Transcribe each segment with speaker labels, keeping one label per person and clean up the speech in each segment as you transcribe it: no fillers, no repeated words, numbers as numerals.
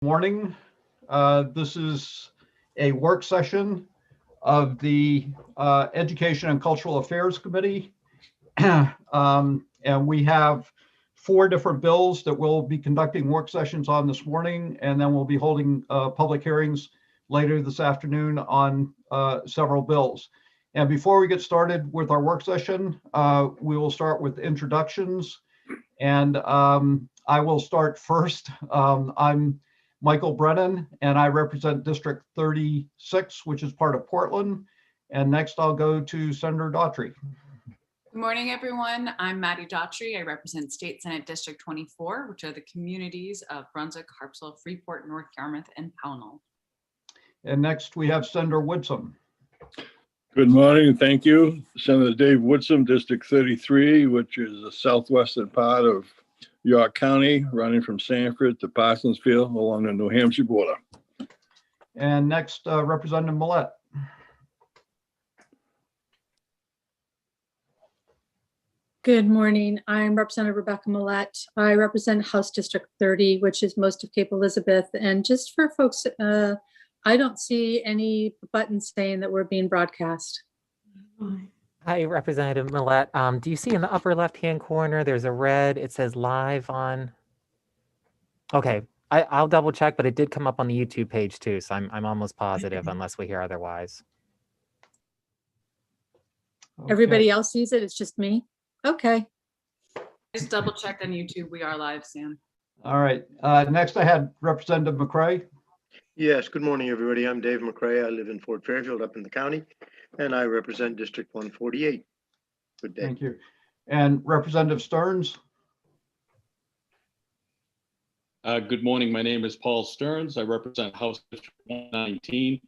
Speaker 1: Morning. This is a work session of the Education and Cultural Affairs Committee. And we have 4 different bills that we'll be conducting work sessions on this morning, and then we'll be holding public hearings later this afternoon on several bills. And before we get started with our work session, we will start with introductions. And I will start first. I'm Michael Brennan, and I represent District 36, which is part of Portland. And next I'll go to Senator Daughtry.
Speaker 2: Good morning, everyone. I'm Maddie Daughtry. I represent State Senate District 24, which are the communities of Brunswick, Harpswell, Freeport, North Yarmouth, and Pownell.
Speaker 1: And next we have Senator Woodsum.
Speaker 3: Good morning, thank you. Senator Dave Woodsum, District 33, which is the southwestern part of York County, running from Sanford to Parsonsfield along the New Hampshire border.
Speaker 1: And next, Representative Millette.
Speaker 4: Good morning. I'm Representative Rebecca Millette. I represent House District 30, which is most of Cape Elizabeth. And just for folks, I don't see any buttons saying that we're being broadcast.
Speaker 5: Hi, Representative Millette. Do you see in the upper left-hand corner, there's a red, it says live on? Okay, I'll double check, but it did come up on the YouTube page too, so I'm almost positive unless we hear otherwise.
Speaker 1: Okay.
Speaker 4: Everybody else sees it, it's just me? Okay.
Speaker 2: Just double checked on YouTube. We are live, Sam.
Speaker 1: All right. Next I had Representative McCray.
Speaker 6: Yes, good morning, everybody. I'm Dave McCray. I live in Fort Fairfield up in the county, and I represent District 148. Good day.
Speaker 1: Thank you. And Representative Stearns.
Speaker 7: Good morning. My name is Paul Stearns. I represent House District 119,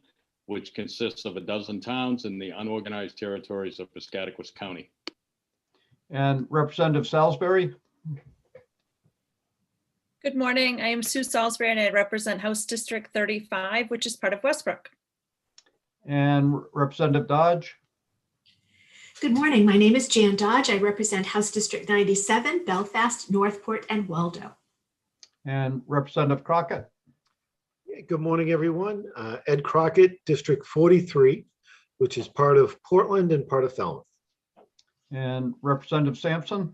Speaker 7: which consists of 12 towns in the unorganized territories of Piscataquis County.
Speaker 1: And Representative Salisbury.
Speaker 8: Good morning. I am Sue Salisbury and I represent House District 35, which is part of Westbrook.
Speaker 1: And Representative Dodge.
Speaker 9: Good morning. My name is Jan Dodge. I represent House District 97, Belfast, Northport, and Waldo.
Speaker 1: And Representative Crockett.
Speaker 10: Good morning, everyone. Ed Crockett, District 43, which is part of Portland and part of Falmouth.
Speaker 1: And Representative Sampson.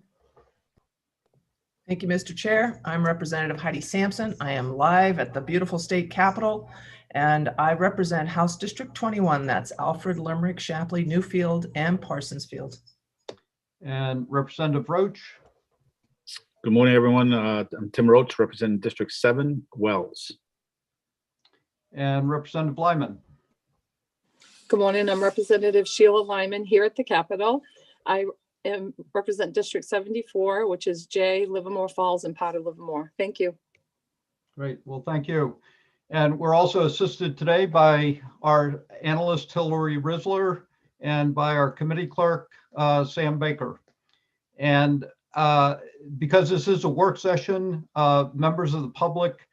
Speaker 11: Thank you, Mr. Chair. I'm Representative Heidi Sampson. I am live at the beautiful state capitol, and I represent House District 21. That's Alfred, Limerick, Shapley, Newfield, and Parsonsfield.
Speaker 1: And Representative Roach.
Speaker 12: Good morning, everyone. I'm Tim Roach, representing District 7, Wells.
Speaker 1: And Representative Lyman.
Speaker 13: Good morning. I'm Representative Sheila Lyman here at the Capitol. I represent District 74, which is Jay, Livermore Falls, and part of Livermore. Thank you.
Speaker 1: Great. Well, thank you. And we're also assisted today by our analyst, Hillary Risler, and by our committee clerk, Sam Baker. And because this is a work session, members of the public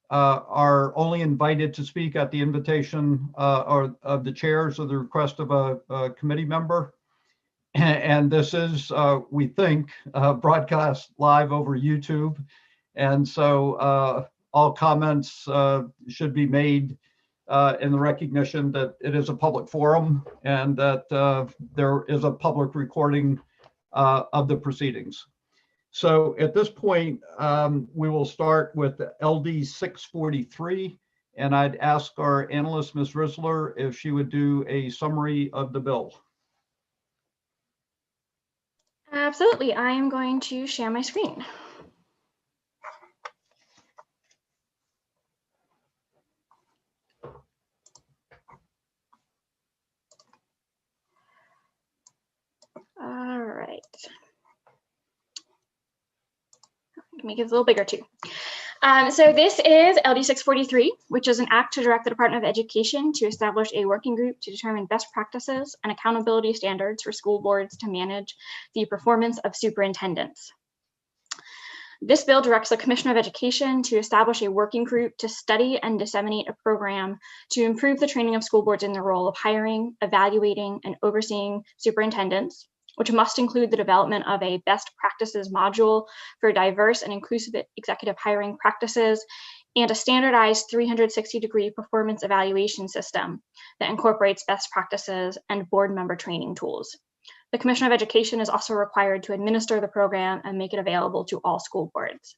Speaker 1: are only invited to speak at the invitation or of the chairs or the request of a committee member. And this is, we think, broadcast live over YouTube. And so all comments should be made in the recognition that it is a public forum and that there is a public recording of the proceedings. So at this point, we will start with LD 643. And I'd ask our analyst, Ms. Risler, if she would do a summary of the bill.
Speaker 14: Absolutely. I am going to share my screen. All right. Make it a little bigger too. So this is LD 643, which is an act to direct the Department of Education to establish a working group to determine best practices and accountability standards for school boards to manage the performance of superintendents. This bill directs the Commissioner of Education to establish a working group to study and disseminate a program to improve the training of school boards in the role of hiring, evaluating, and overseeing superintendents, which must include the development of a best practices module for diverse and inclusive executive hiring practices and a standardized 360-degree performance evaluation system that incorporates best practices and board member training tools. The Commissioner of Education is also required to administer the program and make it available to all school boards.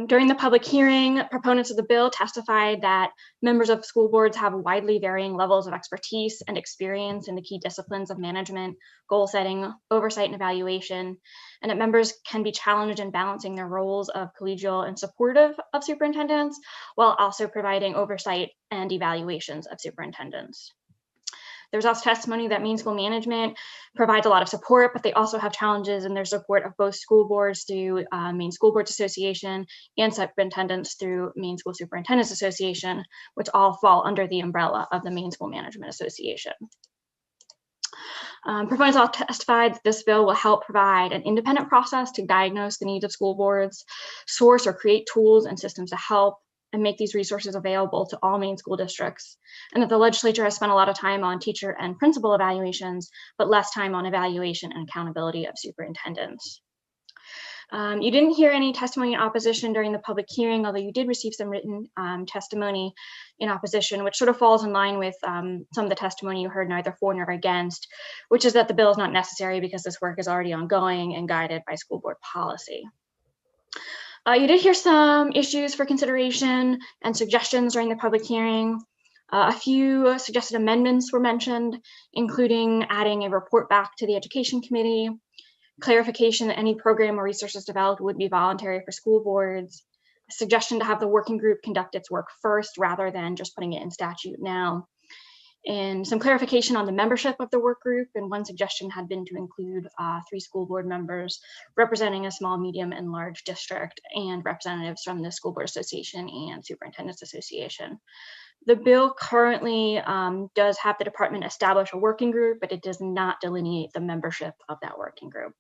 Speaker 14: During the public hearing, proponents of the bill testified that members of school boards have widely varying levels of expertise and experience in the key disciplines of management, goal setting, oversight, and evaluation, and that members can be challenged in balancing their roles of collegial and supportive of superintendents, while also providing oversight and evaluations of superintendents. There's also testimony that Maine School Management provides a lot of support, but they also have challenges in their support of both school boards through Maine School Boards Association and superintendents through Maine School Superintendents Association, which all fall under the umbrella of the Maine School Management Association. Proponents all testified that this bill will help provide an independent process to diagnose the needs of school boards, source or create tools and systems to help, and make these resources available to all Maine school districts, and that the legislature has spent a lot of time on teacher and principal evaluations, but less time on evaluation and accountability of superintendents. You didn't hear any testimony in opposition during the public hearing, although you did receive some written testimony in opposition, which sort of falls in line with some of the testimony you heard neither for nor against, which is that the bill is not necessary because this work is already ongoing and guided by school board policy. You did hear some issues for consideration and suggestions during the public hearing. A few suggested amendments were mentioned, including adding a report back to the Education Committee, clarification that any program or resources developed would be voluntary for school boards, a suggestion to have the working group conduct its work first rather than just putting it in statute now, and some clarification on the membership of the work group. And one suggestion had been to include 3 school board members representing a small, medium, and large district, and representatives from the School Board Association and Superintendents Association. The bill currently does have the department establish a working group, but it does not delineate the membership of that working group.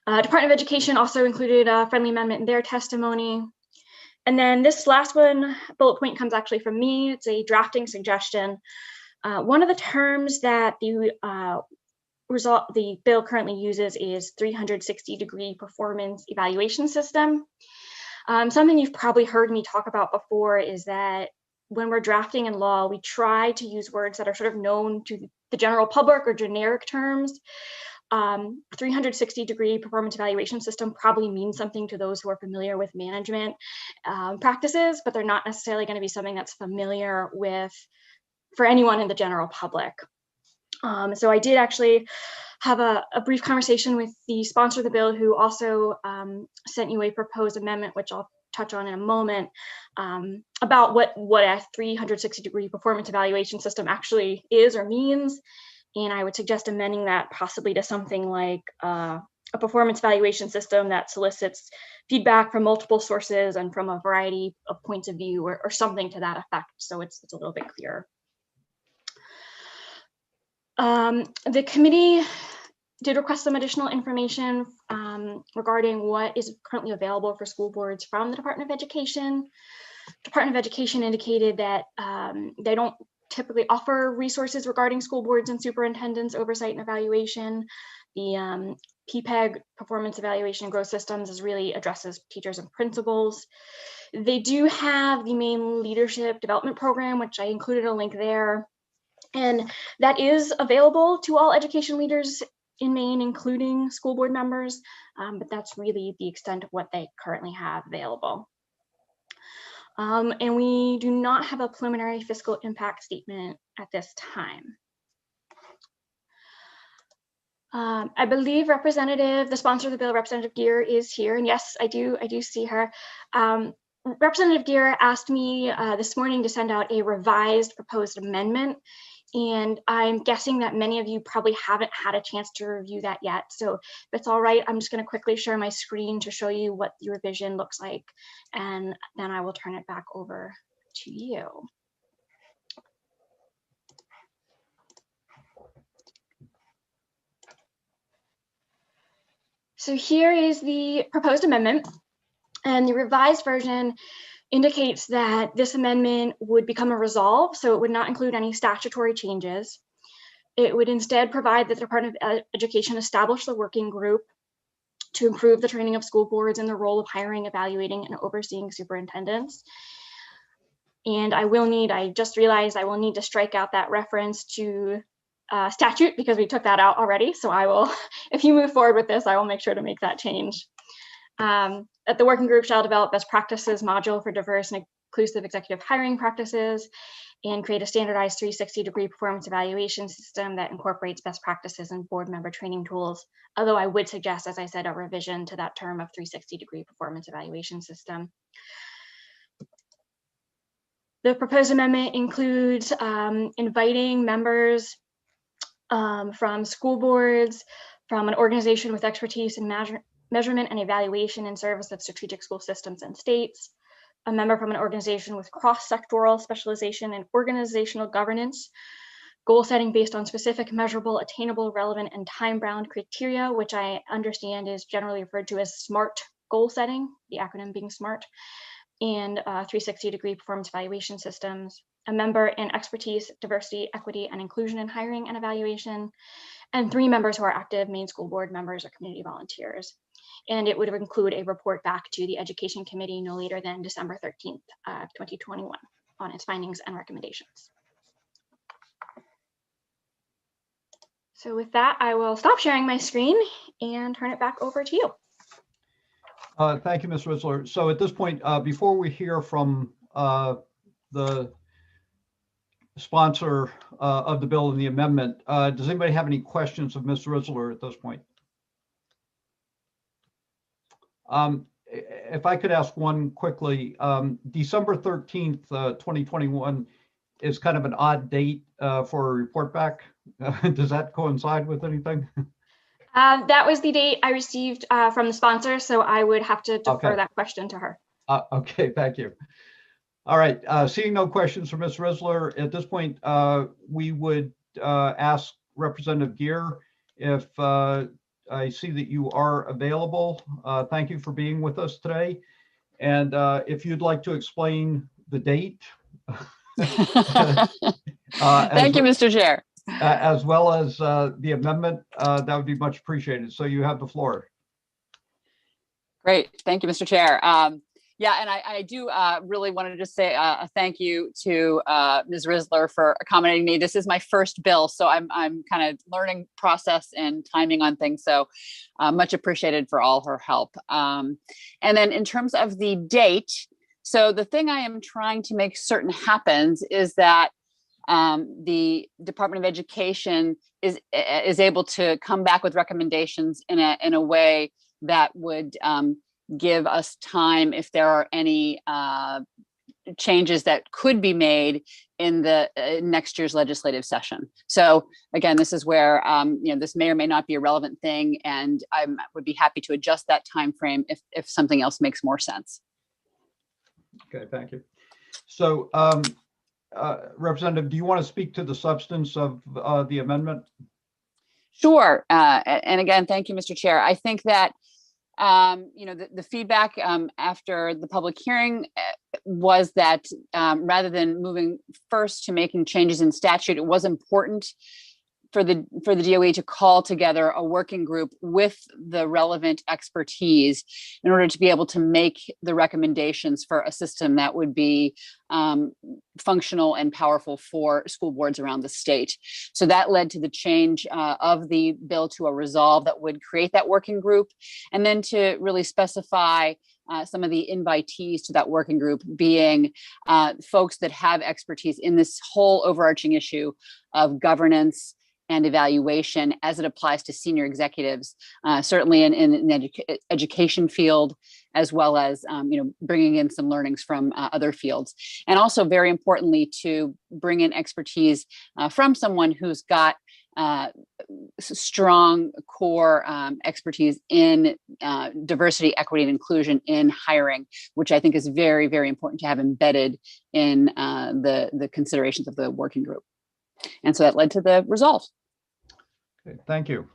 Speaker 14: Department of Education also included a friendly amendment in their testimony. And then this last one, bullet point, comes actually from me. It's a drafting suggestion. One of the terms that the bill currently uses is 360-degree performance evaluation system. Something you've probably heard me talk about before is that when we're drafting in law, we try to use words that are sort of known to the general public or generic terms. 360-degree performance evaluation system probably means something to those who are familiar with management practices, but they're not necessarily going to be something that's familiar with for anyone in the general public. So I did actually have a brief conversation with the sponsor of the bill, who also sent you a proposed amendment, which I'll touch on in a moment, about what a 360-degree performance evaluation system actually is or means. And I would suggest amending that possibly to something like a performance evaluation system that solicits feedback from multiple sources and from a variety of points of view, or something to that effect, so it's a little bit clearer. The committee did request some additional information regarding what is currently available for school boards from the Department of Education. Department of Education indicated that they don't typically offer resources regarding school boards and superintendents oversight and evaluation. The PPEG, Performance Evaluation and Growth Systems, really addresses teachers and principals. They do have the Maine Leadership Development Program, which I included a link there. And that is available to all education leaders in Maine, including school board members, but that's really the extent of what they currently have available. And we do not have a preliminary fiscal impact statement at this time. I believe the sponsor of the bill, Representative Gear, is here, and yes, I do see her. Representative Gear asked me this morning to send out a revised proposed amendment, and I'm guessing that many of you probably haven't had a chance to review that yet. So if it's all right, I'm just going to quickly share my screen to show you what the revision looks like, and then I will turn it back over to you. So here is the proposed amendment, and the revised version indicates that this amendment would become a resolve, so it would not include any statutory changes. It would instead provide that the Department of Education establish the working group to improve the training of school boards in the role of hiring, evaluating, and overseeing superintendents. And I just realized I will need to strike out that reference to statute because we took that out already. So I will, if you move forward with this, I will make sure to make that change. That the working group shall develop best practices module for diverse and inclusive executive hiring practices and create a standardized 360-degree performance evaluation system that incorporates best practices and board member training tools. Although I would suggest, as I said, a revision to that term of 360-degree performance evaluation system. The proposed amendment includes inviting members from school boards, from an organization with expertise in measurement and evaluation in service of strategic school systems and states, a member from an organization with cross-sectoral specialization in organizational governance, goal setting based on specific, measurable, attainable, relevant, and time-bound criteria, which I understand is generally referred to as SMART goal setting, the acronym being SMART, and 360-degree performance evaluation systems, a member in expertise, diversity, equity, and inclusion in hiring and evaluation, and 3 members who are active main school board members or community volunteers. And it would include a report back to the Education Committee no later than December 13th, 2021 on its findings and recommendations. So with that, I will stop sharing my screen and turn it back over to you.
Speaker 1: Thank you, Ms. Risler. So at this point, before we hear from the sponsor of the bill and the amendment, does anybody have any questions of Ms. Risler at this point? If I could ask one quickly, December 13th, 2021 is kind of an odd date for a report back. Does that coincide with anything?
Speaker 14: That was the date I received from the sponsor, so I would have to defer that question to her.
Speaker 1: Okay, thank you. All right, seeing no questions from Ms. Risler, at this point, we would ask Representative Gear if I see that you are available. Thank you for being with us today. And if you'd like to explain the date.
Speaker 15: Thank you, Mr. Chair.
Speaker 1: As well as the amendment, that would be much appreciated. So you have the floor.
Speaker 15: Great. Thank you, Mr. Chair. Yeah, and I do really want to just say a thank you to Ms. Risler for accommodating me. This is my first bill, so I'm kind of learning process and timing on things. So much appreciated for all her help. And then in terms of the date, so the thing I am trying to make certain happens is that the Department of Education is able to come back with recommendations in a way that would give us time if there are any changes that could be made in the next year's legislative session. So again, this is where this may or may not be a relevant thing, and I would be happy to adjust that time frame if something else makes more sense.
Speaker 1: Okay, thank you. So Representative, do you want to speak to the substance of the amendment?
Speaker 15: Sure. And again, thank you, Mr. Chair. I think that the feedback after the public hearing was that rather than moving first to making changes in statute, it was important for the DOE to call together a working group with the relevant expertise in order to be able to make the recommendations for a system that would be functional and powerful for school boards around the state. So that led to the change of the bill to a resolve that would create that working group, and then to really specify some of the invitees to that working group being folks that have expertise in this whole overarching issue of governance and evaluation as it applies to senior executives, certainly in the education field, as well as bringing in some learnings from other fields. And also, very importantly, to bring in expertise from someone who's got strong core expertise in diversity, equity, and inclusion in hiring, which I think is very, very important to have embedded in the considerations of the working group. And so that led to the resolve.
Speaker 1: Okay, thank you.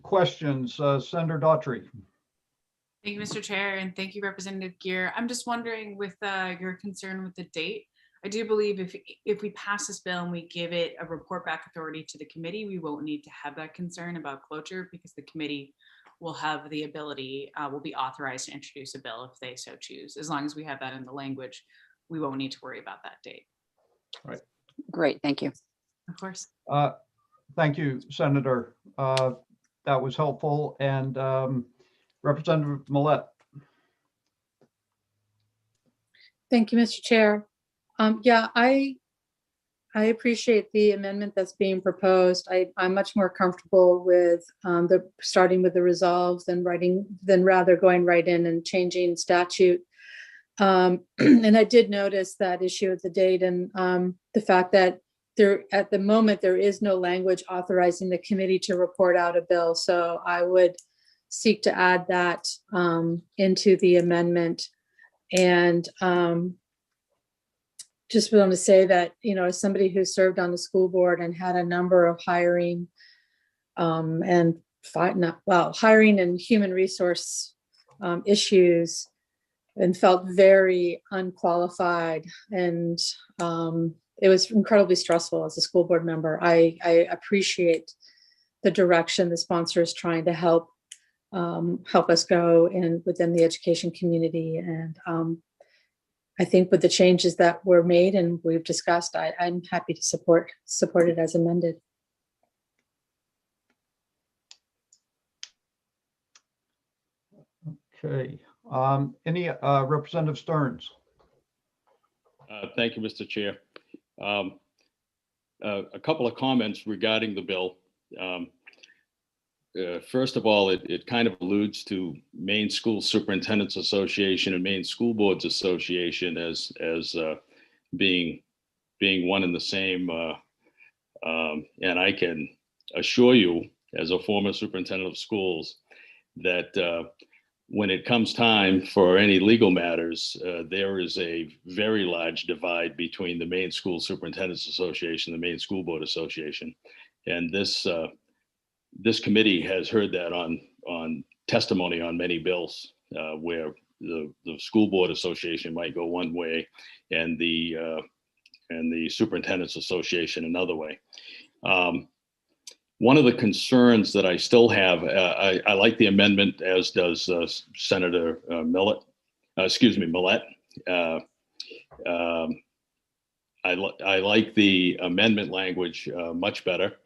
Speaker 1: Questions, Senator Daughtry.
Speaker 2: Thank you, Mr. Chair, and thank you, Representative Gear. I'm just wondering, with your concern with the date, I do believe if we pass this bill and we give it a report back authority to the committee, we won't need to have that concern about cloture because the committee will have the ability, will be authorized to introduce a bill if they so choose. As long as we have that in the language, we won't need to worry about that date.
Speaker 1: Right.
Speaker 15: Great, thank you.
Speaker 2: Of course.
Speaker 1: Thank you, Senator. That was helpful. And Representative Millette.
Speaker 4: Thank you, Mr. Chair. Yeah, I appreciate the amendment that's being proposed. I'm much more comfortable with starting with the resolves than rather going right in and changing statute. And I did notice that issue of the date and the fact that at the moment, there is no language authorizing the committee to report out a bill. So I would seek to add that into the amendment. And just want to say that, as somebody who served on the school board and had a number of hiring and human resource issues, and felt very unqualified, and it was incredibly stressful as a school board member. I appreciate the direction the sponsor is trying to help us go within the education community. And I think with the changes that were made and we've discussed, I'm happy to support it as amended.
Speaker 1: Okay. Any Representative Stearns?
Speaker 7: Thank you, Mr. Chair. A couple of comments regarding the bill. First of all, it kind of alludes to Maine School Superintendents Association and Maine School Boards Association as being one and the same. And I can assure you, as a former superintendent of schools, that when it comes time for any legal matters, there is a very large divide between the Maine School Superintendents Association and the Maine School Board Association. And this committee has heard that on testimony on many bills where the School Board Association might go one way and the Superintendents Association another way. One of the concerns that I still have, I like the amendment, as does Senator Millett. I like the amendment language much better.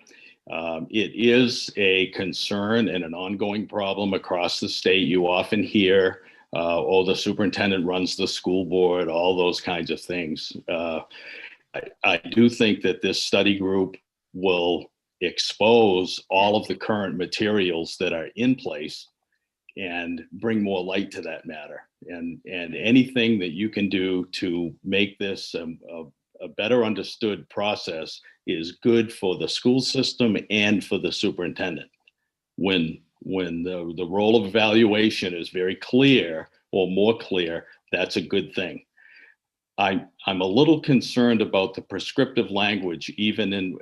Speaker 7: It is a concern and an ongoing problem across the state. You often hear, oh, the superintendent runs the school board, all those kinds of things. I do think that this study group will expose all of the current materials that are in place and bring more light to that matter. And anything that you can do to make this a better understood process is good for the school system and for the superintendent. When the role of evaluation is very clear or more clear, that's a good thing. I'm a little concerned about the prescriptive language, even in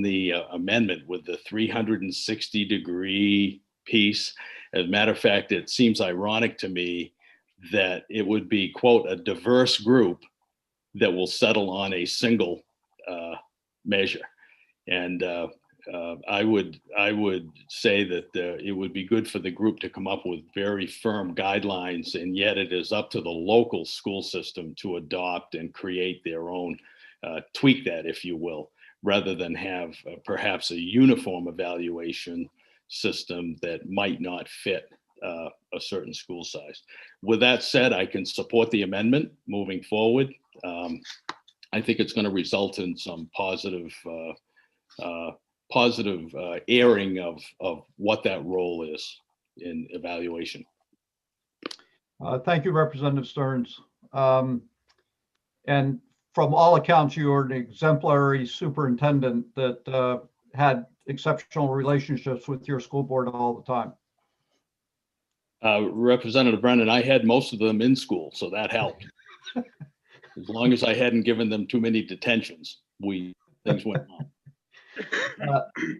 Speaker 7: the amendment with the 360-degree piece. As a matter of fact, it seems ironic to me that it would be, quote, a diverse group that will settle on a single measure. And I would say that it would be good for the group to come up with very firm guidelines, and yet it is up to the local school system to adopt and create their own, tweak that, if you will, rather than have perhaps a uniform evaluation system that might not fit a certain school size. With that said, I can support the amendment moving forward. I think it's going to result in some positive airing of what that role is in evaluation.
Speaker 1: Thank you, Representative Stearns. And from all accounts, you are an exemplary superintendent that had exceptional relationships with your school board all the time.
Speaker 7: Representative Brennan, I had most of them in school, so that helped. As long as I hadn't given them too many detentions, things went well.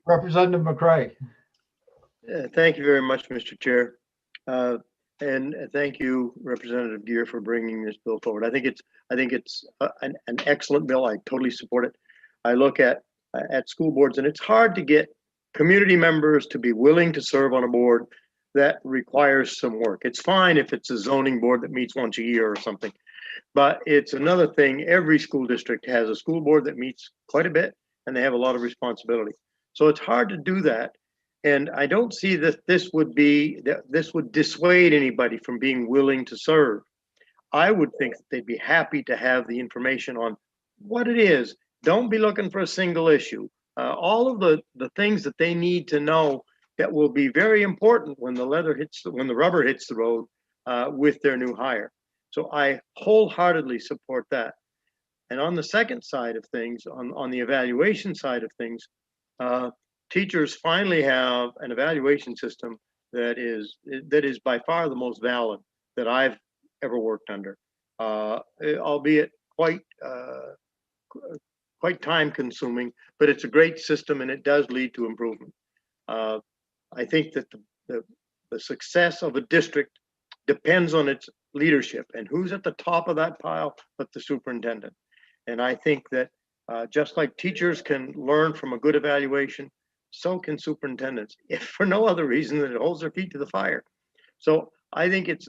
Speaker 1: Representative McCray.
Speaker 6: Thank you very much, Mr. Chair. And thank you, Representative Gear, for bringing this bill forward. I think it's an excellent bill. I totally support it. I look at school boards, and it's hard to get community members to be willing to serve on a board that requires some work. It's fine if it's a zoning board that meets once a year or something, but it's another thing. Every school district has a school board that meets quite a bit and they have a lot of responsibility. So it's hard to do that. And I don't see that this would dissuade anybody from being willing to serve. I would think that they'd be happy to have the information on what it is. Don't be looking for a single issue. All of the things that they need to know that will be very important when the rubber hits the road with their new hire. So I wholeheartedly support that. And on the second side of things, on the evaluation side of things, teachers finally have an evaluation system that is by far the most valid that I've ever worked under, albeit quite time consuming, but it's a great system and it does lead to improvement. I think that the success of a district depends on its leadership, and who's at the top of that pile but the superintendent. And I think that just like teachers can learn from a good evaluation, so can superintendents, if for no other reason than it holds their feet to the fire. So I think it's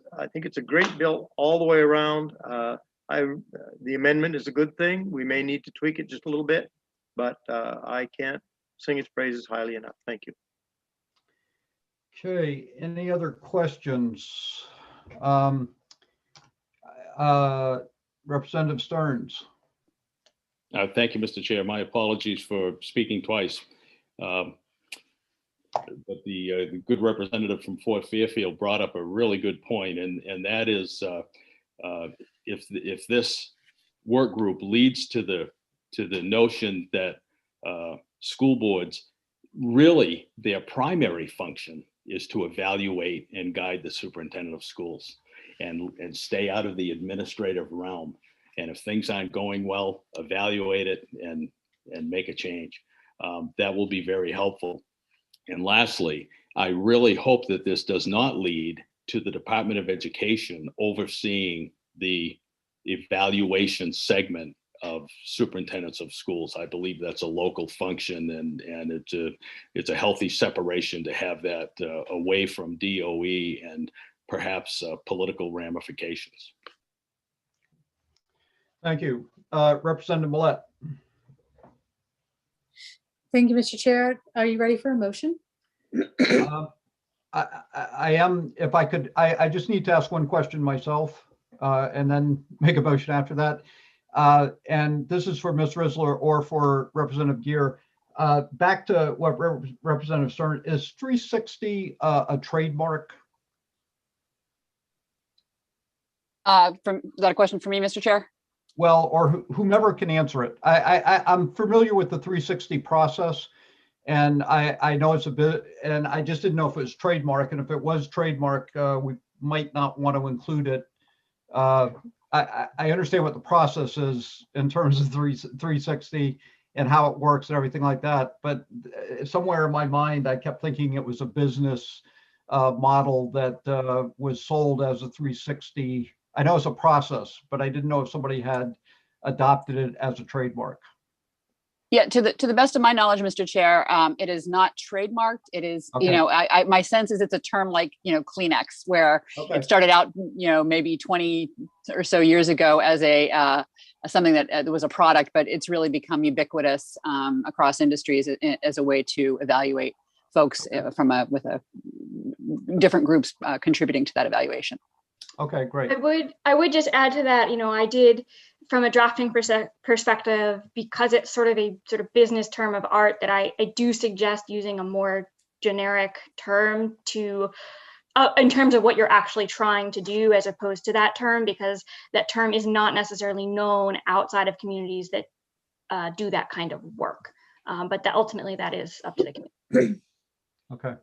Speaker 6: a great bill all the way around. The amendment is a good thing. We may need to tweak it just a little bit, but I can't sing its praises highly enough. Thank you.
Speaker 1: Okay, any other questions? Representative Stearns.
Speaker 7: Thank you, Mr. Chair. My apologies for speaking twice. But the good representative from Fort Fairfield brought up a really good point, and that is if this work group leads to the notion that school boards, really their primary function is to evaluate and guide the superintendent of schools and stay out of the administrative realm. And if things aren't going well, evaluate it and make a change. That will be very helpful. And lastly, I really hope that this does not lead to the Department of Education overseeing the evaluation segment of superintendents of schools. I believe that's a local function, and it's a healthy separation to have that away from DOE and perhaps political ramifications.
Speaker 1: Thank you. Representative Millette.
Speaker 4: Thank you, Mr. Chair. Are you ready for a motion?
Speaker 1: I am. If I could, I just need to ask one question myself and then make a motion after that. And this is for Ms. Risler or for Representative Gear. Back to what Representative Stern, is 360 a trademark?
Speaker 15: Is that a question for me, Mr. Chair?
Speaker 1: Well, or whomever can answer it. I'm familiar with the 360 process, and I know it's a bit, and I just didn't know if it was trademark, and if it was trademark, we might not want to include it. I understand what the process is in terms of 360 and how it works and everything like that, but somewhere in my mind, I kept thinking it was a business model that was sold as a 360. I know it's a process, but I didn't know if somebody had adopted it as a trademark.
Speaker 15: Yeah, to the best of my knowledge, Mr. Chair, it is not trademarked. It is,
Speaker 1: Okay.
Speaker 15: My sense is it's a term like, Kleenex, where it started out, maybe 20 or so years ago as something that was a product, but it's really become ubiquitous across industries as a way to evaluate folks with different groups contributing to that evaluation.
Speaker 1: Okay, great.
Speaker 14: I would just add to that, I did, from a drafting perspective, because it's sort of a business term of art, that I do suggest using a more generic term to, in terms of what you're actually trying to do, as opposed to that term, because that term is not necessarily known outside of communities that do that kind of work. But ultimately that is up to the community.
Speaker 1: Okay.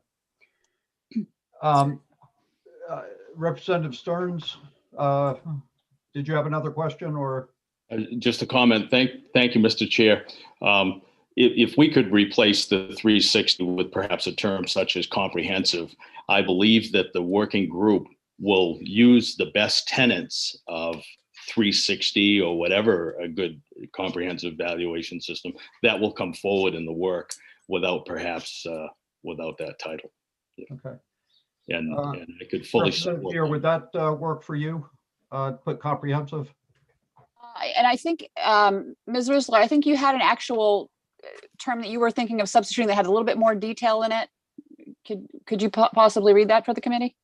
Speaker 1: Representative Stearns, did you have another question or?
Speaker 7: Just a comment. Thank you, Mr. Chair. If we could replace the 360 with perhaps a term such as comprehensive, I believe that the working group will use the best tenets of 360 or whatever a good comprehensive evaluation system that will come forward in the work without perhaps without that title.
Speaker 1: Okay.
Speaker 7: And I could fully
Speaker 1: Representative
Speaker 7: support
Speaker 1: Gear,
Speaker 7: that.
Speaker 1: would that work for you? Put comprehensive?
Speaker 15: And I think, Ms. Rusler, I think you had an actual term that you were thinking of substituting that had a little bit more detail in it. Could you possibly read that for the committee?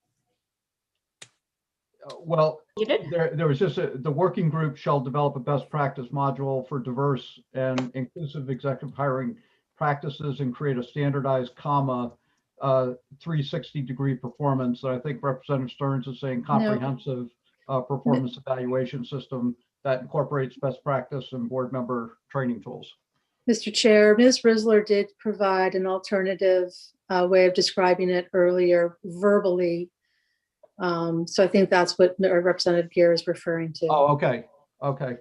Speaker 1: Well,
Speaker 14: You did?
Speaker 1: there was just the working group shall develop a best practice module for diverse and inclusive executive hiring practices and create a standardized 360-degree performance. I think Representative Stearns is saying comprehensive performance evaluation system that incorporates best practice and board member training tools.
Speaker 4: Mr. Chair, Ms. Risler did provide an alternative way of describing it earlier verbally. So I think that's what Representative Gear is referring to.
Speaker 1: Oh, okay. Okay.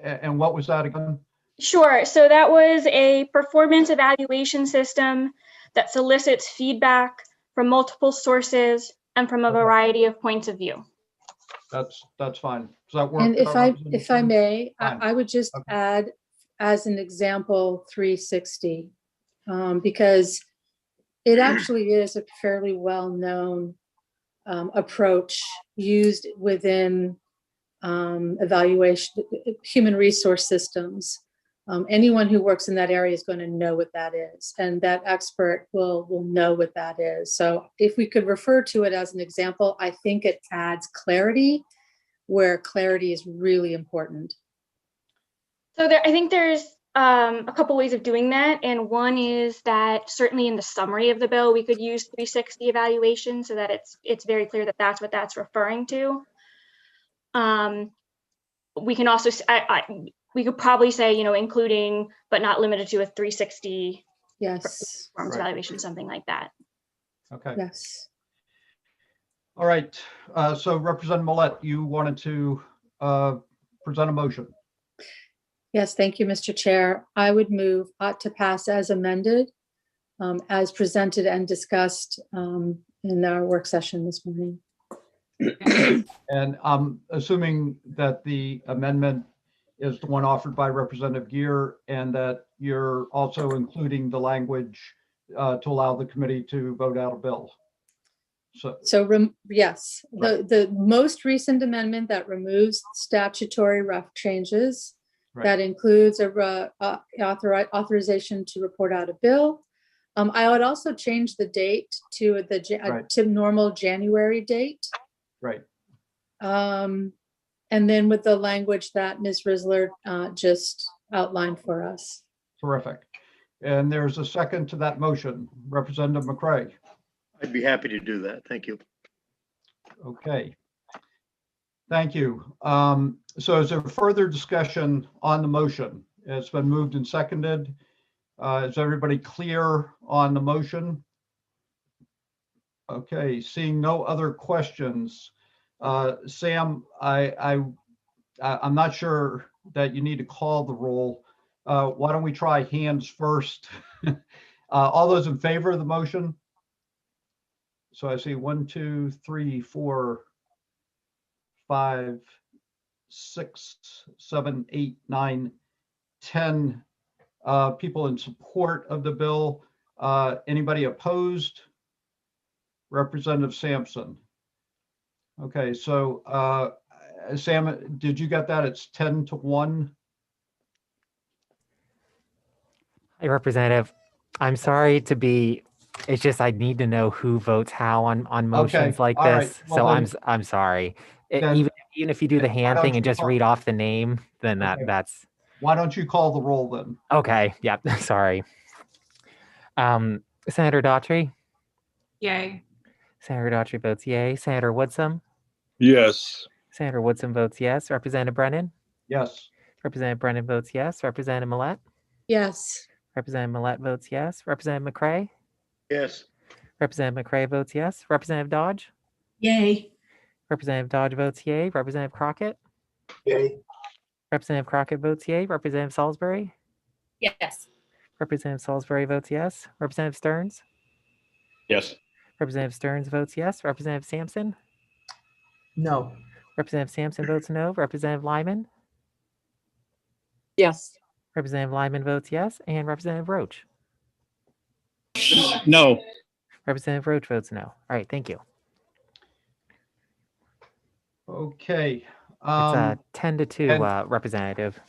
Speaker 1: And what was that again?
Speaker 14: Sure. So that was a performance evaluation system that solicits feedback from multiple sources and from a variety of points of view.
Speaker 1: That's fine. Does that work?
Speaker 4: And if I may, I would just add as an example 360, because it actually is a fairly well-known approach used within evaluation, human resource systems. Anyone who works in that area is going to know what that is, and that expert will know what that is. So if we could refer to it as an example, I think it adds clarity where clarity is really important.
Speaker 14: So I think there's a couple ways of doing that. And one is that certainly in the summary of the bill, we could use 360 evaluation so that it's very clear that that's what that's referring to. We can also, we could probably say, including, but not limited to a 360 performance evaluation, something like that.
Speaker 1: Okay.
Speaker 4: Yes.
Speaker 1: All right. So Representative Millette, you wanted to present a motion.
Speaker 4: Yes, thank you, Mr. Chair. I would move ought to pass as amended, as presented and discussed in our work session this morning.
Speaker 1: And I'm assuming that the amendment is the one offered by Representative Gear, and that you're also including the language to allow the committee to vote out a bill.
Speaker 4: Yes,
Speaker 1: Right.
Speaker 4: the most recent amendment that removes statutory rough changes, that includes a authorization to report out a bill. I would also change the date to to normal January date.
Speaker 1: Right.
Speaker 4: And then with the language that Ms. Risler just outlined for us.
Speaker 1: Terrific. And there's a second to that motion. Representative McCray.
Speaker 6: I'd be happy to do that. Thank you.
Speaker 1: Okay. Thank you. So is there further discussion on the motion? It's been moved and seconded. Is everybody clear on the motion? Okay, seeing no other questions. Sam, I'm not sure that you need to call the roll. Why don't we try hands first? All those in favor of the motion? So I see 1, 2, 3, 4, 5, 6, 7, 8, 9, 10 people in support of the bill. Anybody opposed? Representative Sampson. Okay, so Sam, did you get that? It's 10-1.
Speaker 5: Hey, Representative, I'm sorry to be, it's just I need to know who votes how on motions like
Speaker 1: all right.
Speaker 5: this.
Speaker 1: Well,
Speaker 5: So
Speaker 1: then-
Speaker 5: I'm sorry.
Speaker 1: then-
Speaker 5: Even if you do the hand
Speaker 1: don't
Speaker 5: thing and
Speaker 1: you
Speaker 5: just
Speaker 1: call-
Speaker 5: read off the name, then
Speaker 1: Okay.
Speaker 5: that's
Speaker 1: Why don't you call the roll then?
Speaker 5: okay. Yeah, sorry. Senator Daughtry.
Speaker 2: Yay.
Speaker 5: Senator Daughtry votes yay. Senator Woodsum.
Speaker 3: Yes.
Speaker 5: Senator Woodsum votes yes. Representative Brennan.
Speaker 1: Yes.
Speaker 5: Representative Brennan votes yes. Representative Millette.
Speaker 4: Yes.
Speaker 5: Representative Millette votes yes. Representative McCray.
Speaker 6: Yes.
Speaker 5: Representative McCray votes yes. Representative Dodge.
Speaker 9: Yay.
Speaker 5: Representative Dodge votes yay. Representative Crockett.
Speaker 10: Yay.
Speaker 5: Representative Crockett votes yay. Representative Salisbury.
Speaker 8: Yes.
Speaker 5: Representative Salisbury votes yes. Representative Stearns.
Speaker 7: Yes.
Speaker 5: Representative Stearns votes yes. Representative Sampson.
Speaker 11: No.
Speaker 5: Representative Sampson votes no. Representative Lyman.
Speaker 13: Yes.
Speaker 5: Representative Lyman votes yes. And Representative Roach.
Speaker 12: No.
Speaker 5: Representative Roach votes no. All right, thank you.
Speaker 1: Okay.
Speaker 5: It's 10 to 2,
Speaker 1: and-
Speaker 5: Representative.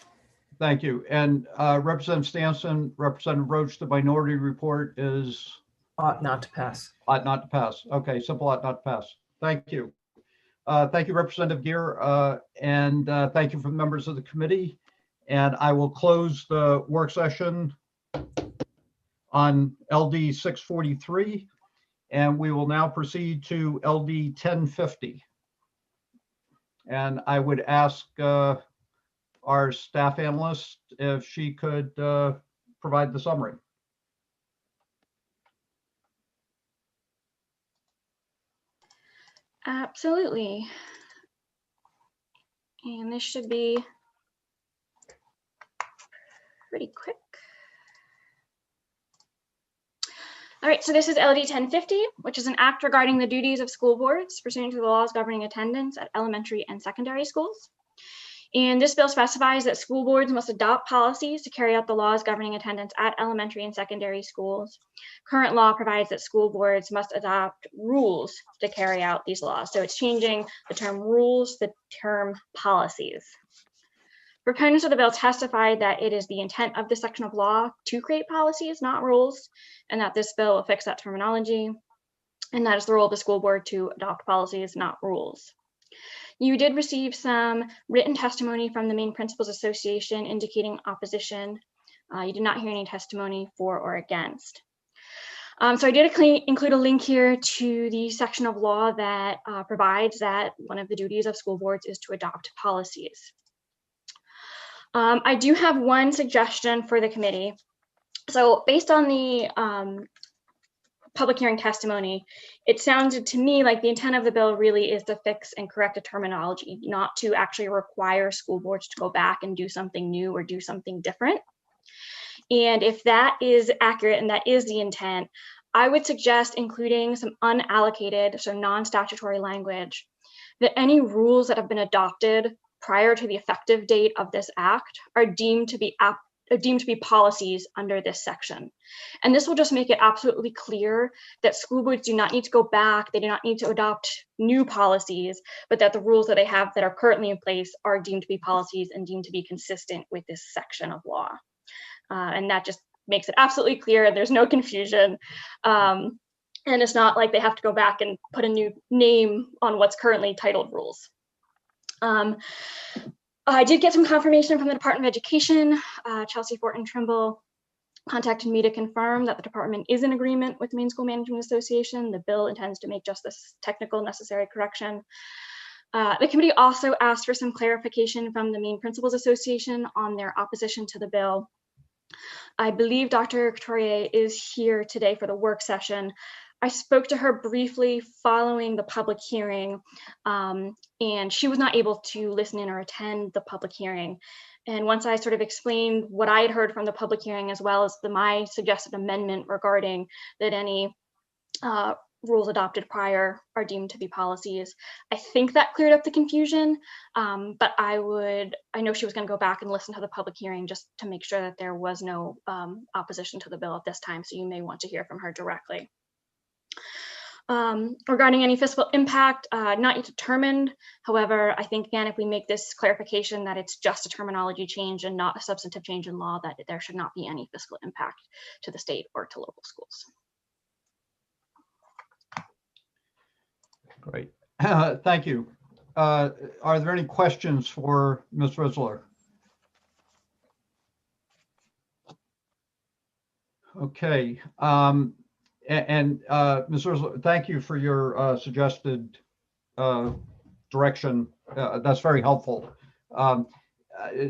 Speaker 1: Thank you. And Representative Stanson, Representative Roach, the minority report is?
Speaker 11: Ought not to pass.
Speaker 1: Ought not to pass. Okay, simple ought not to pass. Thank you. Thank you, Representative Gear, and thank you for the members of the committee. And I will close the work session on LD 643, and we will now proceed to LD 1050. And I would ask our staff analyst if she could provide the summary.
Speaker 14: Absolutely. And this should be pretty quick. All right, so this is LD 1050, which is an act regarding the duties of school boards pursuant to the laws governing attendance at elementary and secondary schools. And this bill specifies that school boards must adopt policies to carry out the laws governing attendance at elementary and secondary schools. Current law provides that school boards must adopt rules to carry out these laws. So it's changing the term rules, the term policies. Proponents of the bill testified that it is the intent of this section of law to create policies, not rules, and that this bill will fix that terminology. And that is the role of the school board to adopt policies, not rules. You did receive some written testimony from the Maine Principals Association indicating opposition. You did not hear any testimony for or against. So I did include a link here to the section of law that provides that one of the duties of school boards is to adopt policies. I do have one suggestion for the committee. So based on the public hearing testimony, it sounded to me like the intent of the bill really is to fix and correct a terminology, not to actually require school boards to go back and do something new or do something different. And if that is accurate and that is the intent, I would suggest including some unallocated, so non-statutory language, that any rules that have been adopted prior to the effective date of this act are deemed to be policies under this section. And this will just make it absolutely clear that school boards do not need to go back, they do not need to adopt new policies, but that the rules that they have that are currently in place are deemed to be policies and deemed to be consistent with this section of law. And that just makes it absolutely clear and there's no confusion. And it's not like they have to go back and put a new name on what's currently titled rules. I did get some confirmation from the Department of Education. Chelsea Fortin Trimble contacted me to confirm that the department is in agreement with the Maine School Management Association. The bill intends to make just this technical necessary correction. The committee also asked for some clarification from the Maine Principals Association on their opposition to the bill. I believe Dr. Couturier is here today for the work session. I spoke to her briefly following the public hearing, and she was not able to listen in or attend the public hearing. And once I sort of explained what I had heard from the public hearing, as well as my suggested amendment regarding that any rules adopted prior are deemed to be policies, I think that cleared up the confusion. But I know she was going to go back and listen to the public hearing just to make sure that there was no opposition to the bill at this time. So you may want to hear from her directly. Regarding any fiscal impact, not yet determined. However, I think, again, if we make this clarification that it's just a terminology change and not a substantive change in law, that there should not be any fiscal impact to the state or to local schools.
Speaker 1: Great. Thank you. Are there any questions for Ms. Risler? Okay. And Ms. Risler, thank you for your suggested direction. That's very helpful.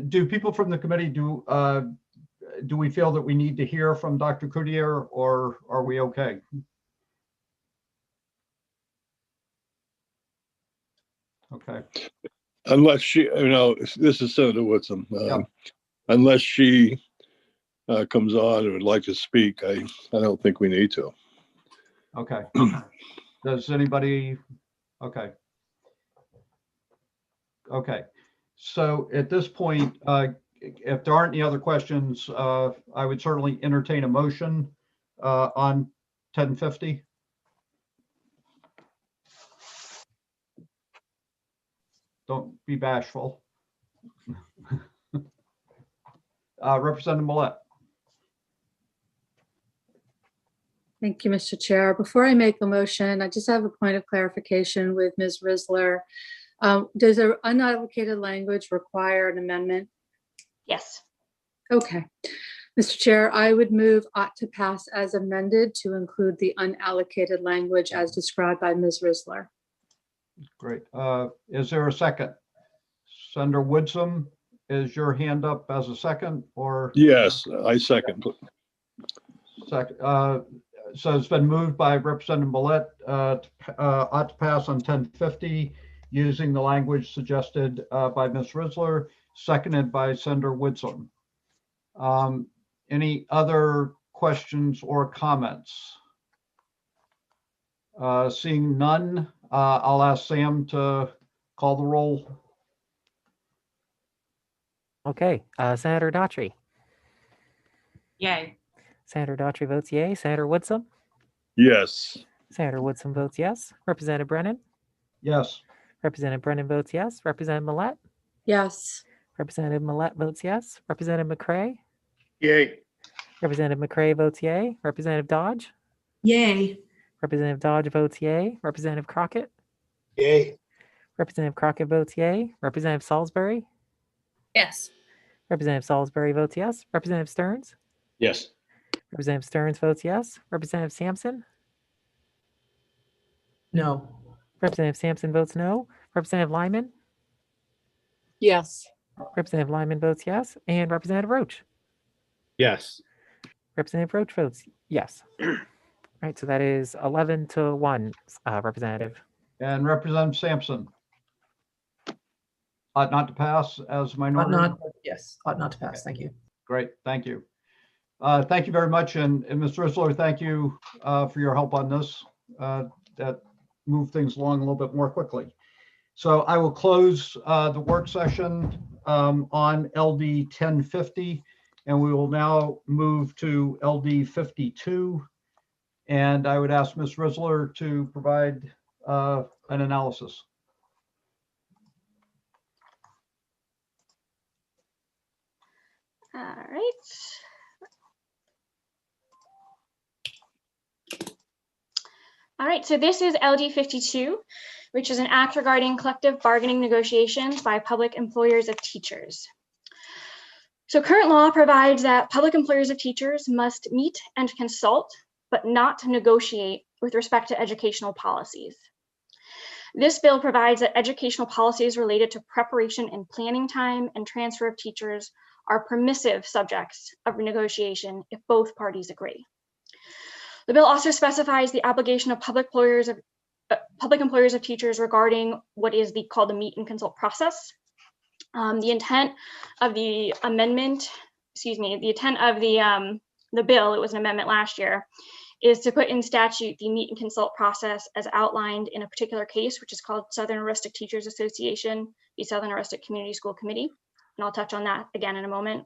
Speaker 1: Do people from the committee, do we feel that we need to hear from Dr. Couturier, or are we okay? Okay.
Speaker 3: Unless she, this is Senator Whitson. Unless she comes on and would like to speak, I don't think we need to.
Speaker 1: Okay. Does anybody? Okay. Okay. So at this point, if there aren't any other questions, I would certainly entertain a motion on 1050. Don't be bashful. Representative Millette.
Speaker 4: Thank you, Mr. Chair. Before I make a motion, I just have a point of clarification with Ms. Risler. Does an unallocated language require an amendment?
Speaker 14: Yes.
Speaker 4: Okay. Mr. Chair, I would move ought to pass as amended to include the unallocated language as described by Ms. Risler.
Speaker 1: Great. Is there a second? Senator Woodson, is your hand up as a second or?
Speaker 3: Yes, I second.
Speaker 1: Second. So it's been moved by Representative Millette ought to pass on 1050 using the language suggested by Ms. Risler, seconded by Senator Woodson. Any other questions or comments? Seeing none, I'll ask Sam to call the roll.
Speaker 5: Okay, Senator Daughtry.
Speaker 2: Yay.
Speaker 5: Senator Daughtry votes yay. Senator Woodson.
Speaker 3: Yes.
Speaker 5: Senator Woodson votes yes. Representative Brennan.
Speaker 1: Yes.
Speaker 5: Representative Brennan votes yes. Representative Millette.
Speaker 4: Yes.
Speaker 5: Representative Millette votes yes. Representative McCray.
Speaker 6: Yay.
Speaker 5: Representative McCray votes yay. Representative Dodge.
Speaker 9: Yay.
Speaker 5: Representative Dodge votes yay. Representative Crockett.
Speaker 10: Yay.
Speaker 5: Representative Crockett votes yay. Representative Salisbury.
Speaker 8: Yes.
Speaker 5: Representative Salisbury votes yes. Representative Stearns.
Speaker 7: Yes.
Speaker 5: Representative Stearns votes yes. Representative Sampson.
Speaker 11: No.
Speaker 5: Representative Sampson votes no. Representative Lyman.
Speaker 13: Yes.
Speaker 5: Representative Lyman votes yes. And Representative Roach.
Speaker 12: Yes.
Speaker 5: Representative Roach votes yes. All right, so that is 11-1, Representative.
Speaker 1: And Representative Sampson. Ought not to pass as
Speaker 11: Ought
Speaker 1: minority.
Speaker 11: not, yes, ought not to pass. Thank you.
Speaker 1: Great, thank you. Thank you very much. And Ms. Risler, thank you for your help on this. That moved things along a little bit more quickly. So I will close the work session on LD 1050, and we will now move to LD 52. And I would ask Ms. Risler to provide an analysis.
Speaker 14: All right. All right, so this is LD 52, which is an act regarding collective bargaining negotiations by public employers of teachers. So current law provides that public employers of teachers must meet and consult, but not negotiate with respect to educational policies. This bill provides that educational policies related to preparation and planning time and transfer of teachers are permissive subjects of negotiation if both parties agree. The bill also specifies the obligation of public employers of teachers regarding what is called the meet and consult process. The intent of the amendment, the intent of the bill, it was an amendment last year, is to put in statute the meet and consult process as outlined in a particular case, which is called Southern Heuristic Teachers Association, the Southern Heuristic Community School Committee. And I'll touch on that again in a moment.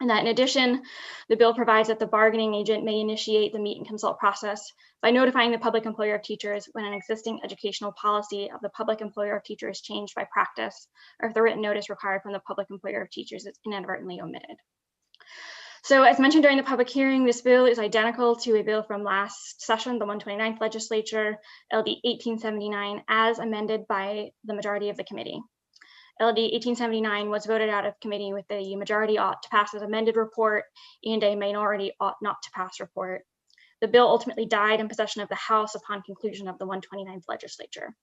Speaker 14: And that in addition, the bill provides that the bargaining agent may initiate the meet and consult process by notifying the public employer of teachers when an existing educational policy of the public employer of teachers is changed by practice, or if the written notice required from the public employer of teachers is inadvertently omitted. So as mentioned during the public hearing, this bill is identical to a bill from last session, the 129th legislature, LD 1879, as amended by the majority of the committee. LD 1879 was voted out of committee with the majority ought to pass as amended report and a minority ought not to pass report. The bill ultimately died in possession of the House upon conclusion of the 129th legislature.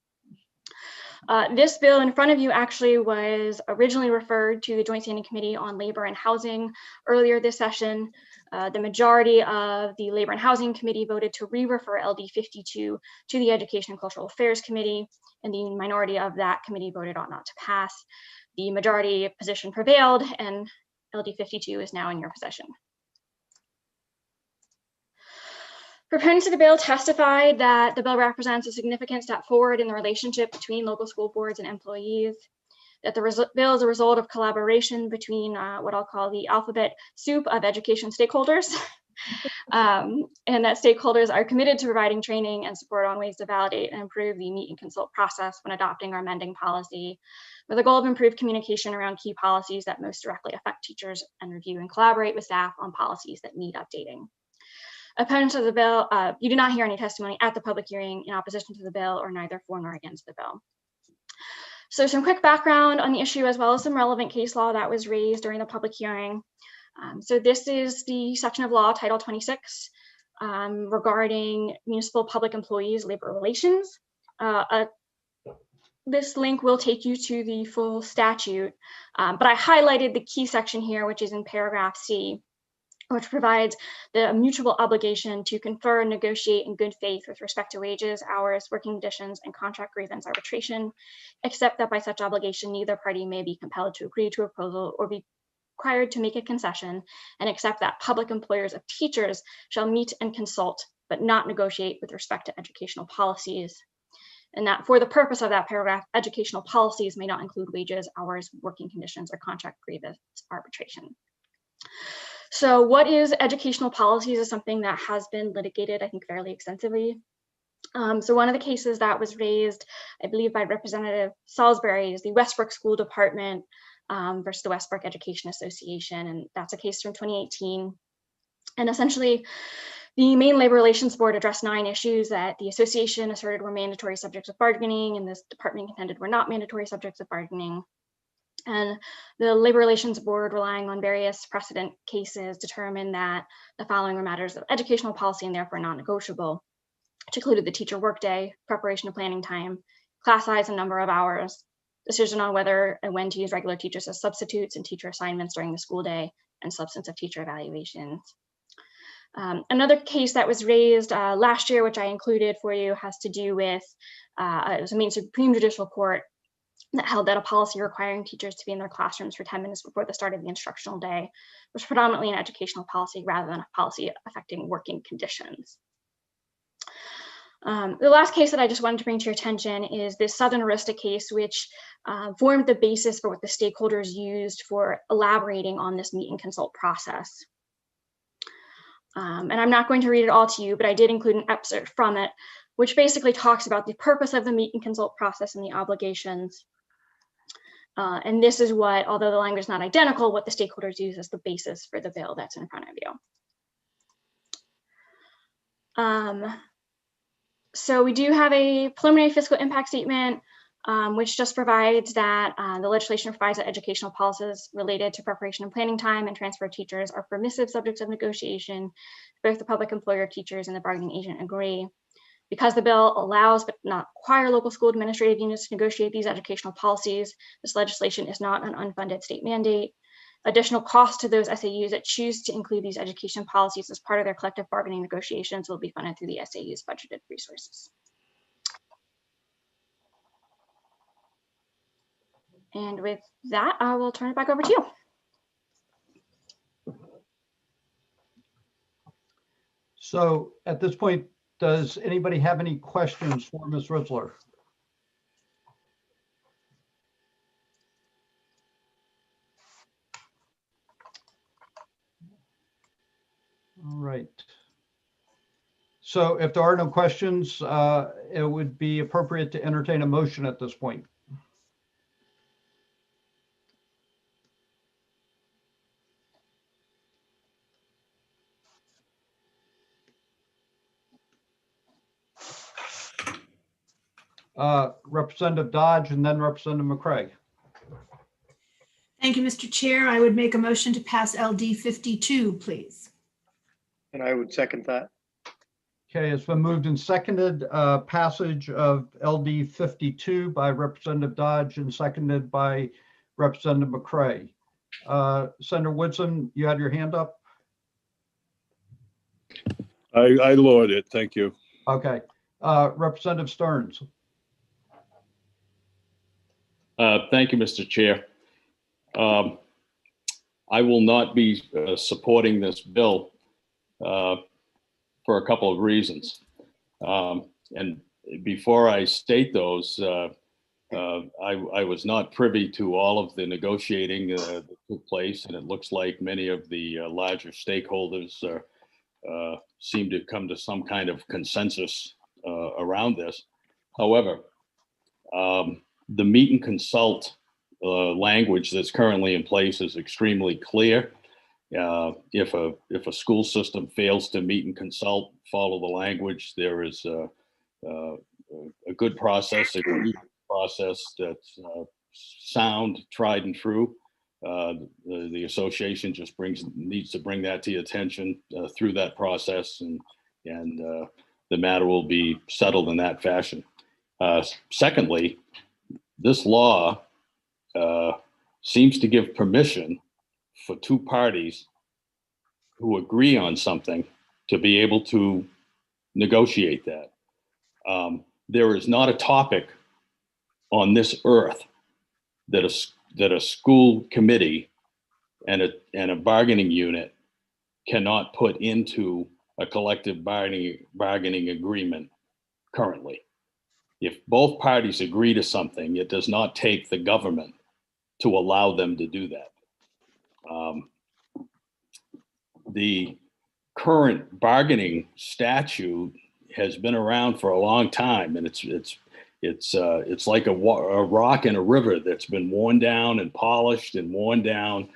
Speaker 14: This bill in front of you actually was originally referred to the Joint Standing Committee on Labor and Housing earlier this session. The majority of the Labor and Housing Committee voted to re-refer LD 52 to the Education and Cultural Affairs Committee, and the minority of that committee voted ought not to pass. The majority position prevailed, and LD 52 is now in your possession. Proponents of the bill testified that the bill represents a significant step forward in the relationship between local school boards and employees, that the bill is a result of collaboration between what I'll call the alphabet soup of education stakeholders, And that stakeholders are committed to providing training and support on ways to validate and improve the meet and consult process when adopting or amending policy, with the goal of improved communication around key policies that most directly affect teachers, and review and collaborate with staff on policies that need updating. Opponents of the bill, you did not hear any testimony at the public hearing in opposition to the bill, or neither for nor against the bill. So some quick background on the issue, as well as some relevant case law that was raised during the public hearing. So this is the section of law, Title 26, regarding municipal public employees labor relations. This link will take you to the full statute, but I highlighted the key section here, which is in paragraph C, which provides the mutual obligation to confer and negotiate in good faith with respect to wages, hours, working conditions, and contract grievance arbitration, except that by such obligation, neither party may be compelled to agree to a proposal or be required to make a concession, and except that public employers of teachers shall meet and consult, but not negotiate with respect to educational policies. And that for the purpose of that paragraph, educational policies may not include wages, hours, working conditions, or contract grievance arbitration. So what is educational policies is something that has been litigated, I think, fairly extensively. So one of the cases that was raised, I believe, by Representative Salisbury is the Westbrook School Department versus the Westbrook Education Association, and that's a case from 2018. And essentially, the Maine Labor Relations Board addressed 9 issues that the association asserted were mandatory subjects of bargaining, and this department contended were not mandatory subjects of bargaining. And the Labor Relations Board, relying on various precedent cases, determined that the following were matters of educational policy and therefore non-negotiable, which included the teacher workday, preparation and planning time, class size and number of hours, decision on whether and when to use regular teachers as substitutes and teacher assignments during the school day, and substance of teacher evaluations. Another case that was raised last year, which I included for you, has to do with, it was a Maine Supreme Judicial Court that held that a policy requiring teachers to be in their classrooms for 10 minutes before the start of the instructional day was predominantly an educational policy rather than a policy affecting working conditions. The last case that I just wanted to bring to your attention is this Southern Arista case, which formed the basis for what the stakeholders used for elaborating on this meet and consult process. And I'm not going to read it all to you, but I did include an excerpt from it, which basically talks about the purpose of the meet and consult process and the obligations. And this is what, although the language is not identical, what the stakeholders use as the basis for the bill that's in front of you. So we do have a preliminary fiscal impact statement, which just provides that the legislation provides that educational policies related to preparation and planning time and transfer of teachers are permissive subjects of negotiation. Both the public employer, teachers, and the bargaining agent agree. Because the bill allows but not require local school administrative units to negotiate these educational policies, this legislation is not an unfunded state mandate. Additional costs to those SAUs that choose to include these education policies as part of their collective bargaining negotiations will be funded through the SAU's budgeted resources. And with that, I will turn it back over to you.
Speaker 1: So at this point, does anybody have any questions for Ms. Risler? All right. So if there are no questions, it would be appropriate to entertain a motion at this point. Representative Dodge and then Representative McCray.
Speaker 9: Thank you, Mr. Chair. I would make a motion to pass LD 52, please.
Speaker 6: And I would second that.
Speaker 1: Okay, it's been moved and seconded, passage of LD 52 by Representative Dodge and seconded by Representative McCray. Senator Woodson, you had your hand up?
Speaker 3: I lowered it. Thank you.
Speaker 1: Okay. Representative Stearns.
Speaker 7: Thank you, Mr. Chair. I will not be supporting this bill for a couple of reasons. And before I state those, I was not privy to all of the negotiating that took place, and it looks like many of the larger stakeholders seem to come to some kind of consensus around this. However, the meet and consult language that's currently in place is extremely clear. If a school system fails to meet and consult, follow the language, there is a good process, a good process that's sound, tried and true. The association just needs to bring that to your attention through that process, and the matter will be settled in that fashion. Secondly, this law seems to give permission for two parties who agree on something to be able to negotiate that. There is not a topic on this earth that a school committee and a bargaining unit cannot put into a collective bargaining agreement currently. If both parties agree to something, it does not take the government to allow them to do that. The current bargaining statute has been around for a long time, and it's like a rock in a river that's been worn down and polished and worn down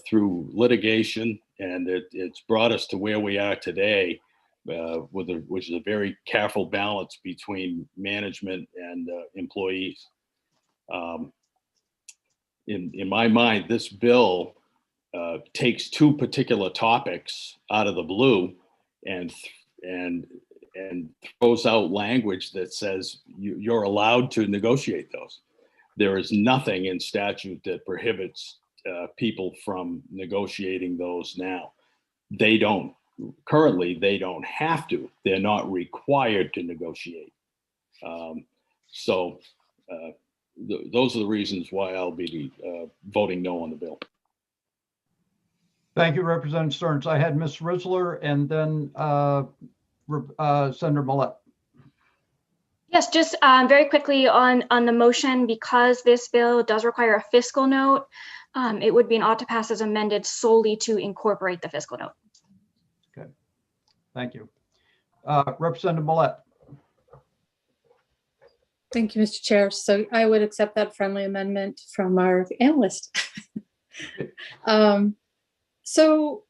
Speaker 7: through litigation, and it's brought us to where we are today, which is a very careful balance between management and employees. In my mind, this bill takes two particular topics out of the blue and throws out language that says you're allowed to negotiate those. There is nothing in statute that prohibits people from negotiating those now. Currently, they don't have to. They're not required to negotiate. Those are the reasons why I'll be voting no on the bill.
Speaker 1: Thank you, Representative Stearns. I had Ms. Risler and then Senator Millett.
Speaker 14: Yes, just very quickly on the motion, because this bill does require a fiscal note, it would be an ought to pass as amended solely to incorporate the fiscal note.
Speaker 1: Okay, thank you. Representative Millett.
Speaker 4: Thank you, Mr. Chair. So I would accept that friendly amendment from our analyst. So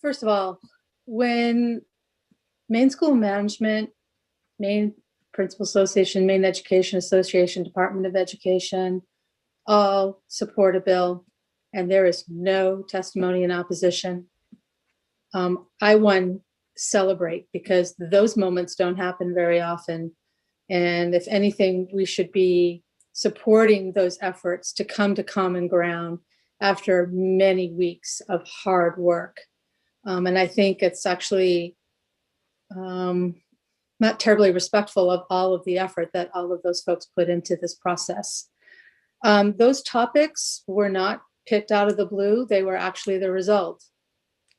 Speaker 4: first of all, when Maine School Management, Maine Principal Association, Maine Education Association, Department of Education, all support a bill, and there is no testimony in opposition, I celebrate, because those moments don't happen very often. And if anything, we should be supporting those efforts to come to common ground after many weeks of hard work. And I think it's actually not terribly respectful of all of the effort that all of those folks put into this process. Those topics were not picked out of the blue. They were actually the result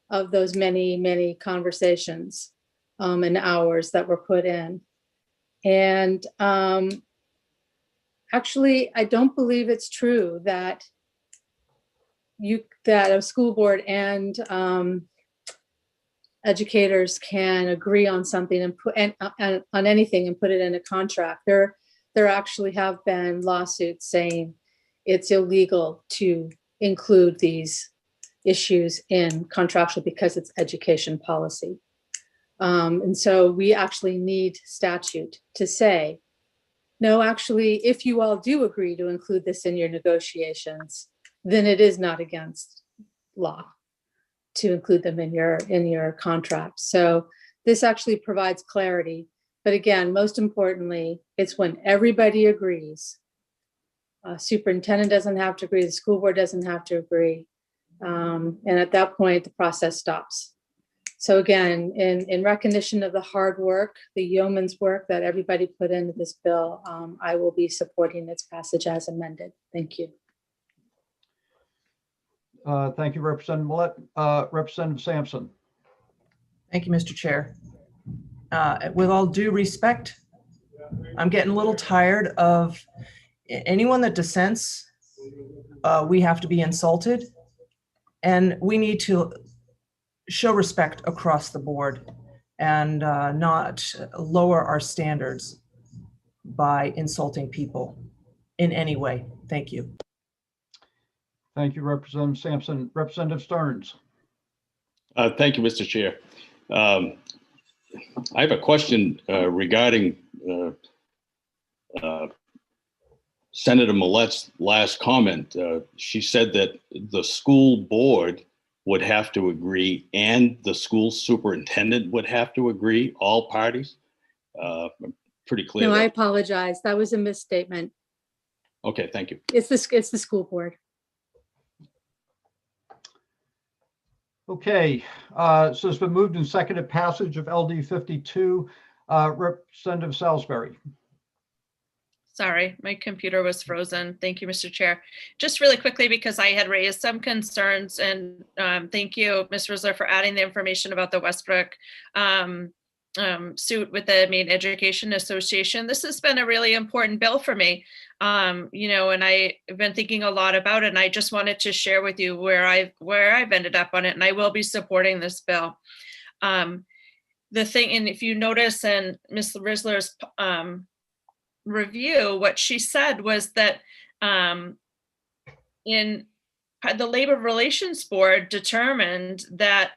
Speaker 4: of those many, many conversations and hours that were put in. And actually, I don't believe it's true that a school board and educators can agree on something and put on anything and put it in a contract. There actually have been lawsuits saying it's illegal to include these issues in contractual because it's education policy. And so we actually need statute to say, no, actually, if you all do agree to include this in your negotiations, then it is not against law to include them in your contract. So this actually provides clarity. But again, most importantly, it's when everybody agrees. Superintendent doesn't have to agree, the school board doesn't have to agree. And at that point, the process stops. So again, in recognition of the hard work, the yeoman's work that everybody put into this bill, I will be supporting its passage as amended. Thank you.
Speaker 1: Thank you, Representative Millett. Representative Sampson.
Speaker 11: Thank you, Mr. Chair. With all due respect, I'm getting a little tired of anyone that dissents. We have to be insulted, and we need to show respect across the board and not lower our standards by insulting people in any way. Thank you.
Speaker 1: Thank you, Representative Sampson. Representative Stearns.
Speaker 7: Thank you, Mr. Chair. I have a question regarding Senator Millet's last comment. She said that the school board would have to agree and the school superintendent would have to agree, all parties. I'm pretty clear.
Speaker 4: No, I
Speaker 7: that-
Speaker 4: apologize. That was a misstatement.
Speaker 7: Okay, thank you.
Speaker 4: It's the school board.
Speaker 1: Okay, so it's been moved and seconded passage of LD 52. Representative Salisbury.
Speaker 8: Sorry, my computer was frozen. Thank you, Mr. Chair. Just really quickly, because I had raised some concerns, and thank you, Ms. Risler, for adding the information about the Westbrook suit with the Maine Education Association. This has been a really important bill for me, you know, and I've been thinking a lot about it, and I just wanted to share with you where I've ended up on it, and I will be supporting this bill. The thing, and if you notice in Ms. Risler's review, what she said was that in the Labor Relations Board determined that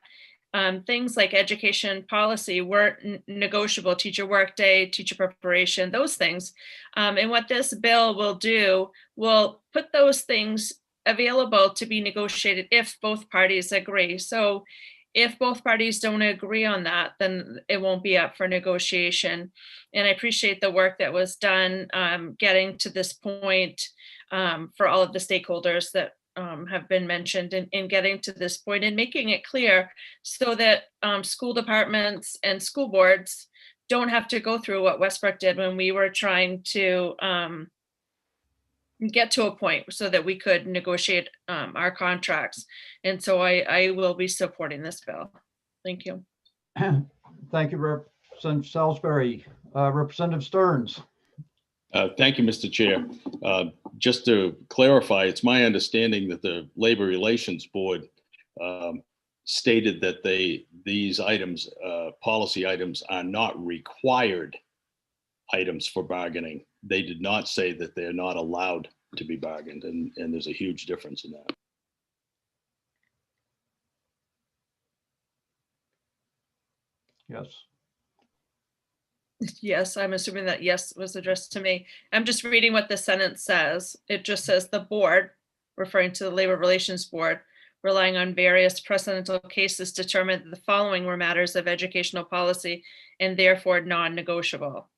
Speaker 8: things like education policy weren't negotiable, teacher workday, teacher preparation, those things. And what this bill will do will put those things available to be negotiated if both parties agree. So if both parties don't agree on that, then it won't be up for negotiation. And I appreciate the work that was done getting to this point for all of the stakeholders that have been mentioned in getting to this point and making it clear so that school departments and school boards don't have to go through what Westbrook did when we were trying to get to a point so that we could negotiate our contracts. And so I will be supporting this bill. Thank you.
Speaker 1: Thank you, Representative Salisbury. Representative Stearns.
Speaker 7: Thank you, Mr. Chair. Just to clarify, it's my understanding that the Labor Relations Board stated that these items, policy items, are not required items for bargaining. They did not say that they're not allowed to be bargained, and there's a huge difference in that.
Speaker 1: Yes.
Speaker 8: Yes, I'm assuming that yes was addressed to me. I'm just reading what the sentence says. It just says the board, referring to the Labor Relations Board, relying on various precedental cases, determined that the following were matters of educational policy and therefore non-negotiable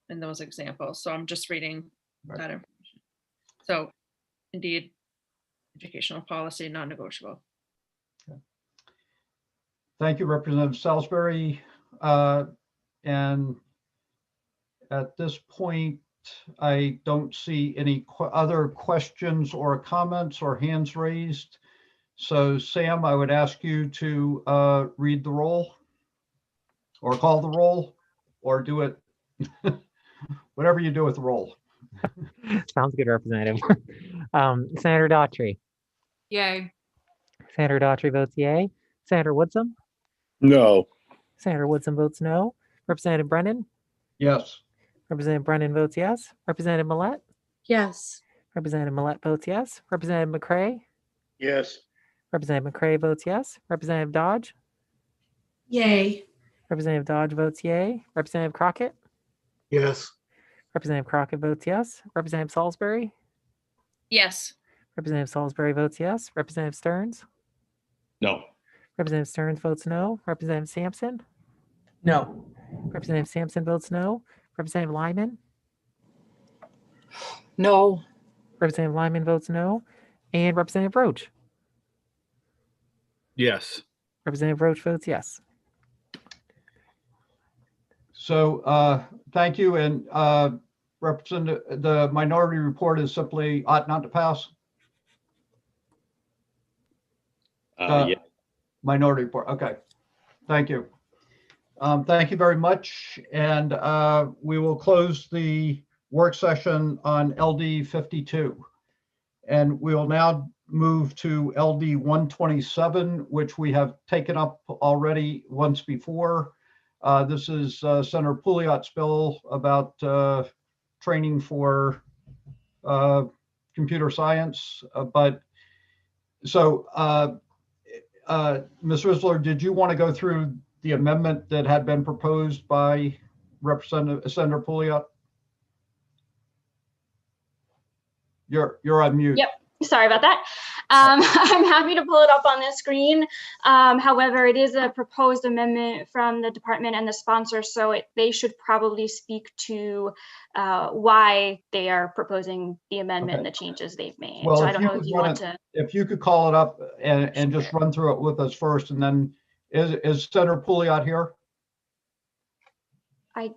Speaker 8: in those examples. So I'm just reading that information. So indeed, educational policy, non-negotiable.
Speaker 1: Thank you, Representative Salisbury. And at this point, I don't see any other questions or comments or hands raised. So Sam, I would ask you to read the roll or call the roll or do it, whatever you do with the roll.
Speaker 5: Sounds good, Representative. Senator Daughtry.
Speaker 2: Yay.
Speaker 5: Senator Daughtry votes yay. Senator Woodson.
Speaker 3: No.
Speaker 5: Senator Woodson votes no. Representative Brennan.
Speaker 1: Yes.
Speaker 5: Representative Brennan votes yes. Representative Millette.
Speaker 4: Yes.
Speaker 5: Representative Millette votes yes. Representative McCray.
Speaker 6: Yes.
Speaker 5: Representative McCray votes yes. Representative Dodge.
Speaker 9: Yay.
Speaker 5: Representative Dodge votes yay. Representative Crockett.
Speaker 10: Yes.
Speaker 5: Representative Crockett votes yes. Representative Salisbury.
Speaker 8: Yes.
Speaker 5: Representative Salisbury votes yes. Representative Stearns.
Speaker 7: No.
Speaker 5: Representative Stearns votes no. Representative Sampson.
Speaker 11: No.
Speaker 5: Representative Sampson votes no. Representative Lyman.
Speaker 13: No.
Speaker 5: Representative Lyman votes no. And Representative Roach.
Speaker 12: Yes.
Speaker 5: Representative Roach votes yes.
Speaker 1: So thank you. And Representative, the minority report is simply ought not to pass.
Speaker 7: Yeah.
Speaker 1: Minority report. Okay. Thank you. Thank you very much. And we will close the work session on LD 52. And we will now move to LD 127, which we have taken up already once before. This is Senator Pouliot's bill about training for computer science. Ms. Risler, did you want to go through the amendment that had been proposed by Senator Pouliot? You're on mute.
Speaker 14: Yep, sorry about that. I'm happy to pull it up on the screen. However, it is a proposed amendment from the department and the sponsor, so they should probably speak to why they are proposing the amendment and the changes they've made.
Speaker 1: Well,
Speaker 14: so I don't know if you want to.
Speaker 1: If you could call it up and just run through it with us first, and then is Senator Pouliot here?
Speaker 14: I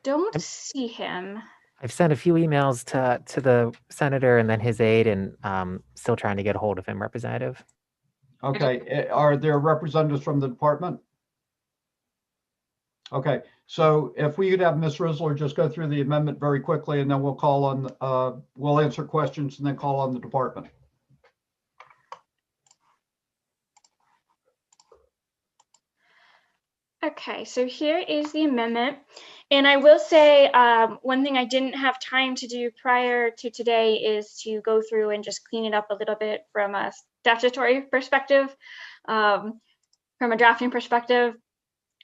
Speaker 14: don't see him.
Speaker 5: I've sent a few emails to the senator and then his aide, and still trying to get a hold of him, Representative.
Speaker 1: Okay, are there representatives from the department? Okay, so if we could have Ms. Risler just go through the amendment very quickly, and then we'll call on, we'll answer questions and then call on the department.
Speaker 14: Okay, so here is the amendment. And I will say one thing I didn't have time to do prior to today is to go through and just clean it up a little bit from a statutory perspective. From a drafting perspective,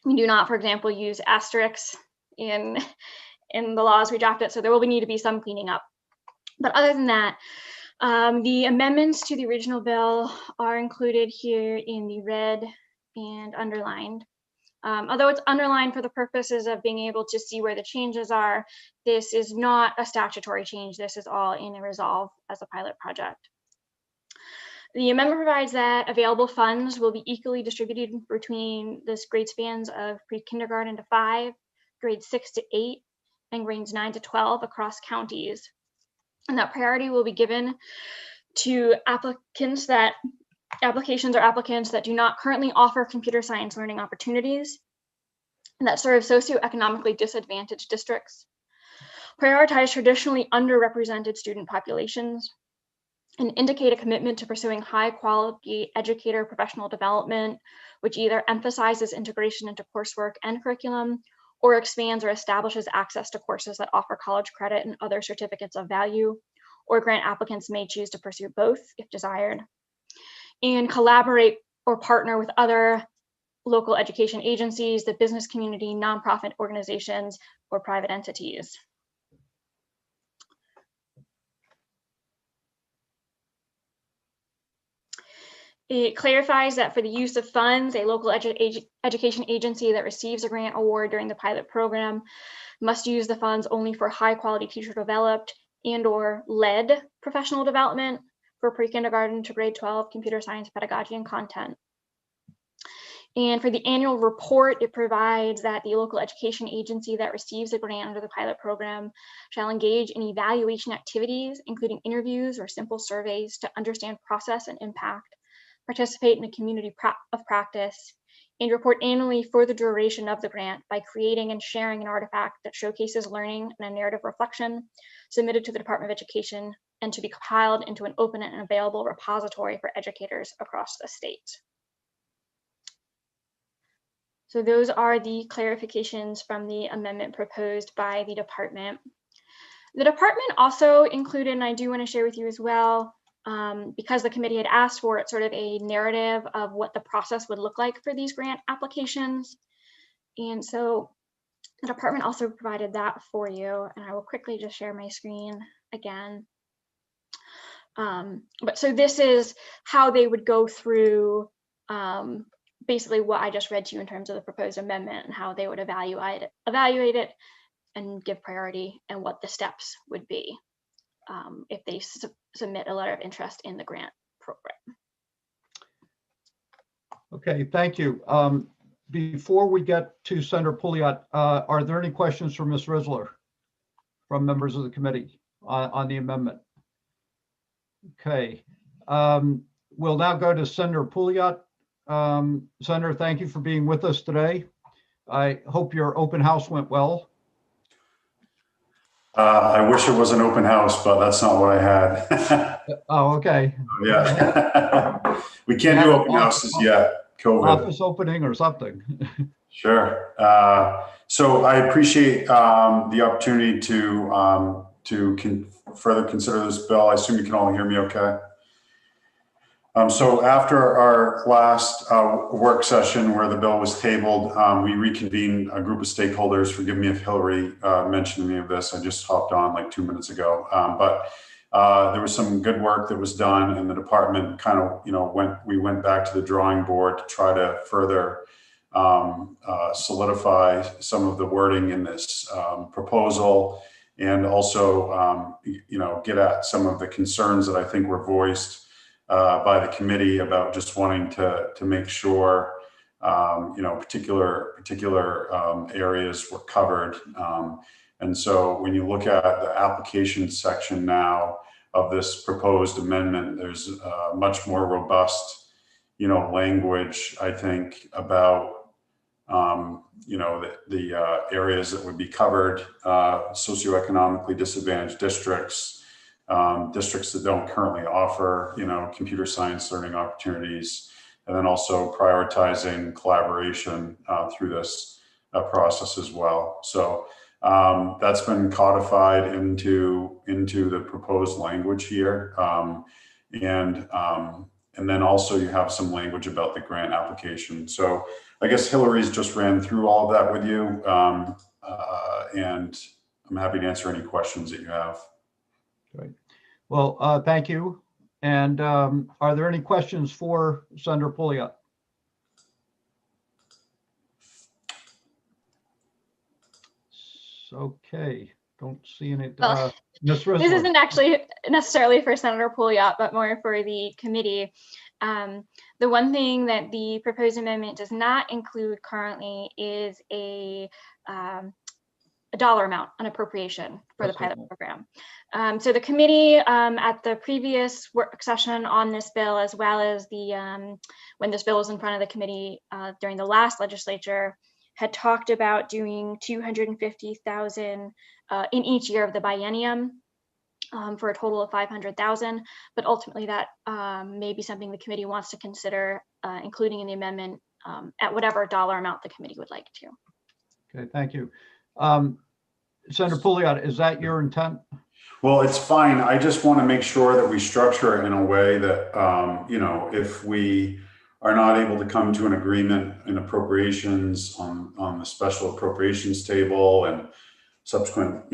Speaker 14: we do not, for example, use asterisks in the laws we drafted, so there will need to be some cleaning up. But other than that, the amendments to the original bill are included here in the red and underlined. Although it's underlined for the purposes of being able to see where the changes are, this is not a statutory change. This is all in a resolve as a pilot project. The amendment provides that available funds will be equally distributed between this grade spans of pre-kindergarten to 5, grades 6 to 8, and grades 9 to 12 across counties. And that priority will be given to applications that do not currently offer computer science learning opportunities and that serve socioeconomically disadvantaged districts, prioritize traditionally underrepresented student populations, and indicate a commitment to pursuing high quality educator professional development, which either emphasizes integration into coursework and curriculum or expands or establishes access to courses that offer college credit and other certificates of value, or grant applicants may choose to pursue both if desired, and collaborate or partner with other local education agencies, the business community, nonprofit organizations, or private entities. It clarifies that for the use of funds, a local education agency that receives a grant award during the pilot program must use the funds only for high quality teacher developed and/or led professional development for pre-kindergarten to grade 12 computer science pedagogy and content. And for the annual report, it provides that the local education agency that receives a grant under the pilot program shall engage in evaluation activities, including interviews or simple surveys to understand process and impact, participate in a community of practice, and report annually for the duration of the grant by creating and sharing an artifact that showcases learning and a narrative reflection submitted to the Department of Education and to be compiled into an open and available repository for educators across the state. So those are the clarifications from the amendment proposed by the department. The department also included, and I do want to share with you as well, because the committee had asked for it, sort of a narrative of what the process would look like for these grant applications. And so the department also provided that for you, and I will quickly just share my screen again. But so this is how they would go through basically what I just read to you in terms of the proposed amendment and how they would evaluate it and give priority and what the steps would be if they submit a letter of interest in the grant program.
Speaker 1: Okay, thank you. Before we get to Senator Pouliot, are there any questions for Ms. Risler from members of the committee on the amendment? Okay, we'll now go to Senator Pouliot. Senator, thank you for being with us today. I hope your open house went well.
Speaker 16: I wish it was an open house, but that's not what I had.
Speaker 1: Oh, okay.
Speaker 16: Yeah. We can't do open houses yet, COVID.
Speaker 1: Office opening or something.
Speaker 16: Sure. So I appreciate the opportunity to further consider this bill. I assume you can all hear me okay? So after our last work session where the bill was tabled, we reconvened a group of stakeholders. Forgive me if Hillary mentioned any of this. I just hopped on like 2 minutes ago. But there was some good work that was done, and the department kind of, we went back to the drawing board to try to further solidify some of the wording in this proposal, and also, get at some of the concerns that I think were voiced by the committee about just wanting to make sure, particular areas were covered. And so when you look at the application section now of this proposed amendment, there's much more robust, language, I think, about, the areas that would be covered, socioeconomically disadvantaged districts, districts that don't currently offer, computer science learning opportunities, and then also prioritizing collaboration through this process as well. So that's been codified into the proposed language here. And then also you have some language about the grant application. So I guess Hillary's just ran through all of that with you. And I'm happy to answer any questions that you have.
Speaker 1: Great. Well, thank you. And are there any questions for Senator Pouliot? Okay, don't see any.
Speaker 14: Well,
Speaker 1: Ms.
Speaker 14: this
Speaker 1: Risler.
Speaker 14: isn't actually necessarily for Senator Pouliot, but more for the committee. The one thing that the proposed amendment does not include currently is a dollar amount on appropriation for the pilot program. So the committee at the previous work session on this bill, as well as the when this bill was in front of the committee during the last legislature, had talked about doing $250,000 in each year of the biennium for a total of $500,000. But ultimately, that may be something the committee wants to consider including in the amendment at whatever dollar amount the committee would like to.
Speaker 1: Okay, thank you. Senator Pouliot, is that your intent?
Speaker 16: Well, it's fine. I just want to make sure that we structure it in a way that, if we are not able to come to an agreement in appropriations on the special appropriations table and subsequent,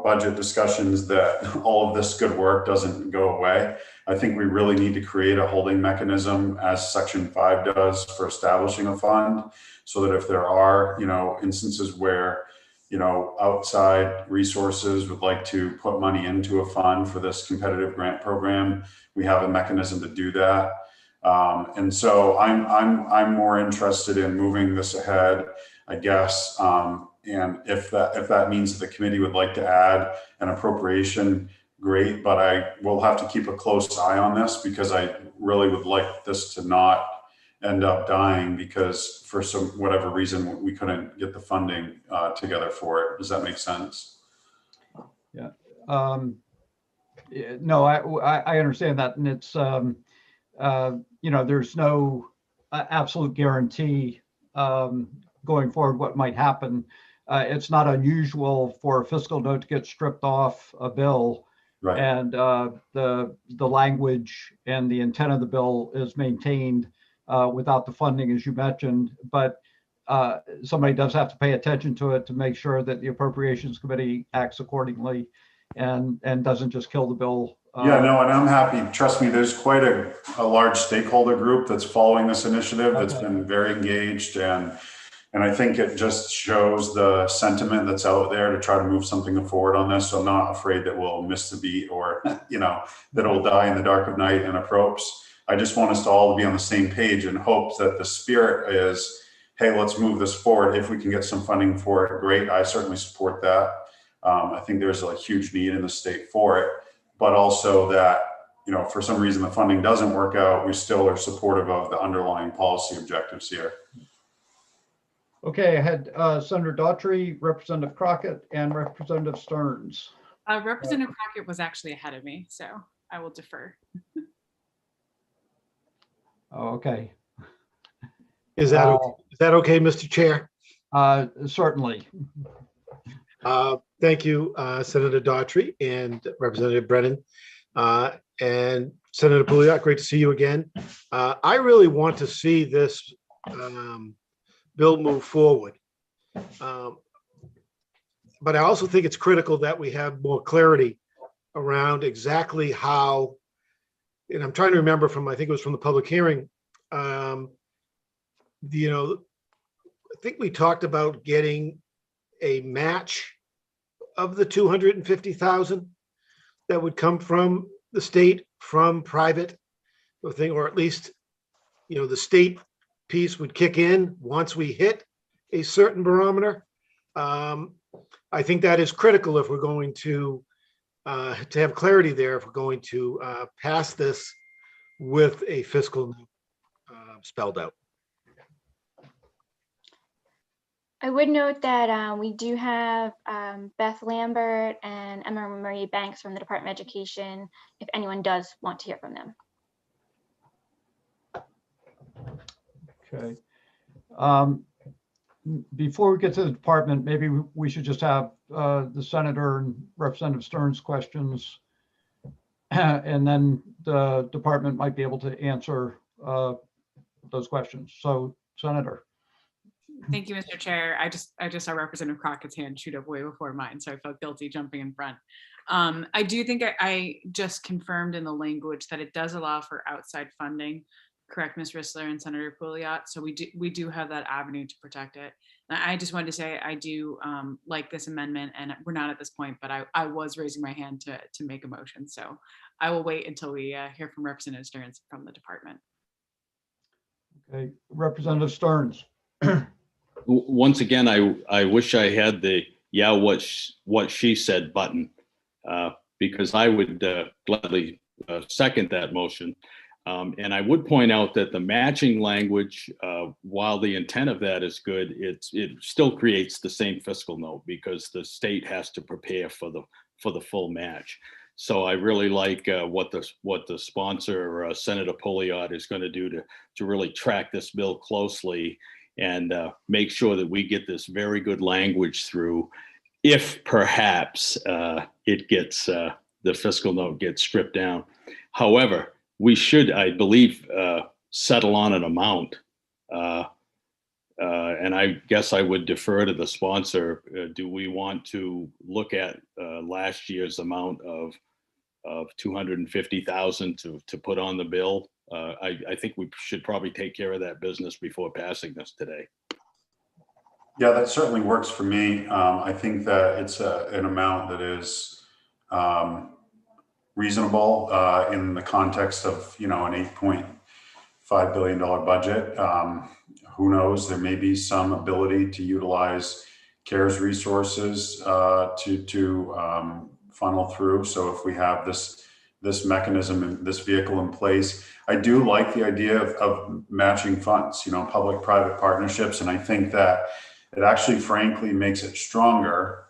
Speaker 16: budget discussions, that all of this good work doesn't go away. I think we really need to create a holding mechanism, as Section 5 does, for establishing a fund, so that if there are, instances where outside resources would like to put money into a fund for this competitive grant program, we have a mechanism to do that. And so I'm more interested in moving this ahead, I guess. And if that means that the committee would like to add an appropriation, great. But I will have to keep a close eye on this, because I really would like this to not end up dying because for whatever reason we couldn't get the funding together for it. Does that make sense?
Speaker 1: Yeah. No, I understand that, and it's there's no absolute guarantee going forward what might happen. It's not unusual for a fiscal note to get stripped off a bill,
Speaker 16: right,
Speaker 1: and the language and the intent of the bill is maintained without the funding, as you mentioned, but somebody does have to pay attention to it to make sure that the Appropriations Committee acts accordingly and doesn't just kill the bill.
Speaker 16: Yeah, no, and I'm happy. Trust me, there's quite a large stakeholder group that's following this initiative that's been very engaged, and I think it just shows the sentiment that's out there to try to move something forward on this. So I'm not afraid that we'll miss the beat, or that it will die in the dark of night in approach. I just want us to all be on the same page, and hope that the spirit is, hey, let's move this forward. If we can get some funding for it, great. I certainly support that. I think there's a huge need in the state for it, but also that, for some reason the funding doesn't work out, we still are supportive of the underlying policy objectives here.
Speaker 1: Okay, I had Senator Daughtry, Representative Crockett, and Representative Stearns.
Speaker 2: Representative Crockett was actually ahead of me, so. I will defer.
Speaker 1: Okay.
Speaker 10: Is that okay, Mr. Chair?
Speaker 1: Certainly.
Speaker 10: Thank you, Senator Daughtry and Representative Brennan. And Senator Pouliot, great to see you again. I really want to see this bill move forward. But I also think it's critical that we have more clarity around exactly how, and I'm trying to remember from, I think it was from the public hearing, I think we talked about getting a match of the 250,000 that would come from the state, from private thing, or at least, the state piece would kick in once we hit a certain barometer. I think that is critical if we're going to have clarity there, if we're going to pass this with a fiscal spelled out.
Speaker 14: I would note that we do have Beth Lambert and Emma Marie Banks from the Department of Education, if anyone does want to hear from them.
Speaker 1: Okay. Before we get to the department, maybe we should just have the Senator and Representative Stern's questions, and then the department might be able to answer those questions. So, Senator.
Speaker 2: Thank you, Mr. Chair. I just saw Representative Crockett's hand shoot up way before mine, so I felt guilty jumping in front. I do think I just confirmed in the language that it does allow for outside funding. Correct, Ms. Rissler and Senator Pouliot. So we do have that avenue to protect it. And I just wanted to say I do like this amendment, and we're not at this point, but I was raising my hand to make a motion. So I will wait until we hear from Representative Stearns from the department.
Speaker 1: Okay, Representative Stearns.
Speaker 7: Once again, I wish I had the what she said button, because I would gladly second that motion. And I would point out that the matching language, while the intent of that is good, it still creates the same fiscal note because the state has to prepare for the full match. So I really like what the sponsor, Senator Pouliot, is going to do to really track this bill closely and make sure that we get this very good language through, if perhaps it gets the fiscal note gets stripped down. However, we should, I believe, settle on an amount. And I guess I would defer to the sponsor. Do we want to look at last year's amount of 250,000 to put on the bill? I think we should probably take care of that business before passing this today.
Speaker 16: Yeah, that certainly works for me. I think that it's an amount that is reasonable in the context of, an $8.5 billion budget. Who knows, there may be some ability to utilize CARES resources to funnel through. So if we have this mechanism and this vehicle in place, I do like the idea of matching funds, public-private partnerships. And I think that it actually, frankly, makes it stronger.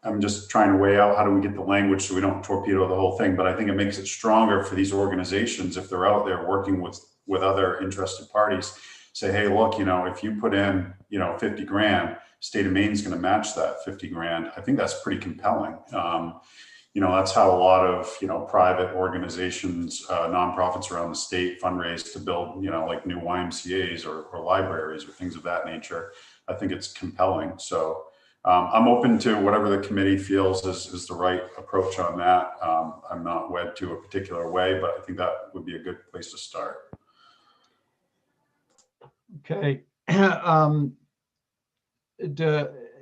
Speaker 16: I'm just trying to weigh out how do we get the language so we don't torpedo the whole thing, but I think it makes it stronger for these organizations if they're out there working with other interested parties. Say, hey, look, if you put in, 50 grand, state of Maine is going to match that 50 grand. I think that's pretty compelling. That's how a lot of, private organizations, nonprofits around the state fundraise to build, like new YMCAs or libraries or things of that nature. I think it's compelling. So I'm open to whatever the committee feels is the right approach on that. I'm not wed to a particular way, but I think that would be a good place to start.
Speaker 1: Okay.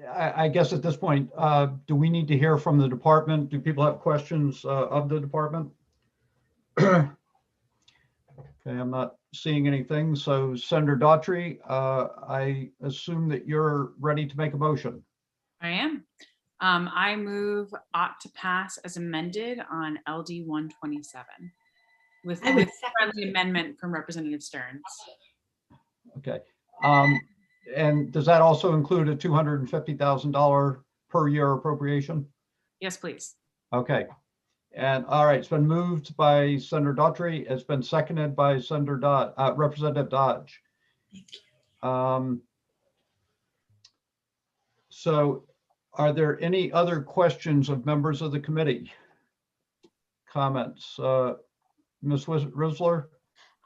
Speaker 1: I guess at this point, do we need to hear from the department? Do people have questions of the department? Okay, I'm not seeing anything. So Senator Daughtry, I assume that you're ready to make a motion.
Speaker 2: I am. I move ought to pass as amended on LD 127 with friendly amendment from Representative Stearns.
Speaker 1: Okay. And does that also include a $250,000 per year appropriation?
Speaker 2: Yes, please.
Speaker 1: Okay. And all right, it's been moved by Senator Daughtry. It's been seconded by Senator Representative Dodge. So are there any other questions of members of the committee? Comments? Ms. Risler?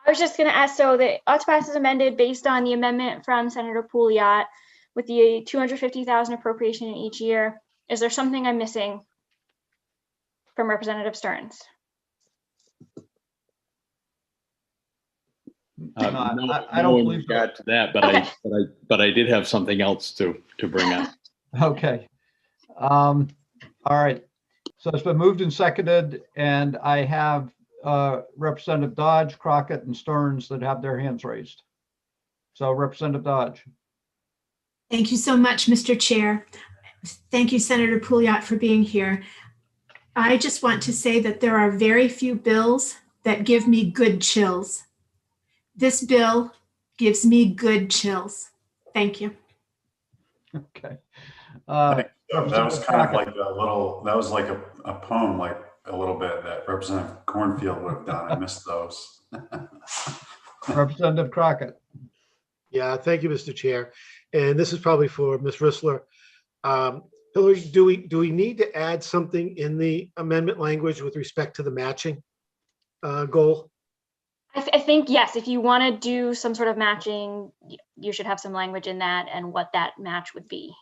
Speaker 14: I was just going to ask, so the ought to pass is amended based on the amendment from Senator Pouliot with the 250,000 appropriation in each year. Is there something I'm missing from Representative Stearns?
Speaker 1: No, I don't believe so.
Speaker 7: Got to that, but
Speaker 14: Okay.
Speaker 7: but I did have something else to bring up.
Speaker 1: Okay. All right. So it's been moved and seconded, and I have Representative Dodge, Crockett, and Stearns that have their hands raised. So Representative Dodge.
Speaker 9: Thank you so much, Mr. Chair. Thank you, Senator Pouliot, for being here. I just want to say that there are very few bills that give me good chills. This bill gives me good chills. Thank you.
Speaker 1: Okay.
Speaker 16: That was kind of like a little, that was like a poem, like a little bit that Representative Cornfield would have done. I missed those.
Speaker 1: Representative Crockett.
Speaker 10: Yeah, thank you, Mr. Chair. And this is probably for Ms. Risler. Hillary, do we need to add something in the amendment language with respect to the matching goal?
Speaker 14: I think, yes, if you want to do some sort of matching, you should have some language in that and what that match would be.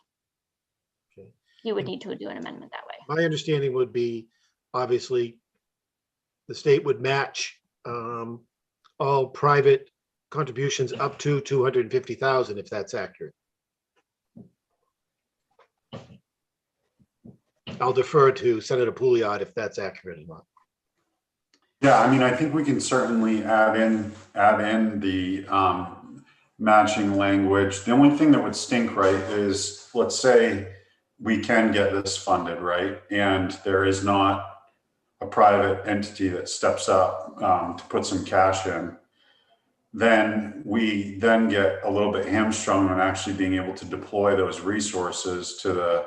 Speaker 10: Okay.
Speaker 14: You would need to do an amendment that way.
Speaker 10: My understanding would be, obviously, the state would match all private contributions up to 250,000, if that's accurate. I'll defer to Senator Pouliot if that's accurate or not.
Speaker 16: Yeah, I mean, I think we can certainly add in the matching language. The only thing that would stink, right, is let's say we can get this funded, right, and there is not a private entity that steps up to put some cash in. Then we then get a little bit hamstrung on actually being able to deploy those resources to the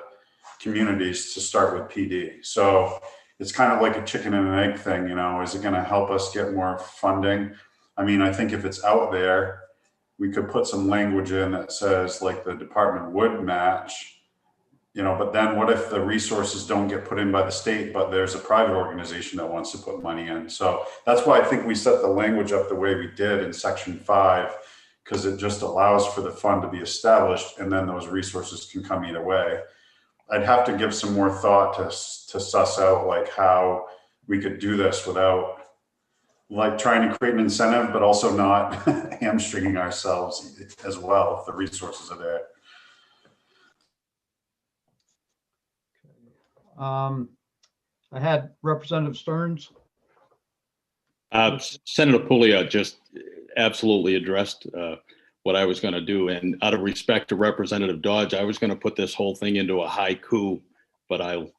Speaker 16: communities to start with PD. So it's kind of like a chicken and an egg thing, you know, is it going to help us get more funding? I mean, I think if it's out there, we could put some language in that says like the department would match, you know, but then what if the resources don't get put in by the state, but there's a private organization that wants to put money in? So that's why I think we set the language up the way we did in section 5, because it just allows for the fund to be established and then those resources can come either way. I'd have to give some more thought to suss out like how we could do this without like trying to create an incentive, but also not hamstringing ourselves as well if the resources are there.
Speaker 1: I had Representative Stearns.
Speaker 7: Senator Pouliot just absolutely addressed what I was going to do. And out of respect to Representative Dodge, I was going to put this whole thing into a haiku, but I'll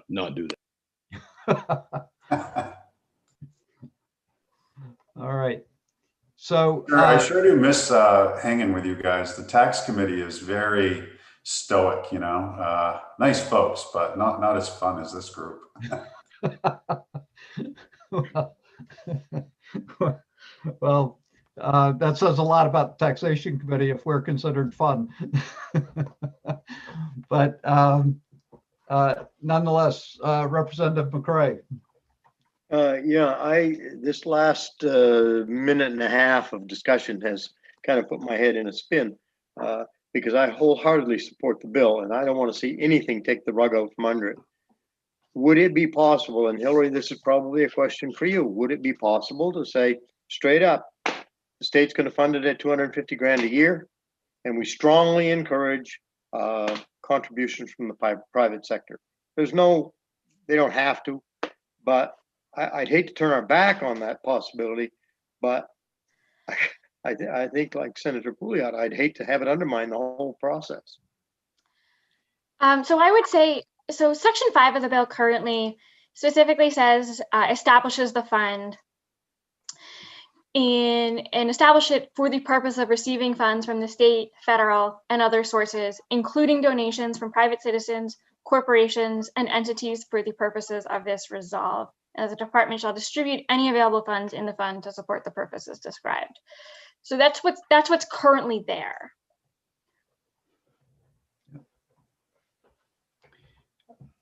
Speaker 7: not do
Speaker 16: that.
Speaker 1: All right. So
Speaker 16: I sure do miss hanging with you guys. The tax committee is very stoic, you know, nice folks, but not as fun as this group.
Speaker 1: Well, that says a lot about the taxation committee if we're considered fun. But nonetheless, Representative McCray.
Speaker 6: Yeah, this last minute and a half of discussion has kind of put my head in a spin because I wholeheartedly support the bill and I don't want to see anything take the rug out from under it. Would it be possible, and Hillary, this is probably a question for you, would it be possible to say straight up, the state's going to fund it at 250 grand a year, and we strongly encourage contributions from the private sector? There's no, they don't have to, but I'd hate to turn our back on that possibility, but I think like Senator Pouliot, I'd hate to have it undermine the whole process.
Speaker 14: So I would say, so section 5 of the bill currently specifically says establishes the fund and establish it for the purpose of receiving funds from the state, federal, and other sources, including donations from private citizens, corporations, and entities for the purposes of this resolve. As the department shall distribute any available funds in the fund to support the purposes described. So that's what's currently there.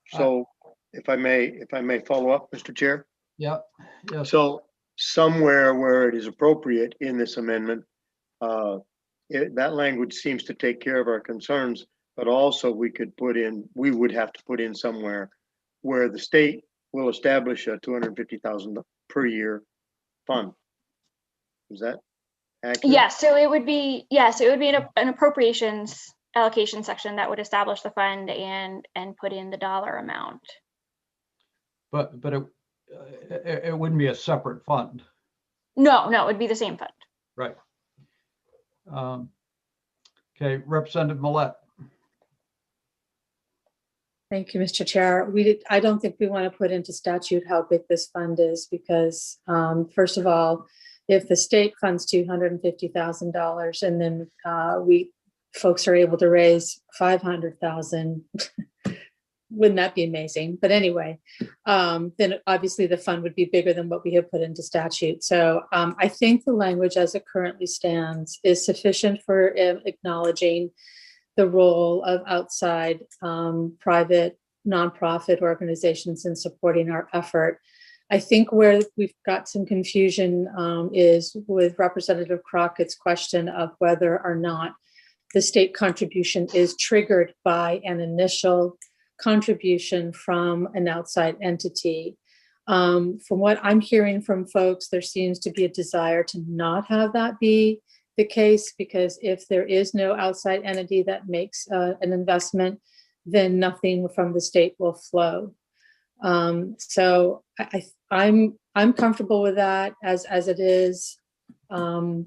Speaker 6: So if I may follow up, Mr. Chair.
Speaker 1: Yep. Yes.
Speaker 6: So somewhere where it is appropriate in this amendment, that language seems to take care of our concerns, but also we would have to put in somewhere where the state will establish a $250,000 per year fund. Is that accurate?
Speaker 14: Yes, so it would be an appropriations allocation section that would establish the fund and put in the dollar amount.
Speaker 1: But it wouldn't be a separate fund.
Speaker 14: No, it would be the same fund.
Speaker 1: Right. Okay, Representative Millette.
Speaker 4: Thank you, Mr. Chair. I don't think we want to put into statute how big this fund is because, first of all, if the state funds $250,000 and then folks are able to raise 500,000, wouldn't that be amazing? But anyway, then obviously the fund would be bigger than what we have put into statute. So I think the language as it currently stands is sufficient for acknowledging the role of outside private nonprofit organizations in supporting our effort. I think where we've got some confusion is with Representative Crockett's question of whether or not the state contribution is triggered by an initial contribution from an outside entity. From what I'm hearing from folks, there seems to be a desire to not have that be the case, because if there is no outside entity that makes an investment, then nothing from the state will flow. So I'm comfortable with that as it is. I'm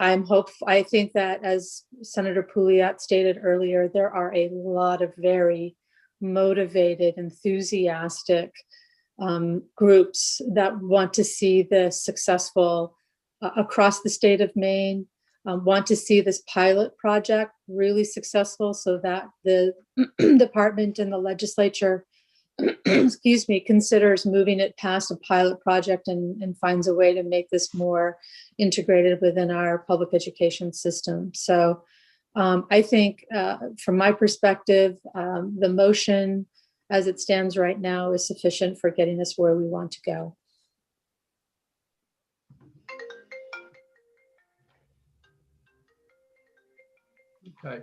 Speaker 4: hopeful. I think that, as Senator Pouliot stated earlier, there are a lot of very motivated, enthusiastic groups that want to see this successful across the state of Maine, want to see this pilot project really successful so that the department and the legislature excuse me, considers moving it past a pilot project and finds a way to make this more integrated within our public education system. So I think from my perspective, the motion as it stands right now is sufficient for getting us where we want to go.
Speaker 1: Okay.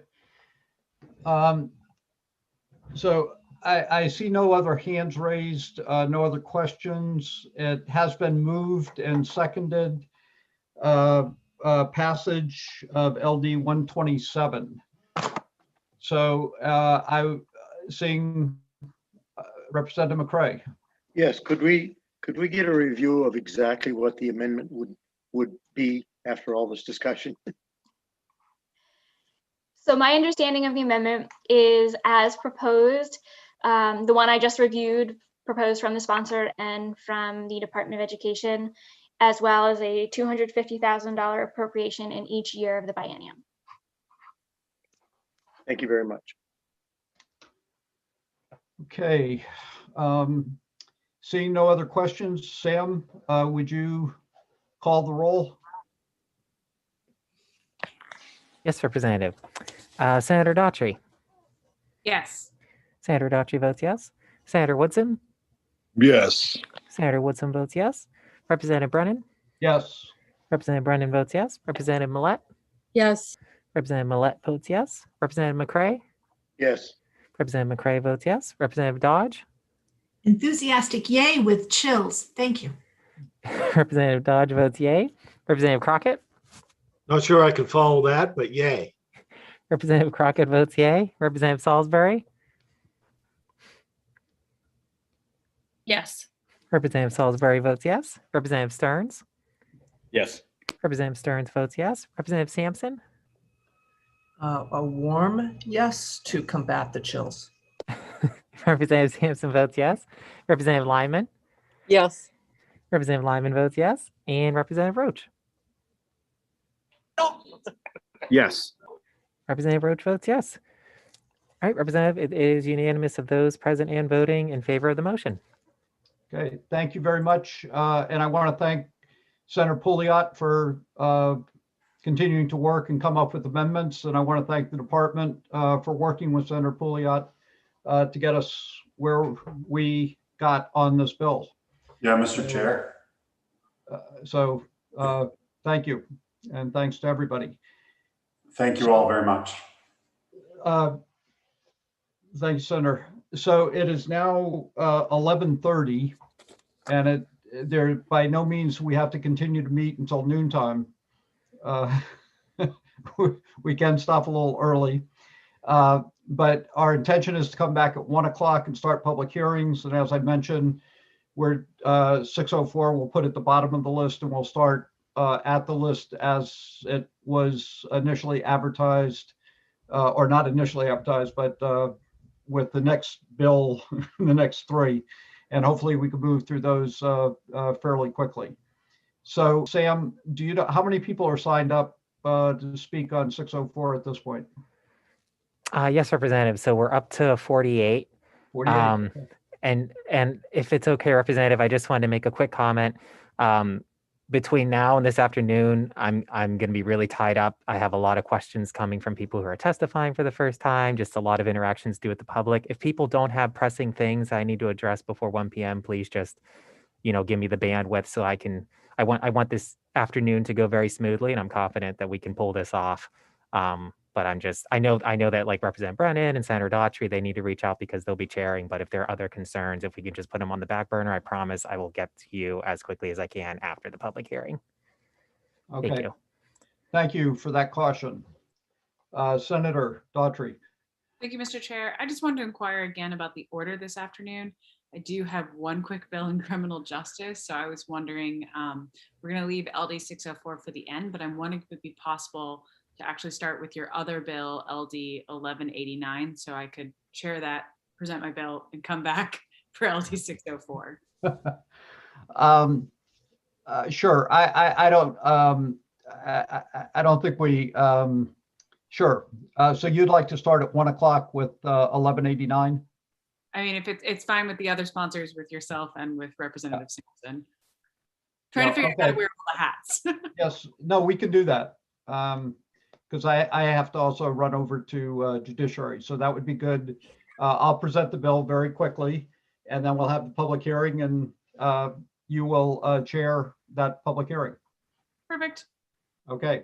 Speaker 1: So I see no other hands raised, no other questions. It has been moved and seconded, passage of LD 127. So I'm seeing Representative McCray.
Speaker 6: Yes, could we get a review of exactly what the amendment would be after all this discussion?
Speaker 14: So my understanding of the amendment is as proposed. The one I just reviewed, proposed from the sponsor and from the Department of Education, as well as a $250,000 appropriation in each year of the biennium.
Speaker 6: Thank you very much.
Speaker 1: Okay. Seeing no other questions, Sam, would you call the roll?
Speaker 5: Yes, Representative. Senator Daughtry.
Speaker 2: Yes.
Speaker 5: Senator Daughtry votes yes. Senator Woodson.
Speaker 3: Yes.
Speaker 5: Senator Woodson votes yes. Representative Brennan.
Speaker 1: Yes.
Speaker 5: Representative Brennan votes yes. Representative Millette.
Speaker 4: Yes.
Speaker 5: Representative Millette votes yes. Representative McCray.
Speaker 6: Yes.
Speaker 5: Representative McCray votes yes. Representative Dodge.
Speaker 9: Enthusiastic yay with chills. Thank you.
Speaker 5: Representative Dodge votes yay. Representative Crockett.
Speaker 10: Not sure I can follow that, but yay.
Speaker 5: Representative Crockett votes yay. Representative Salisbury.
Speaker 8: Yes.
Speaker 5: Representative Salisbury votes yes. Representative Stearns.
Speaker 7: Yes.
Speaker 5: Representative Stearns votes yes. Representative Sampson.
Speaker 11: A warm yes to combat the chills.
Speaker 5: Representative Sampson votes yes. Representative Lyman.
Speaker 13: Yes.
Speaker 5: Representative Lyman votes yes. And Representative Roach.
Speaker 12: Yes.
Speaker 5: Representative Roach votes yes. All right, Representative, it is unanimous of those present and voting in favor of the motion.
Speaker 1: Okay, thank you very much. And I want to thank Senator Pouliot for continuing to work and come up with amendments. And I want to thank the department for working with Senator Pouliot to get us where we got on this bill.
Speaker 16: Yeah, Mr. Chair.
Speaker 1: So thank you. And thanks to everybody.
Speaker 16: Thank you all very much.
Speaker 1: Thanks, Senator. So it is now 11:30, and there by no means we have to continue to meet until noontime. We can stop a little early, but our intention is to come back at 1 o'clock and start public hearings. And as I mentioned, we're 6:04. We'll put at the bottom of the list, and we'll start at the list as it was initially advertised, or not initially advertised, but with the next bill, the next three, and hopefully we can move through those fairly quickly. So Sam, do you know how many people are signed up to speak on 604 at this point?
Speaker 5: Yes, Representative. So we're up to 48.
Speaker 1: 48. Okay.
Speaker 5: And if it's okay, Representative, I just wanted to make a quick comment. Between now and this afternoon, I'm going to be really tied up. I have a lot of questions coming from people who are testifying for the first time, just a lot of interactions to do with the public. If people don't have pressing things I need to address before 1 p.m., please just, give me the bandwidth so I want this afternoon to go very smoothly, and I'm confident that we can pull this off. But I know that like Representative Brennan and Senator Daughtry, they need to reach out because they'll be chairing. But if there are other concerns, if we can just put them on the back burner, I promise I will get to you as quickly as I can after the public hearing.
Speaker 1: Okay.
Speaker 5: Thank you.
Speaker 1: Thank you for that caution. Senator Daughtry.
Speaker 2: Thank you, Mr. Chair. I just wanted to inquire again about the order this afternoon. I do have one quick bill in criminal justice. So I was wondering, we're going to leave LD 604 for the end, but I'm wondering if it would be possible to actually start with your other bill, LD 1189, so I could share that, present my bill, and come back for LD 604.
Speaker 1: Sure. I don't think we. Sure. So you'd like to start at 1 o'clock with 1189?
Speaker 2: I mean, if it's fine with the other sponsors, with yourself and with Representative Sampson. Trying to figure out how to wear all the hats.
Speaker 1: Yes. No, we can do that. Because I have to also run over to Judiciary. So that would be good. I'll present the bill very quickly, and then we'll have the public hearing, and you will chair that public hearing.
Speaker 2: Perfect.
Speaker 1: Okay.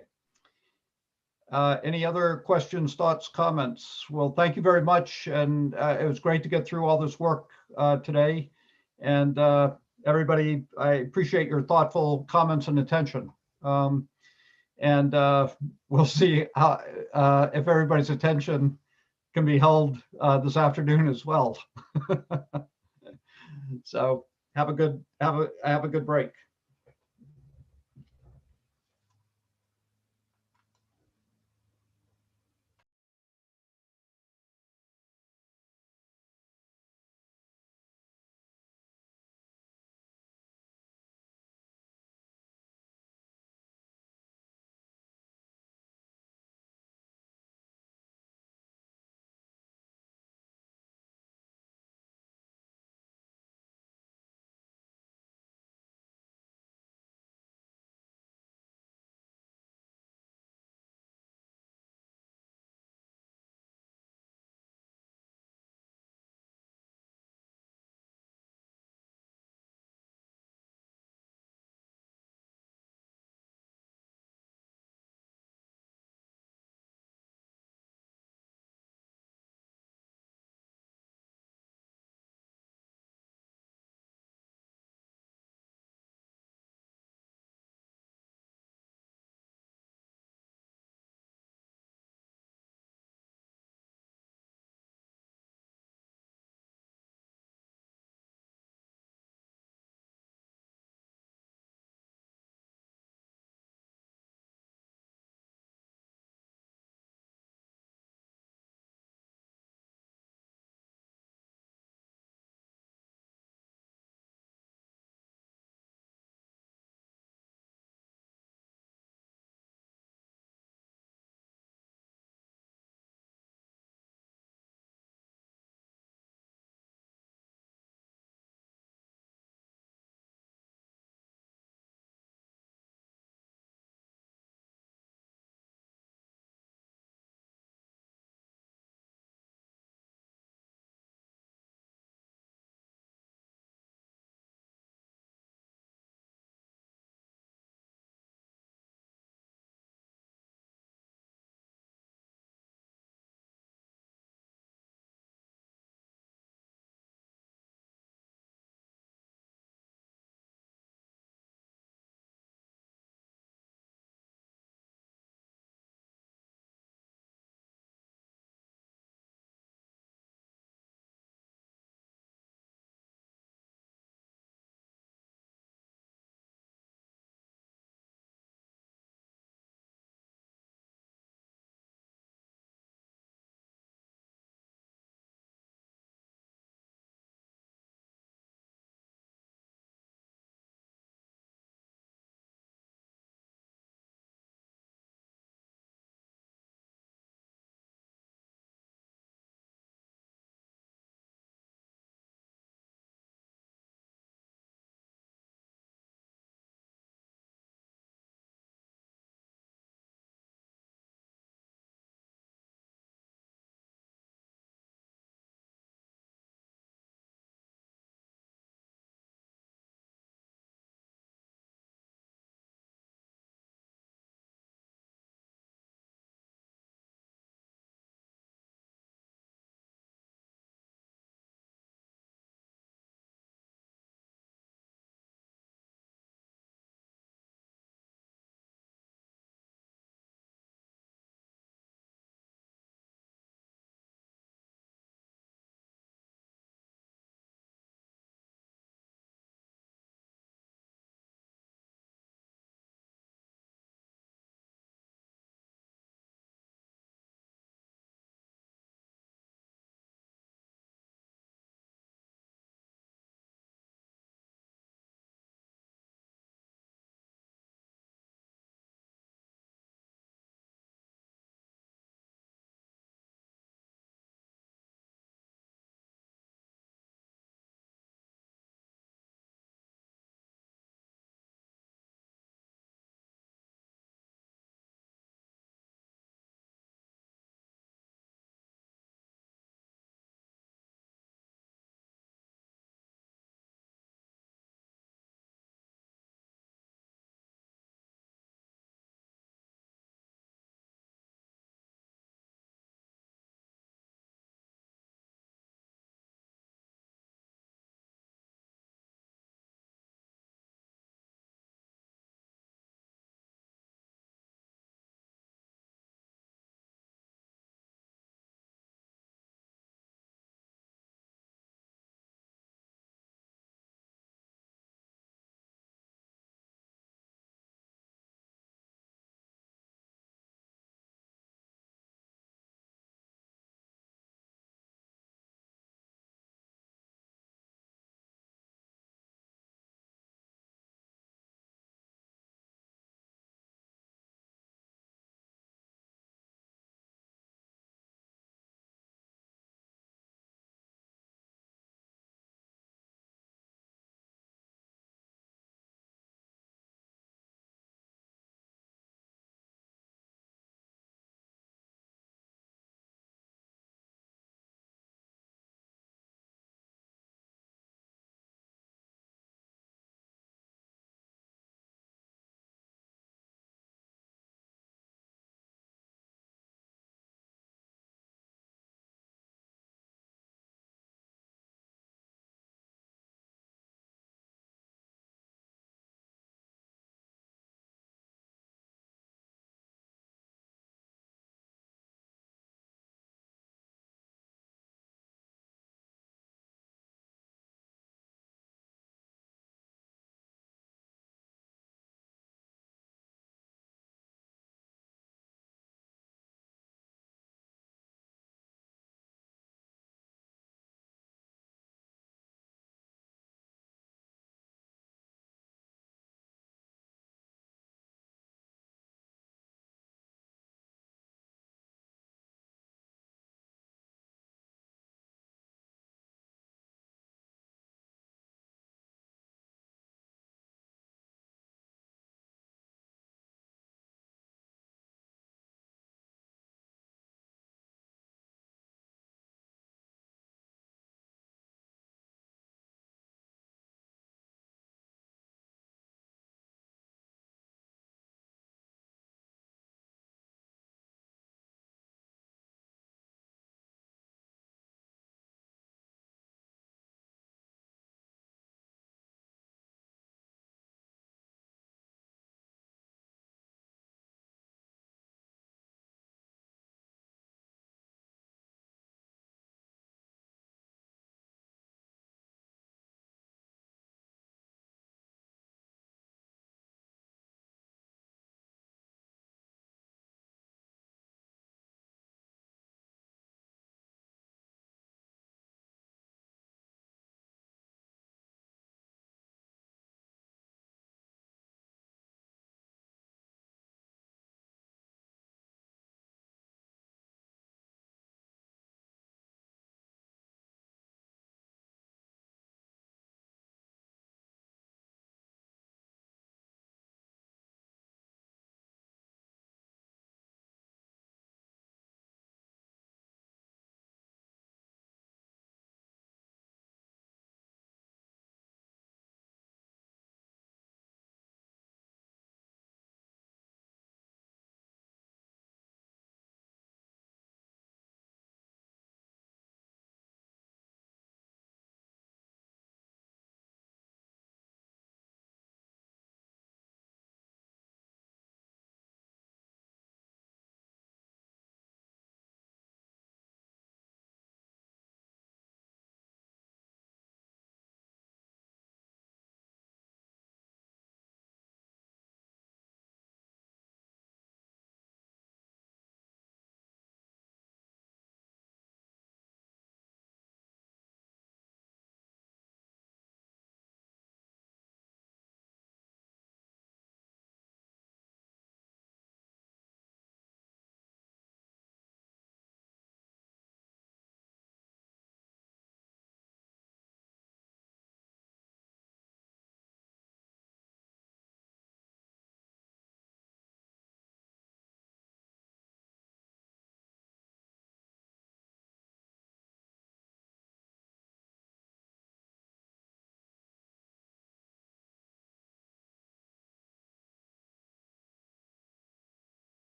Speaker 1: Any other questions, thoughts, comments? Well, thank you very much. And it was great to get through all this work today. And everybody, I appreciate your thoughtful comments and attention. And we'll see how, if everybody's attention can be held this afternoon as well. So have a good break.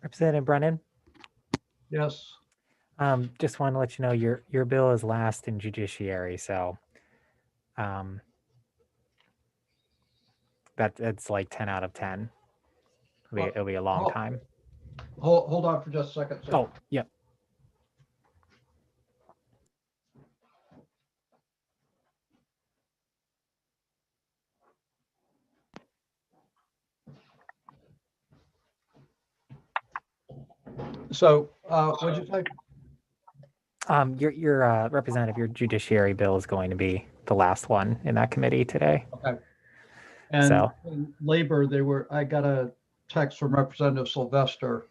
Speaker 5: Representative Brennan,
Speaker 1: Yes.
Speaker 5: just want to let you know your bill is last in judiciary, so that's like 10 out of 10. It'll be a long time.
Speaker 1: Hold on for just a second.
Speaker 5: Oh, yep.
Speaker 1: So what'd you say?
Speaker 5: Your representative, your judiciary bill is going to be the last one in that committee today.
Speaker 1: Okay. And
Speaker 5: So
Speaker 1: in labor, I got a text from Representative Sylvester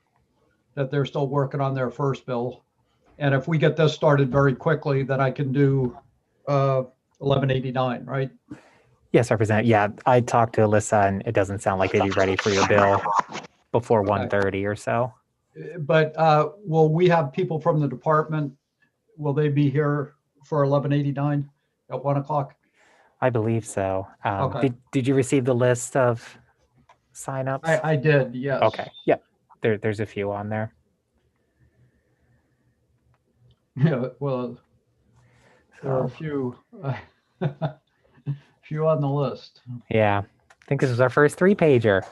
Speaker 1: that they're still working on their first bill. And if we get this started very quickly, then I can do 1189, right?
Speaker 5: yes, Representative. Yeah, I talked to Alyssa, and it doesn't sound like they'd be ready for your bill before 1:30 or so.
Speaker 1: But will we have people from the department? Will they be here for 1189 at 1 o'clock?
Speaker 5: I believe so.
Speaker 1: Okay.
Speaker 5: Did you receive the list of signups?
Speaker 1: I did, yes.
Speaker 5: Okay. Yep. There's a few on there.
Speaker 1: Yeah, well, there are a few, few on the list.
Speaker 5: Yeah. I think this was our first 3-pager.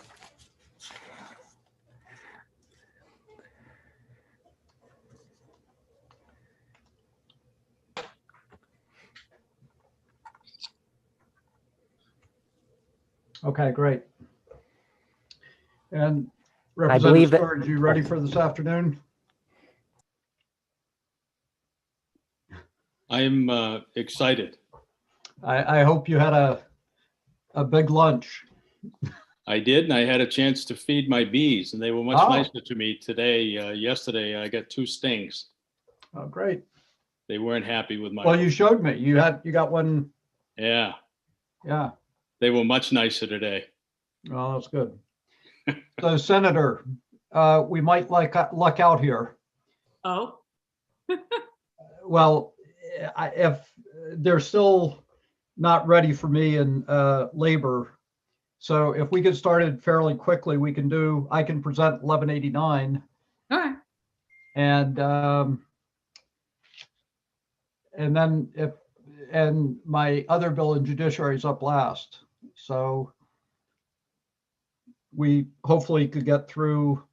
Speaker 1: Okay, great. And
Speaker 5: I believe
Speaker 1: Representative
Speaker 5: that-
Speaker 1: Sturge, you ready for this afternoon?
Speaker 7: I'm excited.
Speaker 1: I hope you had a big lunch.
Speaker 7: I did, and I had a chance to feed my bees, and they were much
Speaker 1: Oh.
Speaker 7: nicer to me today. Yesterday, I got 2 stings.
Speaker 1: Oh, great.
Speaker 7: They weren't happy with my.
Speaker 1: Well, you showed me. You got one.
Speaker 7: Yeah,
Speaker 1: Yeah.
Speaker 7: they were much nicer today.
Speaker 1: Well, that's good. So, Senator, we might luck out here.
Speaker 2: Oh,
Speaker 1: Well, if they're still not ready for me in labor, so if we get started fairly quickly, I can present 1189,
Speaker 2: okay.
Speaker 1: and then and my other bill in judiciary is up last, so we hopefully could get through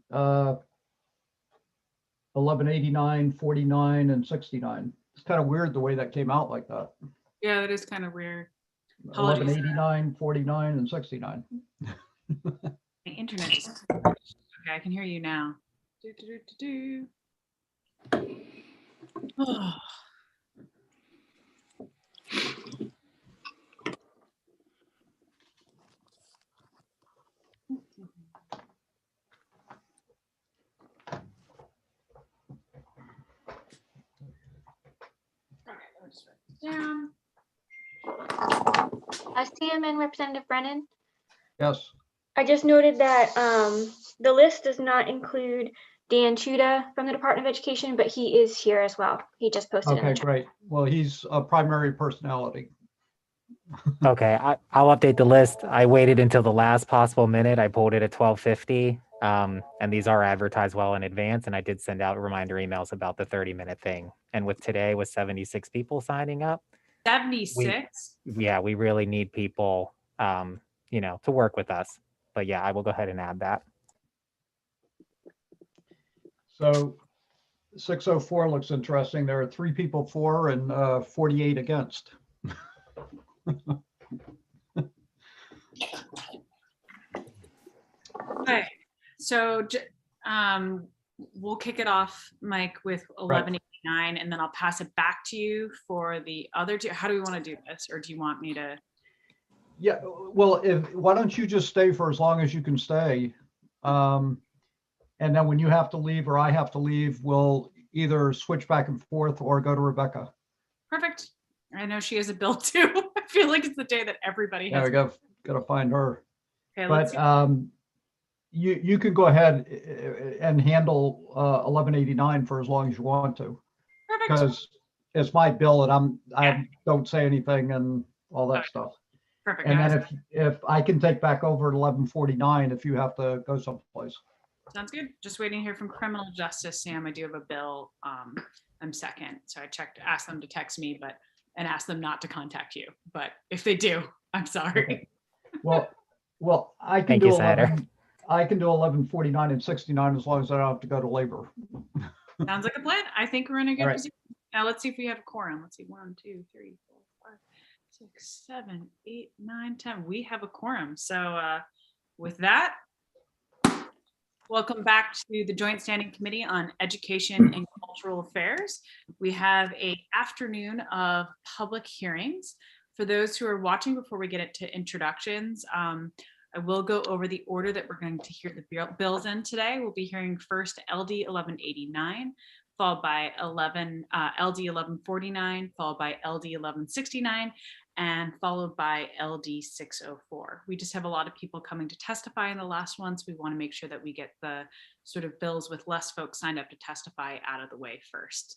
Speaker 1: 1189, 49, and 69. It's kind of weird the way that came out like that.
Speaker 2: Yeah, that is kind of weird. Apologies.
Speaker 1: 1189, 49, and 69.
Speaker 2: My internet just. Okay, I can hear you now. Oh. Down.
Speaker 14: Sam and Representative Brennan,
Speaker 1: Yes.
Speaker 14: I just noted that the list does not include Dan Chuda from the Department of Education, but he is here as well. He just posted in
Speaker 1: Okay,
Speaker 14: the chat.
Speaker 1: great. Well, he's a primary personality.
Speaker 5: Okay, I'll update the list. I waited until the last possible minute. I pulled it at 12:50. And these are advertised well in advance. And I did send out reminder emails about the 30-minute thing. And with today, with 76 people signing up,
Speaker 2: 76.
Speaker 5: yeah, we really need people, to work with us. But yeah, I will go ahead and add that.
Speaker 1: So 604 looks interesting. There are 3 people for and 48 against.
Speaker 2: Okay, so we'll kick it off, Mike, with 1189, and then I'll pass it back to you for the other 2. How do we want to do this, or do you want me to?
Speaker 1: Yeah, well, why don't you just stay for as long as you can stay? And then when you have to leave or I have to leave, we'll either switch back and forth or go to Rebecca.
Speaker 2: Perfect. I know she has a bill too. I feel like it's the day that everybody
Speaker 1: Yeah,
Speaker 2: has.
Speaker 1: we got to find her.
Speaker 2: Okay,
Speaker 1: But
Speaker 2: let's see.
Speaker 1: you can go ahead and handle 1189 for as long as you want to,
Speaker 2: Perfect.
Speaker 1: because it's my bill and I don't say anything and all that stuff.
Speaker 2: Perfect.
Speaker 1: And
Speaker 2: No,
Speaker 1: then if I can take back over at 1149 if you have to go someplace.
Speaker 2: sounds good. Just waiting to hear from criminal justice. Sam, I do have a bill. I'm second. So I asked them to text me, and ask them not to contact you. But if they do, I'm sorry.
Speaker 1: Okay. Well, I can
Speaker 5: Thank
Speaker 1: do
Speaker 5: you, Senator.
Speaker 1: 11. I can do 1149 and 69 as long as I don't have to go to labor.
Speaker 2: Sounds like a plan. I think we're in a good
Speaker 1: All right.
Speaker 2: position. Now let's see if we have a quorum. Let's see. 1, 2, 3, 4, 5, 6, 7, 8, 9, 10. We have a quorum. So with that, welcome back to the Joint Standing Committee on Education and Cultural Affairs. We have an afternoon of public hearings. For those who are watching, before we get into introductions, I will go over the order that we're going to hear the bills in today. We'll be hearing first LD 1189, followed by LD 1149, followed by LD 1169, and followed by LD 604. We just have a lot of people coming to testify in the last one, so we want to make sure that we get the sort of bills with less folks signed up to testify out of the way first.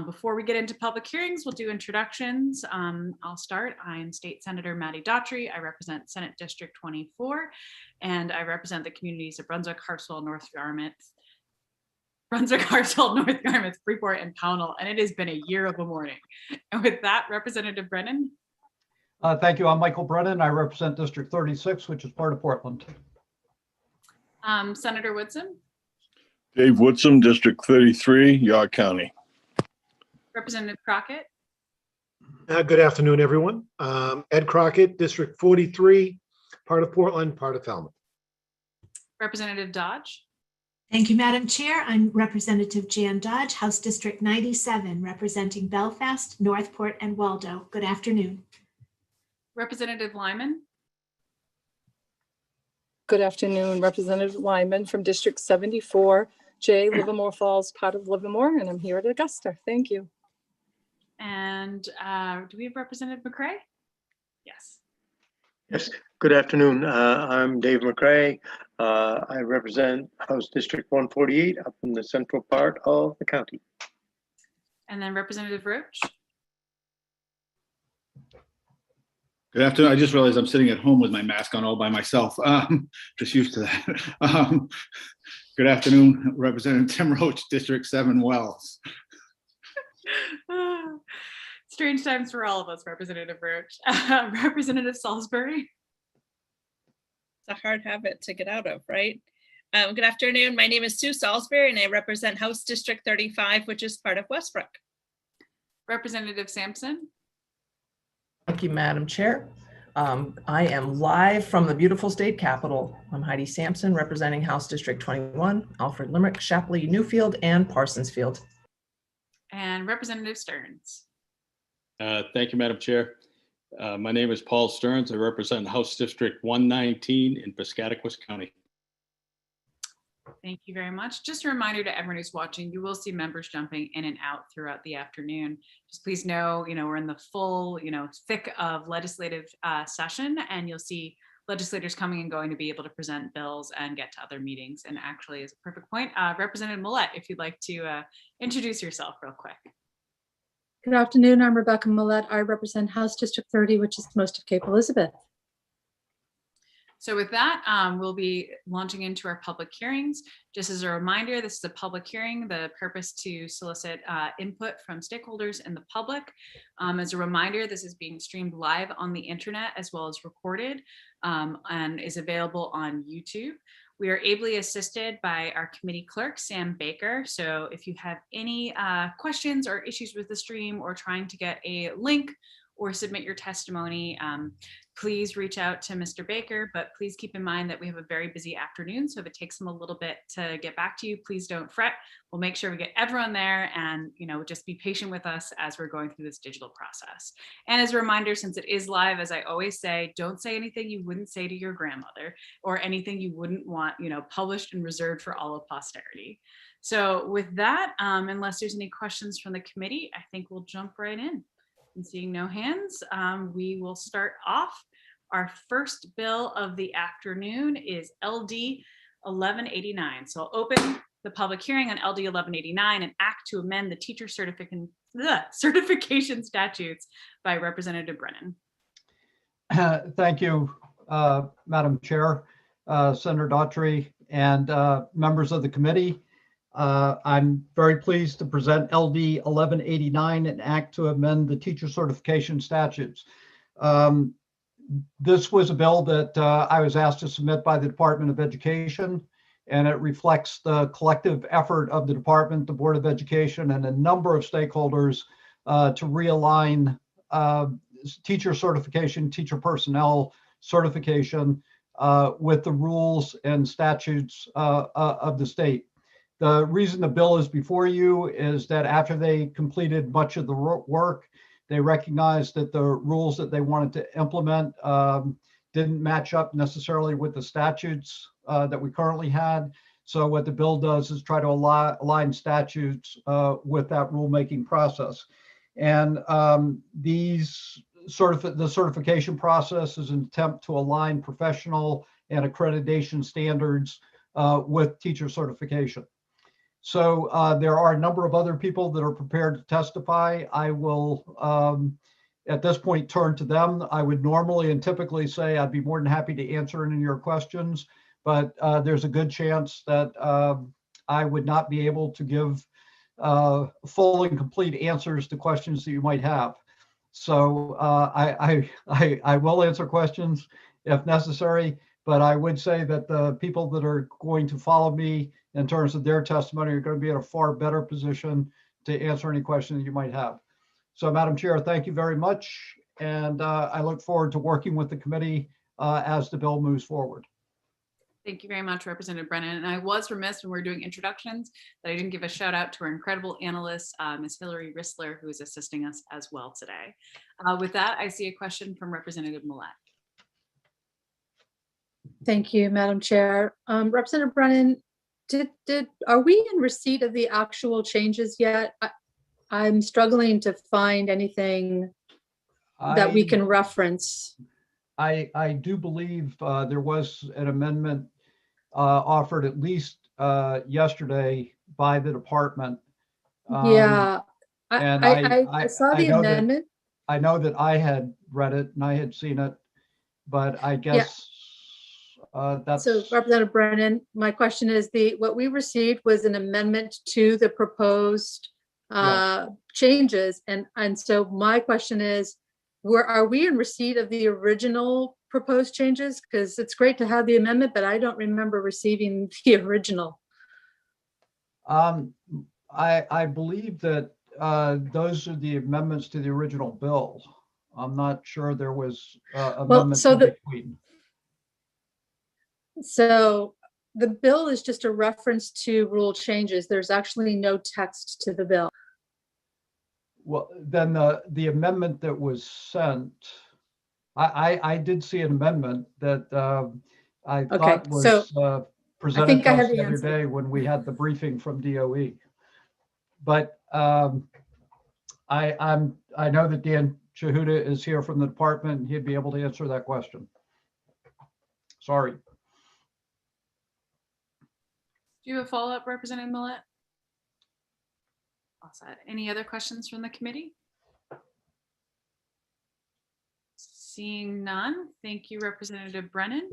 Speaker 2: Before we get into public hearings, we'll do introductions. I'll start. I'm State Senator Maddie Daughtry. I represent Senate District 24, and I represent the communities of Brunswick, Hartsville, North Yarmouth, Freeport, and Pownell, and it has been a year of a morning. And with that, Representative Brennan.
Speaker 1: Thank you. I'm Michael Brennan. I represent District 36, which is part of Portland.
Speaker 2: Senator Woodson.
Speaker 3: Dave Woodson, District 33, York County.
Speaker 2: Representative Crockett.
Speaker 10: Good afternoon, everyone. Ed Crockett, District 43, part of Portland, part of Falmouth.
Speaker 2: Representative Dodge.
Speaker 9: Thank you, Madam Chair. I'm Representative Jan Dodge, House District 97, representing Belfast, Northport, and Waldo. Good afternoon.
Speaker 2: Representative Lyman.
Speaker 13: Good afternoon, Representative Lyman from District 74, J, Livermore Falls, part of Livermore, and I'm here at Augusta. Thank you.
Speaker 2: And do we have Representative McCray? Yes.
Speaker 6: Yes, good afternoon. I'm Dave McCray. I represent House District 148 up in the central part of the county.
Speaker 2: And then Representative Roach.
Speaker 12: Good afternoon. I just realized I'm sitting at home with my mask on all by myself. Just used to that. Good afternoon, Representative Tim Roach, District 7, Wells.
Speaker 2: Strange times for all of us, Representative Roach. Representative Salisbury.
Speaker 8: It's a hard habit to get out of, right? Good afternoon. My name is Sue Salisbury, and I represent House District 35, which is part of Westbrook.
Speaker 2: Representative Sampson.
Speaker 11: Thank you, Madam Chair. I am live from the beautiful state capitol. I'm Heidi Sampson, representing House District 21, Alfred, Limerick, Shapley, Newfield, and Parsonsfield.
Speaker 2: And Representative Stearns.
Speaker 7: Thank you, Madam Chair. My name is Paul Stearns. I represent House District 119 in Piscataquis County.
Speaker 2: Thank you very much. Just a reminder to everyone who's watching, you will see members jumping in and out throughout the afternoon. Just please know, we're in the full, thick of legislative session, and you'll see legislators coming and going to be able to present bills and get to other meetings. And actually, is a perfect point. Representative Millett, if you'd like to introduce yourself real quick.
Speaker 4: Good afternoon. I'm Rebecca Millett. I represent House District 30, which is most of Cape Elizabeth.
Speaker 2: So with that, we'll be launching into our public hearings. Just as a reminder, this is a public hearing. The purpose to solicit input from stakeholders and the public. As a reminder, this is being streamed live on the internet as well as recorded and is available on YouTube. We are ably assisted by our committee clerk, Sam Baker. So if you have any questions or issues with the stream or trying to get a link or submit your testimony, please reach out to Mr. Baker, but please keep in mind that we have a very busy afternoon. So if it takes him a little bit to get back to you, please don't fret. We'll make sure we get everyone there and, just be patient with us as we're going through this digital process. And as a reminder, since it is live, as I always say, don't say anything you wouldn't say to your grandmother or anything you wouldn't want, published and reserved for all of posterity. So with that, unless there's any questions from the committee, I think we'll jump right in. And seeing no hands, we will start off. Our first bill of the afternoon is LD 1189. So I'll open the public hearing on LD 1189, an act to amend the teacher certification statutes by Representative Brennan.
Speaker 1: Thank you, Madam Chair, Senator Daughtry, and members of the committee. I'm very pleased to present LD 1189, an act to amend the teacher certification statutes. This was a bill that I was asked to submit by the Department of Education, and it reflects the collective effort of the department, the Board of Education, and a number of stakeholders to realign teacher certification, teacher personnel certification with the rules and statutes of the state. The reason the bill is before you is that after they completed much of the work, they recognized that the rules that they wanted to implement didn't match up necessarily with the statutes that we currently had. So what the bill does is try to align statutes with that rulemaking process. And the certification process is an attempt to align professional and accreditation standards with teacher certification. So there are a number of other people that are prepared to testify. I will, at this point, turn to them. I would normally and typically say I'd be more than happy to answer any of your questions, but there's a good chance that I would not be able to give full and complete answers to questions that you might have. So I will answer questions if necessary, but I would say that the people that are going to follow me in terms of their testimony are going to be in a far better position to answer any questions that you might have. So, Madam Chair, thank you very much. And I look forward to working with the committee as the bill moves forward.
Speaker 2: Thank you very much, Representative Brennan. And I was remiss when we were doing introductions that I didn't give a shout out to our incredible analyst, Ms. Hillary Rissler, who is assisting us as well today. With that, I see a question from Representative Millett.
Speaker 4: Thank you, Madam Chair. Representative Brennan, are we in receipt of the actual changes yet? I'm struggling to find anything that we can reference.
Speaker 1: I do believe there was an amendment offered at least yesterday by the department.
Speaker 4: Yeah,
Speaker 1: and
Speaker 4: I saw the amendment.
Speaker 1: I know that I had read it and I had seen it, but I guess that's.
Speaker 4: So Representative Brennan, my question is what we received was an amendment to the proposed changes. And so my question is, are we in receipt of the original proposed changes? Because it's great to have the amendment, but I don't remember receiving the original.
Speaker 1: I believe that those are the amendments to the original bill. I'm not sure there was amendments in between.
Speaker 4: So the bill is just a reference to rule changes. There's actually no text to the bill.
Speaker 1: Well, then the amendment that was sent, I did see an amendment that I thought was presented to us the other day when we had the briefing from DOE. But I know that Dan Chahuda is here from the department and he'd be able to answer that question. Sorry.
Speaker 2: Do you have a follow-up, Representative Millett? Awesome. Any other questions from the committee? Seeing none, thank you, Representative Brennan.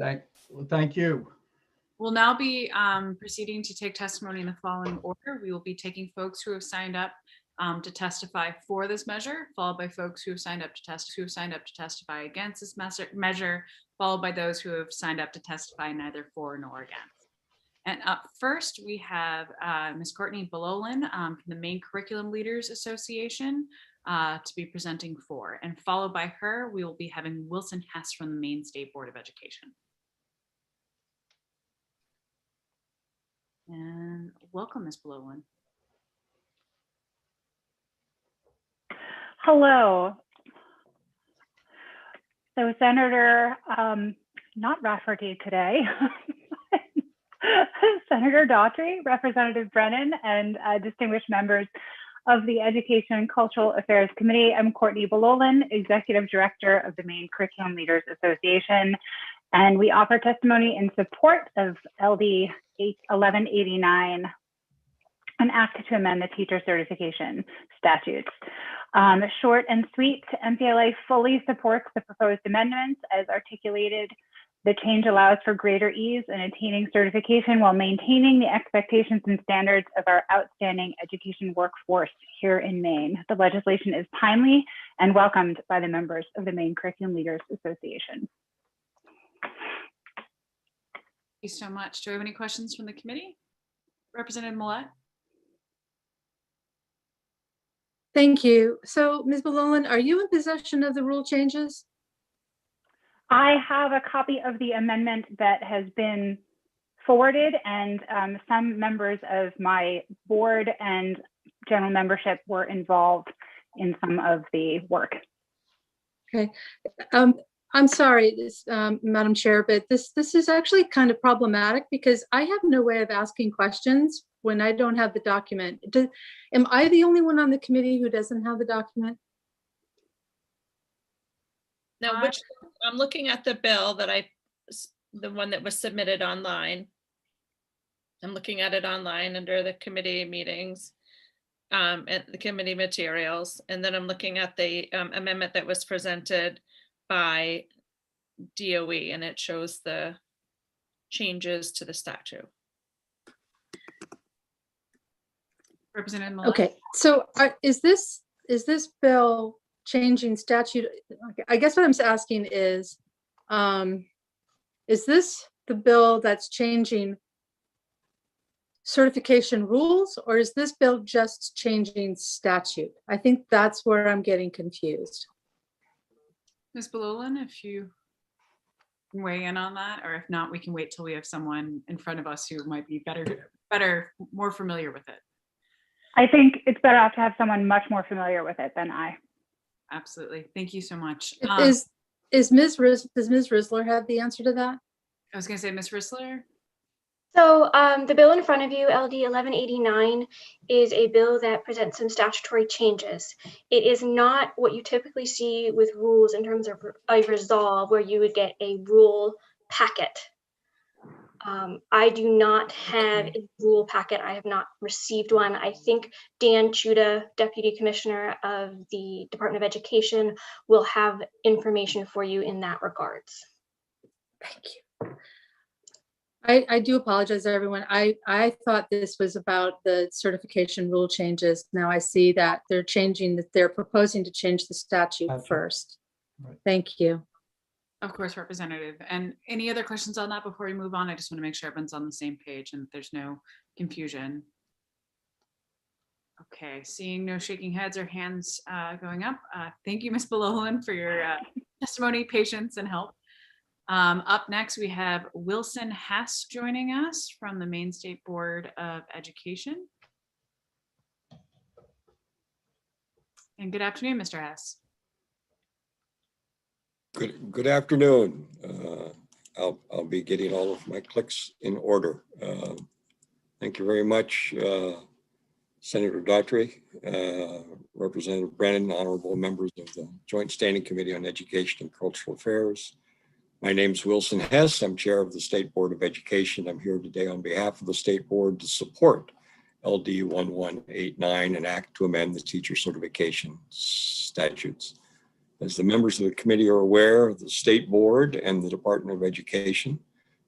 Speaker 1: Thank you.
Speaker 2: We'll now be proceeding to take testimony in the following order. We will be taking folks who have signed up to testify for this measure, followed by folks who have signed up to testify against this measure, followed by those who have signed up to testify neither for nor against. And up first, we have Ms. Courtney Bololin from the Maine Curriculum Leaders Association to be presenting for. And followed by her, we will be having Wilson Hess from the Maine State Board of Education. And welcome, Ms. Bololin.
Speaker 17: Hello. So Senator, not Rafferty today, Senator Daughtry, Representative Brennan, and distinguished members of the Education and Cultural Affairs Committee. I'm Courtney Bololin, Executive Director of the Maine Curriculum Leaders Association. And we offer testimony in support of LD 1189, an act to amend the teacher certification statutes. Short and sweet, MPLA fully supports the proposed amendments as articulated. The change allows for greater ease in attaining certification while maintaining the expectations and standards of our outstanding education workforce here in Maine. The legislation is timely and welcomed by the members of the Maine Curriculum Leaders Association.
Speaker 2: Thank you so much. Do we have any questions from the committee? Representative Millett?
Speaker 4: Thank you. So, Ms. Balolan, are you in possession of the rule changes?
Speaker 17: I have a copy of the amendment that has been forwarded, and some members of my board and general membership were involved in some of the work.
Speaker 4: Okay. I'm sorry, Madam Chair, but this is actually kind of problematic because I have no way of asking questions when I don't have the document. Am I the only one on the committee who doesn't have the document?
Speaker 8: Now, which I'm looking at the bill that the one that was submitted online. I'm looking at it online under the committee meetings, and the committee materials. And then I'm looking at the amendment that was presented by DOE, and it shows the changes to the statute.
Speaker 2: Representative Millett?
Speaker 4: Okay, so is this bill changing statute? Okay, I guess what I'm asking is this the bill that's changing certification rules, or is this bill just changing statute? I think that's where I'm getting confused.
Speaker 2: Ms. Balolan, if you can weigh in on that, or if not, we can wait till we have someone in front of us who might be more familiar with it.
Speaker 17: I think it's better off to have someone much more familiar with it than I.
Speaker 2: Absolutely. Thank you so much.
Speaker 4: Does Ms. Risler have the answer to that?
Speaker 2: I was going to say, Ms. Risler.
Speaker 14: So the bill in front of you, LD 1189, is a bill that presents some statutory changes. It is not what you typically see with rules in terms of a resolve where you would get a rule packet. I do not have a rule packet. I have not received one. I think Dan Chuda, Deputy Commissioner of the Department of Education, will have information for you in that regards.
Speaker 4: Thank you. I do apologize, everyone. I thought this was about the certification rule changes. Now I see that they're proposing to change the statute first.
Speaker 1: Right.
Speaker 4: Thank you.
Speaker 2: Of course, Representative. And any other questions on that before we move on? I just want to make sure everyone's on the same page and there's no confusion. Okay, seeing no shaking heads or hands going up. Thank you, Ms. Balolan, for your testimony, patience, and help. Up next, we have Wilson Hess joining us from the Maine State Board of Education. And good afternoon, Mr. Hess.
Speaker 18: Good afternoon. I'll be getting all of my clicks in order. Thank you very much, Senator Daughtry, Representative Brennan, honorable members of the Joint Standing Committee on Education and Cultural Affairs. My name is Wilson Hess. I'm chair of the State Board of Education. I'm here today on behalf of the State Board to support LD 1189, an act to amend the teacher certification statutes. As the members of the committee are aware, the State Board and the Department of Education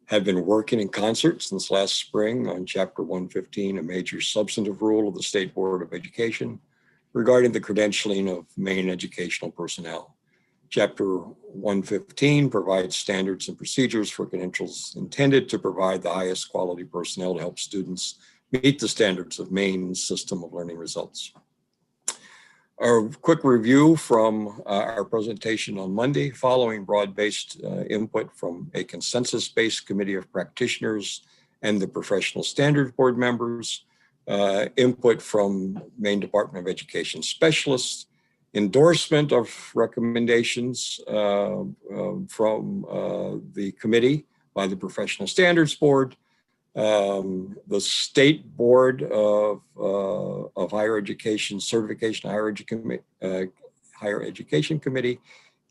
Speaker 18: have been working in concert since last spring on Chapter 115, a major substantive rule of the State Board of Education regarding the credentialing of Maine educational personnel. Chapter 115 provides standards and procedures for credentials intended to provide the highest quality personnel to help students meet the standards of Maine's system of learning results. A quick review from our presentation on Monday, following broad-based input from a consensus-based committee of practitioners and the professional standards board members, input from Maine Department of Education specialists, endorsement of recommendations from the committee by the Professional Standards Board, the State Board of Higher Education Certification Higher Education Committee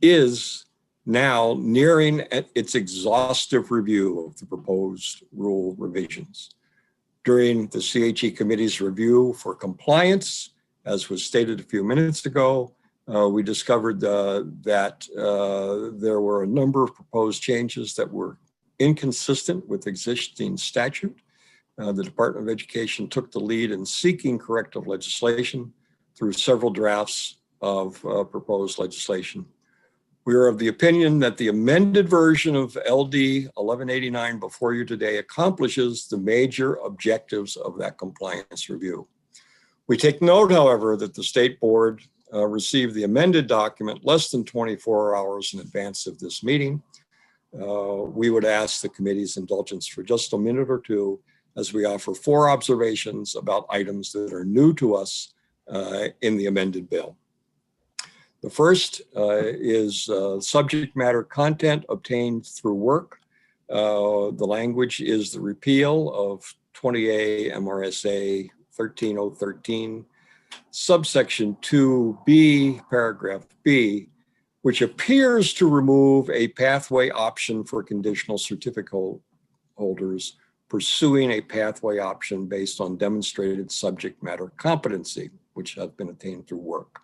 Speaker 18: is now nearing its exhaustive review of the proposed rule revisions. During the CHE Committee's review for compliance, as was stated a few minutes ago, we discovered that there were a number of proposed changes that were inconsistent with existing statute. The Department of Education took the lead in seeking corrective legislation through several drafts of proposed legislation. We are of the opinion that the amended version of LD 1189 before you today accomplishes the major objectives of that compliance review. We take note, however, that the State Board received the amended document less than 24 hours in advance of this meeting. We would ask the committee's indulgence for just a minute or two as we offer 4 observations about items that are new to us in the amended bill. The first is subject matter content obtained through work. The language is the repeal of 20A MRSA 13013, subsection 2B, paragraph B, which appears to remove a pathway option for conditional certificate holders pursuing a pathway option based on demonstrated subject matter competency, which have been attained through work.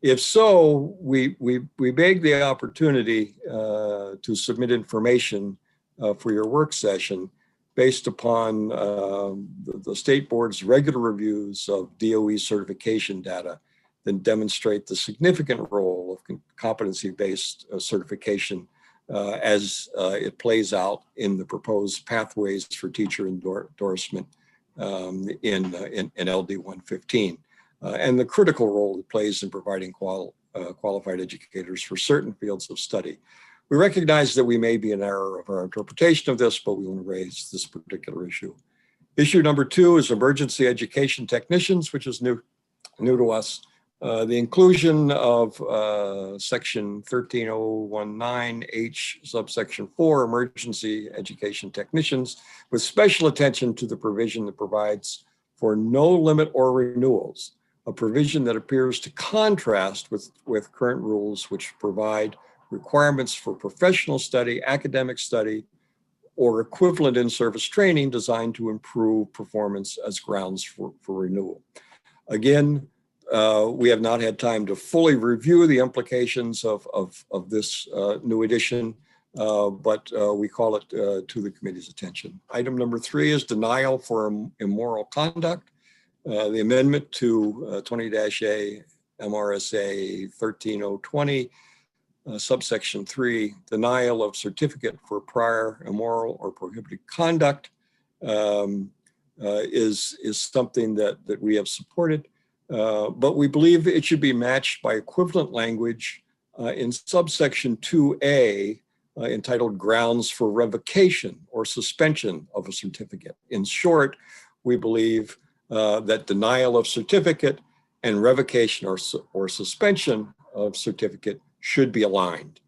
Speaker 18: If so, we beg the opportunity to submit information for your work session based upon the State Board's regular reviews of DOE certification data that demonstrate the significant role of competency-based certification as it plays out in the proposed pathways for teacher endorsement in LD 115. And the critical role it plays in providing qualified educators for certain fields of study. We recognize that we may be in error of our interpretation of this, but we want to raise this particular issue. Issue number 2 is emergency education technicians, which is new to us. The inclusion of section 13019H subsection 4, emergency education technicians, with special attention to the provision that provides for no limit or renewals, a provision that appears to contrast with current rules which provide requirements for professional study, academic study, or equivalent in-service training designed to improve performance as grounds for renewal. Again, we have not had time to fully review the implications of this new addition, but we call it to the committee's attention. Item number 3 is denial for immoral conduct. The amendment to 20-A MRSA 13020, subsection 3, denial of certificate for prior immoral or prohibited conduct is something that we have supported. But we believe it should be matched by equivalent language in subsection 2A entitled grounds for revocation or suspension of a certificate. In short, we believe that denial of certificate and revocation or suspension of certificate should be aligned.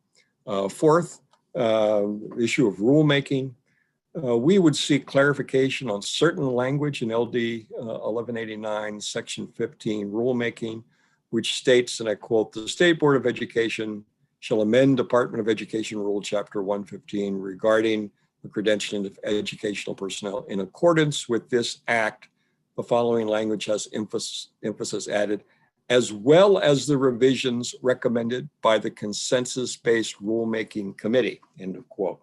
Speaker 18: Fourth, the issue of rulemaking. We would seek clarification on certain language in LD 1189, section 15 rulemaking, which states, and I quote, the State Board of Education shall amend Department of Education Rule Chapter 115 regarding the credentialing of educational personnel. In accordance with this act, the following language has emphasis added, as well as the revisions recommended by the consensus-based rulemaking committee, end of quote.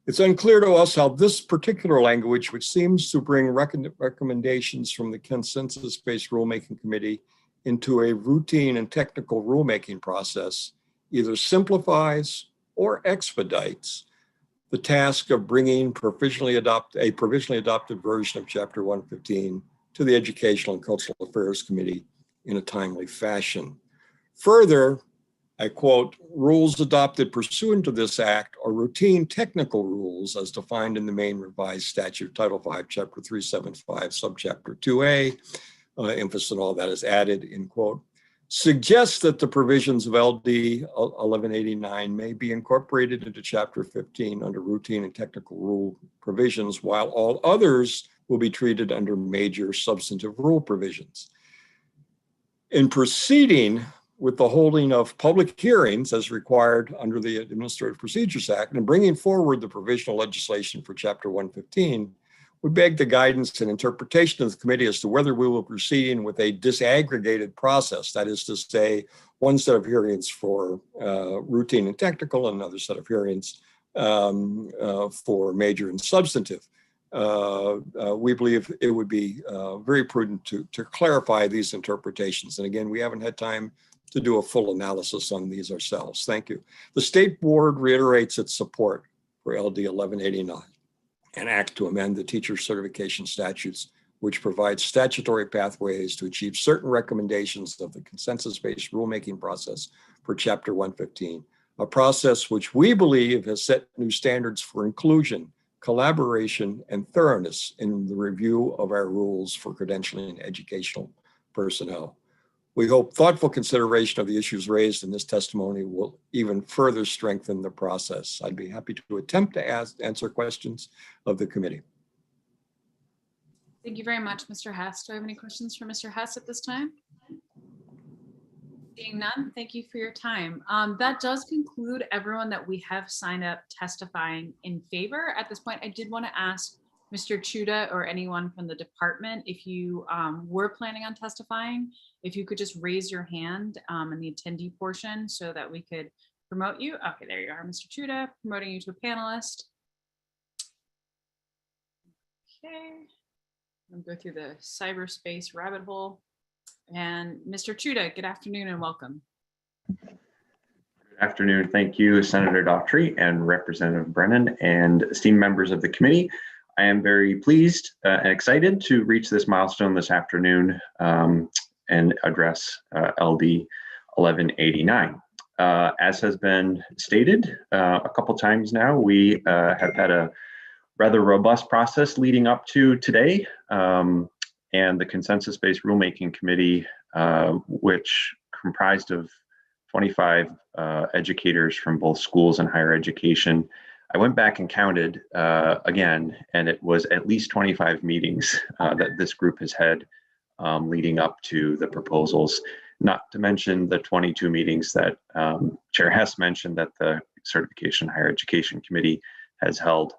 Speaker 18: It's unclear to us how this particular language, which seems to bring recommendations from the consensus-based rulemaking committee into a routine and technical rulemaking process, either simplifies or expedites the task of bringing a provisionally adopted version of Chapter 115 to the Educational and Cultural Affairs Committee in a timely fashion. Further, I quote, rules adopted pursuant to this act are routine technical rules as defined in the main revised statute, Title V, Chapter 375, Subchapter 2A, emphasis on all that is added, end quote, suggests that the provisions of LD 1189 may be incorporated into Chapter 15 under routine and technical rule provisions, while all others will be treated under major substantive rule provisions. In proceeding with the holding of public hearings as required under the Administrative Procedures Act and bringing forward the provisional legislation for Chapter 115, we beg the guidance and interpretation of the committee as to whether we will proceed with a disaggregated process. That is to say, one set of hearings for routine and technical, and another set of hearings for major and substantive. We believe it would be very prudent to clarify these interpretations. And again, we haven't had time to do a full analysis on these ourselves. Thank you. The State Board reiterates its support for LD 1189, an act to amend the teacher certification statutes, which provides statutory pathways to achieve certain recommendations of the consensus-based rulemaking process for Chapter 115, a process which we believe has set new standards for inclusion, collaboration, and thoroughness in the review of our rules for credentialing educational personnel. We hope thoughtful consideration of the issues raised in this testimony will even further strengthen the process. I'd be happy to attempt to answer questions of the committee.
Speaker 2: Thank you very much, Mr. Hess. Do I have any questions for Mr. Hess at this time? Seeing none, thank you for your time. That does conclude everyone that we have signed up testifying in favor. At this point, I did want to ask Mr. Chuda or anyone from the department, if you were planning on testifying, if you could just raise your hand in the attendee portion so that we could promote you. Okay, there you are, Mr. Chuda, promoting you to a panelist. Okay, I'll go through the cyberspace rabbit hole. And Mr. Chuda, good afternoon and welcome.
Speaker 19: Good afternoon. Thank you, Senator Daughtry and Representative Brennan and esteemed members of the committee. I am very pleased and excited to reach this milestone this afternoon and address LD 1189. As has been stated a couple times now, we have had a rather robust process leading up to today. And the consensus-based rulemaking committee, which comprised of 25 educators from both schools and higher education. I went back and counted again, and it was at least 25 meetings that this group has had leading up to the proposals, not to mention the 22 meetings that Chair Hess mentioned that the Certification Higher Education Committee has held.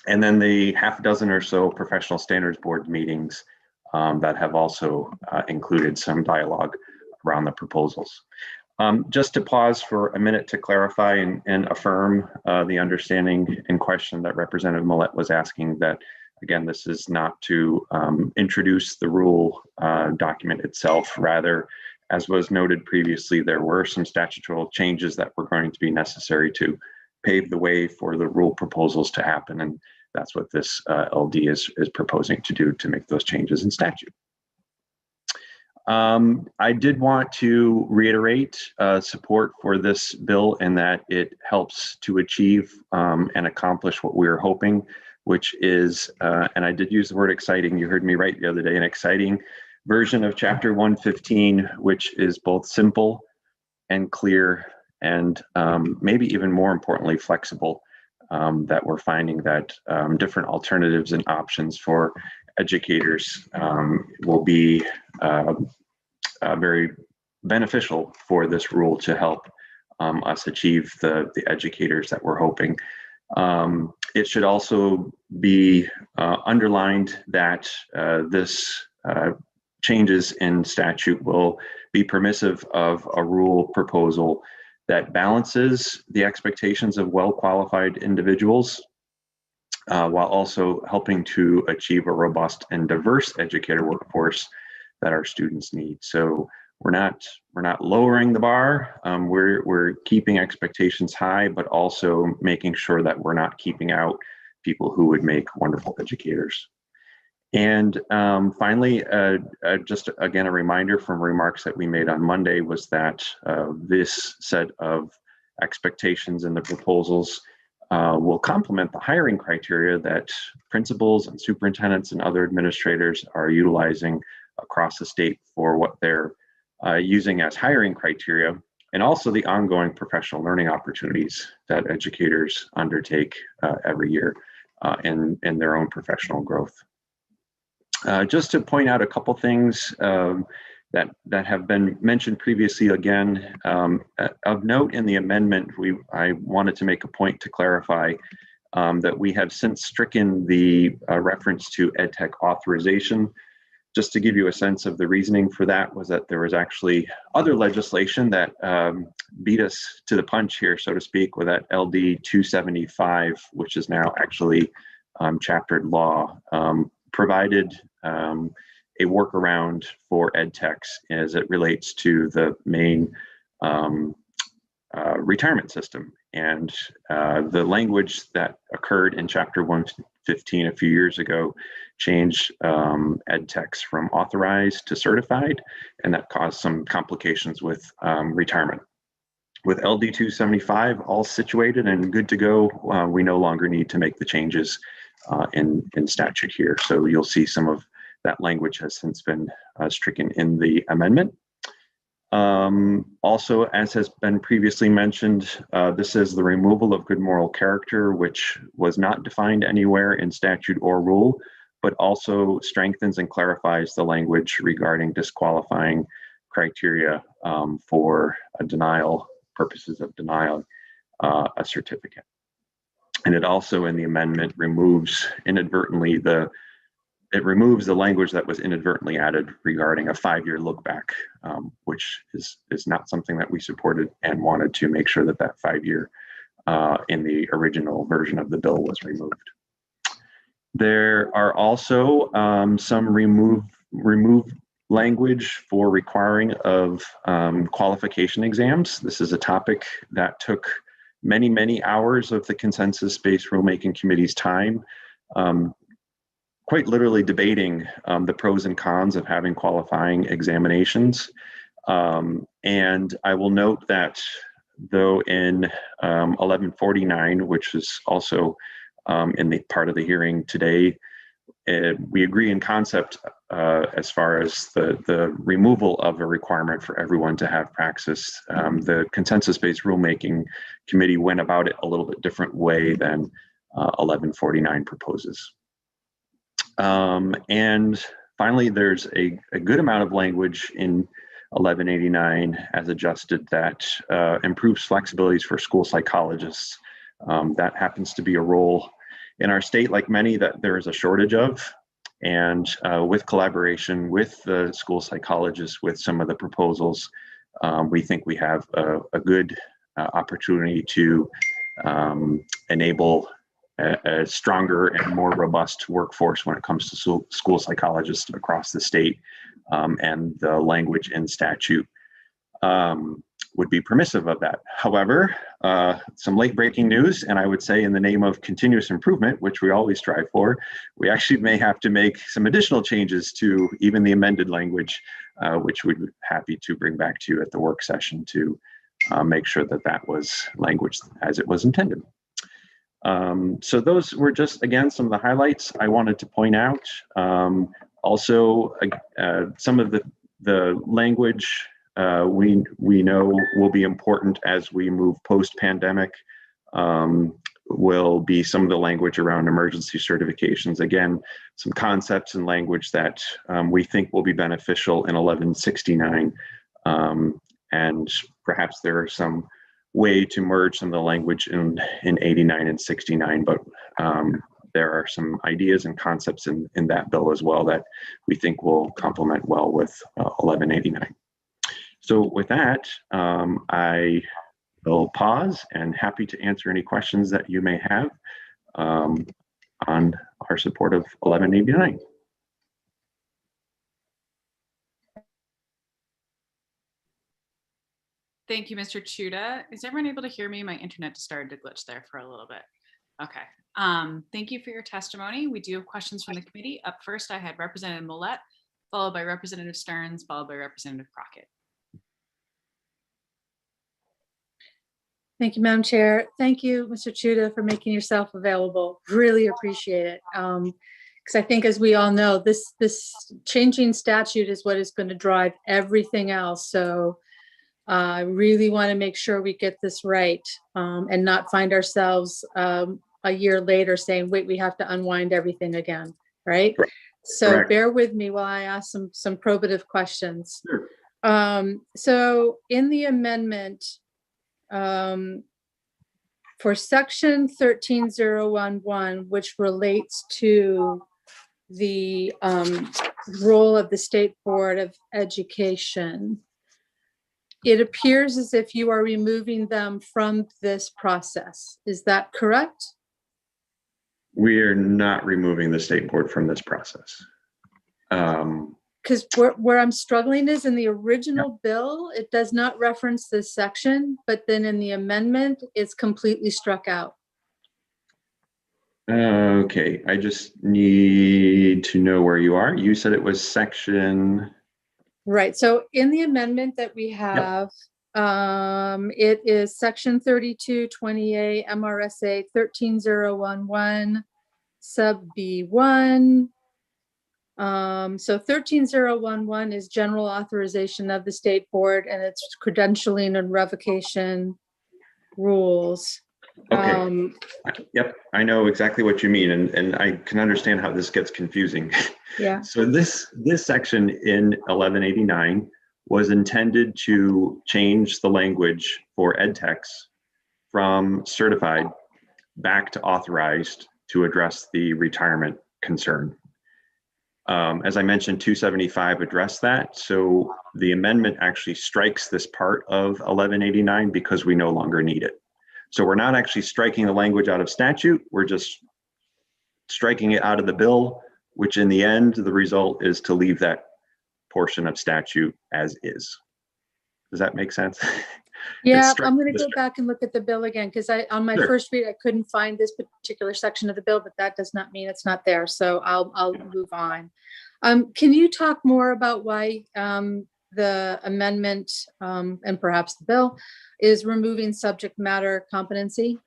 Speaker 19: And then the half a dozen or so professional standards board meetings that have also included some dialogue around the proposals. Just to pause for a minute to clarify and affirm the understanding and question that Representative Millett was asking, that again, this is not to introduce the rule document itself. Rather, as was noted previously, there were some statutory changes that were going to be necessary to pave the way for the rule proposals to happen. And that's what this LD is proposing to do, to make those changes in statute. I did want to reiterate support for this bill in that it helps to achieve and accomplish what we were hoping, which is, and I did use the word exciting, you heard me right the other day, an exciting version of Chapter 115, which is both simple and clear and maybe even more importantly, flexible, that we're finding that different alternatives and options for educators will be very beneficial for this rule to help us achieve the educators that we're hoping. It should also be underlined that this changes in statute will be permissive of a rule proposal that balances the expectations of well-qualified individuals while also helping to achieve a robust and diverse educator workforce that our students need. So we're not lowering the bar. We're keeping expectations high, but also making sure that we're not keeping out people who would make wonderful educators. And finally, just again, a reminder from remarks that we made on Monday was that this set of expectations in the proposals will complement the hiring criteria that principals and superintendents and other administrators are utilizing across the state for what they're using as hiring criteria, and also the ongoing professional learning opportunities that educators undertake every year in their own professional growth. Just to point out a couple things, that have been mentioned previously. Again, of note in the amendment, I wanted to make a point to clarify that we have since stricken the reference to EdTech authorization. Just to give you a sense of the reasoning for that was that there was actually other legislation that beat us to the punch here, so to speak, with that LD 275, which is now actually chaptered law, provided a workaround for EdTechs as it relates to the main retirement system. And the language that occurred in Chapter 115 a few years ago changed EdTechs from authorized to certified, and that caused some complications with retirement. With LD 275 all situated and good to go, we no longer need to make the changes in statute here. So you'll see some of that language has since been stricken in the amendment. Also, as has been previously mentioned, this is the removal of good moral character, which was not defined anywhere in statute or rule, but also strengthens and clarifies the language regarding disqualifying criteria for a denial, purposes of denial a certificate. And it also in the amendment removes inadvertently it removes the language that was inadvertently added regarding a 5-year look back, which is not something that we supported and wanted to make sure that that 5-year in the original version of the bill was removed. There are also some removed language for requiring of qualification exams. This is a topic that took many, many hours of the consensus-based rulemaking committee's time, quite literally debating the pros and cons of having qualifying examinations. And I will note that though in 1149, which is also in the part of the hearing today, we agree in concept as far as the removal of a requirement for everyone to have praxis. The consensus-based rulemaking committee went about it a little bit different way than 1149 proposes. And finally, there's a good amount of language in 1189 as adjusted that improves flexibilities for school psychologists. That happens to be a role in our state, like many, that there is a shortage of. And with collaboration with the school psychologists, with some of the proposals, we think we have a good opportunity to enable a stronger and more robust workforce when it comes to school psychologists across the state, and the language in statute would be permissive of that. However, some late breaking news, and I would say in the name of continuous improvement, which we always strive for, we actually may have to make some additional changes to even the amended language, which we'd be happy to bring back to you at the work session to make sure that that was language as it was intended. So those were just, again, some of the highlights I wanted to point out. Also, some of the language we know will be important as we move post-pandemic, will be some of the language around emergency certifications. Again, some concepts and language that we think will be beneficial in 1169. And perhaps there are some way to merge some of the language in 89 and 69, but there are some ideas and concepts in that bill as well that we think will complement well with 1189. So with that, I will pause and happy to answer any questions that you may have on our support of 1189.
Speaker 2: Thank you, Mr. Chuda. Is everyone able to hear me? My internet just started to glitch there for a little bit. Okay. Thank you for your testimony. We do have questions from the committee. Up first, I had Representative Millette, followed by Representative Stearns, followed by Representative Crockett.
Speaker 4: Thank you, Madam Chair. Thank you, Mr. Chuda, for making yourself available. Really appreciate it. Because I think, as we all know, this changing statute is what is going to drive everything else. So I really want to make sure we get this right, and not find ourselves a year later saying, wait, we have to unwind everything again. right? So
Speaker 19: Correct.
Speaker 4: bear with me while I ask some probative questions.
Speaker 19: Sure.
Speaker 4: So in the amendment, for section 13011, which relates to the role of the State Board of Education, it appears as if you are removing them from this process. Is that correct?
Speaker 19: We are not removing the state board from this process.
Speaker 4: Because where I'm struggling is in the original bill, it does not reference this section, but then in the amendment, it's completely struck out.
Speaker 19: Okay, I just need to know where you are. You said it was section.
Speaker 4: Right, so in the amendment that we have, it is section 3228 MRSA 13011 sub B1. So 13011 is general authorization of the state board and its credentialing and revocation rules.
Speaker 19: Okay. Yep, I know exactly what you mean, and I can understand how this gets confusing.
Speaker 4: Yeah.
Speaker 19: So this section in 1189 was intended to change the language for ed techs from certified back to authorized to address the retirement concern. As I mentioned, 275 addressed that. So the amendment actually strikes this part of 1189 because we no longer need it. So we're not actually striking the language out of statute. We're just striking it out of the bill, which in the end, the result is to leave that portion of statute as is. Does that make sense?
Speaker 4: Yeah, I'm going to go back and look at the bill again because on my
Speaker 19: Sure.
Speaker 4: first read, I couldn't find this particular section of the bill, but that does not mean it's not there. So I'll move on. Can you talk more about why the amendment and perhaps the bill is removing subject matter competency?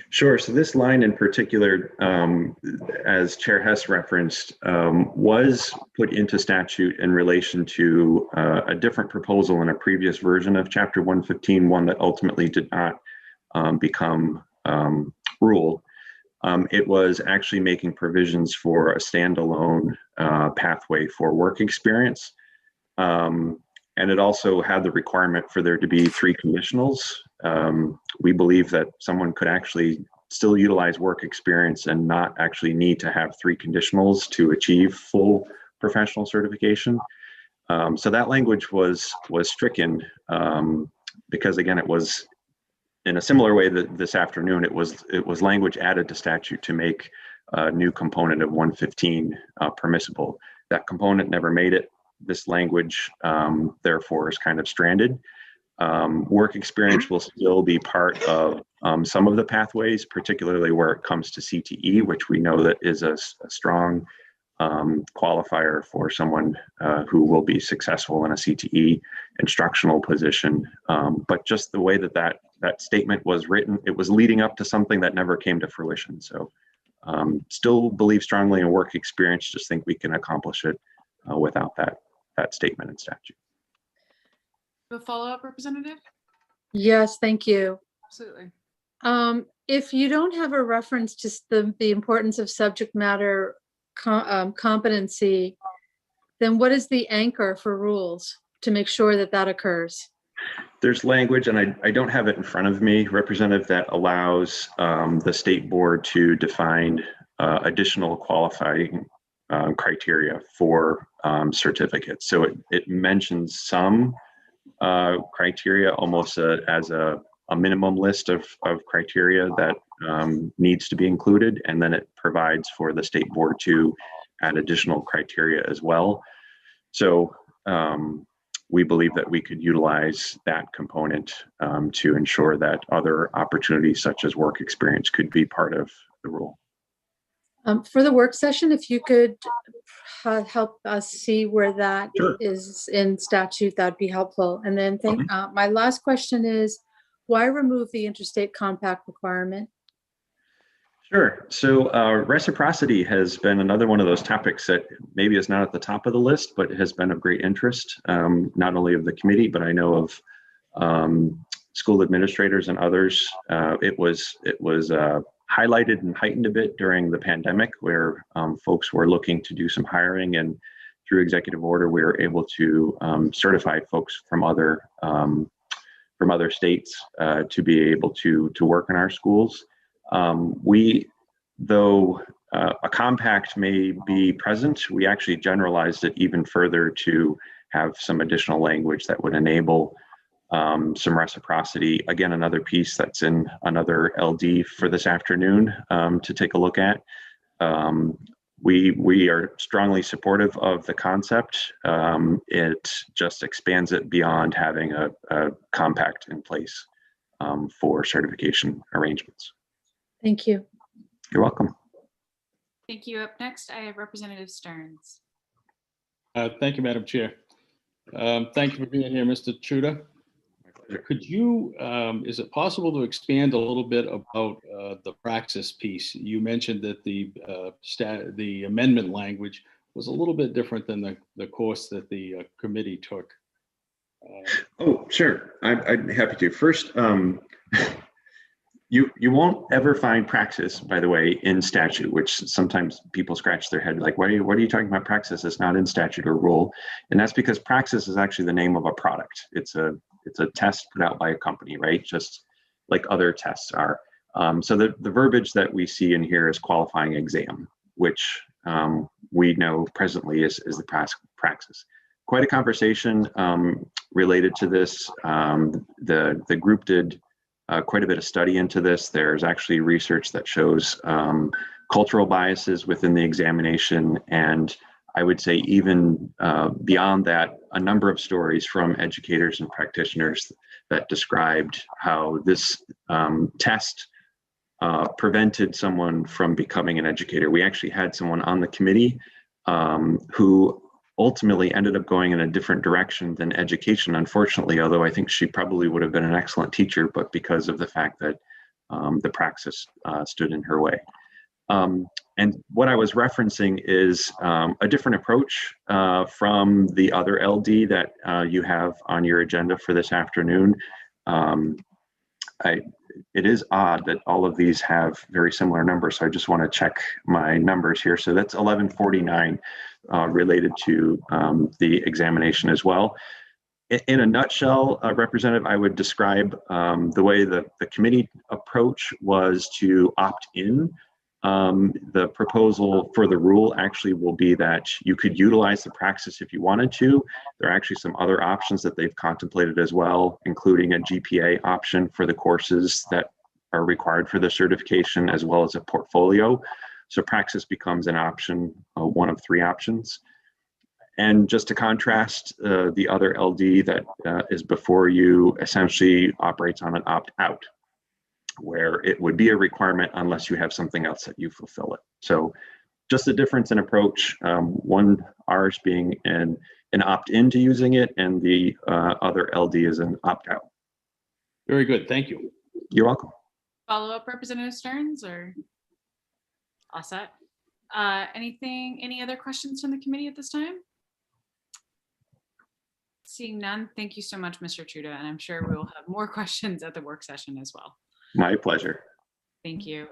Speaker 19: Sure. So this line in particular, as Chair Hess referenced, was put into statute in relation to a different proposal in a previous version of Chapter 115, one that ultimately did not become rule. It was actually making provisions for a standalone pathway for work experience. And it also had the requirement for there to be 3 conditionals. We believe that someone could actually still utilize work experience and not actually need to have 3 conditionals to achieve full professional certification. So that language was stricken because, again, it was in a similar way that this afternoon, it was language added to statute to make a new component of 115 permissible. That component never made it. This language, therefore, is kind of stranded. Work experience will still be part of some of the pathways, particularly where it comes to CTE, which we know that is a strong qualifier for someone who will be successful in a CTE instructional position. But just the way that statement was written, it was leading up to something that never came to fruition. So still believe strongly in work experience, just think we can accomplish it without that statement in statute.
Speaker 2: A follow-up, Representative?
Speaker 4: Yes, thank you.
Speaker 2: Absolutely.
Speaker 4: If you don't have a reference to the importance of subject matter competency, then what is the anchor for rules to make sure that that occurs?
Speaker 19: There's language, and I don't have it in front of me, Representative, that allows the state board to define additional qualifying criteria for certificates. So it mentions some criteria almost as a minimum list of criteria that needs to be included, and then it provides for the state board to add additional criteria as well. So we believe that we could utilize that component to ensure that other opportunities such as work experience could be part of the rule.
Speaker 4: For the work session, if you could help us see where that is in statute, that'd be helpful. And then my last question is, why remove the interstate compact requirement?
Speaker 19: Sure. So reciprocity has been another one of those topics that maybe is not at the top of the list, but has been of great interest, not only of the committee, but I know of school administrators and others. It was highlighted and heightened a bit during the pandemic, where folks were looking to do some hiring, and through executive order, we were able to certify folks from other states to be able to work in our schools. Though a compact may be present, we actually generalized it even further to have some additional language that would enable some reciprocity. Again, another piece that's in another LD for this afternoon to take a look at. We are strongly supportive of the concept. It just expands it beyond having a compact in place for certification arrangements.
Speaker 4: Thank you.
Speaker 19: You're welcome.
Speaker 2: Thank you. Up next, I have Representative Stearns.
Speaker 7: Thank you, Madam Chair. Thank you for being here, Mr. Chuda. Could you, is it possible to expand a little bit about the praxis piece? You mentioned that the amendment language was a little bit different than the course that the committee took.
Speaker 19: Oh, sure. I'd be happy to. First, you won't ever find praxis, by the way, in statute, which sometimes people scratch their head like, what are you talking about praxis? It's not in statute or rule. And that's because praxis is actually the name of a product. It's a test put out by a company, right? Just like other tests are. So the verbiage that we see in here is qualifying exam, which we know presently is the praxis. Quite a conversation related to this. The group did quite a bit of study into this. There's actually research that shows cultural biases within the examination, and I would say even beyond that, a number of stories from educators and practitioners that described how this test prevented someone from becoming an educator. We actually had someone on the committee who ultimately ended up going in a different direction than education, unfortunately, although I think she probably would have been an excellent teacher, but because of the fact that the praxis stood in her way. And what I was referencing is a different approach from the other LD that you have on your agenda for this afternoon. It is odd that all of these have very similar numbers, so I just want to check my numbers here. So that's 1149 related to the examination as well. In a nutshell, Representative, I would describe the way the committee approach was to opt in. The proposal for the rule actually will be that you could utilize the praxis if you wanted to. There are actually some other options that they've contemplated as well, including a GPA option for the courses that are required for the certification, as well as a portfolio. So praxis becomes an option, one of three options. And just to contrast, the other LD that is before you essentially operates on an opt-out, where it would be a requirement unless you have something else that you fulfill it. So just a difference in approach, one ours being an opt-in to using it, and the other LD is an opt-out.
Speaker 7: Very good, thank you.
Speaker 19: You're welcome.
Speaker 2: Follow up, Representative Stearns, or all set? Any other questions from the committee at this time? Seeing none, thank you so much, Mr. Chuda, and I'm sure we will have more questions at the work session as well.
Speaker 19: My pleasure.
Speaker 2: Thank you.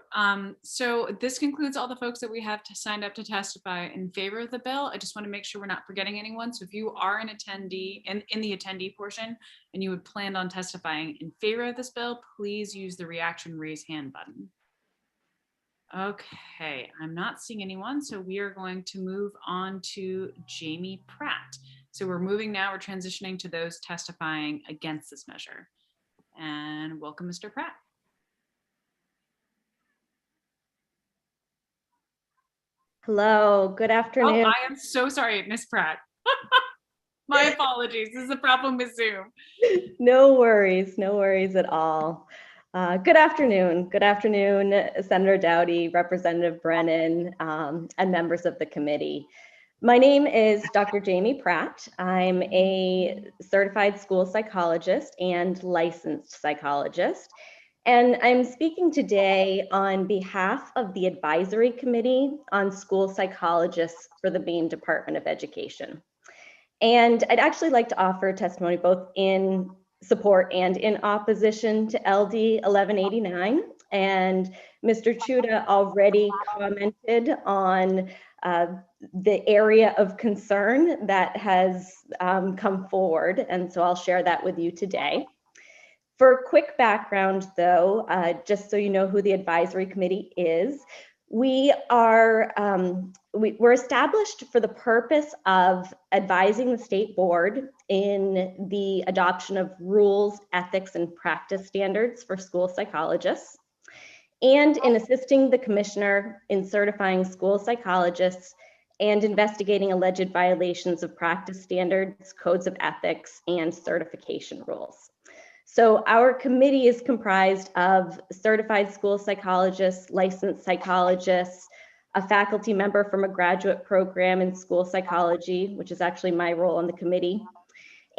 Speaker 2: So this concludes all the folks that we have signed up to testify in favor of the bill. I just want to make sure we're not forgetting anyone. So if you are an attendee in the attendee portion and you would plan on testifying in favor of this bill, please use the reaction raise hand button. Okay, I'm not seeing anyone, so we are going to move on to Jamie Pratt. So we're transitioning to those testifying against this measure. And welcome, Mr. Pratt.
Speaker 20: Hello, good afternoon.
Speaker 2: Oh, I am so sorry, Miss Pratt. My apologies. This is a problem with Zoom.
Speaker 20: No worries at all. Good afternoon, Senator Dowdy, Representative Brennan, and members of the committee. My name is Dr. Jamie Pratt. I'm a certified school psychologist and licensed psychologist. And I'm speaking today on behalf of the Advisory Committee on School Psychologists for the Maine Department of Education. And I'd actually like to offer testimony both in support and in opposition to LD 1189. and Mr. Chuda already commented on the area of concern that has come forward, and so I'll share that with you today. For quick background though, just so you know who the advisory committee is, we're established for the purpose of advising the state board in the adoption of rules, ethics, and practice standards for school psychologists, and in assisting the commissioner in certifying school psychologists and investigating alleged violations of practice standards, codes of ethics, and certification rules. So our committee is comprised of certified school psychologists, licensed psychologists, a faculty member from a graduate program in school psychology, which is actually my role on the committee,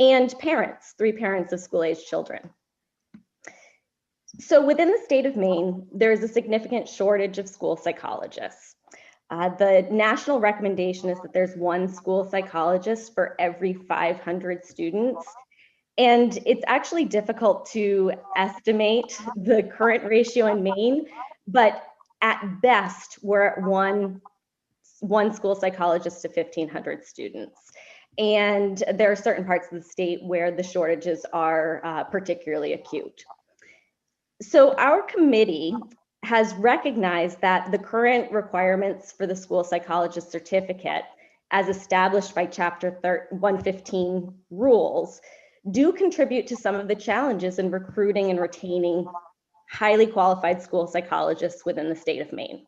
Speaker 20: and parents, 3 parents of school-aged children. So within the state of Maine, there is a significant shortage of school psychologists. The national recommendation is that there's 1 school psychologist for every 500 students. And it's actually difficult to estimate the current ratio in Maine, but at best, we're at one school psychologist to 1,500 students. And there are certain parts of the state where the shortages are particularly acute. So our committee has recognized that the current requirements for the school psychologist certificate, as established by Chapter 115 rules, do contribute to some of the challenges in recruiting and retaining highly qualified school psychologists within the state of Maine.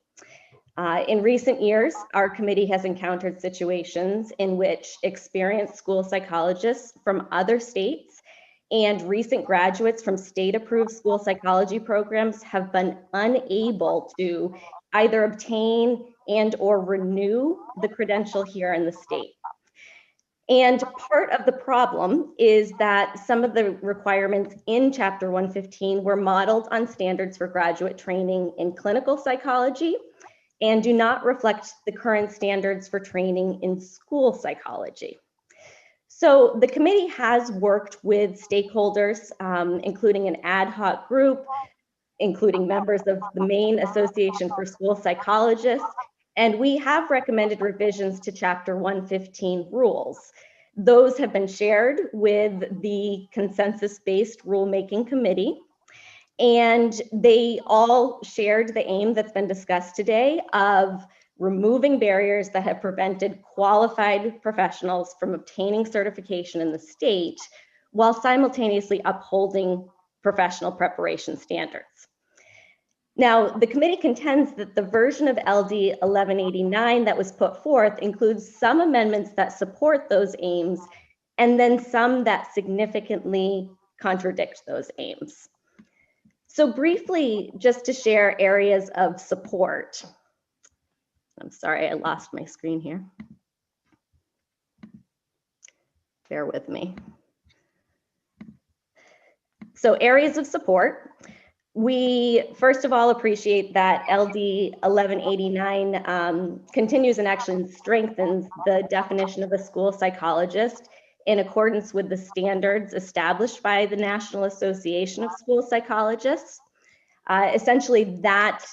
Speaker 20: In recent years, our committee has encountered situations in which experienced school psychologists from other states and recent graduates from state-approved school psychology programs have been unable to either obtain and/or renew the credential here in the state. And part of the problem is that some of the requirements in Chapter 115 were modeled on standards for graduate training in clinical psychology and do not reflect the current standards for training in school psychology. So the committee has worked with stakeholders, including an ad hoc group, including members of the Maine Association for School Psychologists, and we have recommended revisions to Chapter 115 rules. Those have been shared with the consensus-based rulemaking committee, and they all shared the aim that's been discussed today of removing barriers that have prevented qualified professionals from obtaining certification in the state while simultaneously upholding professional preparation standards. Now, the committee contends that the version of LD 1189 that was put forth includes some amendments that support those aims and then some that significantly contradict those aims. So briefly, just to share areas of support. I'm sorry, I lost my screen here. Bear with me. So areas of support. We, first of all, appreciate that LD 1189 continues and actually strengthens the definition of a school psychologist in accordance with the standards established by the National Association of School Psychologists. Essentially, that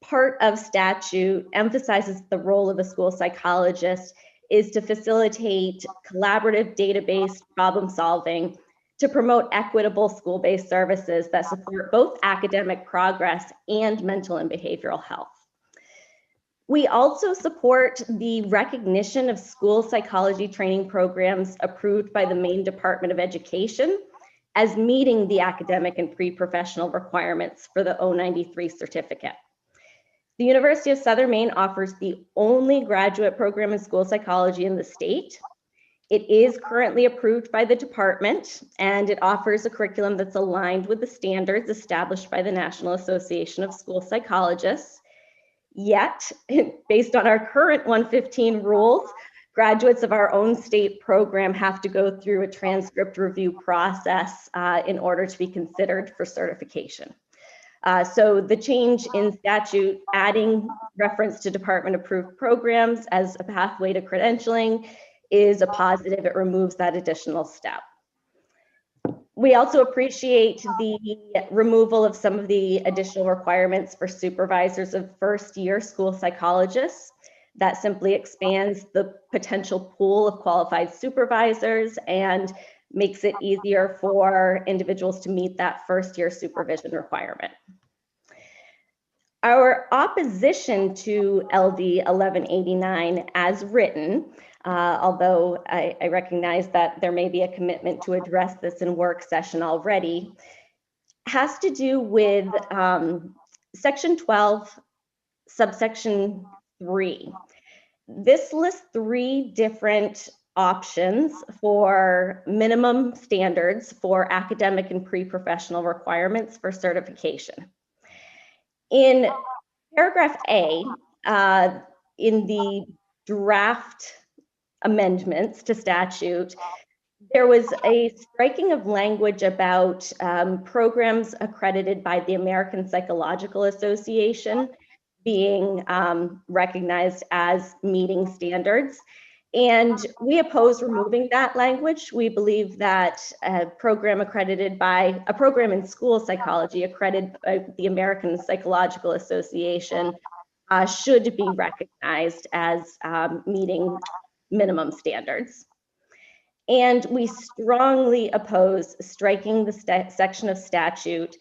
Speaker 20: part of statute emphasizes the role of a school psychologist is to facilitate collaborative database problem solving to promote equitable school-based services that support both academic progress and mental and behavioral health. We also support the recognition of school psychology training programs approved by the Maine Department of Education as meeting the academic and pre-professional requirements for the 093 certificate. The University of Southern Maine offers the only graduate program in school psychology in the state. It is currently approved by the department, and it offers a curriculum that's aligned with the standards established by the National Association of School Psychologists. Yet, based on our current 115 rules, graduates of our own state program have to go through a transcript review process in order to be considered for certification. So the change in statute adding reference to department approved programs as a pathway to credentialing is a positive. It removes that additional step. We also appreciate the removal of some of the additional requirements for supervisors of first-year school psychologists. That simply expands the potential pool of qualified supervisors and makes it easier for individuals to meet that first-year supervision requirement. Our opposition to LD 1189 as written, although I recognize that there may be a commitment to address this in work session already, has to do with Section 12, subsection 3. This lists 3 different options for minimum standards for academic and pre-professional requirements for certification. In paragraph A, in the draft amendments to statute, there was a striking of language about programs accredited by the American Psychological Association being recognized as meeting standards. And we oppose removing that language. We believe that a program in school psychology accredited by the American Psychological Association should be recognized as meeting minimum standards. And we strongly oppose striking the section of statute,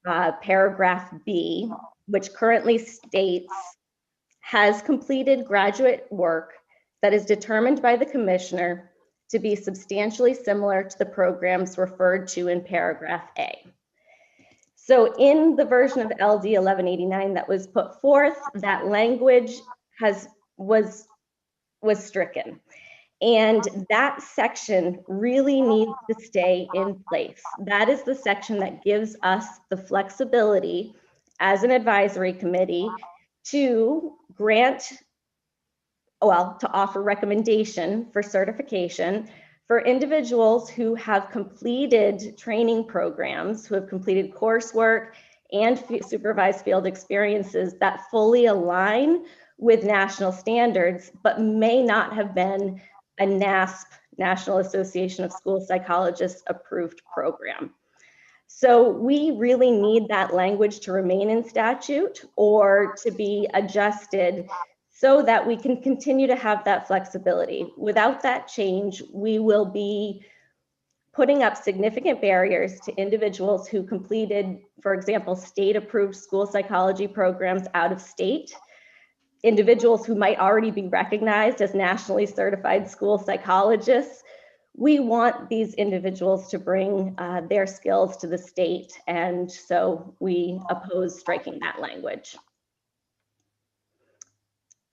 Speaker 20: paragraph B, which currently states, has completed graduate work that is determined by the commissioner to be substantially similar to the programs referred to in paragraph A. So in the version of LD 1189 that was put forth, that language was stricken. And that section really needs to stay in place. That is the section that gives us the flexibility as an advisory committee to offer recommendation for certification for individuals who have completed training programs, who have completed coursework and supervised field experiences that fully align with national standards, but may not have been a NASP, National Association of School Psychologists, approved program. So we really need that language to remain in statute or to be adjusted so that we can continue to have that flexibility. Without that change, we will be putting up significant barriers to individuals who completed, for example, state-approved school psychology programs out of state, individuals who might already be recognized as nationally certified school psychologists. We want these individuals to bring their skills to the state, and so we oppose striking that language.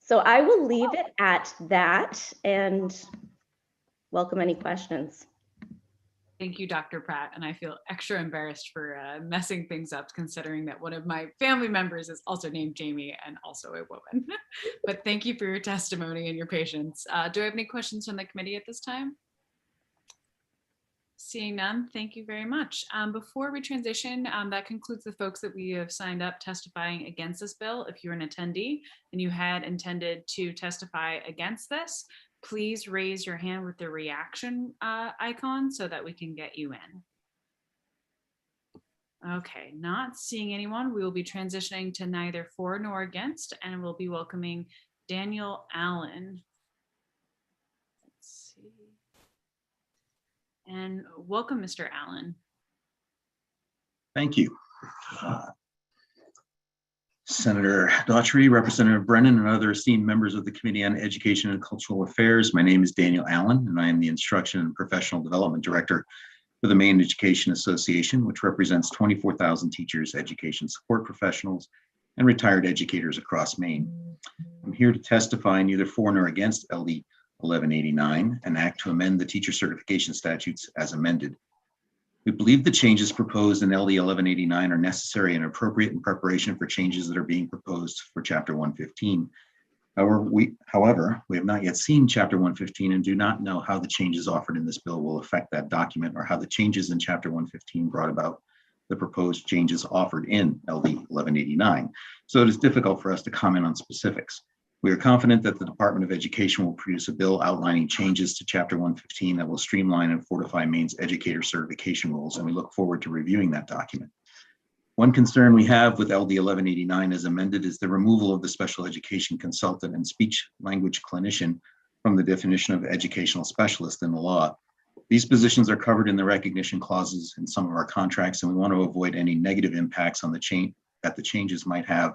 Speaker 20: So I will leave it at that and welcome any questions.
Speaker 2: Thank you, Dr. Pratt. And I feel extra embarrassed for messing things up, considering that one of my family members is also named Jamie and also a woman. But thank you for your testimony and your patience. Do I have any questions from the committee at this time? Seeing none, thank you very much. Before we transition, that concludes the folks that we have signed up testifying against this bill. If you're an attendee and you had intended to testify against this, please raise your hand with the reaction icon so that we can get you in. Okay, not seeing anyone, we will be transitioning to neither for nor against, and we'll be welcoming Daniel Allen. Let's see. And welcome, Mr. Allen.
Speaker 21: Thank you. Senator Daughtry, Representative Brennan, and other esteemed members of the Committee on Education and Cultural Affairs. My name is Daniel Allen, and I am the Instruction and Professional Development Director for the Maine Education Association, which represents 24,000 teachers, education support professionals, and retired educators across Maine. I'm here to testify neither for nor against LD 1189, an act to amend the teacher certification statutes as amended. We believe the changes proposed in LD 1189 are necessary and appropriate in preparation for changes that are being proposed for Chapter 115. However, we have not yet seen Chapter 115 and do not know how the changes offered in this bill will affect that document or how the changes in Chapter 115 brought about the proposed changes offered in LD 1189. So it is difficult for us to comment on specifics. We are confident that the Department of Education will produce a bill outlining changes to Chapter 115 that will streamline and fortify Maine's educator certification rules, and we look forward to reviewing that document. One concern we have with LD 1189 as amended is the removal of the special education consultant and speech language clinician from the definition of educational specialist in the law. These positions are covered in the recognition clauses in some of our contracts, and we want to avoid any negative impacts on the changes might have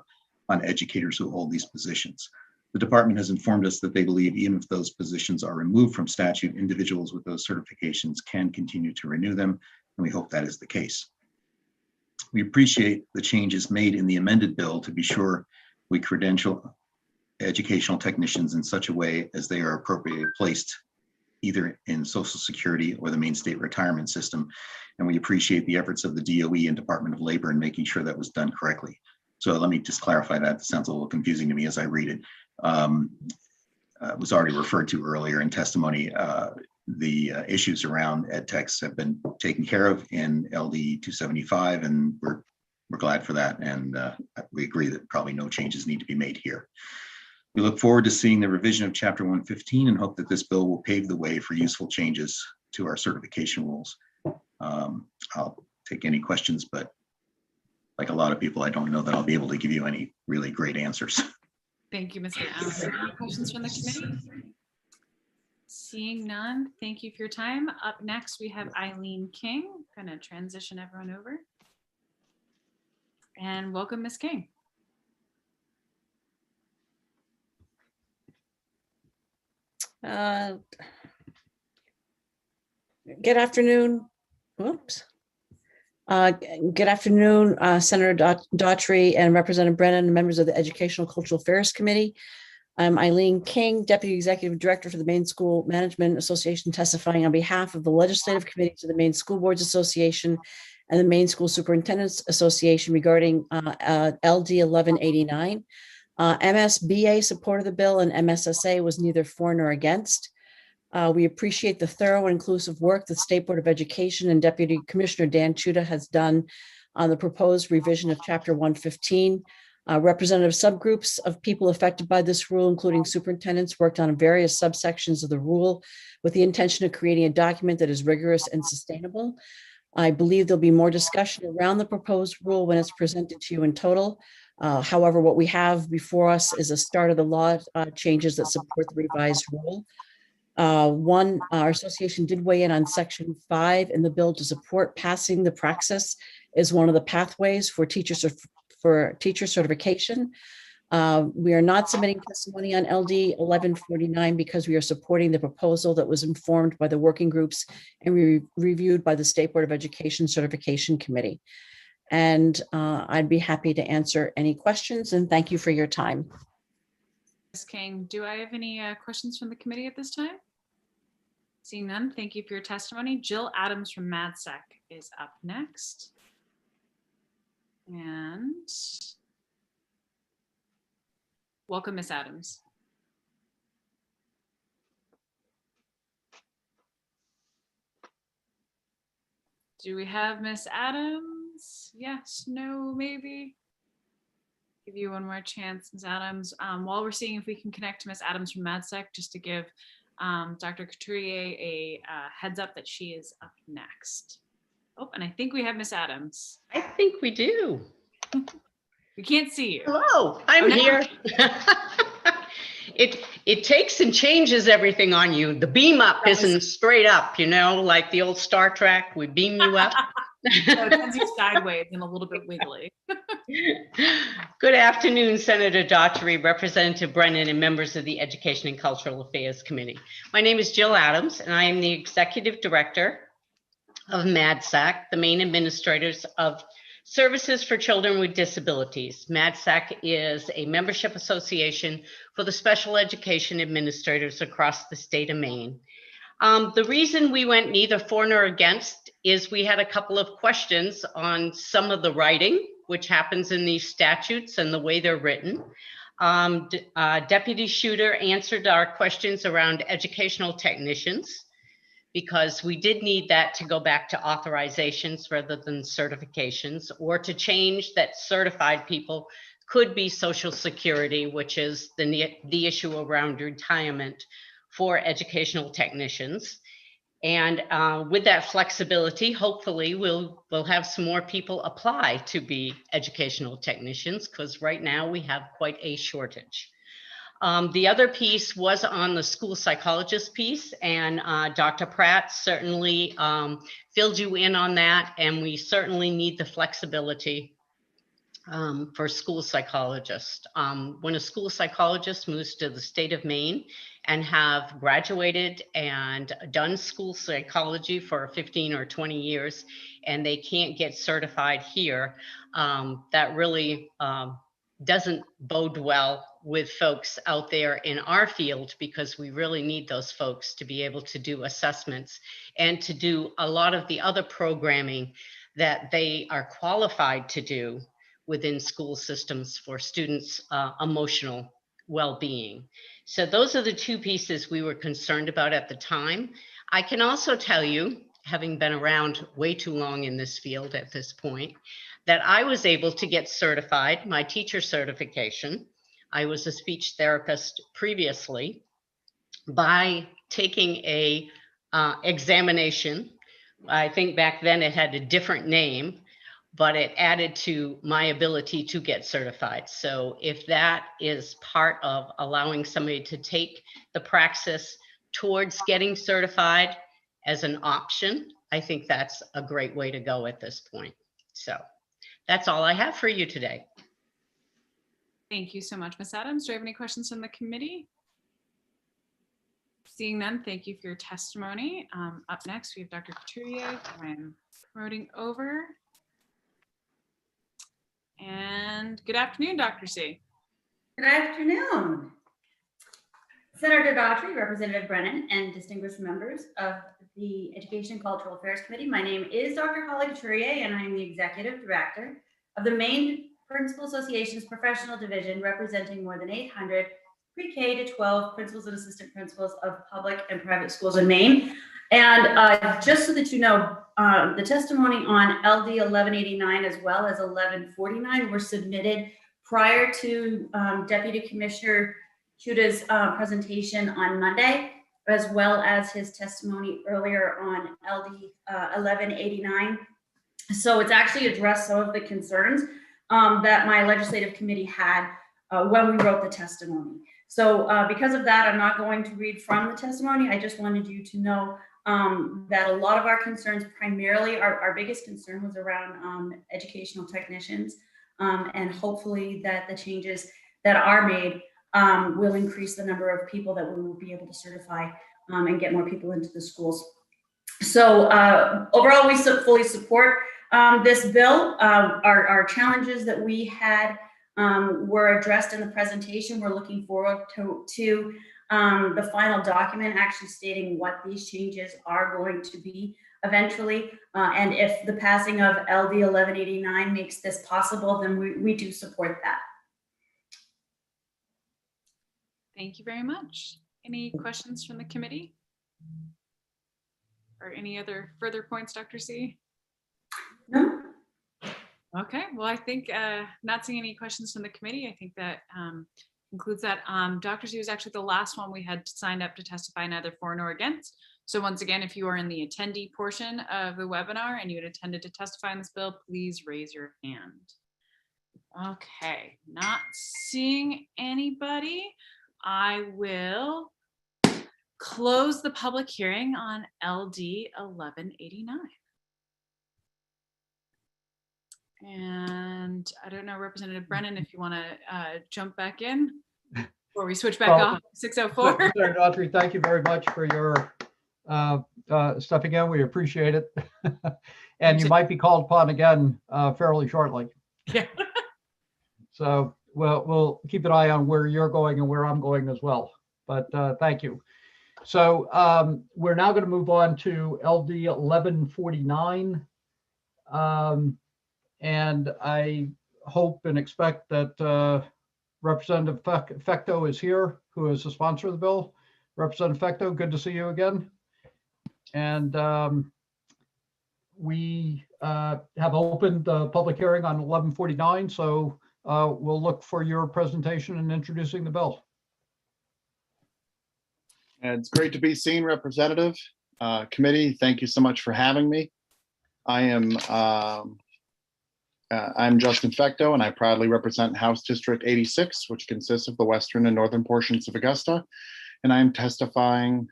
Speaker 21: on educators who hold these positions. The department has informed us that they believe even if those positions are removed from statute, individuals with those certifications can continue to renew them, and we hope that is the case. We appreciate the changes made in the amended bill to be sure we credential educational technicians in such a way as they are appropriately placed either in Social Security or the Maine State Retirement System. And we appreciate the efforts of the DOE and Department of Labor in making sure that was done correctly. So let me just clarify that. It sounds a little confusing to me as I read it. It was already referred to earlier in testimony. The issues around ed techs have been taken care of in LD 275, and we're glad for that. And we agree that probably no changes need to be made here. We look forward to seeing the revision of Chapter 115 and hope that this bill will pave the way for useful changes to our certification rules. I'll take any questions, but like a lot of people, I don't know that I'll be able to give you any really great answers.
Speaker 2: Thank you, Mr. Allen. Any questions from the committee? Seeing none, thank you for your time. Up next, we have Eileen King. I'm going to transition everyone over. And welcome, Ms. King.
Speaker 15: Good afternoon. Whoops. Good afternoon, Senator Daughtry and Representative Brennan and members of the Educational Cultural Affairs Committee. I'm Eileen King, Deputy Executive Director for the Maine School Management Association, testifying on behalf of the Legislative Committees of the Maine School Boards Association and the Maine School Superintendents Association regarding LD 1189. MSBA supported the bill and MSSA was neither for nor against. We appreciate the thorough and inclusive work the State Board of Education and Deputy Commissioner Dan Chuda has done on the proposed revision of Chapter 115. Representative subgroups of people affected by this rule, including superintendents, worked on various subsections of the rule with the intention of creating a document that is rigorous and sustainable. I believe there'll be more discussion around the proposed rule when it's presented to you in total. However, what we have before us is a start of the law changes that support the revised rule. Our association did weigh in on Section 5 in the bill to support passing the praxis as one of the pathways for teacher certification. We are not submitting testimony on LD 1149 because we are supporting the proposal that was informed by the working groups and reviewed by the State Board of Education Certification Committee. And I'd be happy to answer any questions, and thank you for your time.
Speaker 2: Ms. King, do I have any questions from the committee at this time? Seeing none, thank you for your testimony. Jill Adams from MadSec is up next. And welcome, Ms. Adams. Do we have Ms. Adams? Yes, no, maybe. Give you one more chance, Ms. Adams. While we're seeing if we can connect to Ms. Adams from MadSec, just to give Dr. Couturier a heads up that she is up next. Oh, and I think we have Ms. Adams.
Speaker 22: I think we do.
Speaker 2: We can't see you.
Speaker 22: Hello, I'm here. It takes and changes everything on you. The beam up isn't straight up, you know, like the old Star Trek, we beam you up.
Speaker 2: So it sends you sideways and a little bit wiggly.
Speaker 22: Good afternoon, Senator Daughtry, Representative Brennan, and members of the Education and Cultural Affairs Committee. My name is Jill Adams, and I am the Executive Director of MadSec, the Maine Administrators of Services for Children with Disabilities. MadSec is a membership association for the special education administrators across the state of Maine. The reason we went neither for nor against is we had a couple of questions on some of the writing, which happens in these statutes and the way they're written. Deputy Shooter answered our questions around educational technicians, because we did need that to go back to authorizations rather than certifications, or to change that certified people could be Social Security, which is the issue around retirement for educational technicians. And with that flexibility, hopefully we'll have some more people apply to be educational technicians, because right now we have quite a shortage. The other piece was on the school psychologist piece, and Dr. Pratt certainly filled you in on that, and we certainly need the flexibility for school psychologists. When a school psychologist moves to the state of Maine and have graduated and done school psychology for 15 or 20 years, and they can't get certified here, that really doesn't bode well with folks out there in our field, because we really need those folks to be able to do assessments and to do a lot of the other programming that they are qualified to do within school systems for students' emotional well-being. So those are the two pieces we were concerned about at the time. I can also tell you, having been around way too long in this field at this point, that I was able to get certified, my teacher certification. I was a speech therapist previously, by taking a examination. I think back then it had a different name, but it added to my ability to get certified. So if that is part of allowing somebody to take the praxis towards getting certified as an option, I think that's a great way to go at this point. So that's all I have for you today.
Speaker 2: Thank you so much, Ms. Adams. Do you have any questions from the committee? Seeing none, thank you for your testimony. Up next, we have Dr. Couturier, who I'm promoting over. And good afternoon, Dr. C.
Speaker 5: Good afternoon. Senator Daughtry, Representative Brennan, and distinguished members of the Education and Cultural Affairs Committee. My name is Dr. Holly Couturier, and I am the Executive Director of the Maine Principal Association's Professional Division, representing more than 800 pre-K to 12 principals and assistant principals of public and private schools in Maine. And just so that you know, the testimony on LD 1189 as well as 1149 were submitted prior to Deputy Commissioner Huta's presentation on Monday, as well as his testimony earlier on LD 1189. So it's actually addressed some of the concerns that my legislative committee had when we wrote the testimony. So because of that, I'm not going to read from the testimony. I just wanted you to know that a lot of our concerns, primarily our biggest concern, was around educational technicians, and hopefully that the changes that are made will increase the number of people that we will be able to certify and get more people into the schools. So overall, we fully support this bill. Our challenges that we had were addressed in the presentation. We're looking forward to the final document actually stating what these changes are going to be eventually. And if the passing of LD 1189 makes this possible, then we do support that.
Speaker 2: Thank you very much. Any questions from the committee? Or any other further points, Dr. C?
Speaker 5: No.
Speaker 2: Okay, well, I think not seeing any questions from the committee, I think that concludes that. Dr. C was actually the last one we had signed up to testify, neither for nor against. So once again, if you are in the attendee portion of the webinar and you had attended to testify on this bill, please raise your hand. Okay, not seeing anybody. I will close the public hearing on LD 1189. And I don't know, Representative Brennan, if you want to jump back in before we switch back off 604.
Speaker 1: Senator Daughtry, thank you very much for your stepping in. We appreciate it. And you might be called upon again fairly shortly.
Speaker 2: Yeah.
Speaker 1: So we'll keep an eye on where you're going and where I'm going as well. But thank you. So we're now going to move on to LD 1149. And I hope and expect that Representative Fecto is here, who is the sponsor of the bill. Representative Fecto, good to see you again. And we have opened the public hearing on 1149. So we'll look for your presentation and introducing the bill.
Speaker 3: It's great to be seen, Representative. Committee, thank you so much for having me. I'm Justin Fecto, and I proudly represent House District 86, which consists of the western and northern portions of Augusta. And I'm testifying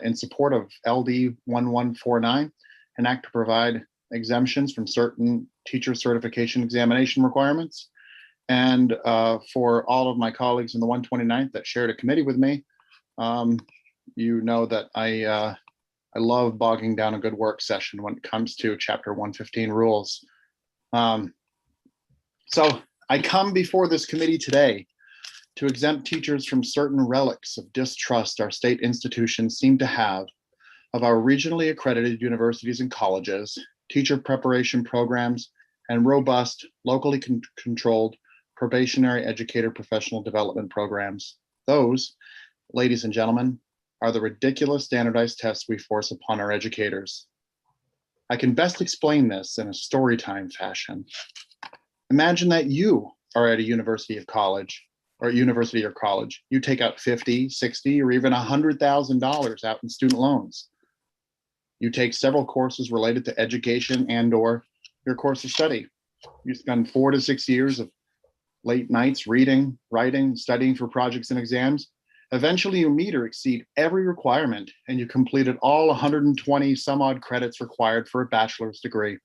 Speaker 3: in support of LD 1149, an act to provide exemptions from certain teacher certification examination requirements. And for all of my colleagues in the 129th that shared a committee with me, you know that I love bogging down a good work session when it comes to Chapter 115 rules. So I come before this committee today to exempt teachers from certain relics of distrust our state institutions seem to have of our regionally accredited universities and colleges, teacher preparation programs, and robust, locally controlled probationary educator professional development programs. Those, ladies and gentlemen, are the ridiculous standardized tests we force upon our educators. I can best explain this in a story time fashion. Imagine that you are at a university or college. You take out $50, $60, or even $100,000 out in student loans. You take several courses related to education and/or your course of study. You spend 4 to 6 years of late nights reading, writing, studying for projects and exams. Eventually you meet or exceed every requirement and you completed all 120 some odd credits required for a bachelor's degree.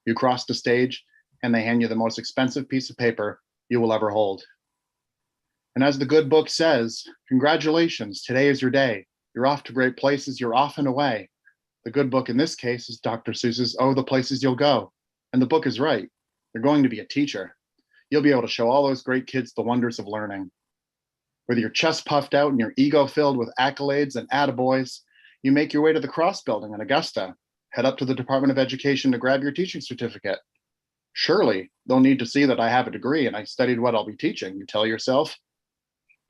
Speaker 3: You cross the stage and they hand you the most expensive piece of paper you will ever hold. And as the good book says, congratulations, today is your day. You're off to great places, you're off and away. The good book in this case is Dr. Seuss's Oh, the Places You'll Go. And the book is right. You're going to be a teacher. You'll be able to show all those great kids the wonders of learning. With your chest puffed out and your ego filled with accolades and attaboys, you make your way to the Cross Building in Augusta, head up to the Department of Education to grab your teaching certificate. Surely they'll need to see that I have a degree and I studied what I'll be teaching, you tell yourself.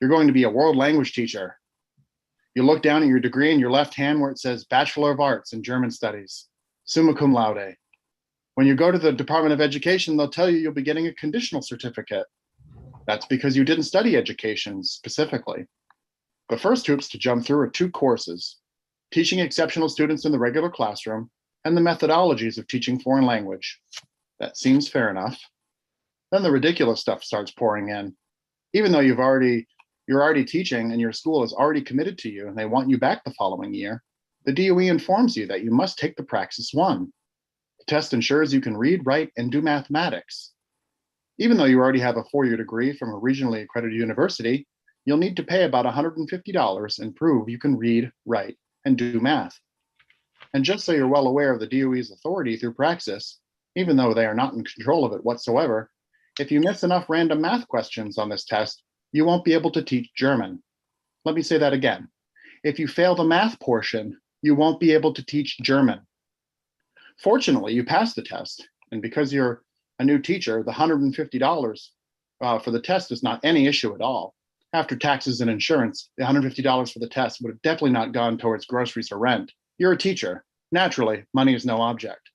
Speaker 3: You're going to be a world language teacher. You look down at your degree in your left hand where it says Bachelor of Arts in German Studies, summa cum laude. When you go to the Department of Education, they'll tell you you'll be getting a conditional certificate. That's because you didn't study education specifically. The first hoops to jump through are 2 courses, teaching exceptional students in the regular classroom and the methodologies of teaching foreign language. That seems fair enough. Then the ridiculous stuff starts pouring in. Even though you're already teaching and your school is already committed to you and they want you back the following year, the DOE informs you that you must take the Praxis 1. The test ensures you can read, write, and do mathematics. Even though you already have a 4-year degree from a regionally accredited university, you'll need to pay about $150 and prove you can read, write, and do math. And just so you're well aware of the DOE's authority through Praxis, even though they are not in control of it whatsoever, if you miss enough random math questions on this test, you won't be able to teach German. Let me say that again. If you fail the math portion, you won't be able to teach German. Fortunately, you passed the test, and because you're a new teacher, the $150 for the test is not any issue at all. After taxes and insurance, the $150 for the test would have definitely not gone towards groceries or rent. You're a teacher. Naturally, money is no object.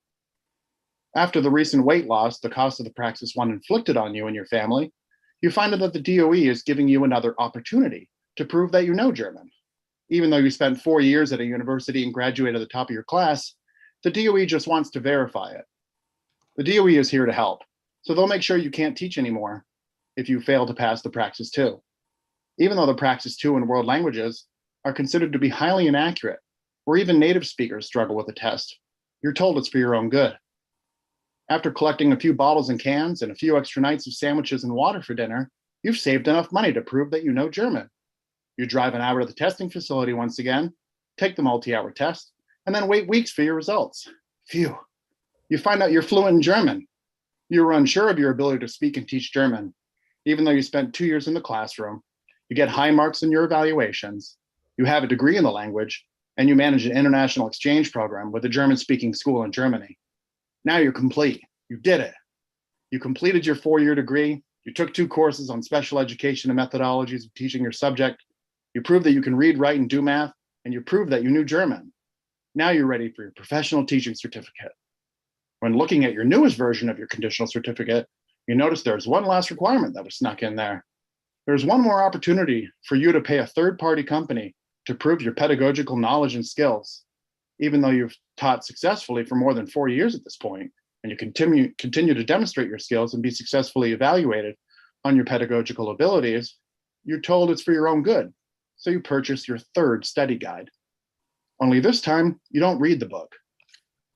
Speaker 3: After the recent weight loss, the cost of the Praxis 1 inflicted on you and your family, you find out that the DOE is giving you another opportunity to prove that you know German. Even though you spent 4 years at a university and graduated at the top of your class, the DOE just wants to verify it. The DOE is here to help, so they'll make sure you can't teach anymore if you fail to pass the Praxis 2. Even though the Praxis 2 and world languages are considered to be highly inaccurate, or even native speakers struggle with the test, you're told it's for your own good. After collecting a few bottles and cans and a few extra nights of sandwiches and water for dinner, you've saved enough money to prove that you know German. You drive an hour to the testing facility once again, take the multi-hour test, and then wait weeks for your results. Phew. You find out you're fluent in German. You were unsure of your ability to speak and teach German, even though you spent 2 years in the classroom. You get high marks in your evaluations. You have a degree in the language, and you manage an international exchange program with a German-speaking school in Germany. Now you're complete. You did it. You completed your 4-year degree. You took 2 courses on special education and methodologies of teaching your subject. You proved that you can read, write, and do math, and you proved that you knew German. Now you're ready for your professional teaching certificate. When looking at your newest version of your conditional certificate, You notice there's one last requirement that was snuck in there. There's one more opportunity for you to pay a third-party company to prove your pedagogical knowledge and skills, even though you've taught successfully for more than 4 years at this point, and you continue to demonstrate your skills and be successfully evaluated on your pedagogical abilities. You're told it's for your own good, so you purchase your third study guide. Only this time, you don't read the book.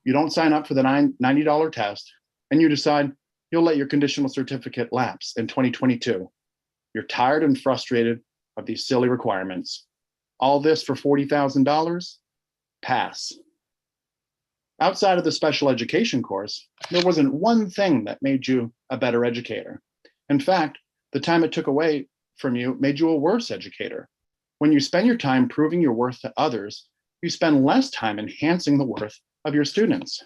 Speaker 3: You don't sign up for the $90 test, and you decide you'll let your conditional certificate lapse in 2022. You're tired and frustrated of these silly requirements. All this for $40,000? Pass. Outside of the special education course, there wasn't one thing that made you a better educator. In fact, the time it took away from you made you a worse educator. When you spend your time proving your worth to others, you spend less time enhancing the worth of your students.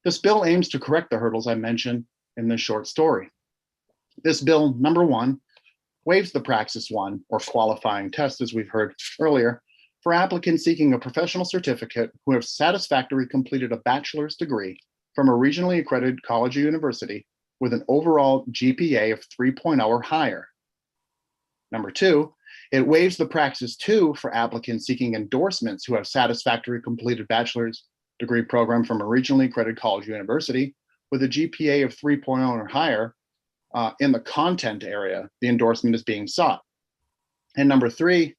Speaker 3: This bill aims to correct the hurdles I mentioned in this short story. This bill, number one, waives the Praxis 1 or qualifying test, as we've heard earlier, for applicants seeking a professional certificate who have satisfactorily completed a bachelor's degree from a regionally accredited college or university with an overall GPA of 3.0 or higher. Number two, it waives the Praxis 2 for applicants seeking endorsements who have satisfactorily completed bachelor's degree program from a regionally accredited college or university with a GPA of 3.0 or higher in the content area the endorsement is being sought. And number three,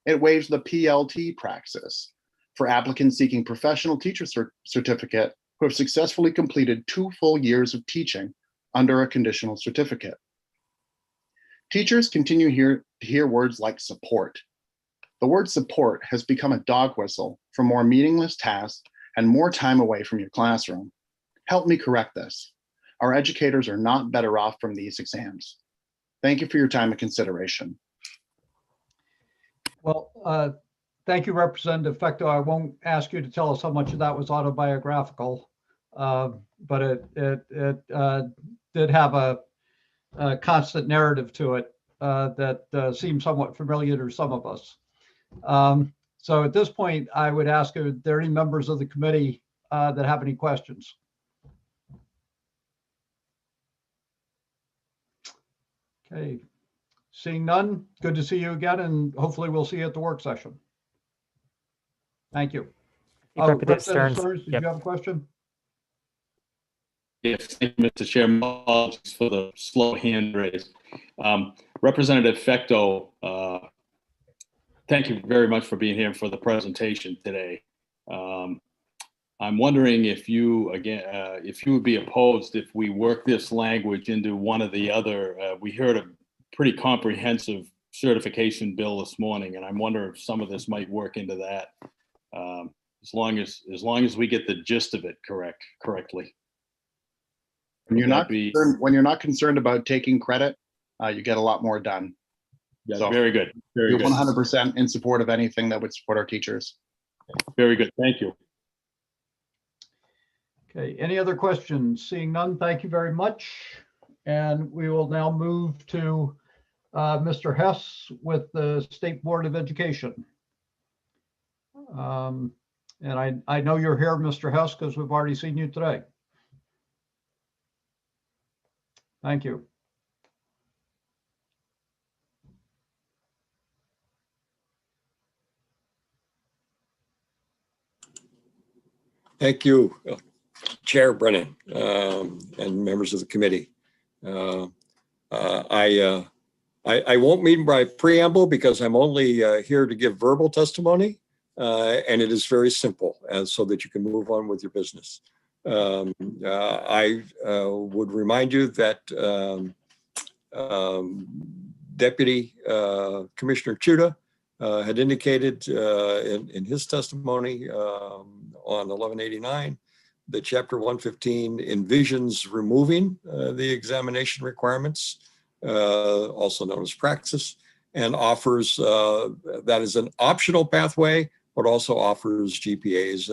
Speaker 3: it waives the PLT praxis for applicants seeking professional teacher certificate who have successfully completed 2 full years of teaching under a conditional certificate. Teachers continue to hear words like support. The word support has become a dog whistle for more meaningless tasks and more time away from your classroom. Help me correct this. Our educators are not better off from these exams. Thank you for your time and consideration.
Speaker 1: Well, thank you, Representative Fecto. I won't ask you to tell us how much of that was autobiographical, but it did have a constant narrative to it that seems somewhat familiar to some of us. So at this point, I would ask, are there any members of the committee that have any questions? Okay, seeing none, good to see you again, and hopefully we'll see you at the work session. Thank you.
Speaker 10: Representative
Speaker 1: Representative
Speaker 10: Stearns,
Speaker 1: Did you have a question?
Speaker 7: Yes, thank you, Mr. Chairman. Apologies for the slow hand raise. Representative Fecto, thank you very much for being here for the presentation today. I'm wondering if you, again, if you would be opposed if we work this language into one of the other, we heard a pretty comprehensive certification bill this morning, and I'm wondering if some of this might work into that, as long as we get the gist of it correctly.
Speaker 3: When you're not concerned about taking credit, you get a lot more done.
Speaker 7: Yeah,
Speaker 3: so
Speaker 7: very good. Very
Speaker 3: you're
Speaker 7: good.
Speaker 3: 100% in support of anything that would support our teachers.
Speaker 7: Very good. Thank you.
Speaker 1: Okay, any other questions? Seeing none, thank you very much. And we will now move to Mr. Hess with the State Board of Education. And I know you're here, Mr. Hess, because we've already seen you today. Thank you.
Speaker 18: Thank you, Chair Brennan, and members of the committee. I won't meet by preamble because I'm only here to give verbal testimony, and it is very simple, so that you can move on with your business. I would remind you that Deputy Commissioner Chuda had indicated in his testimony on 1189 that Chapter 115 envisions removing the examination requirements, also known as praxis, and offers that as an optional pathway, but also offers GPAs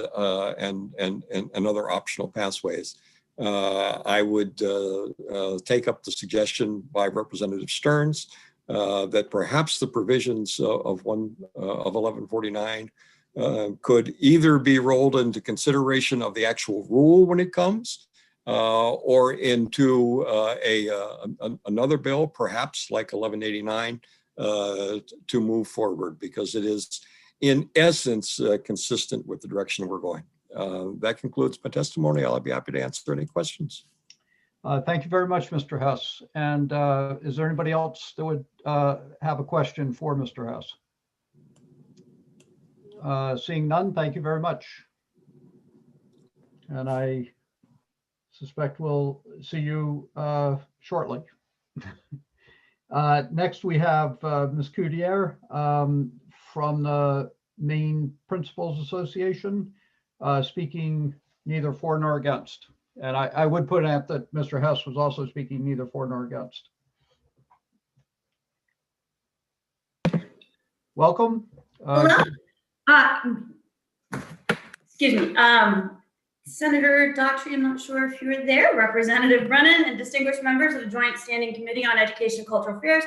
Speaker 18: and other optional pathways. I would take up the suggestion by Representative Stearns that perhaps the provisions of 1149 could either be rolled into consideration of the actual rule when it comes, or into another bill, perhaps like 1189, to move forward, because it is in essence consistent with the direction we're going. That concludes my testimony. I'll be happy to answer any questions.
Speaker 1: Thank you very much, Mr. Hess. And is there anybody else that would have a question for Mr. Hess? Seeing none, thank you very much. And I suspect we'll see you shortly. Next, we have Ms. Coutier from the Maine Principals Association, speaking neither for nor against. And I would put out that Mr. Hess was also speaking neither for nor against. Welcome.
Speaker 5: Hello. Excuse me. Senator Daughtry, I'm not sure if you were there, Representative Brennan, and distinguished members of the Joint Standing Committee on Education and Cultural Affairs.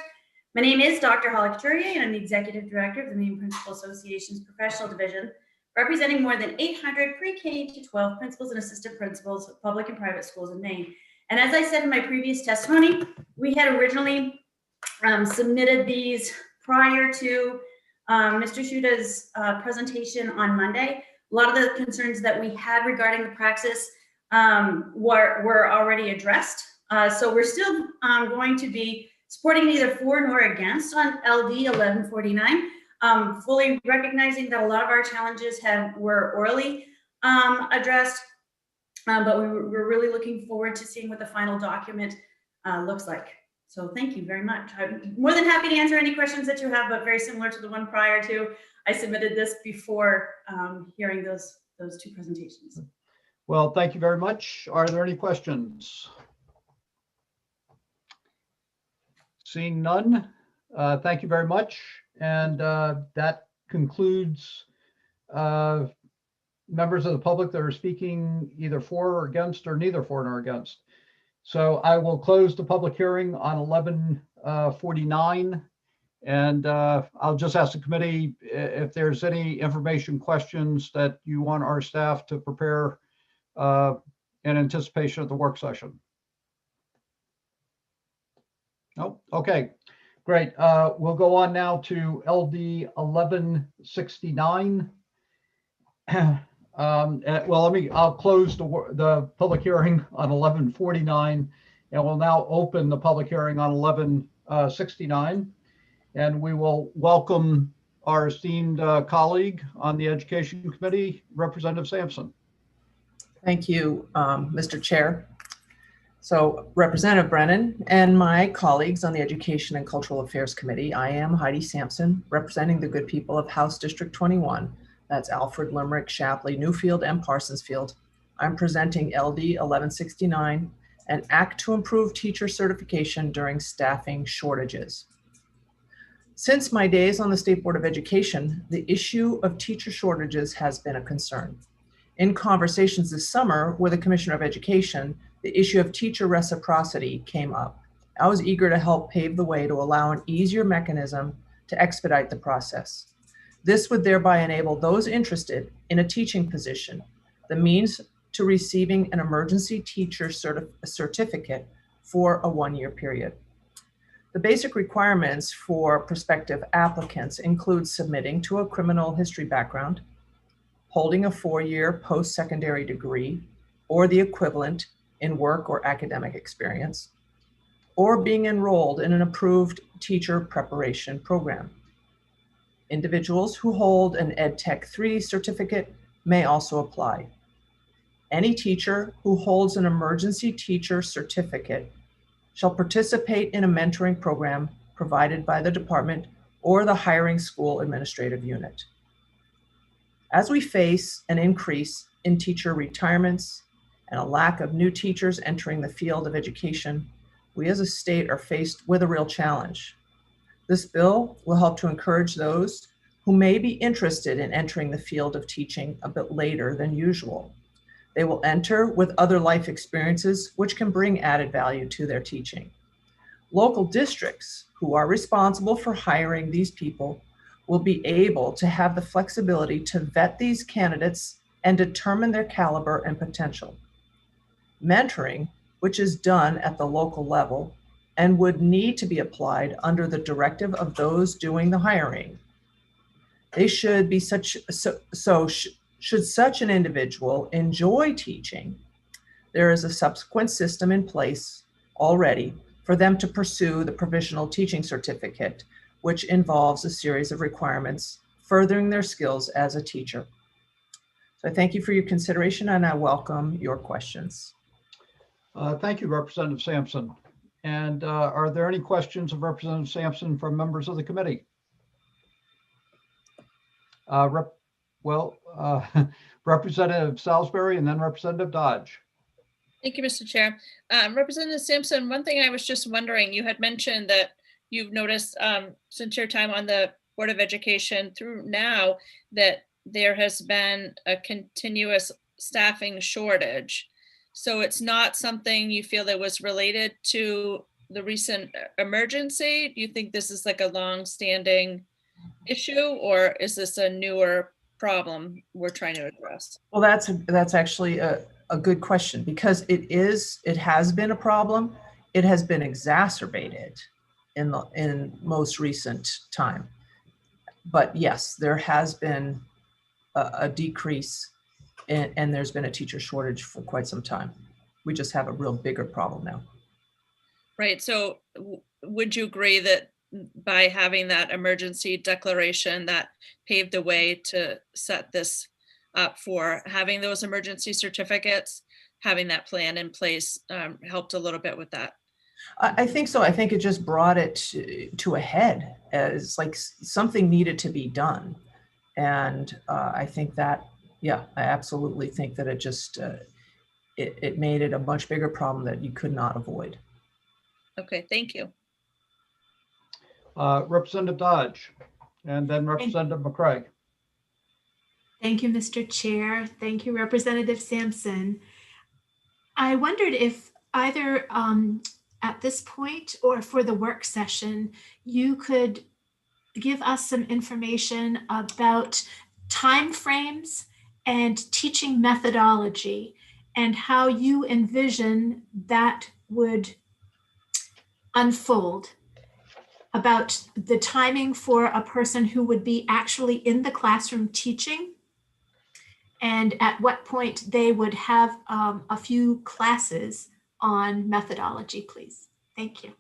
Speaker 5: My name is Dr. Holly Couturier, and I'm the Executive Director of the Maine Principal Association's Professional Division, representing more than 800 pre-K to 12 principals and assistant principals of public and private schools in Maine. And as I said in my previous testimony, we had originally submitted these prior to Mr. Shuda's presentation on Monday. A lot of the concerns that we had regarding the praxis were already addressed. So we're still going to be supporting neither for nor against on LD 1149, fully recognizing that a lot of our challenges were orally addressed, but we're really looking forward to seeing what the final document looks like. So thank you very much. I'm more than happy to answer any questions that you have, but very similar to the one prior to. I submitted this before hearing those two presentations.
Speaker 1: Well, thank you very much. Are there any questions? Seeing none, thank you very much. And that concludes members of the public that are speaking either for or against or neither for nor against. So I will close the public hearing on 11:49. And I'll just ask the committee if there's any information questions that you want our staff to prepare in anticipation of the work session. No? Okay, great. We'll go on now to LD 1169. Well, I'll close the public hearing on 11:49, and we'll now open the public hearing on 11:69. And we will welcome our esteemed colleague on the Education Committee, Representative Sampson.
Speaker 11: Thank you, Mr. Chair. So Representative Brennan and my colleagues on the Education and Cultural Affairs Committee, I am Heidi Sampson, representing the good people of House District 21. That's Alfred, Limerick, Shapley, Newfield, and Parsonsfield. I'm presenting LD 1169, an act to improve teacher certification during staffing shortages. Since my days on the State Board of Education, the issue of teacher shortages has been a concern. In conversations this summer with the Commissioner of Education, the issue of teacher reciprocity came up. I was eager to help pave the way to allow an easier mechanism to expedite the process. This would thereby enable those interested in a teaching position the means to receiving an emergency teacher certificate for a one-year period. The basic requirements for prospective applicants include submitting to a criminal history background, holding a 4-year post-secondary degree or the equivalent in work or academic experience, or being enrolled in an approved teacher preparation program. Individuals who hold an EdTech 3 certificate may also apply. Any teacher who holds an emergency teacher certificate shall participate in a mentoring program provided by the department or the hiring school administrative unit. As we face an increase in teacher retirements and a lack of new teachers entering the field of education, we as a state are faced with a real challenge. This bill will help to encourage those who may be interested in entering the field of teaching a bit later than usual. They will enter with other life experiences which can bring added value to their teaching. Local districts who are responsible for hiring these people will be able to have the flexibility to vet these candidates and determine their caliber and potential. mentoring, which is done at the local level and would need to be applied under the directive of those doing the hiring. They should be should such an individual enjoy teaching, there is a subsequent system in place already for them to pursue the provisional teaching certificate, which involves a series of requirements furthering their skills as a teacher. So I thank you for your consideration and I welcome your questions.
Speaker 1: Thank you, Representative Sampson. And are there any questions of Representative Sampson from members of the committee? Representative Salisbury and then Representative Dodge.
Speaker 8: Thank you, Mr. Chair. Representative Sampson, one thing I was just wondering, you had mentioned that you've noticed since your time on the Board of Education through now that there has been a continuous staffing shortage. So it's not something you feel that was related to the recent emergency? Do you think this is like a long-standing issue, or is this a newer problem we're trying to address?
Speaker 11: Well, that's actually a good question, because it has been a problem. It has been exacerbated in most recent time. But yes, there has been a decrease and there's been a teacher shortage for quite some time. We just have a real bigger problem now.
Speaker 8: Right. So would you agree that by having that emergency declaration that paved the way to set this up for having those emergency certificates, having that plan in place helped a little bit with that?
Speaker 11: I think so. I think it just brought it to a head as like something needed to be done. And I think that, yeah, I absolutely think that it just, it made it a much bigger problem that you could not avoid.
Speaker 8: Okay, thank you.
Speaker 1: Representative Dodge, and then Representative McCraig.
Speaker 9: Thank you, Mr. Chair. Thank you, Representative Sampson. I wondered if either at this point or for the work session, you could give us some information about timeframes and teaching methodology and how you envision that would unfold, about the timing for a person who would be actually in the classroom teaching and at what point they would have a few classes on methodology, please. Thank you.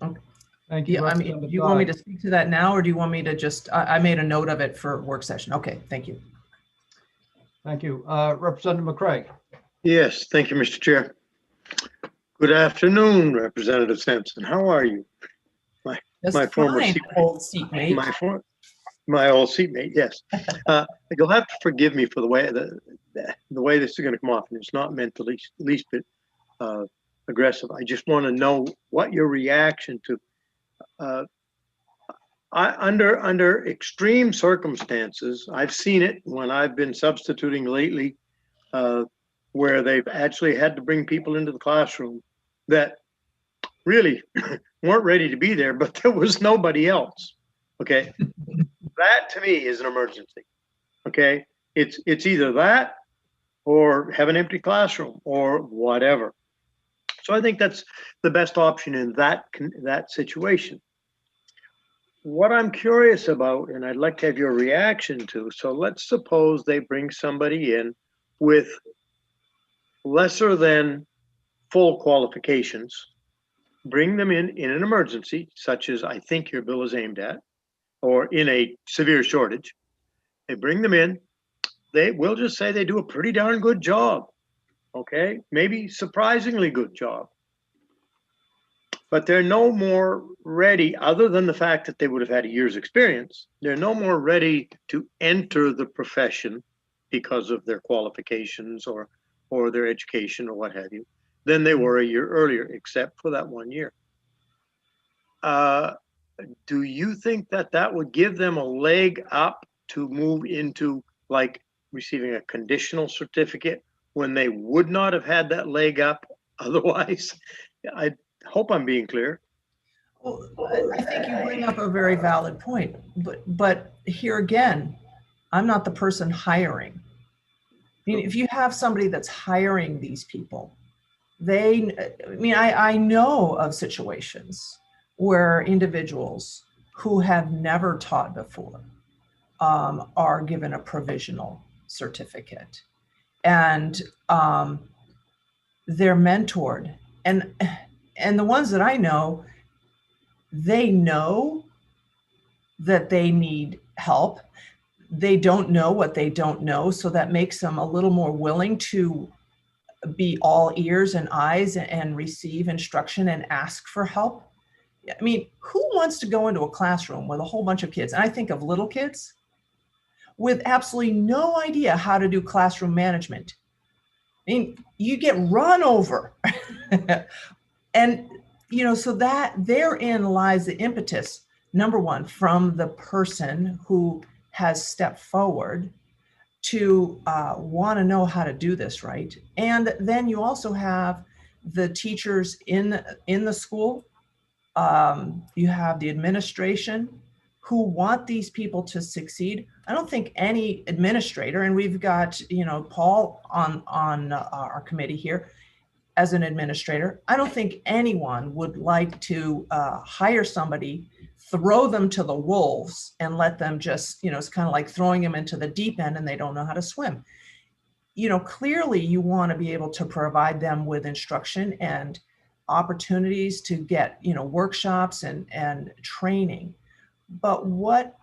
Speaker 11: Okay.
Speaker 1: Thank you.
Speaker 11: Yeah, I mean, do you want me to speak to that now, or do you want me to just, I made a note of it for work session. Okay, thank you.
Speaker 1: Thank you. Representative McCraig.
Speaker 6: Yes, thank you, Mr. Chair. Good afternoon, Representative Sampson. How are you? My former
Speaker 11: old seatmate.
Speaker 6: My old seatmate, yes. You'll have to forgive me for the way this is going to come off, and it's not meant to least bit aggressive. I just want to know what your reaction to under extreme circumstances. I've seen it when I've been substituting lately, where they've actually had to bring people into the classroom that really weren't ready to be there, but there was nobody else. Okay. That to me is an emergency. Okay. It's either that or have an empty classroom or whatever. So I think that's the best option in that situation. What I'm curious about, and I'd like to have your reaction to, so let's suppose they bring somebody in with lesser than full qualifications, bring them in an emergency, such as I think your bill is aimed at, or in a severe shortage. They bring them in, we'll just say they do a pretty darn good job. Okay, maybe surprisingly good job. But they're no more ready, other than the fact that they would have had a year's experience, they're no more ready to enter the profession because of their qualifications or their education or what have you, than they were a year earlier, except for that 1 year. Do you think that would give them a leg up to move into like receiving a conditional certificate when they would not have had that leg up otherwise? I hope I'm being clear.
Speaker 11: Well, I think you bring up a very valid point, but here again, I'm not the person hiring. I mean, if you have somebody that's hiring these people, I know of situations where individuals who have never taught before are given a provisional certificate, and they're mentored. And the ones that I know, they know that they need help. They don't know what they don't know, so that makes them a little more willing to be all ears and eyes and receive instruction and ask for help. I mean, who wants to go into a classroom with a whole bunch of kids? And I think of little kids with absolutely no idea how to do classroom management. I mean, you get run over. And, so that therein lies the impetus, number one, from the person who has stepped forward to want to know how to do this right. And then you also have the teachers in the school. You have the administration who want these people to succeed. I don't think any administrator, and we've got, Paul on our committee here as an administrator, I don't think anyone would like to hire somebody, throw them to the wolves and let them just, it's kind of like throwing them into the deep end and they don't know how to swim. Clearly you want to be able to provide them with instruction and opportunities to get, workshops and training. But what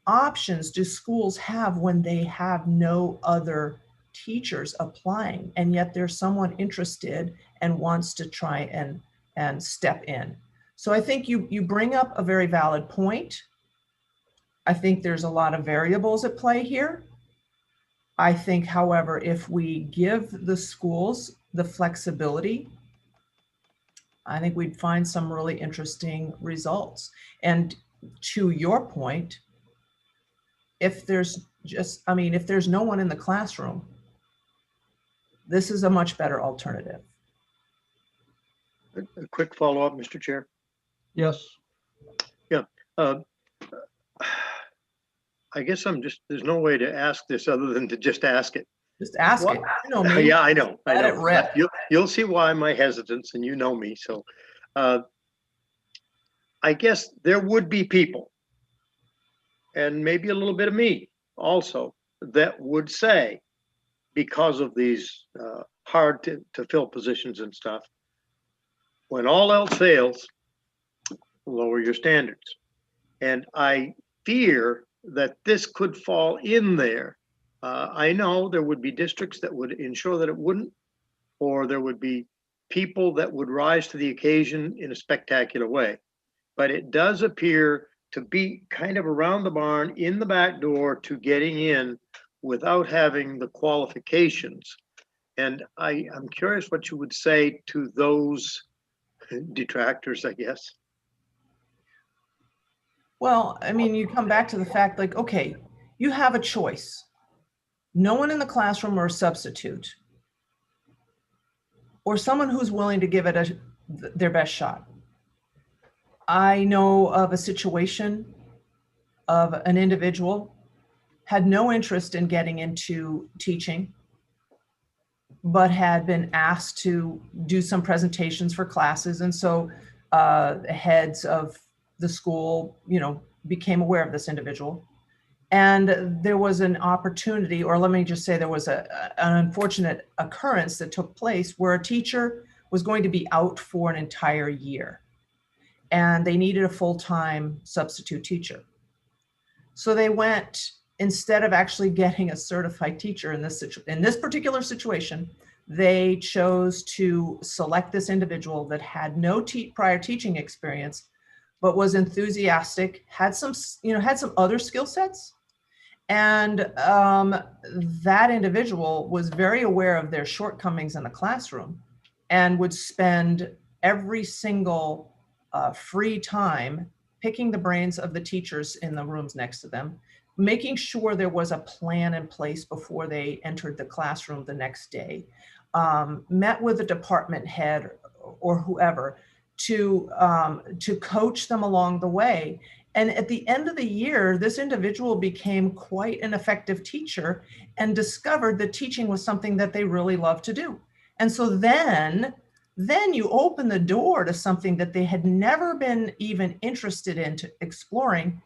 Speaker 11: options do schools have when they have no other teachers applying, and yet there's someone interested and wants to try and step in? So I think you bring up a very valid point. I think there's a lot of variables at play here. I think, however, if we give the schools the flexibility, I think we'd find some really interesting results. And to your point, if there's no one in the classroom, this is a much better alternative.
Speaker 6: A quick follow-up, Mr. Chair.
Speaker 1: Yes.
Speaker 6: Yeah. I guess there's no way to ask this other than to just ask it.
Speaker 11: Just ask it. You know me.
Speaker 6: Yeah, I know.
Speaker 11: Let it rip.
Speaker 6: You'll see why my hesitance, and you know me. So I guess there would be people, and maybe a little bit of me also, that would say, because of these hard to fill positions and stuff, when all else fails, lower your standards. And I fear that this could fall in there. I know there would be districts that would ensure that it wouldn't, or there would be people that would rise to the occasion in a spectacular way. But it does appear to be kind of around the barn, in the back door to getting in without having the qualifications. And I'm curious what you would say to those detractors, I guess.
Speaker 11: Well, I mean, you come back to the fact, like, okay, you have a choice. No one in the classroom or a substitute, or someone who's willing to give it their best shot. I know of a situation of an individual had no interest in getting into teaching, but had been asked to do some presentations for classes. And so heads of the school, became aware of this individual. And there was an opportunity, or let me just say there was an unfortunate occurrence that took place where a teacher was going to be out for an entire year. And they needed a full-time substitute teacher. So they went, instead of actually getting a certified teacher in this particular situation, they chose to select this individual that had no prior teaching experience, but was enthusiastic, had some other skill sets. And that individual was very aware of their shortcomings in the classroom and would spend every single free time picking the brains of the teachers in the rooms next to them, making sure there was a plan in place before they entered the classroom the next day, met with the department head or whoever to coach them along the way. And at the end of the year, this individual became quite an effective teacher and discovered that teaching was something that they really loved to do. And so then then you open the door to something that they had never been even interested in to exploring.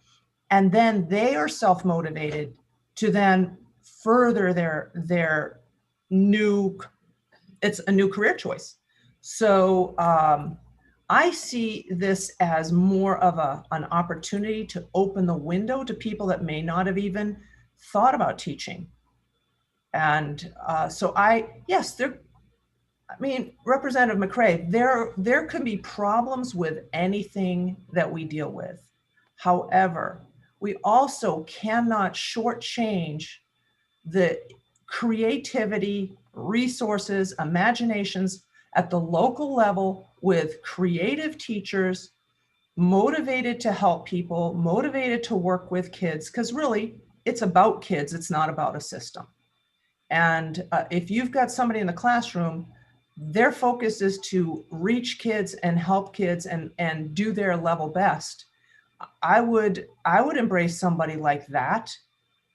Speaker 11: And then they are self-motivated to then further their new, it's a new career choice. So I see this as more of an opportunity to open the window to people that may not have even thought about teaching. And so yes, there, I mean, Representative McCray, there can be problems with anything that we deal with. However, we also cannot shortchange the creativity, resources, imaginations at the local level with creative teachers motivated to help people, motivated to work with kids, because really it's about kids, it's not about a system. And if you've got somebody in the classroom, their focus is to reach kids and help kids and do their level best. I would embrace somebody like that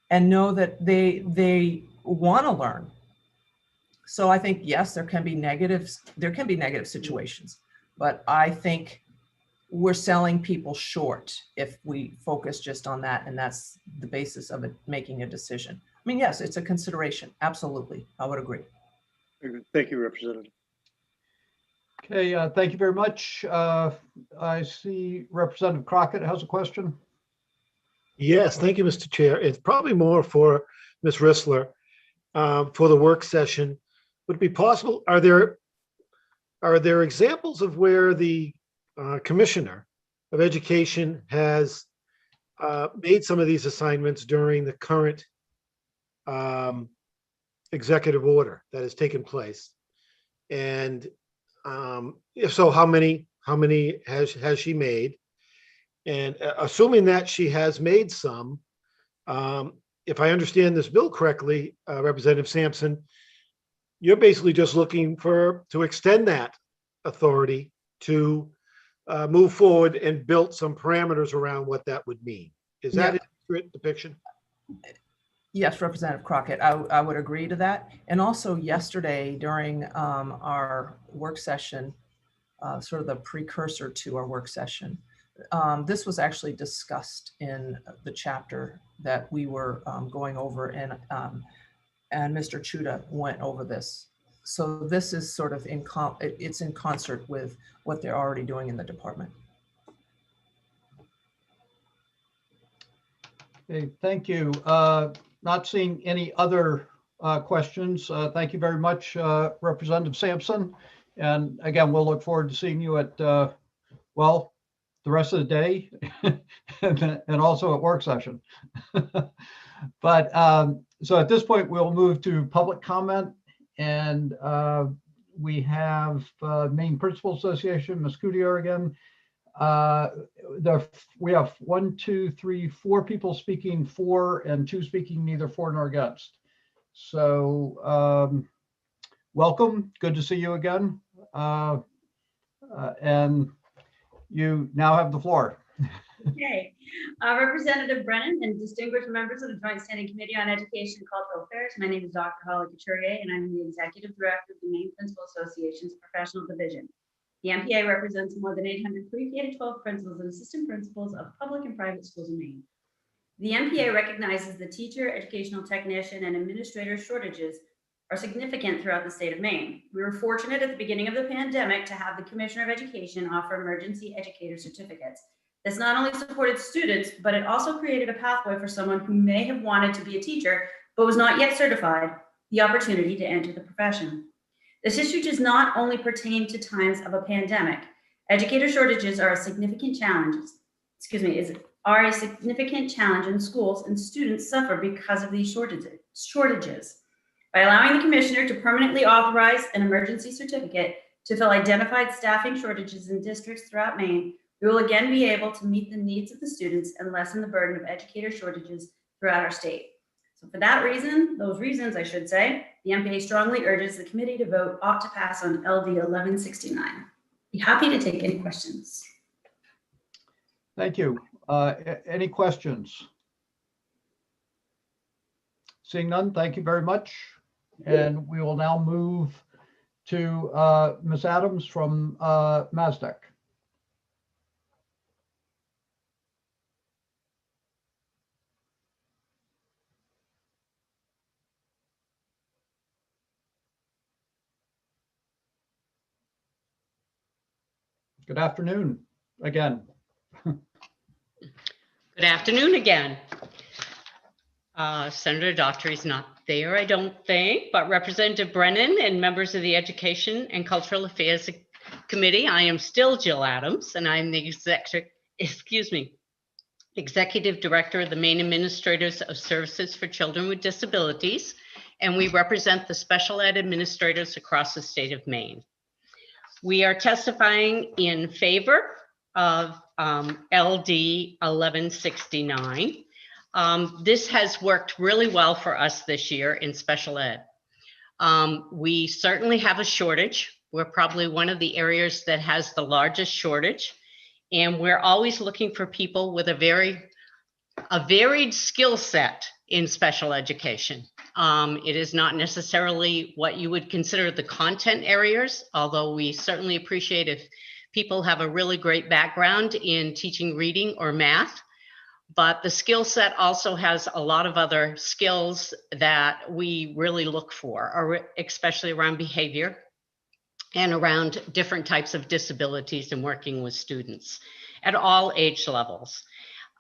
Speaker 11: and know that they want to learn. So I think, yes, there can be negative situations, but I think we're selling people short if we focus just on that, and that's the basis of it making a decision. I mean, yes, it's a consideration. Absolutely. I would agree.
Speaker 6: Thank you, Representative.
Speaker 1: Okay, thank you very much. I see Representative Crockett has a question.
Speaker 10: Yes, thank you, Mr. Chair. It's probably more for Ms. Rissler for the work session. Would it be possible, are there examples of where the Commissioner of Education has made some of these assignments during the current executive order that has taken place? And if so, how many has she made? And assuming that she has made some, if I understand this bill correctly, Representative Sampson, you're basically just looking to extend that authority to move forward and build some parameters around what that would mean. Is that an accurate depiction?
Speaker 11: Yes, Representative Crockett, I would agree to that. And also yesterday during our work session, sort of the precursor to our work session, this was actually discussed in the chapter that we were going over, and Mr. Chuda went over this. So this is sort of it's in concert with what they're already doing in the department.
Speaker 1: Okay, thank you. Not seeing any other questions. Thank you very much, Representative Sampson. And again, we'll look forward to seeing you at, well, the rest of the day and also at work session. But so at this point, we'll move to public comment. And we have Maine Principal Association, Ms. Coutier again. We have 4 people speaking for and 2 speaking neither for nor against. So welcome, good to see you again. And you now have the floor.
Speaker 5: Okay, Representative Brennan and distinguished members of the Joint Standing Committee on Education and Cultural Affairs, my name is Dr. Holly Couturier, and I'm the Executive Director of the Maine Principal Association's Professional Division. The MPA represents more than 800 pre-K-12 principals and assistant principals of public and private schools in Maine. The MPA recognizes the teacher, educational technician, and administrator shortages are significant throughout the state of Maine. We were fortunate at the beginning of the pandemic to have the Commissioner of Education offer emergency educator certificates. This not only supported students, but it also created a pathway for someone who may have wanted to be a teacher, but was not yet certified, the opportunity to enter the profession. This issue does not only pertain to times of a pandemic. Educator shortages are a significant challenge. Are a significant challenge in schools, and students suffer because of these shortages. By allowing the Commissioner to permanently authorize an emergency certificate to fill identified staffing shortages in districts throughout Maine, we will again be able to meet the needs of the students and lessen the burden of educator shortages throughout our state. So for those reasons, I should say, the MPA strongly urges the committee to vote ought to pass on LD 1169. Be happy to take any questions.
Speaker 1: Thank you. Any questions? Seeing none, thank you very much. And we will now move to Ms. Adams from MASDEC. Good afternoon again.
Speaker 22: Good afternoon again. Senator Daughtry's not there, I don't think, but Representative Brennan and members of the Education and Cultural Affairs Committee, I am still Jill Adams, and I'm the Executive Director of the Maine Administrators of Services for Children with Disabilities, and we represent the special ed administrators across the state of Maine. We are testifying in favor of LD 1169. This has worked really well for us this year in special ed. We certainly have a shortage. We're probably one of the areas that has the largest shortage. And we're always looking for people with a varied skill set in special education. It is not necessarily what you would consider the content areas, although we certainly appreciate if people have a really great background in teaching reading or math. But the skill set also has a lot of other skills that we really look for, especially around behavior and around different types of disabilities and working with students at all age levels.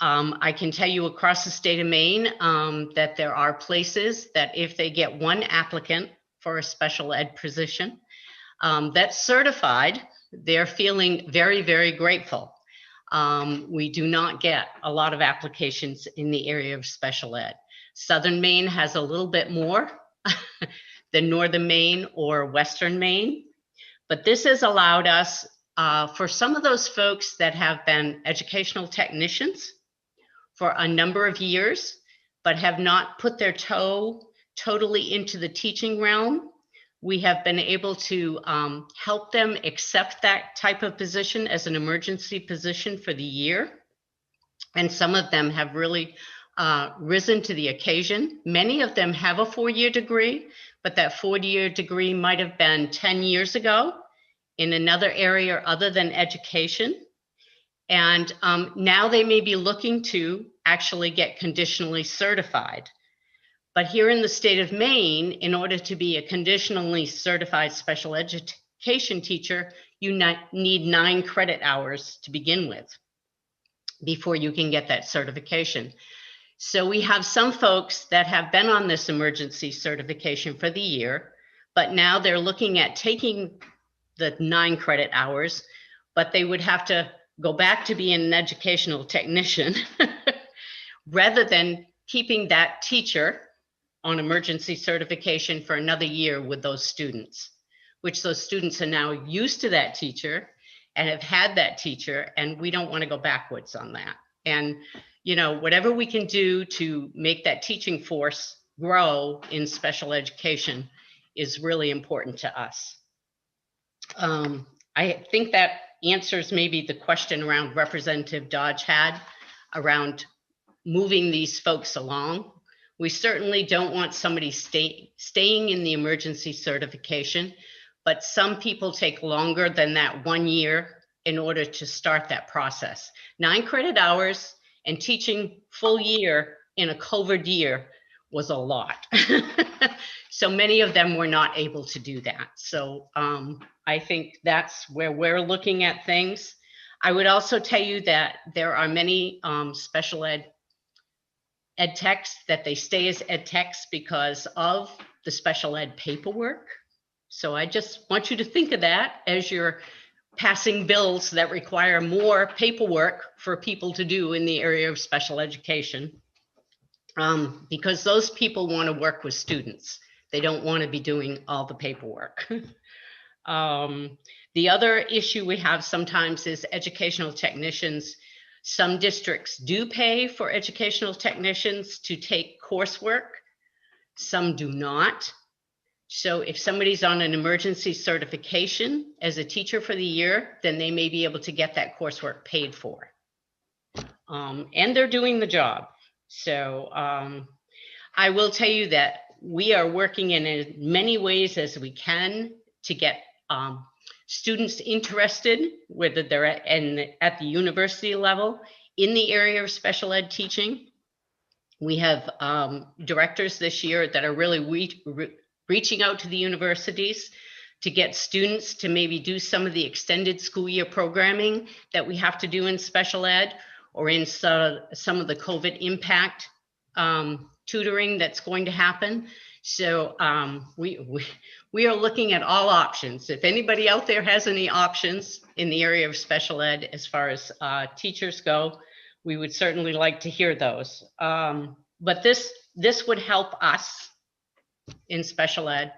Speaker 22: I can tell you across the state of Maine that there are places that if they get one applicant for a special ed position that's certified, they're feeling very, very grateful. We do not get a lot of applications in the area of special ed. Southern Maine has a little bit more than Northern Maine or Western Maine, but this has allowed us for some of those folks that have been educational technicians for a number of years, but have not put their toe totally into the teaching realm. We have been able to help them accept that type of position as an emergency position for the year. And some of them have really risen to the occasion. Many of them have a 4-year degree, but that 4-year degree might have been 10 years ago in another area other than education. And now they may be looking to actually get conditionally certified. But here in the state of Maine, in order to be a conditionally certified special education teacher, you need 9 credit hours to begin with before you can get that certification. So we have some folks that have been on this emergency certification for the year, but now they're looking at taking the 9 credit hours, but they would have to go back to being an educational technician rather than keeping that teacher on emergency certification for another year with those students, which those students are now used to that teacher and have had that teacher, and we don't want to go backwards on that. And, you know, whatever we can do to make that teaching force grow in special education is really important to us. I think that answers maybe the question around Representative Dodge had around moving these folks along. We certainly don't want somebody staying in the emergency certification, but some people take longer than that 1 year in order to start that process. 9 credit hours and teaching full year in a COVID year was a lot. So many of them were not able to do that. So I think that's where we're looking at things. I would also tell you that there are many special ed techs that they stay as ed techs because of the special ed paperwork. So I just want you to think of that as you're passing bills that require more paperwork for people to do in the area of special education. Because those people want to work with students. They don't want to be doing all the paperwork. The other issue we have sometimes is educational technicians. Some districts do pay for educational technicians to take coursework. Some do not. So if somebody's on an emergency certification as a teacher for the year, then they may be able to get that coursework paid for. And they're doing the job. So I will tell you that we are working in as many ways as we can to get students interested, whether they're at the university level, in the area of special ed teaching. We have directors this year that are really reaching out to the universities to get students to maybe do some of the extended school year programming that we have to do in special ed, or in some of the COVID impact tutoring that's going to happen. So we are looking at all options. If anybody out there has any options in the area of special ed as far as teachers go, we would certainly like to hear those. But this would help us in special ed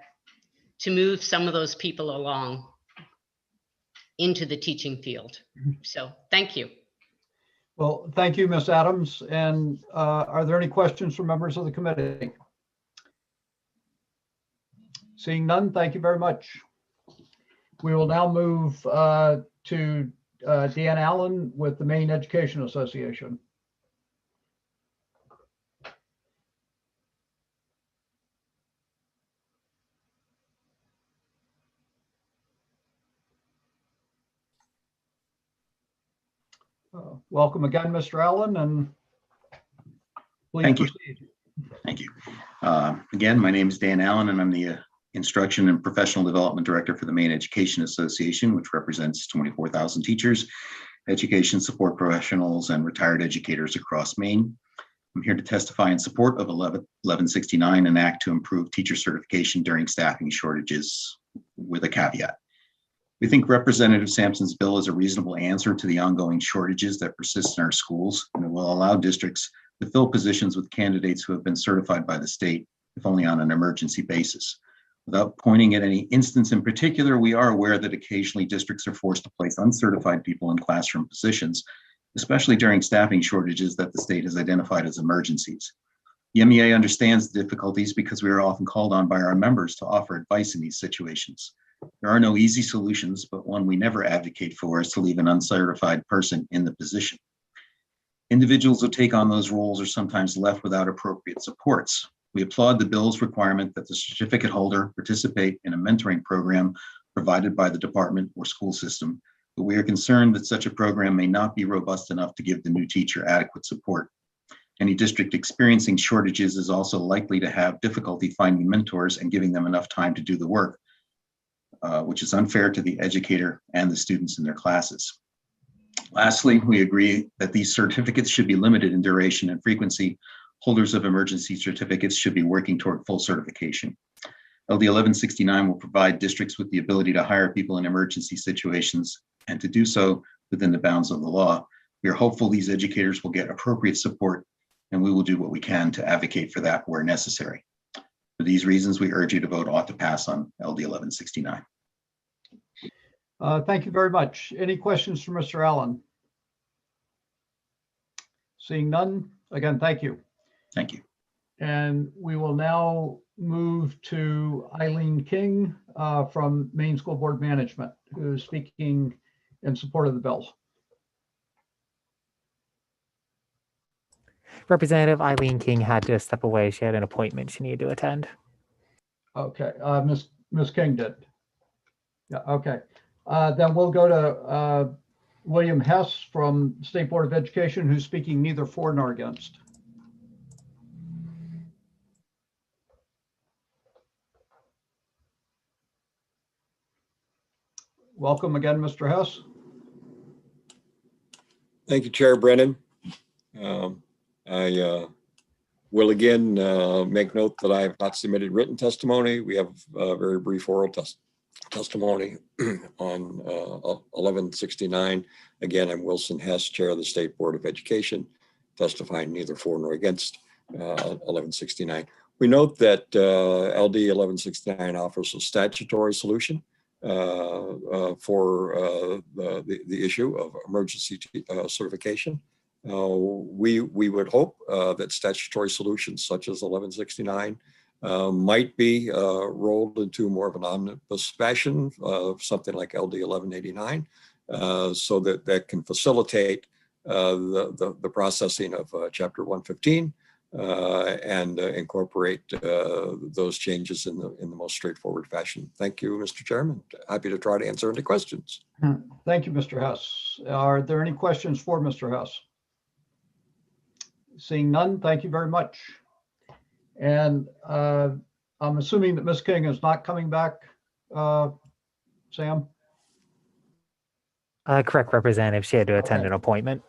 Speaker 22: to move some of those people along into the teaching field. So thank you.
Speaker 1: Well, thank you, Ms. Adams. And are there any questions from members of the committee? Seeing none, thank you very much. We will now move to Dan Allen with the Maine Education Association. Welcome again, Mr. Allen, and please
Speaker 21: Thank you.
Speaker 1: proceed.
Speaker 21: Thank you. Again, my name is Dan Allen, and I'm the Instruction and Professional Development Director for the Maine Education Association, which represents 24,000 teachers, education support professionals, and retired educators across Maine. I'm here to testify in support of 1169, an act to improve teacher certification during staffing shortages, with a caveat. We think Representative Sampson's bill is a reasonable answer to the ongoing shortages that persist in our schools, and it will allow districts to fill positions with candidates who have been certified by the state, if only on an emergency basis. Without pointing at any instance in particular, we are aware that occasionally districts are forced to place uncertified people in classroom positions, especially during staffing shortages that the state has identified as emergencies. The MEA understands the difficulties because we are often called on by our members to offer advice in these situations. There are no easy solutions, but one we never advocate for is to leave an uncertified person in the position. Individuals who take on those roles are sometimes left without appropriate supports. We applaud the bill's requirement that the certificate holder participate in a mentoring program provided by the department or school system, but we are concerned that such a program may not be robust enough to give the new teacher adequate support. Any district experiencing shortages is also likely to have difficulty finding mentors and giving them enough time to do the work, which is unfair to the educator and the students in their classes. Lastly, we agree that these certificates should be limited in duration and frequency. Holders of emergency certificates should be working toward full certification. LD 1169 will provide districts with the ability to hire people in emergency situations and to do so within the bounds of the law. We are hopeful these educators will get appropriate support, and we will do what we can to advocate for that where necessary. For these reasons, we urge you to vote ought to pass on LD 1169.
Speaker 1: Thank you very much. Any questions for Mr. Allen? Seeing none, again, thank you.
Speaker 21: Thank you.
Speaker 1: And we will now move to Eileen King from Maine School Board Management, who is speaking in support of the bill.
Speaker 13: Representative Eileen King had to step away. She had an appointment she needed to attend.
Speaker 1: Okay, Ms. King did. Yeah, okay. Then we'll go to William Hess from State Board of Education, who's speaking neither for nor against. Welcome again, Mr. Hess.
Speaker 18: Thank you, Chair Brennan. I will again make note that I have not submitted written testimony. We have a very brief oral testimony on 1169. Again, I'm Wilson Hess, Chair of the State Board of Education, testifying neither for nor against 1169. We note that LD 1169 offers a statutory solution for the issue of emergency certification. We would hope that statutory solutions such as 1169 might be rolled into more of an omnibus fashion of something like LD 1189, so that can facilitate the processing of Chapter 115 and incorporate those changes in the most straightforward fashion. Thank you, Mr. Chairman. Happy to try to answer any questions.
Speaker 1: Thank you, Mr. Hess. Are there any questions for Mr. Hess? Seeing none, thank you very much. And I'm assuming that Ms. King is not coming back, Sam?
Speaker 13: Correct, Representative. She had to attend an appointment.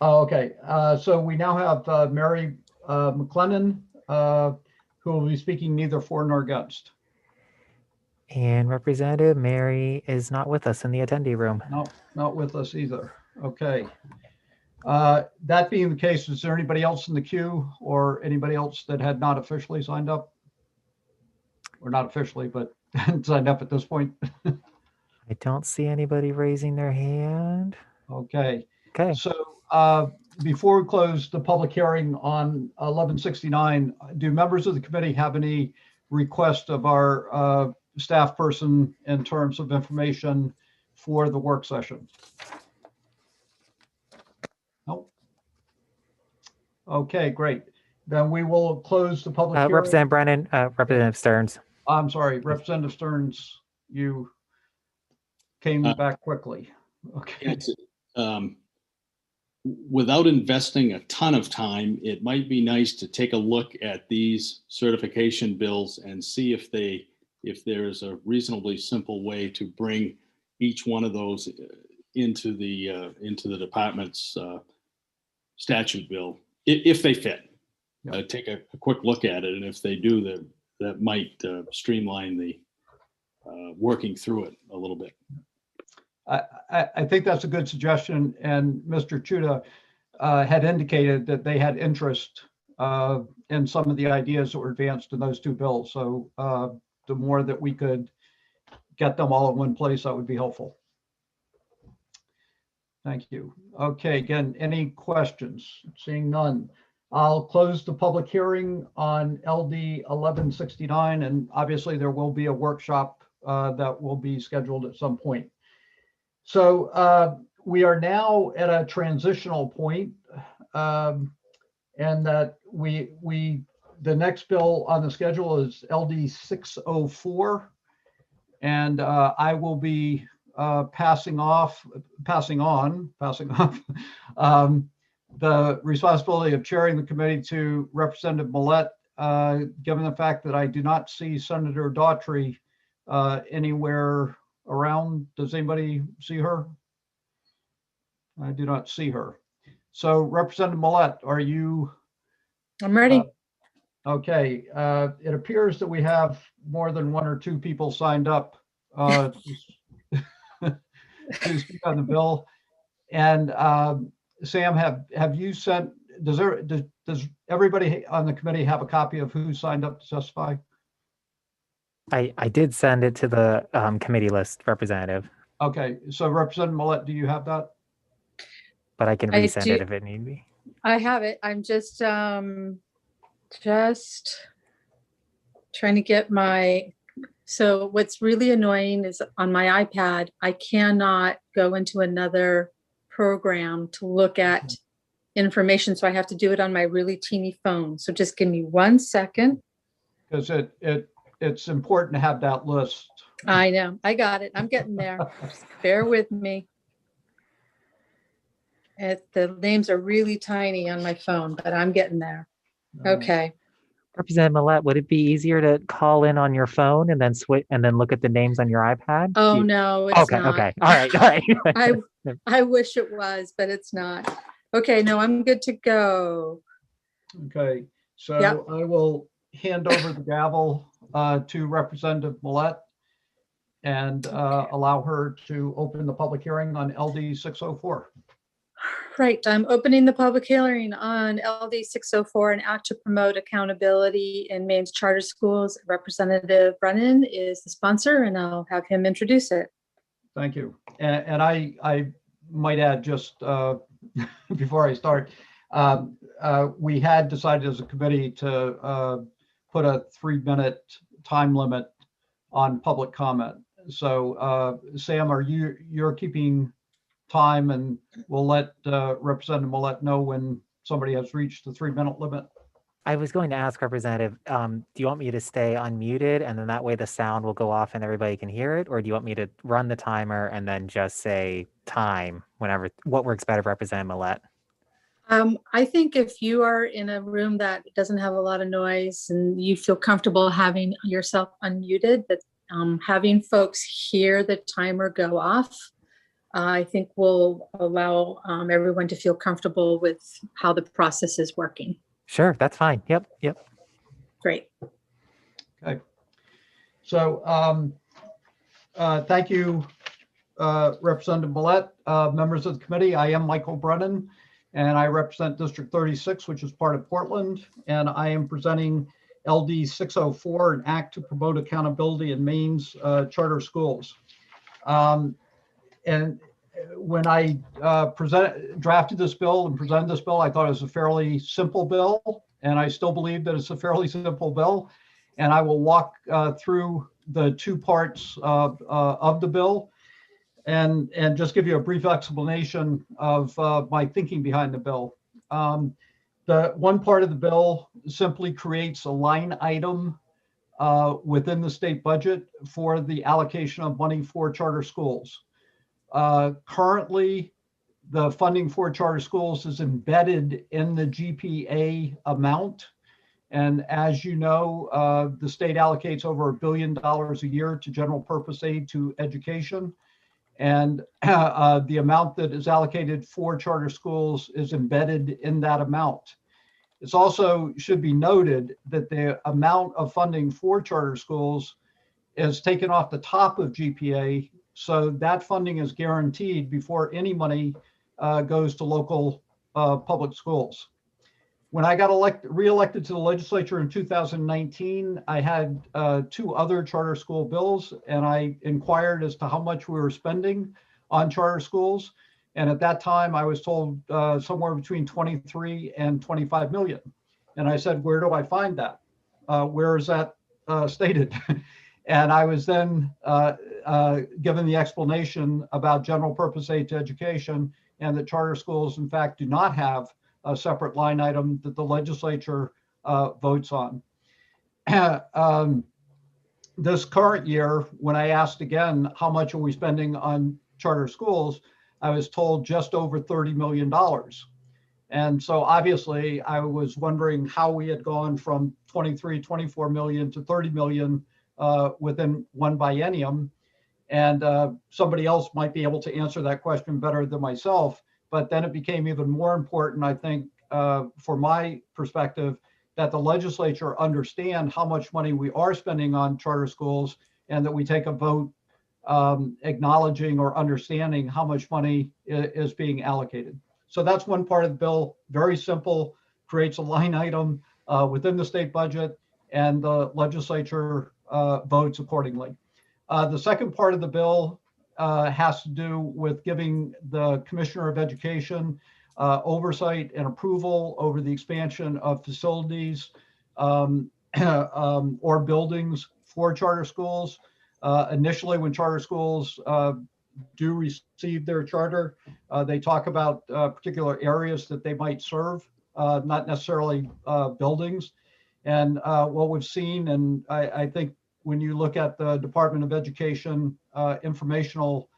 Speaker 1: Oh, okay. So we now have Mary McLennan, who will be speaking neither for nor against.
Speaker 13: And Representative Mary is not with us in the attendee room.
Speaker 1: No, not with us either. Okay. That being the case, is there anybody else in the queue or anybody else that had not officially signed up? Or not officially, but signed up at this point?
Speaker 13: I don't see anybody raising their hand.
Speaker 1: Okay.
Speaker 13: Okay.
Speaker 1: So before we close the public hearing on 1169, do members of the committee have any request of our staff person in terms of information for the work session? No. Okay, great. Then we will close the public hearing.
Speaker 13: Representative Brennan, Representative Stearns.
Speaker 1: I'm sorry, Representative Stearns, you came back quickly. Okay.
Speaker 7: Without investing a ton of time, it might be nice to take a look at these certification bills and see if there's a reasonably simple way to bring each one of those into the department's statute bill, if they fit. Take a quick look at it, and if they do, that might streamline the working through it a little bit.
Speaker 1: I think that's a good suggestion, and Mr. Chuda had indicated that they had interest in some of the ideas that were advanced in those two bills. So the more that we could get them all in one place, that would be helpful. Thank you. Okay, again, any questions? Seeing none, I'll close the public hearing on LD 1169, and obviously there will be a workshop that will be scheduled at some point. So we are now at a transitional point, and that the next bill on the schedule is LD 604, and I will be passing on the responsibility of chairing the committee to Representative Millett, given the fact that I do not see Senator Daughtry anywhere around. Does anybody see her? I do not see her. So Representative Millett, are you?
Speaker 4: I'm ready.
Speaker 1: Okay. It appears that we have more than one or two people signed up to speak on the bill. And Sam, have you sent? Does everybody on the committee have a copy of who signed up to testify?
Speaker 13: I did send it to the committee list, Representative.
Speaker 1: Okay, so Representative Millett, do you have that?
Speaker 13: But I can resend it if it need be.
Speaker 4: I have it. I'm just trying to get my. So what's really annoying is on my iPad, I cannot go into another program to look at information. So I have to do it on my really teeny phone. So just give me 1 second. Because
Speaker 1: it's important to have that list.
Speaker 4: I know. I got it. I'm getting there. Just bear with me. The names are really tiny on my phone, but I'm getting there. Okay.
Speaker 13: Representative Millett, would it be easier to call in on your phone and then switch and then look at the names on your iPad?
Speaker 4: Oh, no, it's not.
Speaker 13: Okay. All right.
Speaker 4: I wish it was, but it's not. Okay, no, I'm good to go.
Speaker 1: Okay, so
Speaker 4: Yep.
Speaker 1: I will hand over the gavel to Representative Millett and allow her to open the public hearing on LD 604.
Speaker 4: Right, I'm opening the public hearing on LD 604, an act to promote accountability in Maine's charter schools. Representative Brennan is the sponsor, and I'll have him introduce it.
Speaker 1: Thank you. And I might add just before I start, we had decided as a committee to put a 3-minute time limit on public comment. So Sam, you're keeping time, and we'll let Representative Millett know when somebody has reached the 3-minute limit?
Speaker 13: I was going to ask Representative, do you want me to stay unmuted and then that way the sound will go off and everybody can hear it? Or do you want me to run the timer and then just say time whenever, what works better, Representative Millet?
Speaker 4: I think if you are in a room that doesn't have a lot of noise and you feel comfortable having yourself unmuted, that having folks hear the timer go off, I think will allow everyone to feel comfortable with how the process is working.
Speaker 13: Sure, that's fine. Yep.
Speaker 4: Great.
Speaker 1: Okay. So thank you, Representative Millet, members of the committee. I am Michael Brennan, and I represent District 36, which is part of Portland, and I am presenting LD 604, an act to promote accountability in Maine's charter schools. And when I drafted this bill and presented this bill, I thought it was a fairly simple bill, and I still believe that it's a fairly simple bill. And I will walk through the two parts of the bill and just give you a brief explanation of my thinking behind the bill. The one part of the bill simply creates a line item within the state budget for the allocation of money for charter schools. Currently, the funding for charter schools is embedded in the GPA amount. And as you know, the state allocates over $1 billion a year to general purpose aid to education. And the amount that is allocated for charter schools is embedded in that amount. It's also should be noted that the amount of funding for charter schools is taken off the top of GPA. So that funding is guaranteed before any money goes to local public schools. When I got re-elected to the legislature in 2019, I had two other charter school bills, and I inquired as to how much we were spending on charter schools. And at that time, I was told somewhere between 23 and 25 million. And I said, where do I find that? Where is that stated? And I was then given the explanation about general purpose aid to education, and that charter schools, in fact, do not have a separate line item that the legislature votes on. This current year, when I asked again, how much are we spending on charter schools, I was told just over $30 million. And so obviously I was wondering how we had gone from 24 million to 30 million within one biennium. And somebody else might be able to answer that question better than myself. But then it became even more important, I think, for my perspective, that the legislature understand how much money we are spending on charter schools, and that we take a vote acknowledging or understanding how much money is being allocated. So that's one part of the bill, very simple, creates a line item within the state budget, and the legislature votes accordingly. The second part of the bill has to do with giving the Commissioner of Education oversight and approval over the expansion of facilities or buildings for charter schools. Initially, when charter schools do receive their charter, they talk about particular areas that they might serve, not necessarily buildings. And what we've seen, and I think when you look at the Department of Education informational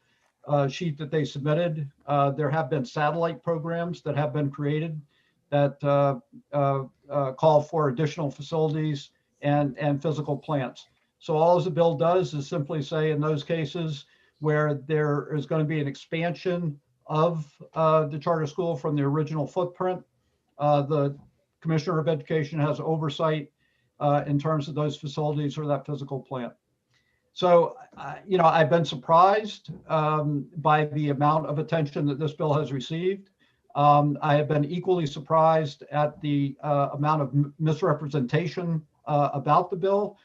Speaker 1: sheet that they submitted, there have been satellite programs that have been created that call for additional facilities and physical plants. So all the bill does is simply say in those cases where there is going to be an expansion of the charter school from the original footprint, the Commissioner of Education has oversight in terms of those facilities or that physical plant. So, you know, I've been surprised by the amount of attention that this bill has received. I have been equally surprised at the amount of misrepresentation about the bill.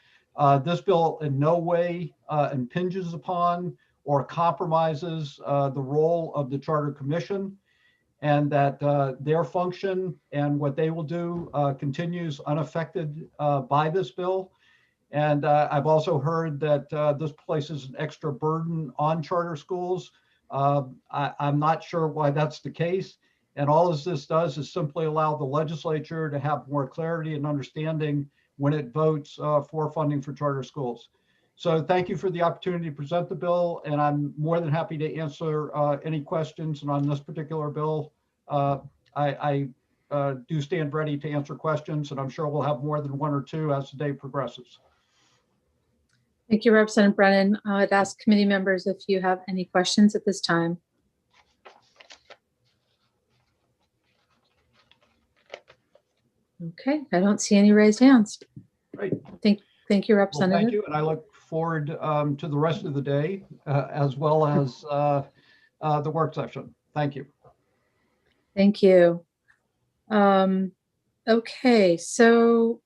Speaker 1: This bill in no way impinges upon or compromises the role of the Charter Commission, and that their function and what they will do continues unaffected by this bill. And I've also heard that this places an extra burden on charter schools. I'm not sure why that's the case. And all this does is simply allow the legislature to have more clarity and understanding when it votes for funding for charter schools. So thank you for the opportunity to present the bill, and I'm more than happy to answer any questions. And on this particular bill, I do stand ready to answer questions, and I'm sure we'll have more than one or two as the day progresses.
Speaker 4: Thank you, Representative Brennan. I'd ask committee members if you have any questions at this time. Okay, I don't see any raised hands.
Speaker 1: Great.
Speaker 4: Thank you,
Speaker 1: Well,
Speaker 4: Representative.
Speaker 1: thank you, and I look forward to the rest of the day as well as the work session. Thank you.
Speaker 4: Thank you. Okay, so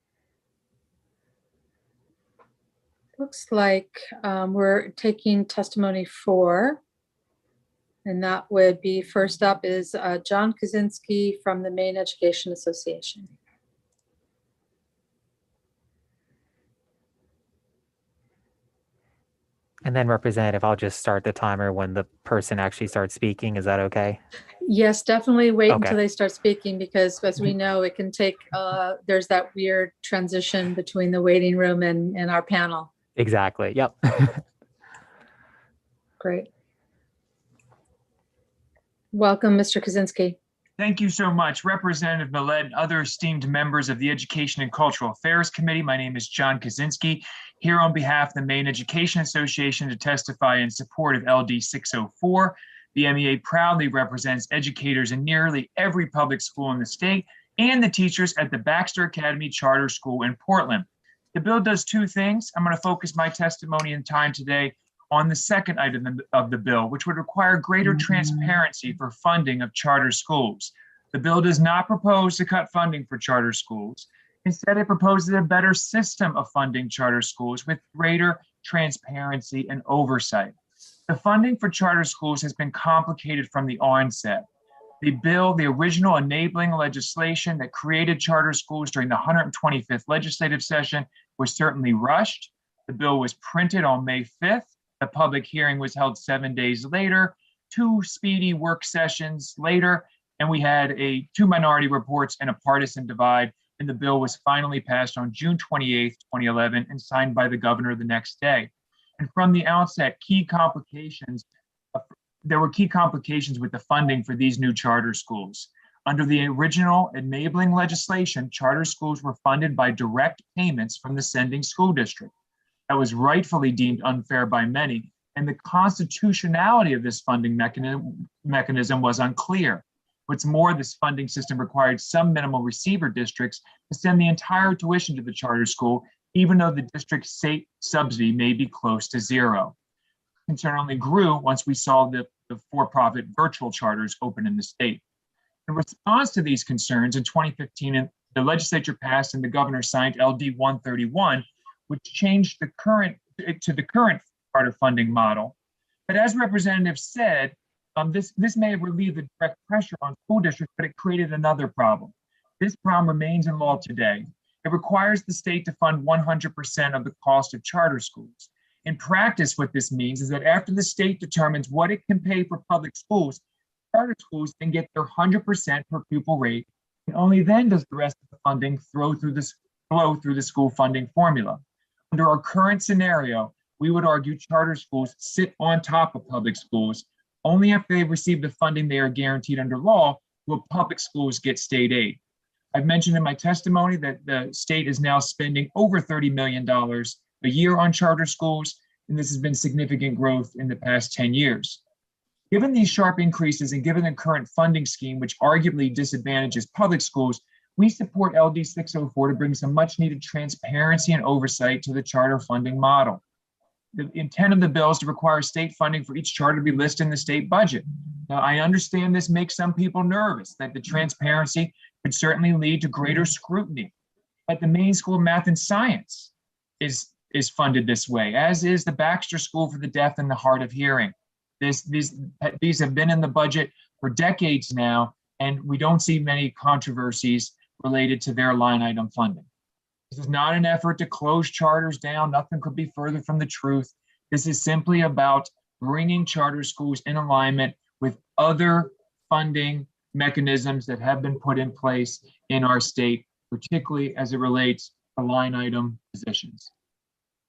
Speaker 4: looks like we're taking testimony 4. And that would be, first up is John Kaczynski from the Maine Education Association.
Speaker 13: And then Representative, I'll just start the timer when the person actually starts speaking. Is that okay?
Speaker 4: Yes, definitely wait
Speaker 13: Okay.
Speaker 4: until they start speaking, because as we know, it can take, there's that weird transition between the waiting room and our panel.
Speaker 13: Exactly. Yep.
Speaker 4: Great. Welcome, Mr. Kaczynski.
Speaker 12: Thank you so much, Representative Millett and other esteemed members of the Education and Cultural Affairs Committee. My name is John Kaczynski, here on behalf of the Maine Education Association to testify in support of LD 604. The MEA proudly represents educators in nearly every public school in the state and the teachers at the Baxter Academy Charter School in Portland. The bill does 2 things. I'm going to focus my testimony and time today on the second item of the bill, which would require greater transparency for funding of charter schools. The bill does not propose to cut funding for charter schools. Instead, it proposes a better system of funding charter schools with greater transparency and oversight. The funding for charter schools has been complicated from the onset. The bill, the original enabling legislation that created charter schools during the 125th legislative session, was certainly rushed. The bill was printed on May 5th. The public hearing was held 7 days later, 2 speedy work sessions later, and we had 2 minority reports and a partisan divide, and the bill was finally passed on June 28th, 2011, and signed by the governor the next day. And from the outset, there were key complications with the funding for these new charter schools. Under the original enabling legislation, charter schools were funded by direct payments from the sending school district. That was rightfully deemed unfair by many, and the constitutionality of this funding mechanism was unclear. What's more, this funding system required some minimal receiver districts to send the entire tuition to the charter school, even though the district's state subsidy may be close to 0. Concern only grew once we saw the for-profit virtual charters open in the state. In response to these concerns, in 2015, the legislature passed and the governor signed LD 131, which changed the current charter funding model. But as Representative said, this may have relieved the direct pressure on school districts, but it created another problem. This problem remains in law today. It requires the state to fund 100% of the cost of charter schools. In practice, what this means is that after the state determines what it can pay for public schools, charter schools then get their 100% per pupil rate, and only then does the rest of the funding flow through the school funding formula. Under our current scenario, we would argue charter schools sit on top of public schools. Only after they receive the funding they are guaranteed under law will public schools get state aid. I've mentioned in my testimony that the state is now spending over $30 million a year on charter schools, and this has been significant growth in the past 10 years. Given these sharp increases and given the current funding scheme, which arguably disadvantages public schools, we support LD 604 to bring some much needed transparency and oversight to the charter funding model. The intent of the bill is to require state funding for each charter to be listed in the state budget. Now, I understand this makes some people nervous, that the transparency could certainly lead to greater scrutiny. But the Maine School of Math and Science is funded this way, as is the Baxter School for the Deaf and the Hard of Hearing. These have been in the budget for decades now, and we don't see many controversies related to their line item funding. This is not an effort to close charters down. Nothing could be further from the truth. This is simply about bringing charter schools in alignment with other funding mechanisms that have been put in place in our state, particularly as it relates to line item positions.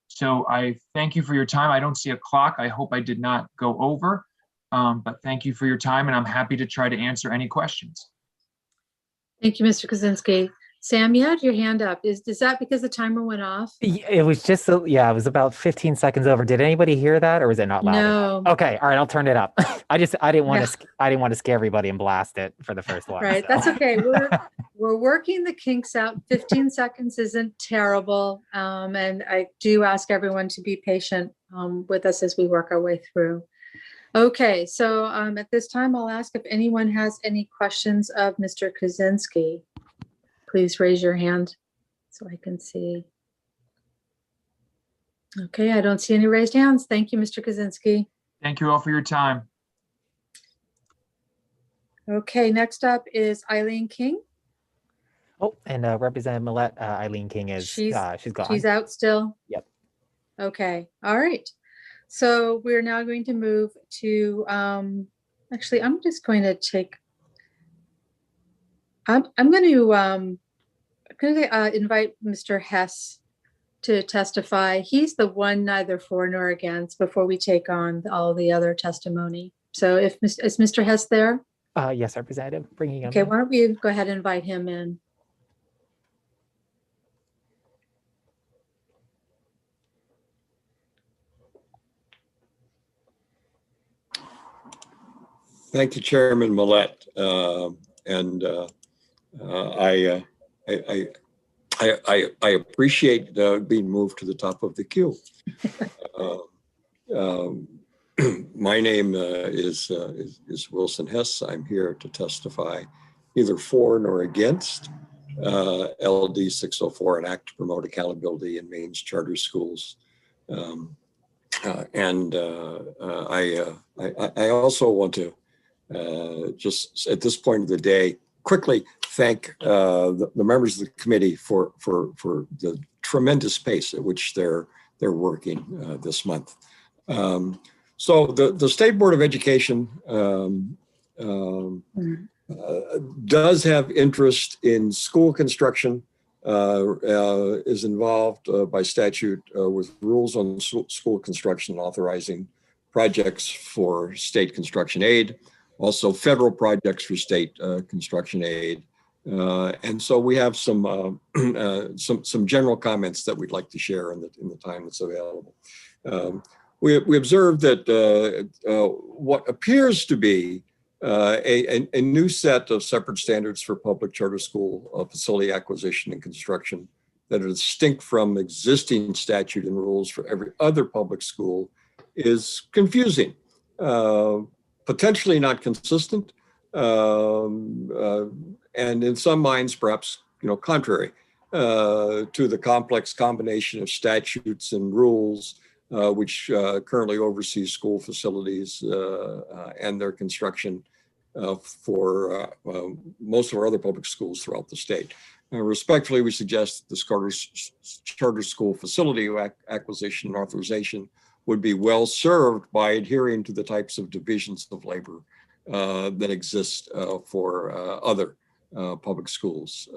Speaker 12: So I thank you for your time. I don't see a clock. I hope I did not go over, but thank you for your time, and I'm happy to try to answer any questions.
Speaker 4: Thank you, Mr. Kaczynski. Sam, you had your hand up. Is that because the timer went off?
Speaker 13: It was just, yeah, it was about 15 seconds over. Did anybody hear that, or was it not loud enough?
Speaker 4: No.
Speaker 13: Okay, all right, I'll turn it up. I didn't want to scare everybody and blast it for the first one.
Speaker 4: Right,
Speaker 13: so.
Speaker 4: that's okay. We're working the kinks out. 15 seconds isn't terrible. And I do ask everyone to be patient with us as we work our way through. Okay, so at this time, I'll ask if anyone has any questions of Mr. Kaczynski. Please raise your hand so I can see. Okay, I don't see any raised hands. Thank you, Mr. Kaczynski.
Speaker 12: Thank you all for your time.
Speaker 4: Okay, next up is Eileen King.
Speaker 13: Oh, and Representative Millette, Eileen King is she's gone.
Speaker 4: She's out still?
Speaker 13: Yep.
Speaker 4: Okay, all right. So we're now going to move to, actually, I'm just going to take, I'm going to invite Mr. Hess to testify. He's the one neither for nor against before we take on all the other testimony. So is Mr. Hess there?
Speaker 13: Yes, Representative, bringing him
Speaker 4: Okay,
Speaker 13: in.
Speaker 4: why don't we go ahead and invite him in?
Speaker 18: Thank you, Chairman Millette. I appreciate being moved to the top of the queue. My name is Wilson Hess. I'm here to testify neither for nor against LD 604, an act to promote accountability in Maine's charter schools. I also want to just at this point of the day quickly thank the members of the committee for the tremendous pace at which they're working this month. So the State Board of Education does have interest in school construction, is involved by statute with rules on school construction and authorizing projects for state construction aid, also federal projects for state construction aid. And so we have some general comments that we'd like to share in the time that's available. We observed that what appears to be a new set of separate standards for public charter school facility acquisition and construction that are distinct from existing statute and rules for every other public school is confusing, potentially not consistent, and in some minds perhaps contrary to the complex combination of statutes and rules which currently oversees school facilities and their construction for most of our other public schools throughout the state. Respectfully, we suggest that the charter school facility acquisition and authorization would be well served by adhering to the types of divisions of labor that exist for other public schools.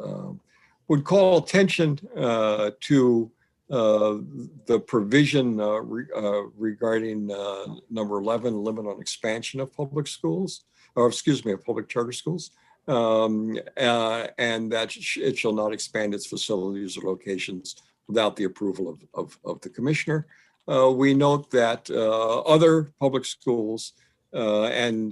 Speaker 18: Would call attention to the provision regarding number 11, limit on expansion of public schools, or excuse me, of public charter schools, and that it shall not expand its facilities or locations without the approval of the commissioner. We note that other public schools and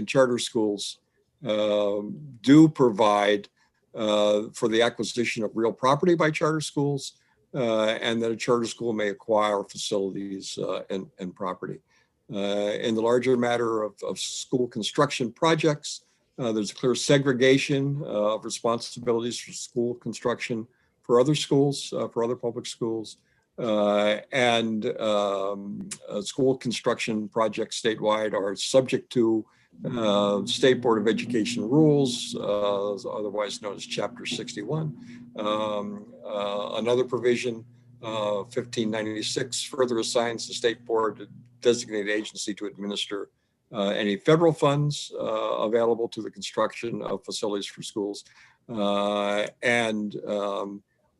Speaker 18: charter schools do provide for the acquisition of real property by charter schools, and that a charter school may acquire facilities and property. In the larger matter of school construction projects, there's a clear segregation of responsibilities for school construction for other schools, for other public schools, and school construction projects statewide are subject to State Board of Education rules, otherwise known as Chapter 61. Another provision, 1596, further assigns the State Board a designated agency to administer any federal funds available to the construction of facilities for schools, and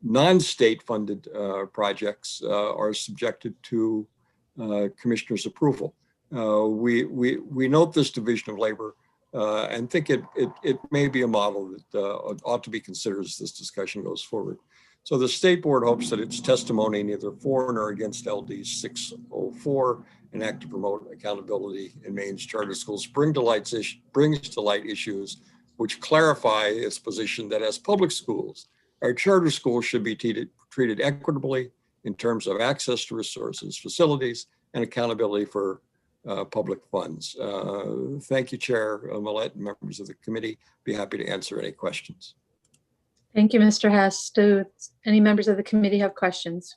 Speaker 18: non-state funded projects are subjected to commissioner's approval. We note this division of labor and think it may be a model that ought to be considered as this discussion goes forward. So the state board hopes that its testimony neither for nor against LD 604 and act to promote accountability in Maine's charter schools brings to light issues which clarify its position that as public schools, our charter schools should be treated equitably in terms of access to resources, facilities, and accountability for public funds. Thank you, Chair Millett and members of the committee. Be happy to answer any questions.
Speaker 4: Thank you, Mr. Hess. Do any members of the committee have questions?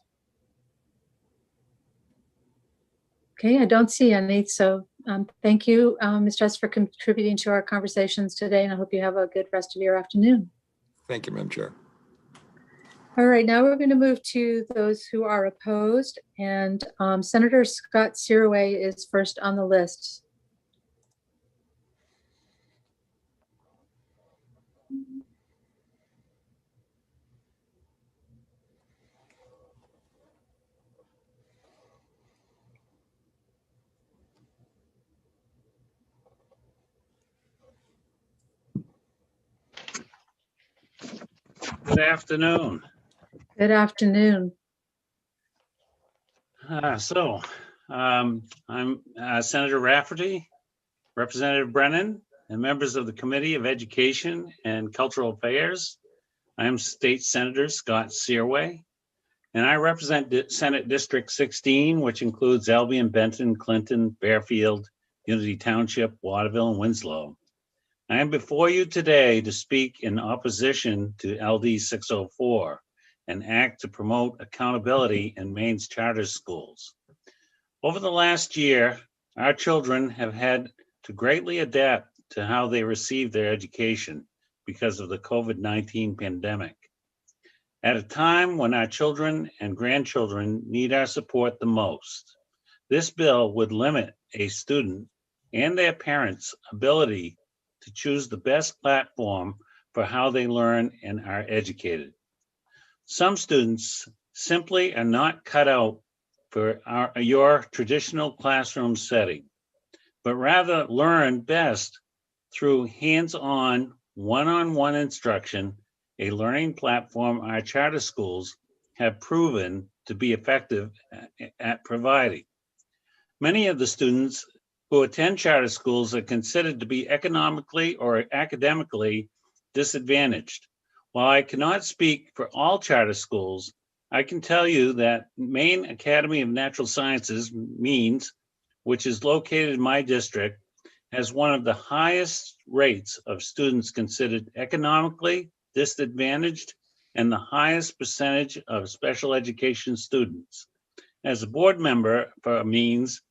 Speaker 4: Okay, I don't see any. So thank you, Mr. Hess, for contributing to our conversations today, and I hope you have a good rest of your afternoon.
Speaker 18: Thank you, Madam Chair.
Speaker 4: All right, now we're going to move to those who are opposed, and Senator Scott Searway is first on the list.
Speaker 16: Good afternoon.
Speaker 4: Good afternoon.
Speaker 16: I'm Senator Rafferty, Representative Brennan, and members of the Committee of Education and Cultural Affairs. I am State Senator Scott Searway, and I represent Senate District 16, which includes Albion, Benton, Clinton, Fairfield, Unity Township, Waterville, and Winslow. I am before you today to speak in opposition to LD 604, an act to promote accountability in Maine's charter schools. Over the last year, our children have had to greatly adapt to how they receive their education because of the COVID-19 pandemic. At a time when our children and grandchildren need our support the most, this bill would limit a student and their parents' ability to choose the best platform for how they learn and are educated. Some students simply are not cut out for your traditional classroom setting, but rather learn best through hands-on, one-on-one instruction, a learning platform our charter schools have proven to be effective at providing. Many of the students who attend charter schools are considered to be economically or academically disadvantaged. While I cannot speak for all charter schools, I can tell you that Maine Academy of Natural Sciences, MEANS, which is located in my district, has one of the highest rates of students considered economically disadvantaged and the highest percentage of special education students. As a board member for MEANS,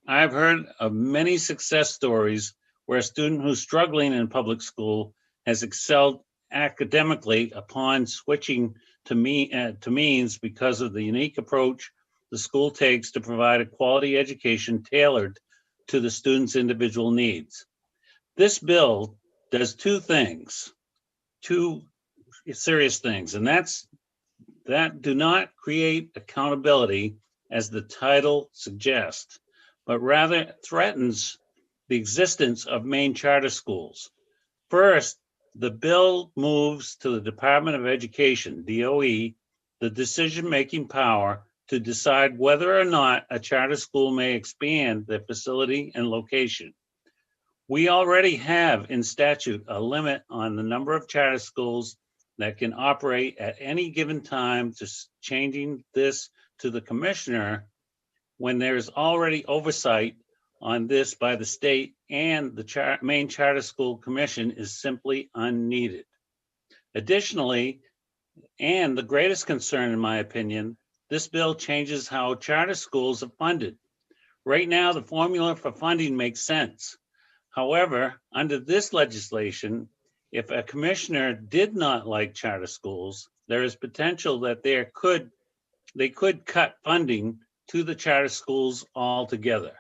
Speaker 16: I've heard of many success stories where a student who's struggling in public school has excelled academically upon switching to MEANS because of the unique approach the school takes to provide a quality education tailored to the student's individual needs. This bill does two serious things, and that do not create accountability as the title suggests, but rather threatens the existence of Maine charter schools. First, the bill moves to the Department of Education, DOE, the decision-making power to decide whether or not a charter school may expand their facility and location. We already have in statute a limit on the number of charter schools that can operate at any given time, to changing this to the commissioner when there's already oversight on this by the state, and the Maine Charter School Commission is simply unneeded. Additionally, and the greatest concern in my opinion, this bill changes how charter schools are funded. Right now, the formula for funding makes sense. However, under this legislation, if a commissioner did not like charter schools, there is potential that they could cut funding to the charter schools altogether.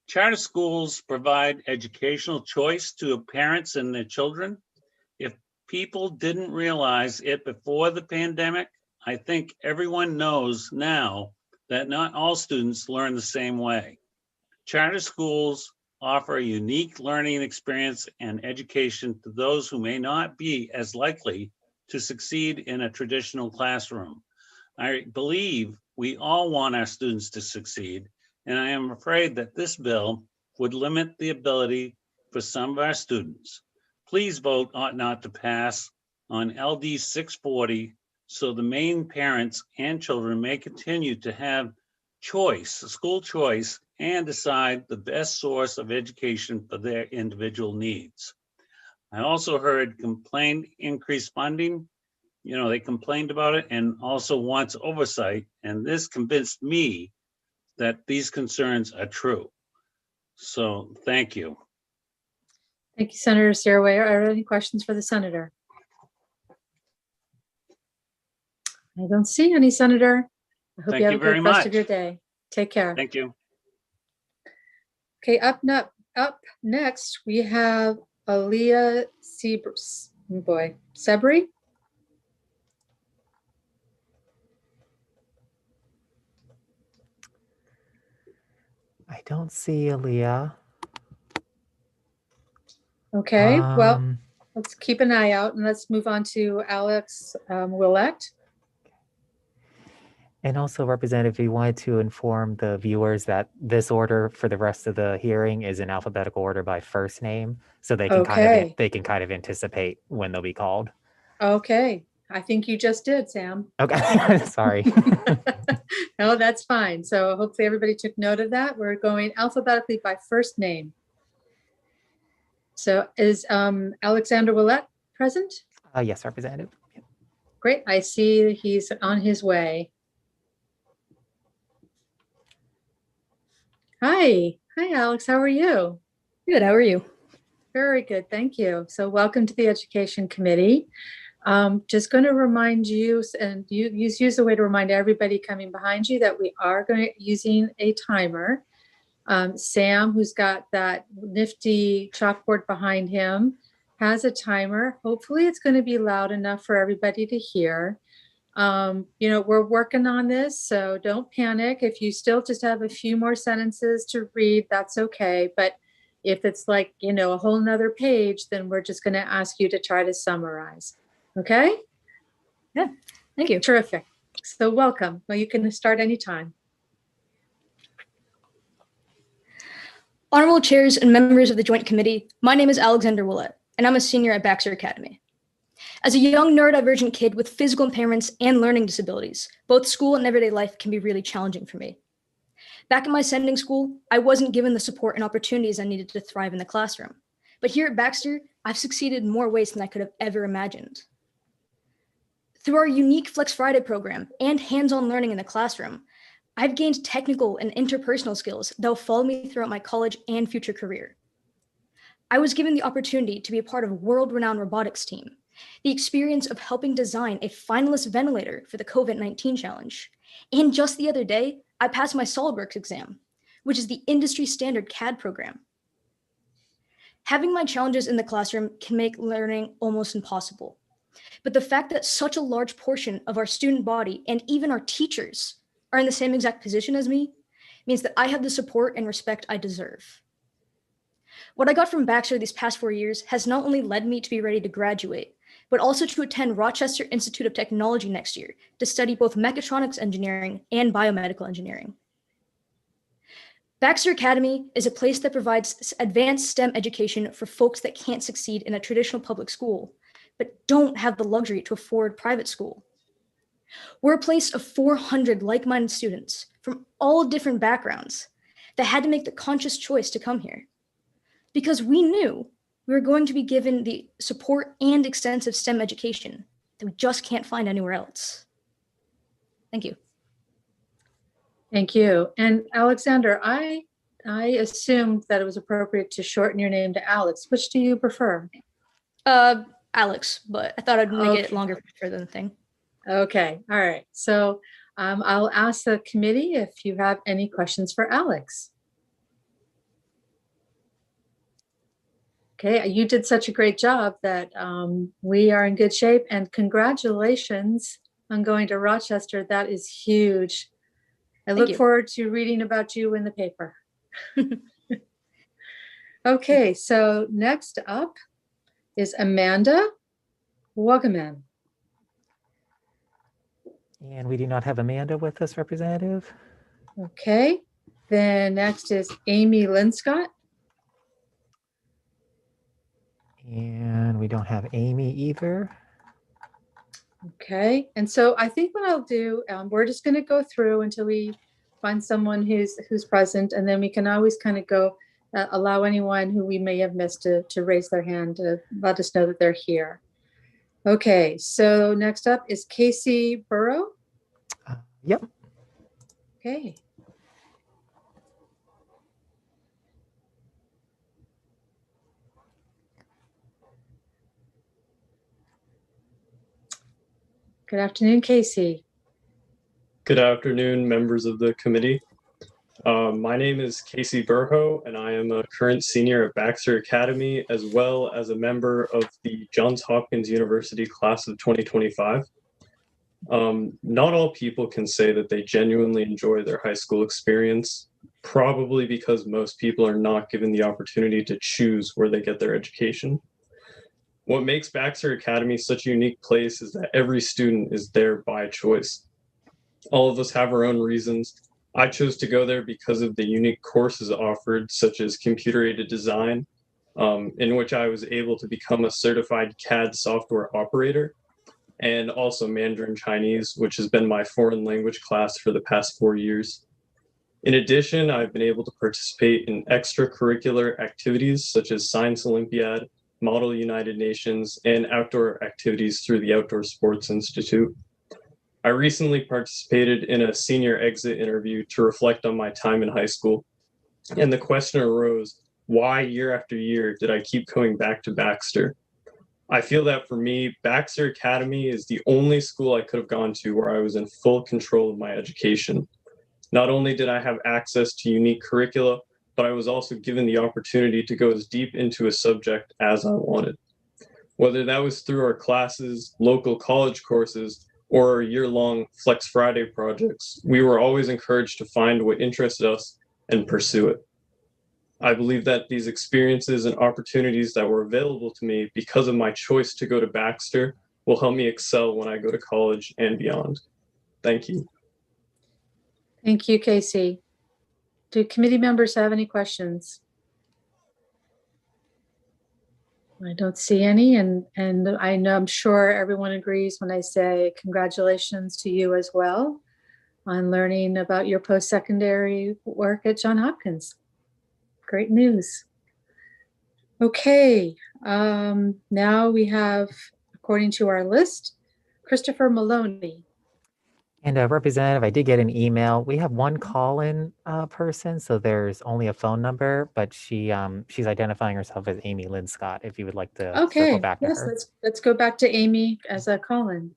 Speaker 16: Charter schools provide educational choice to parents and their children. If people didn't realize it before the pandemic, I think everyone knows now that not all students learn the same way. Charter schools offer a unique learning experience and education to those who may not be as likely to succeed in a traditional classroom. I believe we all want our students to succeed, and I am afraid that this bill would limit the ability for some of our students. Please vote ought not to pass on LD 640 so the Maine parents and children may continue to have choice, school choice, and decide the best source of education for their individual needs. I also heard increased funding. They complained about it and also wants oversight. And this convinced me that these concerns are true. So thank you.
Speaker 4: Thank you, Senator Stairway. Are there any questions for the senator? I don't see any, Senator. I hope
Speaker 16: Thank
Speaker 4: you have
Speaker 16: you
Speaker 4: a
Speaker 16: very
Speaker 4: good rest of
Speaker 16: much.
Speaker 4: your day. Take care.
Speaker 16: Thank you.
Speaker 4: Okay, up next, we have Aaliyah Sebri.
Speaker 13: I don't see Aaliyah.
Speaker 4: Okay, well, let's keep an eye out and let's move on to Alex Willett.
Speaker 13: And also, Representative, we wanted to inform the viewers that this order for the rest of the hearing is in alphabetical order by first name, so they can kind of anticipate when they'll be called.
Speaker 4: Okay, I think you just did, Sam.
Speaker 13: Okay, sorry.
Speaker 4: No, that's fine. So hopefully everybody took note of that. We're going alphabetically by first name. So is Alexander Willett present?
Speaker 13: Yes, Representative.
Speaker 4: Great, I see he's on his way. Hi, Alex, how are you?
Speaker 14: Good, how are you?
Speaker 4: Very good, thank you. So welcome to the Education Committee. Just going to remind you, and use the way to remind everybody coming behind you that we are using a timer. Sam, who's got that nifty chalkboard behind him, has a timer. Hopefully it's going to be loud enough for everybody to hear. We're working on this, so don't panic. If you still just have a few more sentences to read, that's okay. But if it's like, a whole nother page, then we're just going to ask you to try to summarize. Okay?
Speaker 14: Yeah, thank you.
Speaker 4: Terrific. So welcome. Well, you can start anytime.
Speaker 14: Honorable chairs and members of the Joint Committee, my name is Alexander Willett, and I'm a senior at Baxter Academy. As a young neurodivergent kid with physical impairments and learning disabilities, both school and everyday life can be really challenging for me. Back in my sending school, I wasn't given the support and opportunities I needed to thrive in the classroom. But here at Baxter, I've succeeded in more ways than I could have ever imagined. Through our unique Flex Friday program and hands-on learning in the classroom, I've gained technical and interpersonal skills that will follow me throughout my college and future career. I was given the opportunity to be a part of a world-renowned robotics team, the experience of helping design a finalist ventilator for the COVID-19 challenge. And just the other day, I passed my SolidWorks exam, which is the industry standard CAD program. Having my challenges in the classroom can make learning almost impossible. But the fact that such a large portion of our student body and even our teachers are in the same exact position as me means that I have the support and respect I deserve. What I got from Baxter these past 4 years has not only led me to be ready to graduate, but also to attend Rochester Institute of Technology next year to study both mechatronics engineering and biomedical engineering. Baxter Academy is a place that provides advanced STEM education for folks that can't succeed in a traditional public school, but don't have the luxury to afford private school. We're a place of 400 like-minded students from all different backgrounds that had to make the conscious choice to come here, because we knew we were going to be given the support and extensive STEM education that we just can't find anywhere else. Thank you.
Speaker 4: Thank you. And Alexander, I assumed that it was appropriate to shorten your name to Alex. Which do you prefer?
Speaker 14: Alex, but I thought I'd make it longer for the thing.
Speaker 4: Okay, all right. So I'll ask the committee if you have any questions for Alex. Okay, you did such a great job that we are in good shape, and congratulations on going to Rochester. That is huge. I look
Speaker 14: you.
Speaker 4: forward to reading about you in the paper. Okay, so next up is Amanda Wagaman.
Speaker 13: And we do not have Amanda with us, Representative.
Speaker 4: Okay, then next is Amy Linscott.
Speaker 13: And we don't have Amy either.
Speaker 4: Okay, and so I think what I'll do, we're just going to go through until we find someone who's present, and then we can always kind of go allow anyone who we may have missed to raise their hand to let us know that they're here. Okay, so next up is Casey Burrow.
Speaker 13: Yep.
Speaker 4: Okay. Good afternoon, Casey.
Speaker 17: Good afternoon, members of the committee. My name is Casey Burho, and I am a current senior at Baxter Academy, as well as a member of the Johns Hopkins University class of 2025. Not all people can say that they genuinely enjoy their high school experience, probably because most people are not given the opportunity to choose where they get their education. What makes Baxter Academy such a unique place is that every student is there by choice. All of us have our own reasons. I chose to go there because of the unique courses offered, such as computer-aided design, in which I was able to become a certified CAD software operator, and also Mandarin Chinese, which has been my foreign language class for the past 4 years. In addition, I've been able to participate in extracurricular activities such as Science Olympiad, Model United Nations, and outdoor activities through the Outdoor Sports Institute. I recently participated in a senior exit interview to reflect on my time in high school. And the question arose, why year after year did I keep going back to Baxter? I feel that for me, Baxter Academy is the only school I could have gone to where I was in full control of my education. Not only did I have access to unique curricula, but I was also given the opportunity to go as deep into a subject as I wanted. Whether that was through our classes, local college courses, or our year-long Flex Friday projects, we were always encouraged to find what interested us and pursue it. I believe that these experiences and opportunities that were available to me because of my choice to go to Baxter will help me excel when I go to college and beyond. Thank you.
Speaker 4: Thank you, Casey. Do committee members have any questions? I don't see any, and I know, I'm sure everyone agrees when I say congratulations to you as well on learning about your post-secondary work at Johns Hopkins. Great news. Okay, now we have, according to our list, Christopher Maloney.
Speaker 13: And Representative, I did get an email. We have one call-in person, so there's only a phone number, but she's identifying herself as Amy Linscott. If you would like to circle
Speaker 4: Okay,
Speaker 13: back to
Speaker 4: yes,
Speaker 13: her.
Speaker 4: let's go back to Amy as a call-in.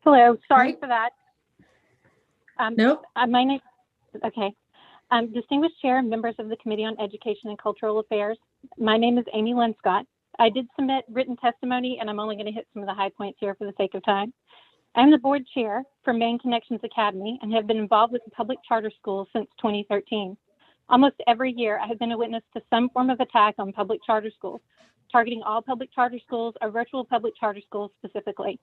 Speaker 19: Hello, sorry for that.
Speaker 4: Nope.
Speaker 19: My name, okay. Distinguished Chair and members of the Committee on Education and Cultural Affairs, my name is Amy Linscott. I did submit written testimony, and I'm only going to hit some of the high points here for the sake of time. I'm the board chair for Maine Connections Academy and have been involved with the public charter schools since 2013. Almost every year, I have been a witness to some form of attack on public charter schools, targeting all public charter schools or virtual public charter schools specifically.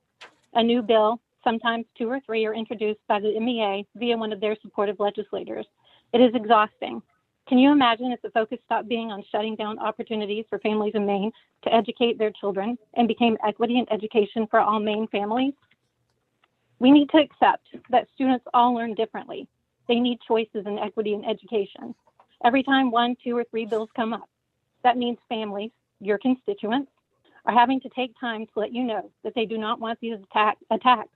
Speaker 19: A new bill, sometimes 2 or 3, are introduced by the MEA via one of their supportive legislators. It is exhausting. Can you imagine if the focus stopped being on shutting down opportunities for families in Maine to educate their children and became equity and education for all Maine families? We need to accept that students all learn differently. They need choices in equity and education. Every time 1, 2, or 3 bills come up, that means families, your constituents, are having to take time to let you know that they do not want these attacks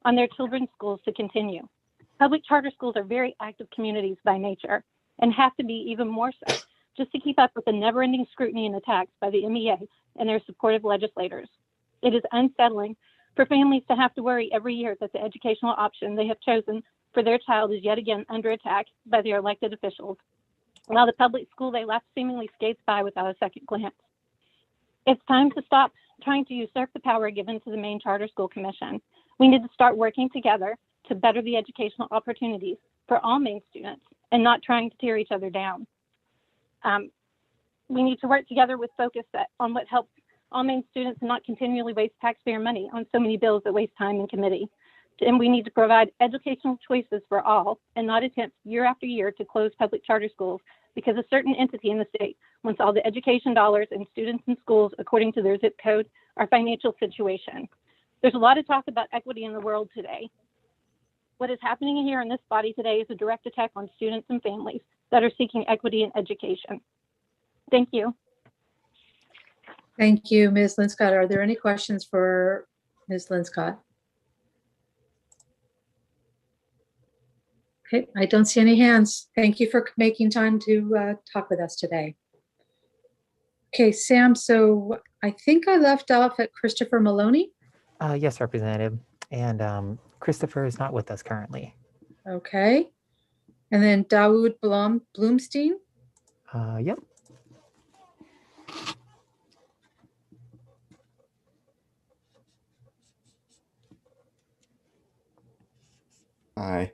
Speaker 19: on their children's schools to continue. Public charter schools are very active communities by nature and have to be even more so just to keep up with the never-ending scrutiny and attacks by the MEA and their supportive legislators. It is unsettling for families to have to worry every year that the educational option they have chosen for their child is yet again under attack by their elected officials, while the public school they left seemingly skates by without a second glance. It's time to stop trying to usurp the power given to the Maine Charter School Commission. We need to start working together to better the educational opportunities for all Maine students and not trying to tear each other down. We need to work together with focus on what helps all Maine students and not continually waste taxpayer money on so many bills that waste time in committee. And we need to provide educational choices for all and not attempt year after year to close public charter schools because a certain entity in the state wants all the education dollars and students in schools according to their zip code or financial situation. There's a lot of talk about equity in the world today. What is happening here in this body today is a direct attack on students and families that are seeking equity in education. Thank you.
Speaker 4: Thank you, Ms. Linscott. Are there any questions for Ms. Linscott? Okay, I don't see any hands. Thank you for making time to talk with us today. Okay, Sam, so I think I left off at Christopher Maloney.
Speaker 13: Yes, Representative. And Christopher is not with us currently.
Speaker 4: Okay. And then Dawood Bloomstein.
Speaker 13: Yep.
Speaker 15: Hi.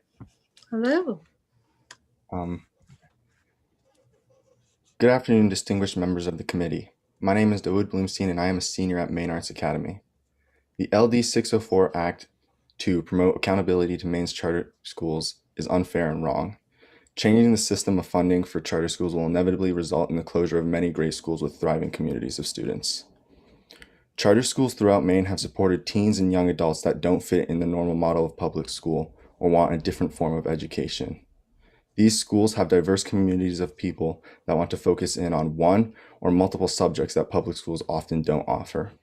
Speaker 4: Hello.
Speaker 15: Good afternoon, distinguished members of the committee. My name is Dawood Bloomstein, and I am a senior at Maine Arts Academy. The LD 604 Act to promote accountability to Maine's charter schools is unfair and wrong. Changing the system of funding for charter schools will inevitably result in the closure of many great schools with thriving communities of students. Charter schools throughout Maine have supported teens and young adults that don't fit in the normal model of public school or want a different form of education. These schools have diverse communities of people that want to focus in on one or multiple subjects that public schools often don't offer.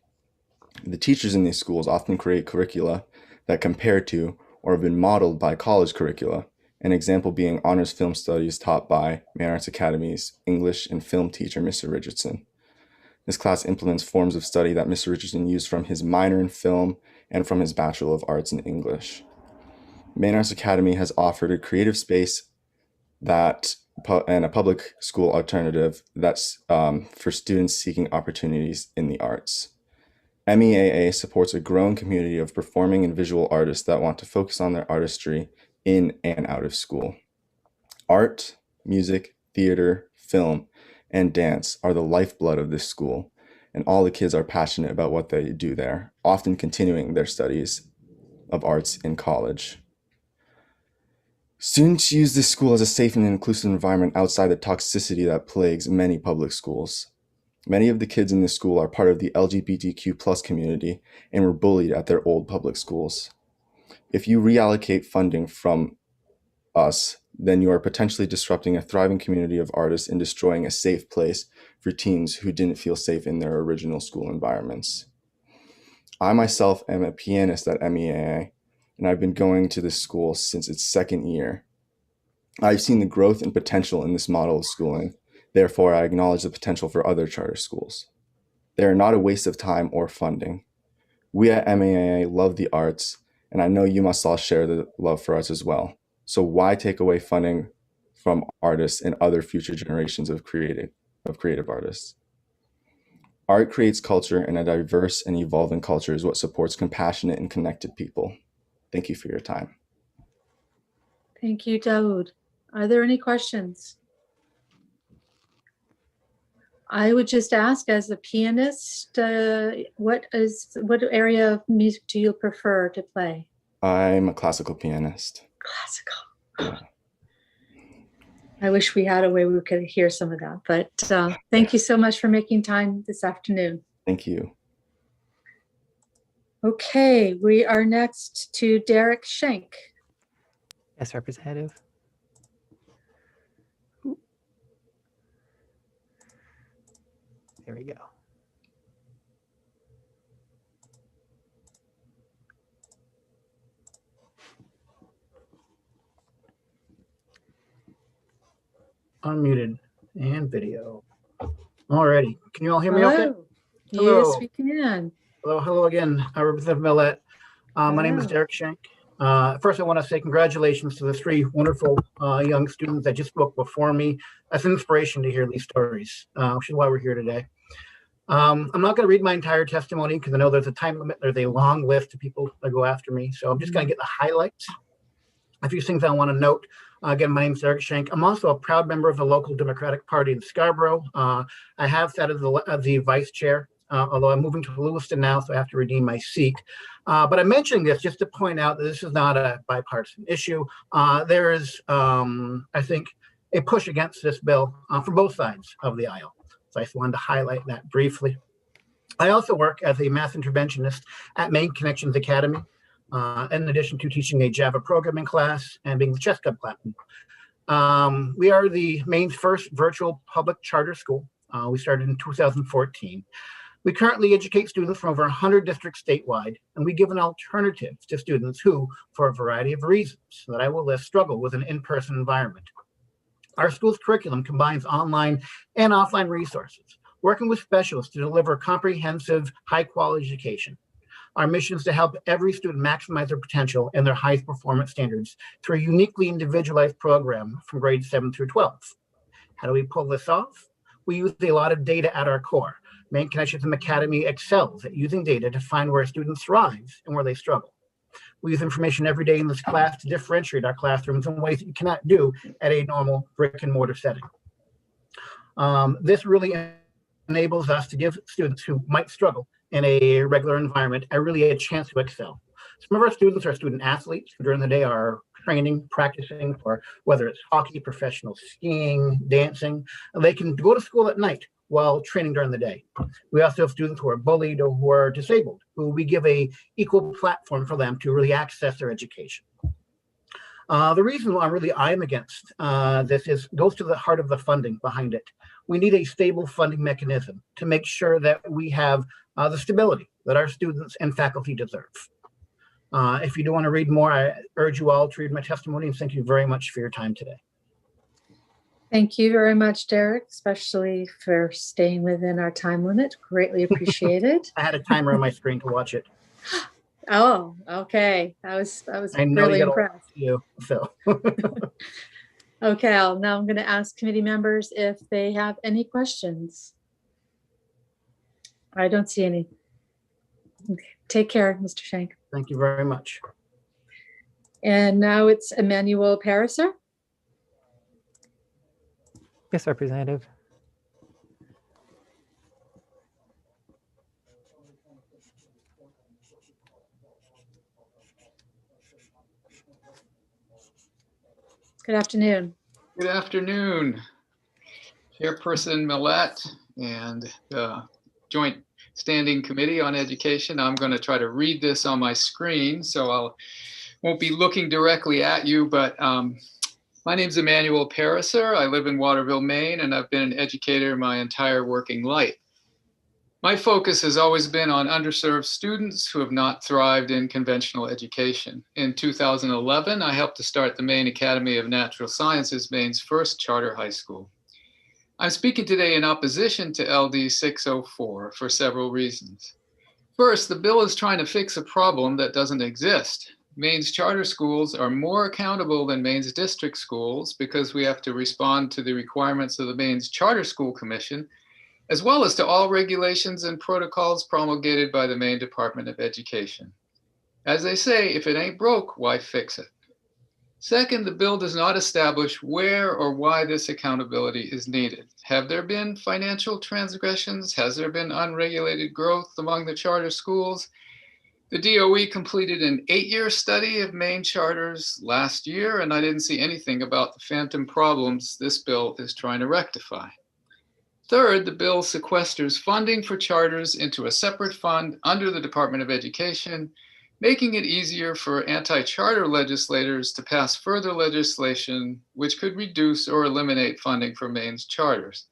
Speaker 15: The teachers in these schools often create curricula that compare to or have been modeled by college curricula, an example being honors film studies taught by Maine Arts Academy's English and film teacher, Mr. Richardson. This class implements forms of study that Mr. Richardson used from his minor in film and from his Bachelor of Arts in English. Maine Arts Academy has offered a creative space and a public school alternative that's for students seeking opportunities in the arts. MEAA supports a growing community of performing and visual artists that want to focus on their artistry in and out of school. Art, music, theater, film, and dance are the lifeblood of this school, and all the kids are passionate about what they do there, often continuing their studies of arts in college. Students use this school as a safe and inclusive environment outside the toxicity that plagues many public schools. Many of the kids in this school are part of the LGBTQ+ community and were bullied at their old public schools. If you reallocate funding from us, then you are potentially disrupting a thriving community of artists and destroying a safe place for teens who didn't feel safe in their original school environments. I myself am a pianist at MEAA, and I've been going to this school since its second year. I've seen the growth and potential in this model of schooling. Therefore, I acknowledge the potential for other charter schools. They are not a waste of time or funding. We at MEAA love the arts, and I know you must all share the love for arts as well. So why take away funding from artists and other future generations of creative artists? Art creates culture, and a diverse and evolving culture is what supports compassionate and connected people. Thank you for your time.
Speaker 4: Thank you, Dawood. Are there any questions? I would just ask, as a pianist, what area of music do you prefer to play?
Speaker 15: I'm a classical pianist.
Speaker 4: Classical. I wish we had a way we could hear some of that, but thank you so much for making time this afternoon.
Speaker 15: Thank you.
Speaker 4: Okay, we are next to Derek Schenk.
Speaker 13: Yes, Representative. There we go.
Speaker 20: Unmuted and video. Alrighty, can you all hear me
Speaker 4: Hello.
Speaker 20: okay?
Speaker 4: Yes, we can.
Speaker 20: Hello again, Representative Millett. My name is Derek Schenk. First, I want to say congratulations to the three wonderful young students that just spoke before me. That's an inspiration to hear these stories, which is why we're here today. I'm not going to read my entire testimony because I know there's a time limit. There's a long list of people that go after me. So I'm just going to get the highlights. A few things I want to note. Again, my name is Eric Schenk. I'm also a proud member of the local Democratic Party in Scarborough. I have sat as the vice chair, although I'm moving to Lewiston now, so I have to redeem my seat. But I'm mentioning this just to point out that this is not a bipartisan issue. There is, I think, a push against this bill from both sides of the aisle. So I just wanted to highlight that briefly. I also work as a math interventionist at Maine Connections Academy, in addition to teaching a Java programming class and being the chess club captain. We are the Maine's first virtual public charter school. We started in 2014. We currently educate students from over 100 districts statewide, and we give an alternative to students who, for a variety of reasons that I will list, struggle with an in-person environment. Our school's curriculum combines online and offline resources, working with specialists to deliver comprehensive, high-quality education. Our mission is to help every student maximize their potential and their highest performance standards through a uniquely individualized program from grades 7 through 12. How do we pull this off? We use a lot of data at our core. Maine Connections Academy excels at using data to find where students thrive and where they struggle. We use information every day in this class to differentiate our classrooms in ways that you cannot do at a normal brick and mortar setting. This really enables us to give students who might struggle in a regular environment a chance to excel. Some of our students are student athletes who during the day are training, practicing for whether it's hockey, professional skiing, dancing. They can go to school at night while training during the day. We also have students who are bullied or who are disabled, who we give a equal platform for them to really access their education. The reason why I'm against this goes to the heart of the funding behind it. We need a stable funding mechanism to make sure that we have the stability that our students and faculty deserve. If you do want to read more, I urge you all to read my testimony, and thank you very much for your time today.
Speaker 4: Thank you very much, Derek, especially for staying within our time limit. Greatly appreciated.
Speaker 20: I had a timer on my screen to watch it.
Speaker 4: Oh, okay. I was
Speaker 20: I know
Speaker 4: really
Speaker 20: you got
Speaker 4: impressed.
Speaker 20: you, Phil.
Speaker 4: Okay, now I'm going to ask committee members if they have any questions. I don't see any. Okay. Take care, Mr. Schenk.
Speaker 20: Thank you very much.
Speaker 4: And now it's Emmanuel Pariser.
Speaker 13: Yes, Representative.
Speaker 4: Good afternoon.
Speaker 2: Good afternoon, Chairperson Millette and the Joint Standing Committee on Education. I'm going to try to read this on my screen, so I won't be looking directly at you, but my name is Emmanuel Pariser. I live in Waterville, Maine, and I've been an educator my entire working life. My focus has always been on underserved students who have not thrived in conventional education. In 2011, I helped to start the Maine Academy of Natural Sciences, Maine's first charter high school. I'm speaking today in opposition to LD 604 for several reasons. First, the bill is trying to fix a problem that doesn't exist. Maine's charter schools are more accountable than Maine's district schools because we have to respond to the requirements of the Maine's Charter School Commission, as well as to all regulations and protocols promulgated by the Maine Department of Education. As they say, if it ain't broke, why fix it? Second, the bill does not establish where or why this accountability is needed. Have there been financial transgressions? Has there been unregulated growth among the charter schools? The DOE completed an 8-year study of Maine charters last year, and I didn't see anything about the phantom problems this bill is trying to rectify. Third, the bill sequesters funding for charters into a separate fund under the Department of Education, making it easier for anti-charter legislators to pass further legislation which could reduce or eliminate funding for Maine's charters.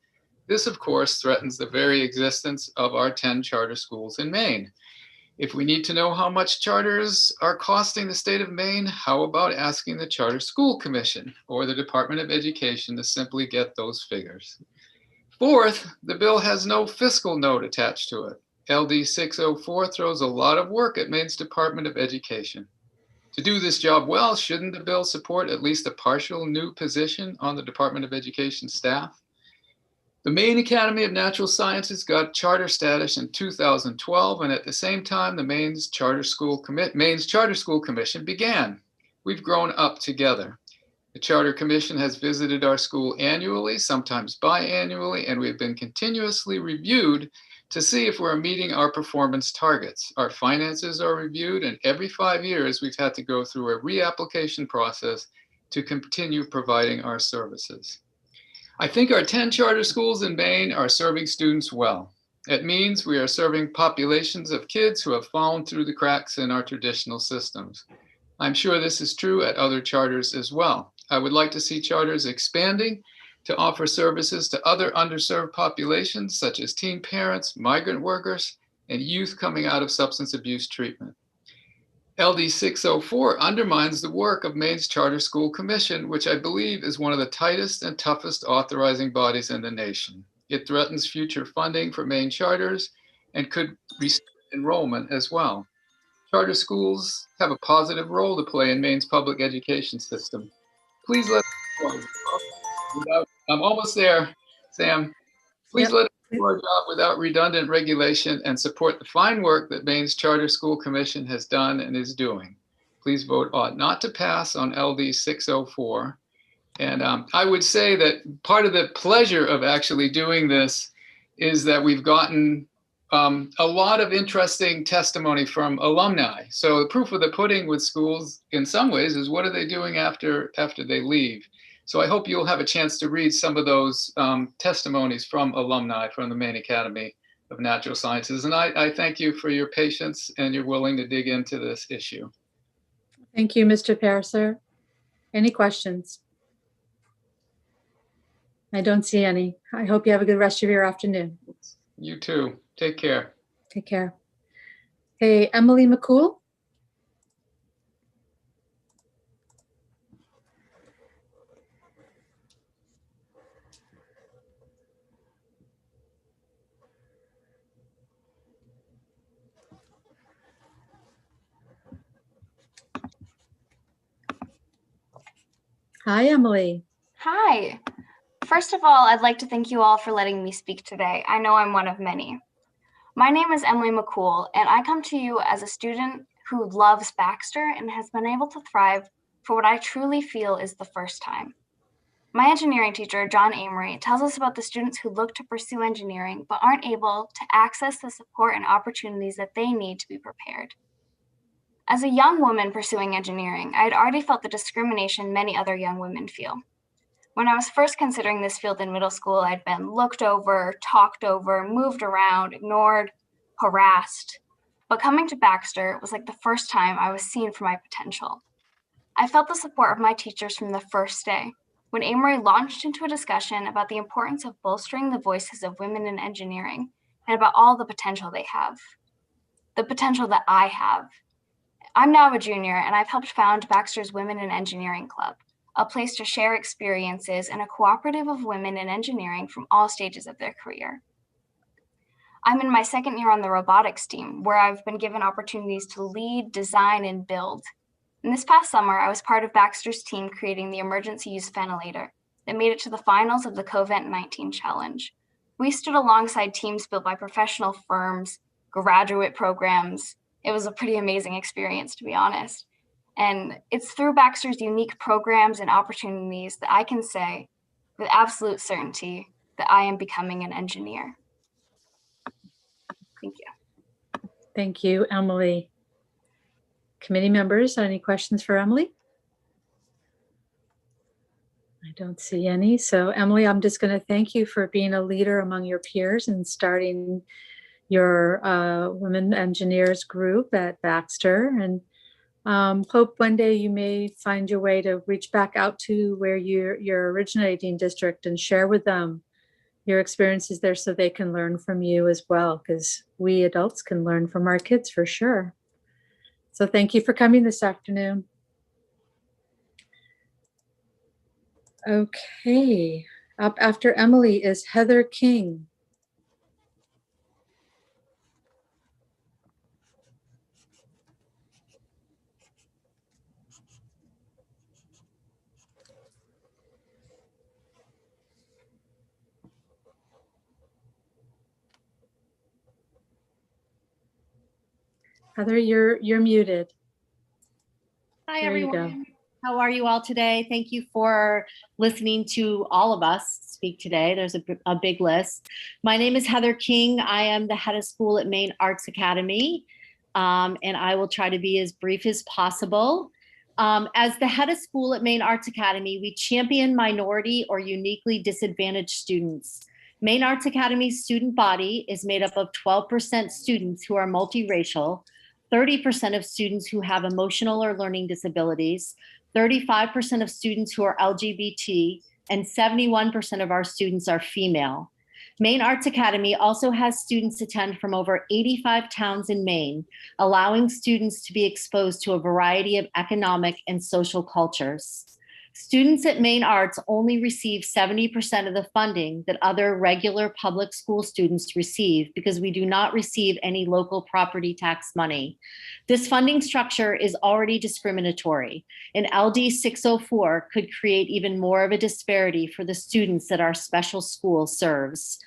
Speaker 2: This, of course, threatens the very existence of our 10 charter schools in Maine. If we need to know how much charters are costing the state of Maine, how about asking the Charter School Commission or the Department of Education to simply get those figures? Fourth, the bill has no fiscal note attached to it. LD 604 throws a lot of work at Maine's Department of Education. To do this job well, shouldn't the bill support at least a partial new position on the Department of Education staff? The Maine Academy of Natural Sciences got charter status in 2012, and at the same time, the Maine's Charter School Commission began. We've grown up together. The Charter Commission has visited our school annually, sometimes biannually, and we've been continuously reviewed to see if we're meeting our performance targets. Our finances are reviewed, and every 5 years, we've had to go through a reapplication process to continue providing our services. I think our 10 charter schools in Maine are serving students well. It means we are serving populations of kids who have fallen through the cracks in our traditional systems. I'm sure this is true at other charters as well. I would like to see charters expanding to offer services to other underserved populations, such as teen parents, migrant workers, and youth coming out of substance abuse treatment. LD 604 undermines the work of Maine's Charter School Commission, which I believe is one of the tightest and toughest authorizing bodies in the nation. It threatens future funding for Maine charters and could restrict enrollment as well. Charter schools have a positive role to play in Maine's public education system. Please let I'm almost there, Sam. Please let us do our job without redundant regulation and support the fine work that Maine's Charter School Commission has done and is doing. Please vote ought not to pass on LD 604. And I would say that part of the pleasure of actually doing this is that we've gotten a lot of interesting testimony from alumni. So the proof of the pudding with schools in some ways is what are they doing after they leave? So I hope you'll have a chance to read some of those testimonies from alumni from the Maine Academy of Natural Sciences. And I thank you for your patience and you're willing to dig into this issue.
Speaker 4: Thank you, Mr. Pariser. Any questions? I don't see any. I hope you have a good rest of your afternoon.
Speaker 2: You too. Take care.
Speaker 4: Take care. Hey, Emily McCool. Hi, Emily.
Speaker 3: Hi. First of all, I'd like to thank you all for letting me speak today. I know I'm one of many. My name is Emily McCool, and I come to you as a student who loves Baxter and has been able to thrive for what I truly feel is the first time. My engineering teacher, John Amory, tells us about the students who look to pursue engineering but aren't able to access the support and opportunities that they need to be prepared. As a young woman pursuing engineering, I had already felt the discrimination many other young women feel. When I was first considering this field in middle school, I'd been looked over, talked over, moved around, ignored, harassed. But coming to Baxter was like the first time I was seen for my potential. I felt the support of my teachers from the first day, when Amory launched into a discussion about the importance of bolstering the voices of women in engineering and about all the potential they have. The potential that I have. I'm now a junior, and I've helped found Baxter's Women in Engineering Club, a place to share experiences and a cooperative of women in engineering from all stages of their career. I'm in my second year on the robotics team, where I've been given opportunities to lead, design, and build. And this past summer, I was part of Baxter's team creating the emergency use ventilator that made it to the finals of the COVID-19 challenge. We stood alongside teams built by professional firms, graduate programs. It was a pretty amazing experience, to be honest. And it's through Baxter's unique programs and opportunities that I can say with absolute certainty that I am becoming an engineer. Thank you.
Speaker 4: Thank you, Emily. Committee members, any questions for Emily? I don't see any. So Emily, I'm just going to thank you for being a leader among your peers and starting your Women Engineers group at Baxter. And hope one day you may find your way to reach back out to where you're originating district and share with them your experiences there so they can learn from you as well, because we adults can learn from our kids for sure. So thank you for coming this afternoon. Okay, up after Emily is Heather King. Heather, you're muted.
Speaker 8: Hi,
Speaker 4: There you go.
Speaker 8: everyone. How are you all today? Thank you for listening to all of us speak today. There's a big list. My name is Heather King. I am the head of school at Maine Arts Academy, and I will try to be as brief as possible. As the head of school at Maine Arts Academy, we champion minority or uniquely disadvantaged students. Maine Arts Academy's student body is made up of 12% students who are multiracial, 30% of students who have emotional or learning disabilities, 35% of students who are LGBT, and 71% of our students are female. Maine Arts Academy also has students attend from over 85 towns in Maine, allowing students to be exposed to a variety of economic and social cultures. Students at Maine Arts only receive 70% of the funding that other regular public school students receive because we do not receive any local property tax money. This funding structure is already discriminatory, and LD 604 could create even more of a disparity for the students that our special school serves.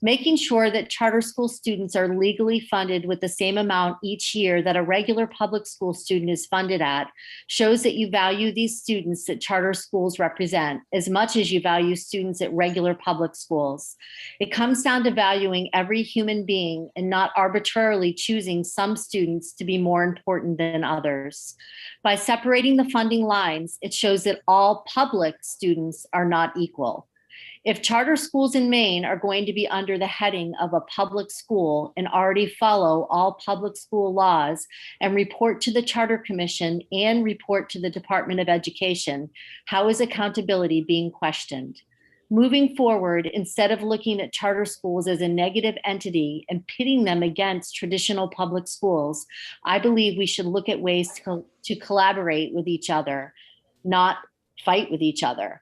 Speaker 8: Making sure that charter school students are legally funded with the same amount each year that a regular public school student is funded at shows that you value these students that charter schools represent as much as you value students at regular public schools. It comes down to valuing every human being and not arbitrarily choosing some students to be more important than others. By separating the funding lines, it shows that all public students are not equal. If charter schools in Maine are going to be under the heading of a public school and already follow all public school laws and report to the Charter Commission and report to the Department of Education, how is accountability being questioned? Moving forward, instead of looking at charter schools as a negative entity and pitting them against traditional public schools, I believe we should look at ways to collaborate with each other, not fight with each other.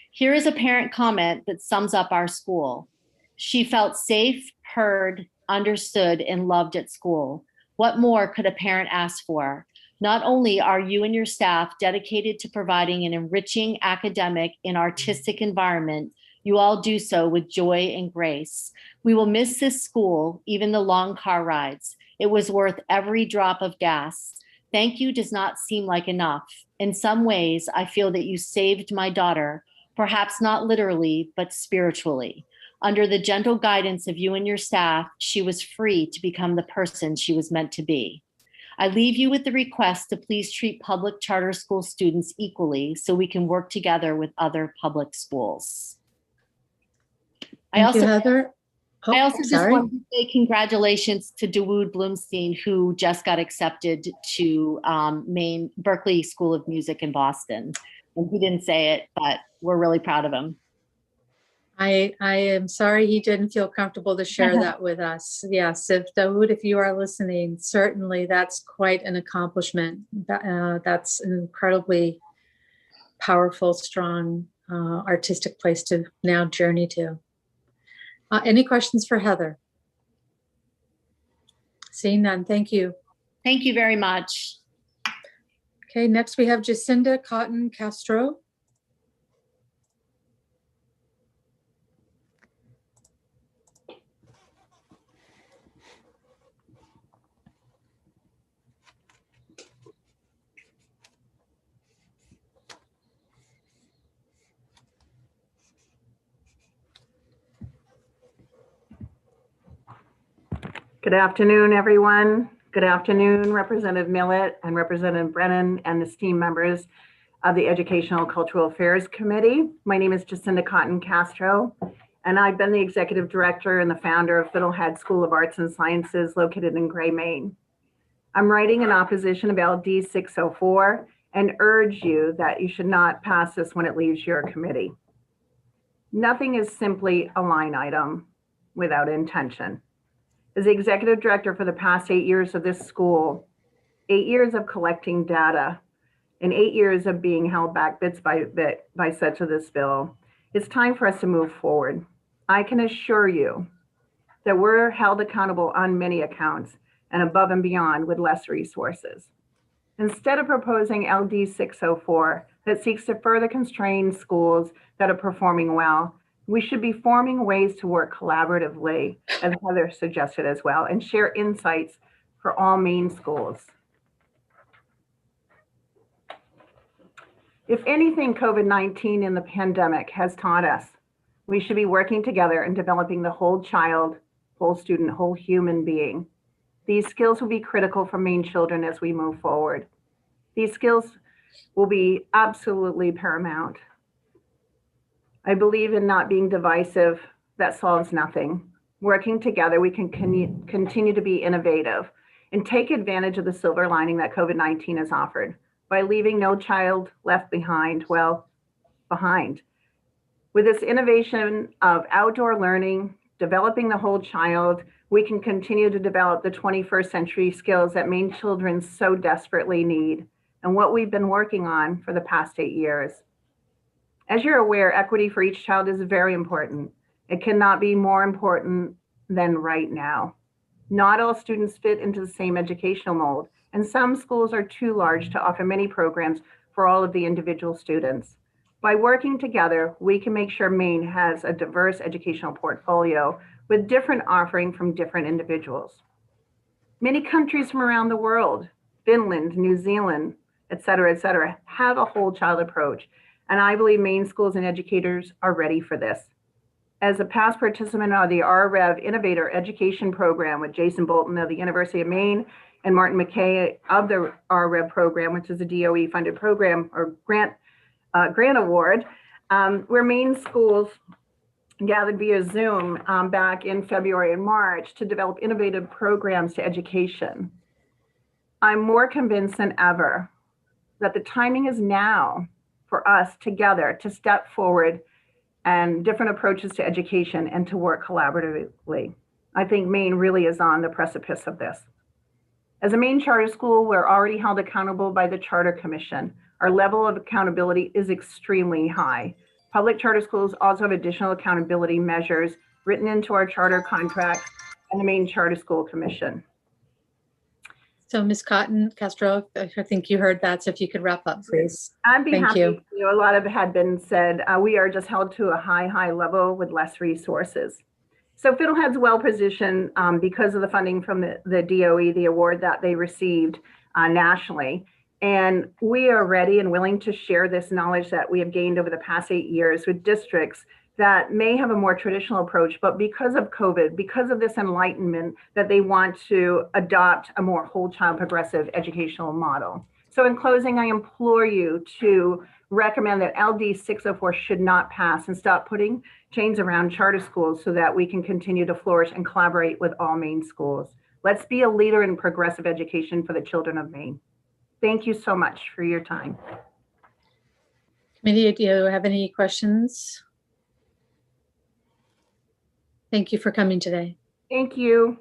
Speaker 8: Here is a parent comment that sums up our school. She felt safe, heard, understood, and loved at school. What more could a parent ask for? Not only are you and your staff dedicated to providing an enriching academic and artistic environment, you all do so with joy and grace. We will miss this school, even the long car rides. It was worth every drop of gas. Thank you does not seem like enough. In some ways, I feel that you saved my daughter, perhaps not literally, but spiritually. Under the gentle guidance of you and your staff, she was free to become the person she was meant to be. I leave you with the request to please treat public charter school students equally so we can work together with other public schools.
Speaker 4: Thank you, Heather.
Speaker 8: I also just
Speaker 4: sorry.
Speaker 8: want to say congratulations to Dawood Bloomstein, who just got accepted to Berklee School of Music in Boston. And he didn't say it, but we're really proud of him.
Speaker 4: I am sorry he didn't feel comfortable to share that with us. Yes, if Dawood, if you are listening, certainly that's quite an accomplishment. That's an incredibly powerful, strong, artistic place to now journey to. Any questions for Heather? Seeing none, thank you.
Speaker 8: Thank you very much.
Speaker 4: Okay, next we have Jacinda Cotton Castro.
Speaker 9: Good afternoon, everyone. Good afternoon, Representative Millett and Representative Brennan and esteemed members of the Educational Cultural Affairs Committee. My name is Jacinda Cotton Castro, and I've been the Executive Director and the founder of Fiddlehead School of Arts and Sciences located in Gray, Maine. I'm writing in opposition of LD 604 and urge you that you should not pass this when it leaves your committee. Nothing is simply a line item without intention. As the executive director for the past 8 years of this school, 8 years of collecting data, and 8 years of being held back bits by bit by such of this bill, it's time for us to move forward. I can assure you that we're held accountable on many accounts and above and beyond with less resources. Instead of proposing LD 604 that seeks to further constrain schools that are performing well, we should be forming ways to work collaboratively, as Heather suggested as well, and share insights for all Maine schools. If anything, COVID-19 and the pandemic has taught us, we should be working together and developing the whole child, whole student, whole human being. These skills will be critical for Maine children as we move forward. These skills will be absolutely paramount. I believe in not being divisive. That solves nothing. Working together, we can continue to be innovative and take advantage of the silver lining that COVID-19 has offered by leaving no child left behind, behind. With this innovation of outdoor learning, developing the whole child, we can continue to develop the 21st century skills that Maine children so desperately need and what we've been working on for the past 8 years. As you're aware, equity for each child is very important. It cannot be more important than right now. Not all students fit into the same educational mold, and some schools are too large to offer many programs for all of the individual students. By working together, we can make sure Maine has a diverse educational portfolio with different offering from different individuals. Many countries from around the world, Finland, New Zealand, et cetera, have a whole child approach. And I believe Maine schools and educators are ready for this. As a past participant of the RREV Innovator Education Program with Jason Bolton of the University of Maine and Martin McKay of the RREV program, which is a DOE funded program or grant award, where Maine schools gathered via Zoom back in February and March to develop innovative programs to education. I'm more convinced than ever that the timing is now for us together to step forward and different approaches to education and to work collaboratively. I think Maine really is on the precipice of this. As a Maine charter school, we're already held accountable by the Charter Commission. Our level of accountability is extremely high. Public charter schools also have additional accountability measures written into our charter contracts and the Maine Charter School Commission.
Speaker 4: So Ms. Castro, I think you heard that. So if you could wrap up, please.
Speaker 9: I'd be
Speaker 4: Thank
Speaker 9: happy
Speaker 4: you.
Speaker 9: to. A lot of it had been said. We are just held to a high level with less resources. So Fiddlehead's well positioned because of the funding from the DOE, the award that they received nationally. And we are ready and willing to share this knowledge that we have gained over the past 8 years with districts that may have a more traditional approach, but because of COVID, because of this enlightenment, that they want to adopt a more whole child progressive educational model. So in closing, I implore you to recommend that LD 604 should not pass and stop putting chains around charter schools so that we can continue to flourish and collaborate with all Maine schools. Let's be a leader in progressive education for the children of Maine. Thank you so much for your time.
Speaker 4: Committee, do you have any questions? Thank you for coming today.
Speaker 9: Thank you.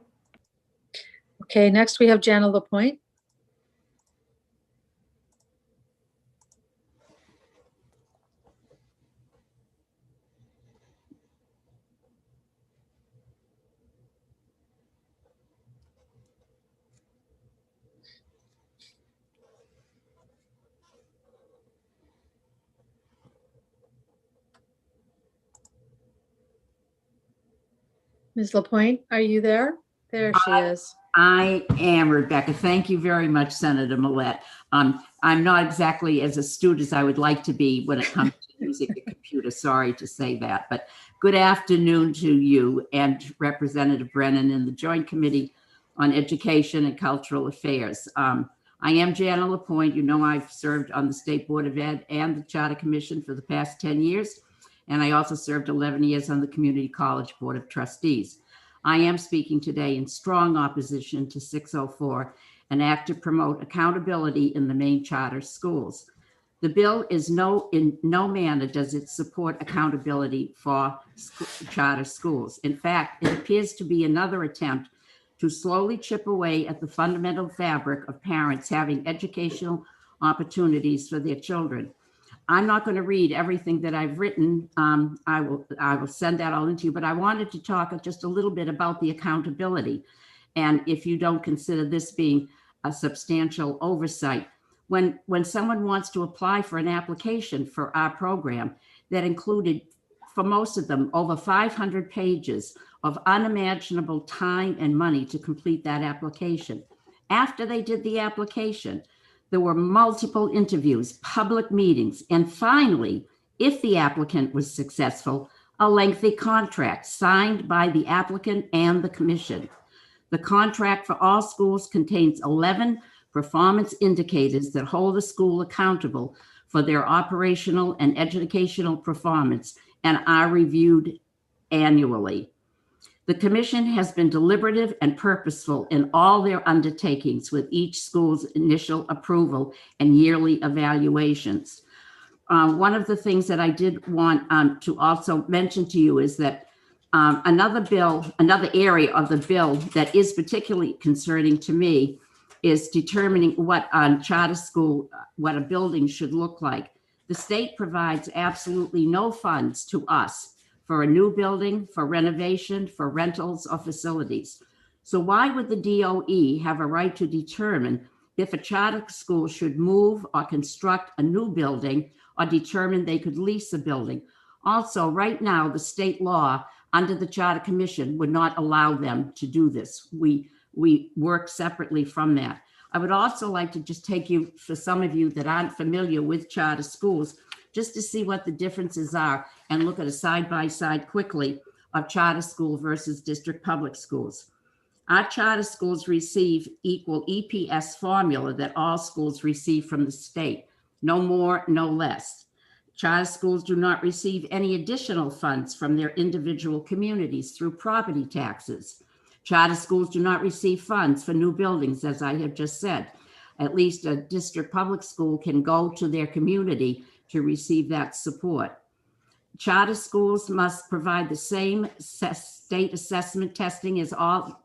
Speaker 4: Okay, next we have Jana Lapointe. Ms. Lapointe, are you there? There she is.
Speaker 6: I am, Rebecca. Thank you very much, Senator Millett. I'm not exactly as astute as I would like to be when it comes to using the computer. Sorry to say that, but good afternoon to you and Representative Brennan and the Joint Committee on Education and Cultural Affairs. I am Jana Lapointe. You know, I've served on the State Board of Ed and the Charter Commission for the past 10 years. And I also served 11 years on the Community College Board of Trustees. I am speaking today in strong opposition to 604, an act to promote accountability in the Maine charter schools. The bill is in no manner does it support accountability for charter schools. In fact, it appears to be another attempt to slowly chip away at the fundamental fabric of parents having educational opportunities for their children. I'm not going to read everything that I've written. I will send that all into you, but I wanted to talk just a little bit about the accountability. And if you don't consider this being a substantial oversight, when someone wants to apply for an application for our program that included, for most of them, over 500 pages of unimaginable time and money to complete that application. After they did the application, there were multiple interviews, public meetings, and finally, if the applicant was successful, a lengthy contract signed by the applicant and the commission. The contract for all schools contains 11 performance indicators that hold the school accountable for their operational and educational performance and are reviewed annually. The commission has been deliberative and purposeful in all their undertakings with each school's initial approval and yearly evaluations. One of the things that I did want to also mention to you is that another area of the bill that is particularly concerning to me is determining what charter school, what a building should look like. The state provides absolutely no funds to us for a new building, for renovation, for rentals or facilities. So why would the DOE have a right to determine if a charter school should move or construct a new building or determine they could lease a building? Also, right now, the state law under the Charter Commission would not allow them to do this. We work separately from that. I would also like to just take you, for some of you that aren't familiar with charter schools, just to see what the differences are and look at a side-by-side quickly of charter school versus district public schools. Our charter schools receive equal EPS formula that all schools receive from the state, no more, no less. Charter schools do not receive any additional funds from their individual communities through property taxes. Charter schools do not receive funds for new buildings, as I have just said. At least a district public school can go to their community to receive that support. Charter schools must provide the same state assessment testing as all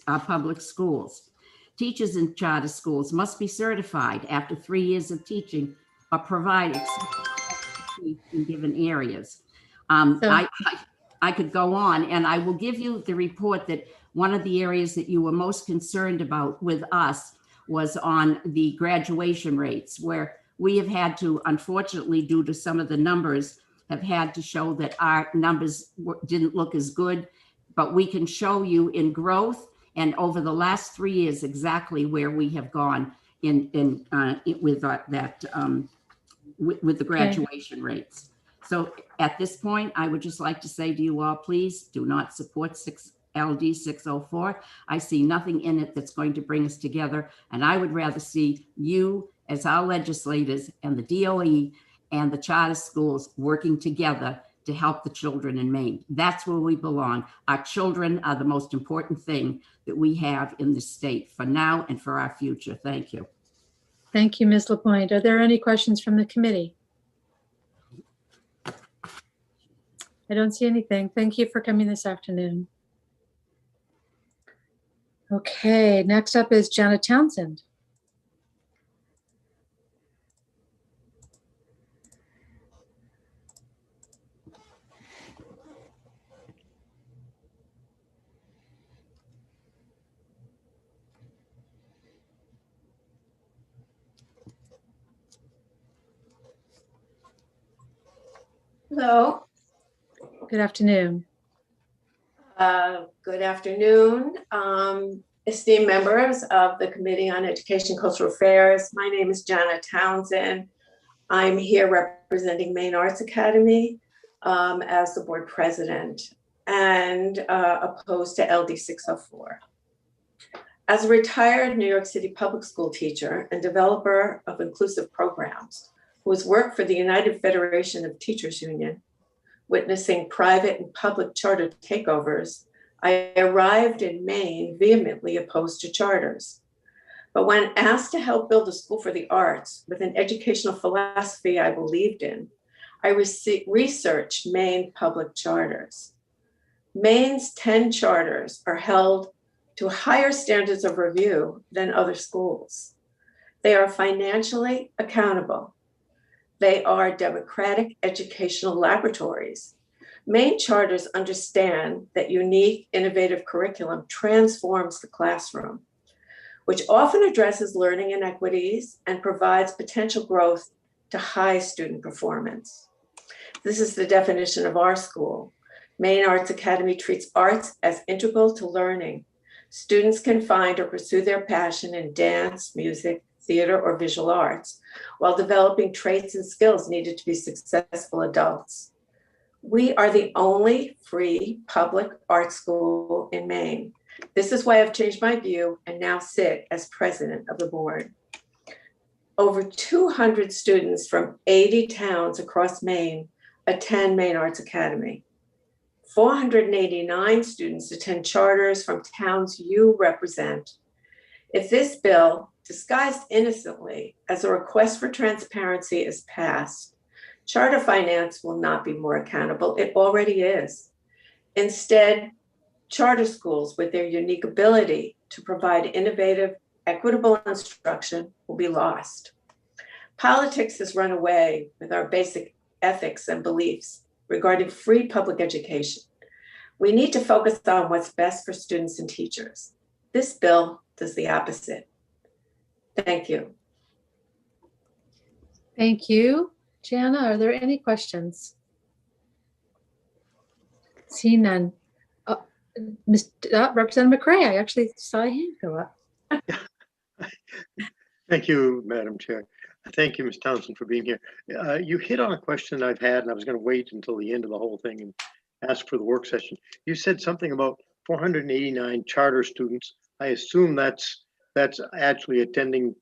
Speaker 6: public schools. Teachers in charter schools must be certified after 3 years of teaching or provide expertise in given areas. I could go on, and I will give you the report that one of the areas that you were most concerned about with us was on the graduation rates, where we have had to, unfortunately, due to some of the numbers, have had to show that our numbers didn't look as good, but we can show you in growth and over the last 3 years exactly where we have gone with the graduation rates. So at this point, I would just like to say to you all, please do not support LD 604. I see nothing in it that's going to bring us together, and I would rather see you as our legislators and the DOE and the charter schools working together to help the children in Maine. That's where we belong. Our children are the most important thing that we have in this state for now and for our future. Thank you.
Speaker 4: Thank you, Ms. Lapointe. Are there any questions from the committee? I don't see anything. Thank you for coming this afternoon. Okay, next up is Janet Townsend.
Speaker 10: Hello.
Speaker 4: Good afternoon.
Speaker 10: Good afternoon, esteemed members of the Committee on Education and Cultural Affairs. My name is Janet Townsend. I'm here representing Maine Arts Academy as the board president and opposed to LD 604. As a retired New York City public school teacher and developer of inclusive programs, who has worked for the United Federation of Teachers Union, witnessing private and public charter takeovers, I arrived in Maine vehemently opposed to charters. But when asked to help build a school for the arts with an educational philosophy I believed in, I researched Maine public charters. Maine's 10 charters are held to higher standards of review than other schools. They are financially accountable. They are democratic educational laboratories. Maine charters understand that unique, innovative curriculum transforms the classroom, which often addresses learning inequities and provides potential growth to high student performance. This is the definition of our school. Maine Arts Academy treats arts as integral to learning, Students can find or pursue their passion in dance, music, theater, or visual arts, while developing traits and skills needed to be successful adults. We are the only free public art school in Maine. This is why I've changed my view and now sit as president of the board. Over 200 students from 80 towns across Maine attend Maine Arts Academy. 489 students attend charters from towns you represent. If this bill, disguised innocently as a request for transparency, is passed, charter finance will not be more accountable. It already is. Instead, charter schools with their unique ability to provide innovative, equitable instruction will be lost. Politics has run away with our basic ethics and beliefs regarding free public education. We need to focus on what's best for students and teachers. This bill does the opposite. Thank you.
Speaker 4: Thank you. Jana, are there any questions? See none. Representative McCray, I actually saw a hand go up.
Speaker 5: Thank you, Madam Chair. Thank you, Ms. Townsend, for being here. You hit on a question I've had, and I was going to wait until the end of the whole thing and ask for the work session. You said something about 489 charter students. I assume that's actually attending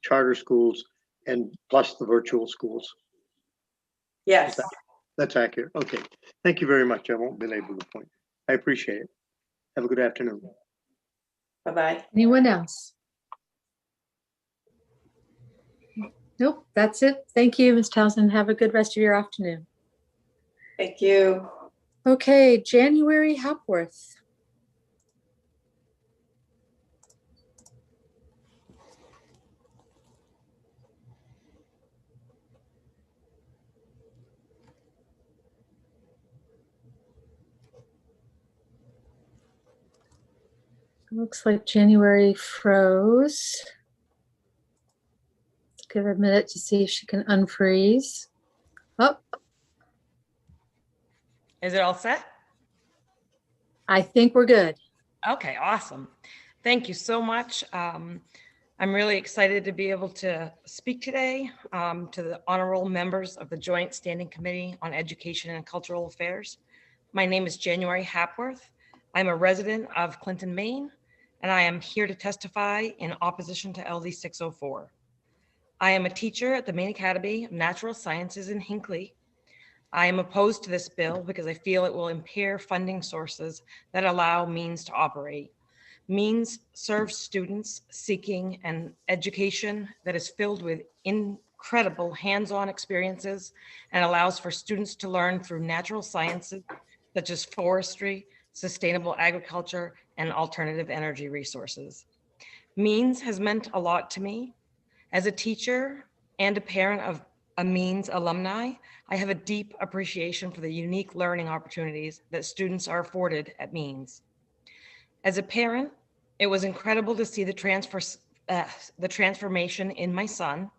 Speaker 5: charter schools and plus the virtual schools.
Speaker 10: Yes.
Speaker 5: That's accurate. Okay. Thank you very much. I won't belabor the point. I appreciate it. Have a good afternoon.
Speaker 10: Bye-bye.
Speaker 4: Anyone else? Nope, that's it. Thank you, Ms. Townsend. Have a good rest of your afternoon.
Speaker 10: Thank you.
Speaker 4: Okay, January Hapworth. Looks like January froze. Let's give her a minute to see if she can unfreeze. Oh,
Speaker 11: Is it all set?
Speaker 4: I think we're good.
Speaker 11: Okay, awesome. Thank you so much. I'm really excited to be able to speak today to the honorable members of the Joint Standing Committee on Education and Cultural Affairs. My name is January Hapworth. I'm a resident of Clinton, Maine, and I am here to testify in opposition to LD 604. I am a teacher at the Maine Academy of Natural Sciences in Hinckley. I am opposed to this bill because I feel it will impair funding sources that allow Means to operate. Means serves students seeking an education that is filled with incredible hands-on experiences and allows for students to learn through natural sciences such as forestry, sustainable agriculture, and alternative energy resources. Means has meant a lot to me. As a teacher and a parent of a Means alumni, I have a deep appreciation for the unique learning opportunities that students are afforded at Means. As a parent, it was incredible to see the transformation in my son.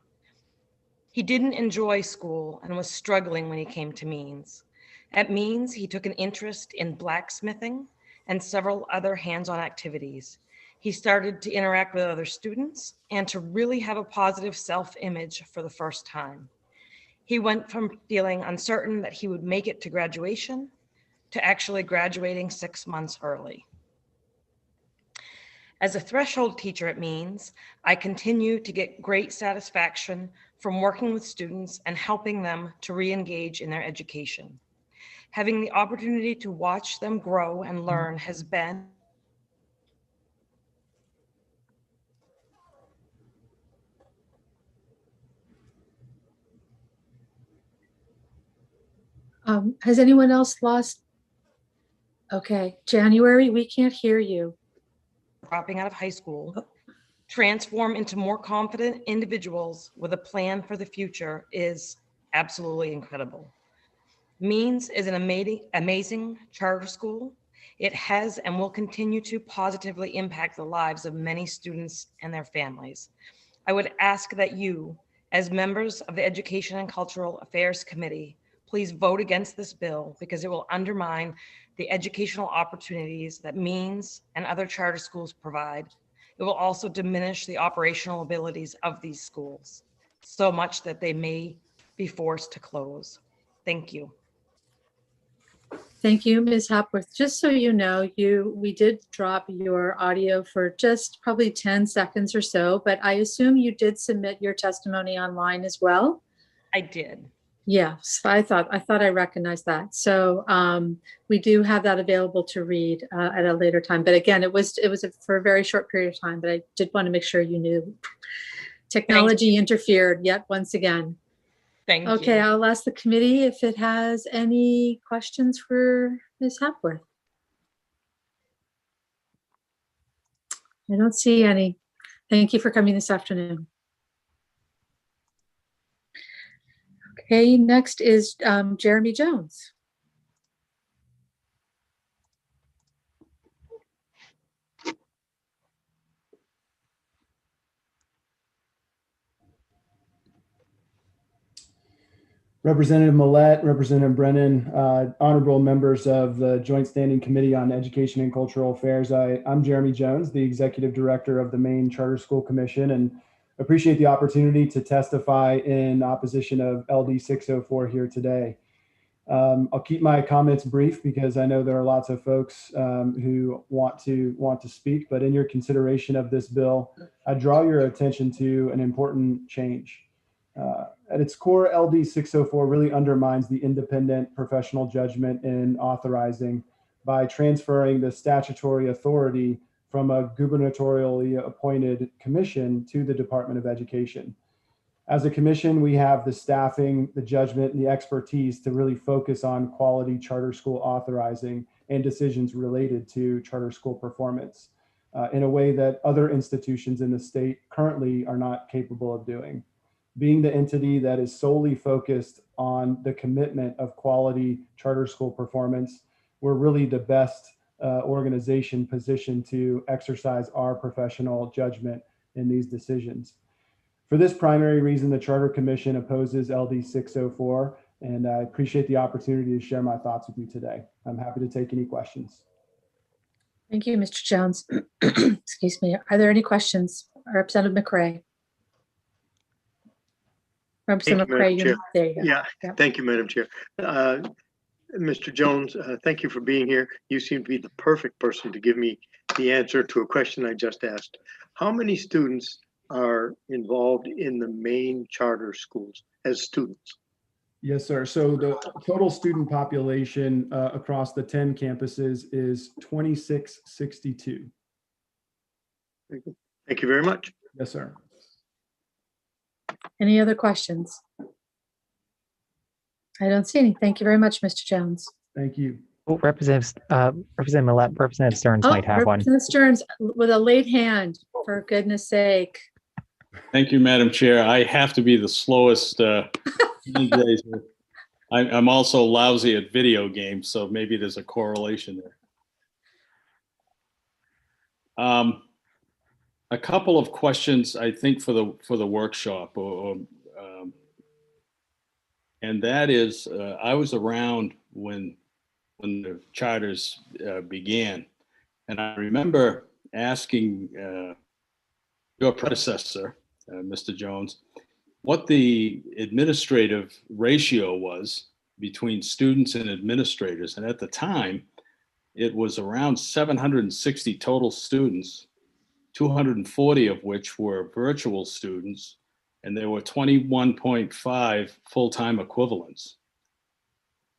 Speaker 11: He didn't enjoy school and was struggling when he came to Means. At Means, he took an interest in blacksmithing and several other hands-on activities. He started to interact with other students and to really have a positive self-image for the first time. He went from feeling uncertain that he would make it to graduation to actually graduating 6 months early. As a threshold teacher at Means, I continue to get great satisfaction from working with students and helping them to re-engage in their education. Having the opportunity to watch them grow and learn has been
Speaker 4: Has anyone else lost? Okay, January, we can't hear you.
Speaker 11: dropping out of high school, transform into more confident individuals with a plan for the future is absolutely incredible. Means is an amazing charter school. It has and will continue to positively impact the lives of many students and their families. I would ask that you, as members of the Education and Cultural Affairs Committee, please vote against this bill because it will undermine the educational opportunities that Means and other charter schools provide. It will also diminish the operational abilities of these schools, so much that they may be forced to close. Thank you.
Speaker 4: Thank you, Ms. Hopworth. Just so you know, we did drop your audio for just probably 10 seconds or so, but I assume you did submit your testimony online as well?
Speaker 11: I did.
Speaker 4: Yes, I thought I recognized that. So we do have that available to read at a later time. But again, it was for a very short period of time, but I did want to make sure you knew. Technology interfered yet once again.
Speaker 11: Thank you.
Speaker 4: Okay, I'll ask the committee if it has any questions for Ms. Hopworth. I don't see any. Thank you for coming this afternoon. Okay, next is Jeremy Jones.
Speaker 21: Representative Millett, Representative Brennan, honorable members of the Joint Standing Committee on Education and Cultural Affairs. I'm Jeremy Jones, the Executive Director of the Maine Charter School Commission, and appreciate the opportunity to testify in opposition of LD 604 here today. I'll keep my comments brief because I know there are lots of folks who want to speak, but in your consideration of this bill, I draw your attention to an important change. At its core, LD 604 really undermines the independent professional judgment in authorizing by transferring the statutory authority from a gubernatorially appointed commission to the Department of Education. As a commission, we have the staffing, the judgment, and the expertise to really focus on quality charter school authorizing and decisions related to charter school performance in a way that other institutions in the state currently are not capable of doing. Being the entity that is solely focused on the commitment of quality charter school performance, we're really the best organization positioned to exercise our professional judgment in these decisions. For this primary reason, the Charter Commission opposes LD 604, and I appreciate the opportunity to share my thoughts with you today. I'm happy to take any questions.
Speaker 4: Thank you, Mr. Jones. Excuse me. Are there any questions? Representative McRae. Representative McRae, there you go.
Speaker 5: Yeah, thank you, Madam Chair. Mr. Jones, thank you for being here. You seem to be the perfect person to give me the answer to a question I just asked. How many students are involved in the Maine charter schools as students?
Speaker 21: Yes, sir. So the total student population across the 10 campuses is 2662.
Speaker 5: Thank you very much.
Speaker 21: Yes, sir.
Speaker 4: Any other questions? I don't see any. Thank you very much, Mr. Jones.
Speaker 21: Thank you.
Speaker 13: Oh, Representative Millett, Representative Stearns might have one.
Speaker 4: Representative Stearns with a late hand, for goodness sake.
Speaker 7: Thank you, Madam Chair. I have to be the slowest I'm also lousy at video games, so maybe there's a correlation there. A couple of questions, I think, for the workshop, and that is, I was around when the charters began, and I remember asking your predecessor, Mr. Jones, what the administrative ratio was between students and administrators, and at the time, it was around 760 total students, 240 of which were virtual students, and there were 21.5 full-time equivalents.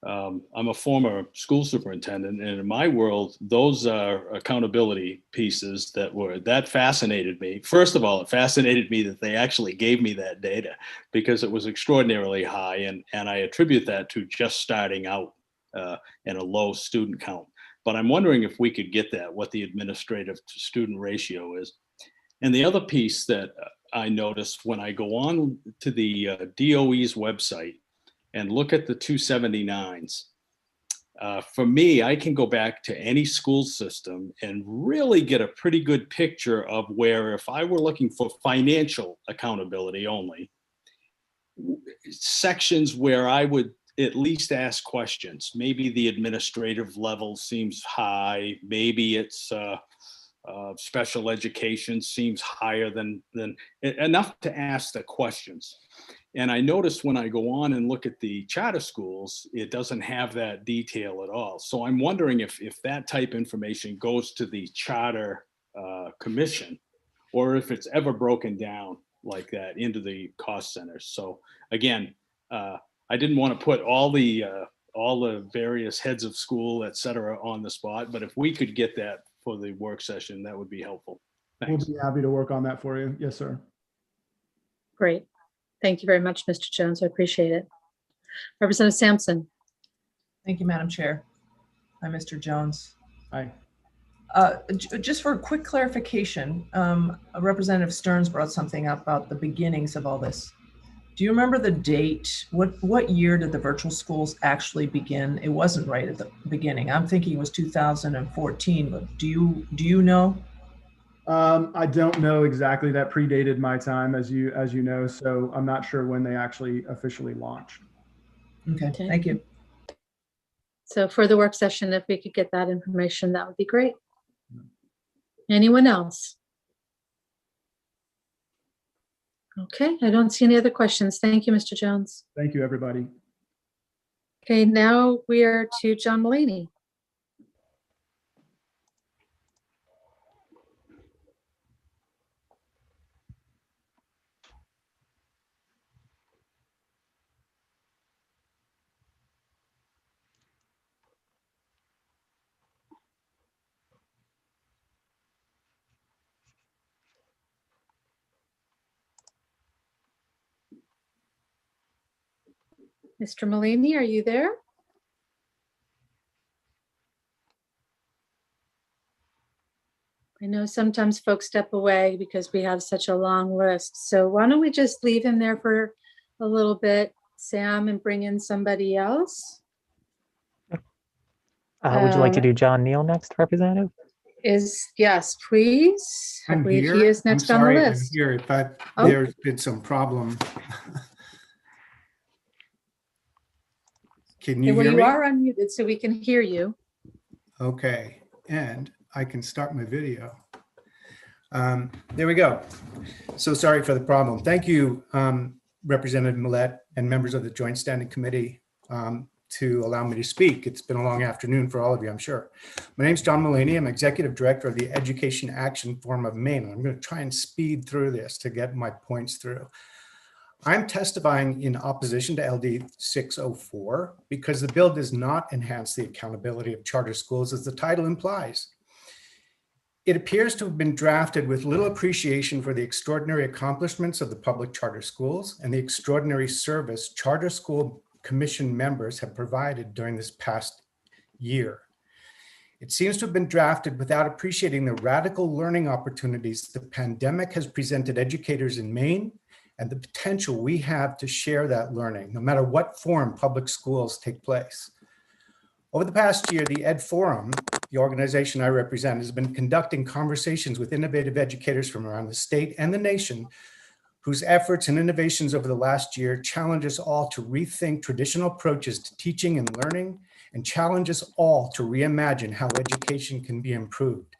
Speaker 7: I'm a former school superintendent, and in my world, those are accountability pieces that fascinated me. First of all, it fascinated me that they actually gave me that data because it was extraordinarily high, and I attribute that to just starting out and a low student count. But I'm wondering if we could get that, what the administrative to student ratio is. And the other piece that I noticed when I go on to the DOE's website and look at the 279s, for me, I can go back to any school system and really get a pretty good picture of where, if I were looking for financial accountability only, sections where I would at least ask questions. Maybe the administrative level seems high. Maybe it's special education seems higher than enough to ask the questions. And I noticed when I go on and look at the charter schools, it doesn't have that detail at all. So I'm wondering if that type information goes to the charter commission, or if it's ever broken down like that into the cost centers. So again, I didn't want to put all the various heads of school, et cetera, on the spot, but if we could get that for the work session, that would be helpful. Thanks.
Speaker 21: We'll be happy to work on that for you. Yes, sir.
Speaker 4: Great. Thank you very much, Mr. Jones. I appreciate it. Representative Sampson.
Speaker 1: Thank you, Madam Chair. Hi, Mr. Jones.
Speaker 21: Hi.
Speaker 1: Just for a quick clarification, Representative Stearns brought something up about the beginnings of all this. Do you remember the date? What year did the virtual schools actually begin? It wasn't right at the beginning. I'm thinking it was 2014, but do you know?
Speaker 21: I don't know exactly. That predated my time, as you know, so I'm not sure when they actually officially launched.
Speaker 1: Okay, thank you.
Speaker 4: So for the work session, if we could get that information, that would be great. Anyone else? Okay, I don't see any other questions. Thank you, Mr. Jones.
Speaker 21: Thank you, everybody.
Speaker 4: Okay, now we are to John Mulaney. Mr. Mulaney, are you there? I know sometimes folks step away because we have such a long list. So why don't we just leave him there for a little bit, Sam, and bring in somebody else?
Speaker 13: Would you like to do John Neal next, Representative?
Speaker 4: Yes, please.
Speaker 22: I'm here.
Speaker 4: He is next on the list.
Speaker 22: I'm here. I thought
Speaker 4: Oh.
Speaker 22: there's been some problem. Can you
Speaker 4: Well,
Speaker 22: hear
Speaker 4: you
Speaker 22: me?
Speaker 4: are unmuted, so we can hear you.
Speaker 22: Okay, and I can start my video. There we go. So sorry for the problem. Thank you, Representative Millett and members of the Joint Standing Committee to allow me to speak. It's been a long afternoon for all of you, I'm sure. My name is John Mulaney. I'm Executive Director of the Education Action Forum of Maine. I'm going to try and speed through this to get my points through. I'm testifying in opposition to LD 604 because the bill does not enhance the accountability of charter schools as the title implies. It appears to have been drafted with little appreciation for the extraordinary accomplishments of the public charter schools and the extraordinary service charter school commission members have provided during this past year. It seems to have been drafted without appreciating the radical learning opportunities the pandemic has presented educators in Maine and the potential we have to share that learning, no matter what form public schools take place. Over the past year, the Ed Forum, the organization I represent, has been conducting conversations with innovative educators from around the state and the nation, whose efforts and innovations over the last year challenge us all to rethink traditional approaches to teaching and learning, and challenge us all to reimagine how education can be improved.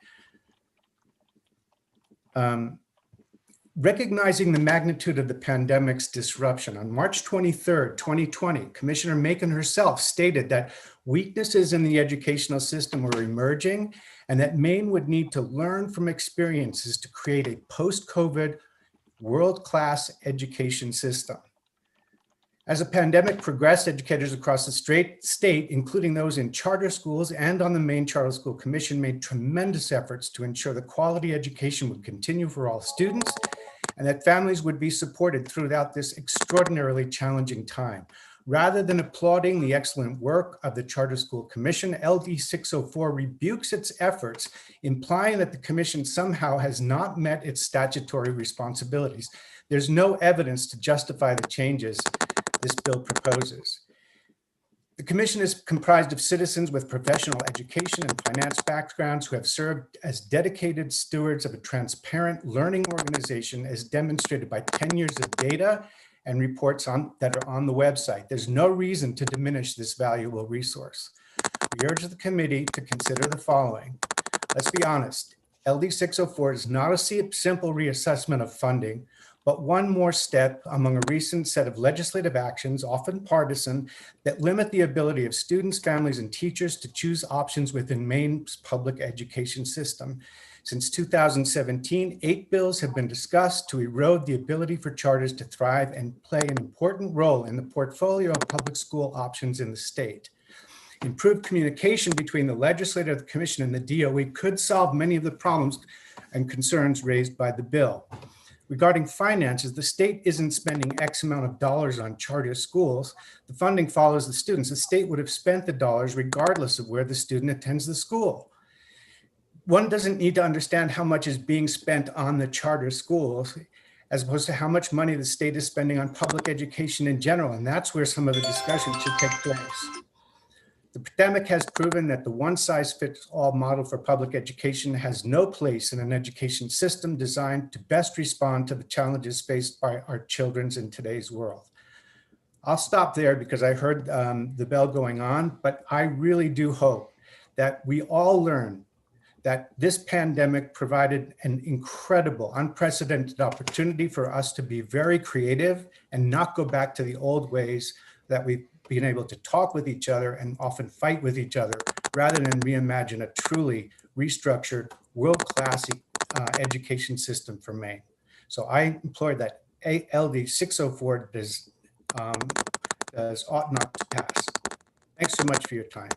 Speaker 22: Recognizing the magnitude of the pandemic's disruption, on March 23rd, 2020, Commissioner Macon herself stated that weaknesses in the educational system were emerging and that Maine would need to learn from experiences to create a post-COVID world-class education system. As the pandemic progressed, educators across the state, including those in charter schools and on the Maine Charter School Commission, made tremendous efforts to ensure that quality education would continue for all students and that families would be supported throughout this extraordinarily challenging time. Rather than applauding the excellent work of the Charter School Commission, LD 604 rebukes its efforts, implying that the Commission somehow has not met its statutory responsibilities. There's no evidence to justify the changes this bill proposes. The commission is comprised of citizens with professional education and finance backgrounds who have served as dedicated stewards of a transparent learning organization as demonstrated by 10 years of data and reports that are on the website. There's no reason to diminish this valuable resource. We urge the committee to consider the following. Let's be honest, LD 604 is not a simple reassessment of funding, but one more step among a recent set of legislative actions, often partisan, that limit the ability of students, families, and teachers to choose options within Maine's public education system. Since 2017, 8 bills have been discussed to erode the ability for charters to thrive and play an important role in the portfolio of public school options in the state. Improved communication between the legislature, the commission, and the DOE could solve many of the problems and concerns raised by the bill. Regarding finances, the state isn't spending X amount of dollars on charter schools. The funding follows the students. The state would have spent the dollars regardless of where the student attends the school. One doesn't need to understand how much is being spent on the charter schools as opposed to how much money the state is spending on public education in general. And that's where some of the discussion should take place. The pandemic has proven that the one-size-fits-all model for public education has no place in an education system designed to best respond to the challenges faced by our children in today's world. I'll stop there because I heard the bell going on, but I really do hope that we all learn that this pandemic provided an incredible, unprecedented opportunity for us to be very creative and not go back to the old ways that we've been able to talk with each other and often fight with each other, rather than reimagine a truly restructured, world-class education system for Maine. So I implore that LD 604 does ought not to pass. Thanks so much for your time.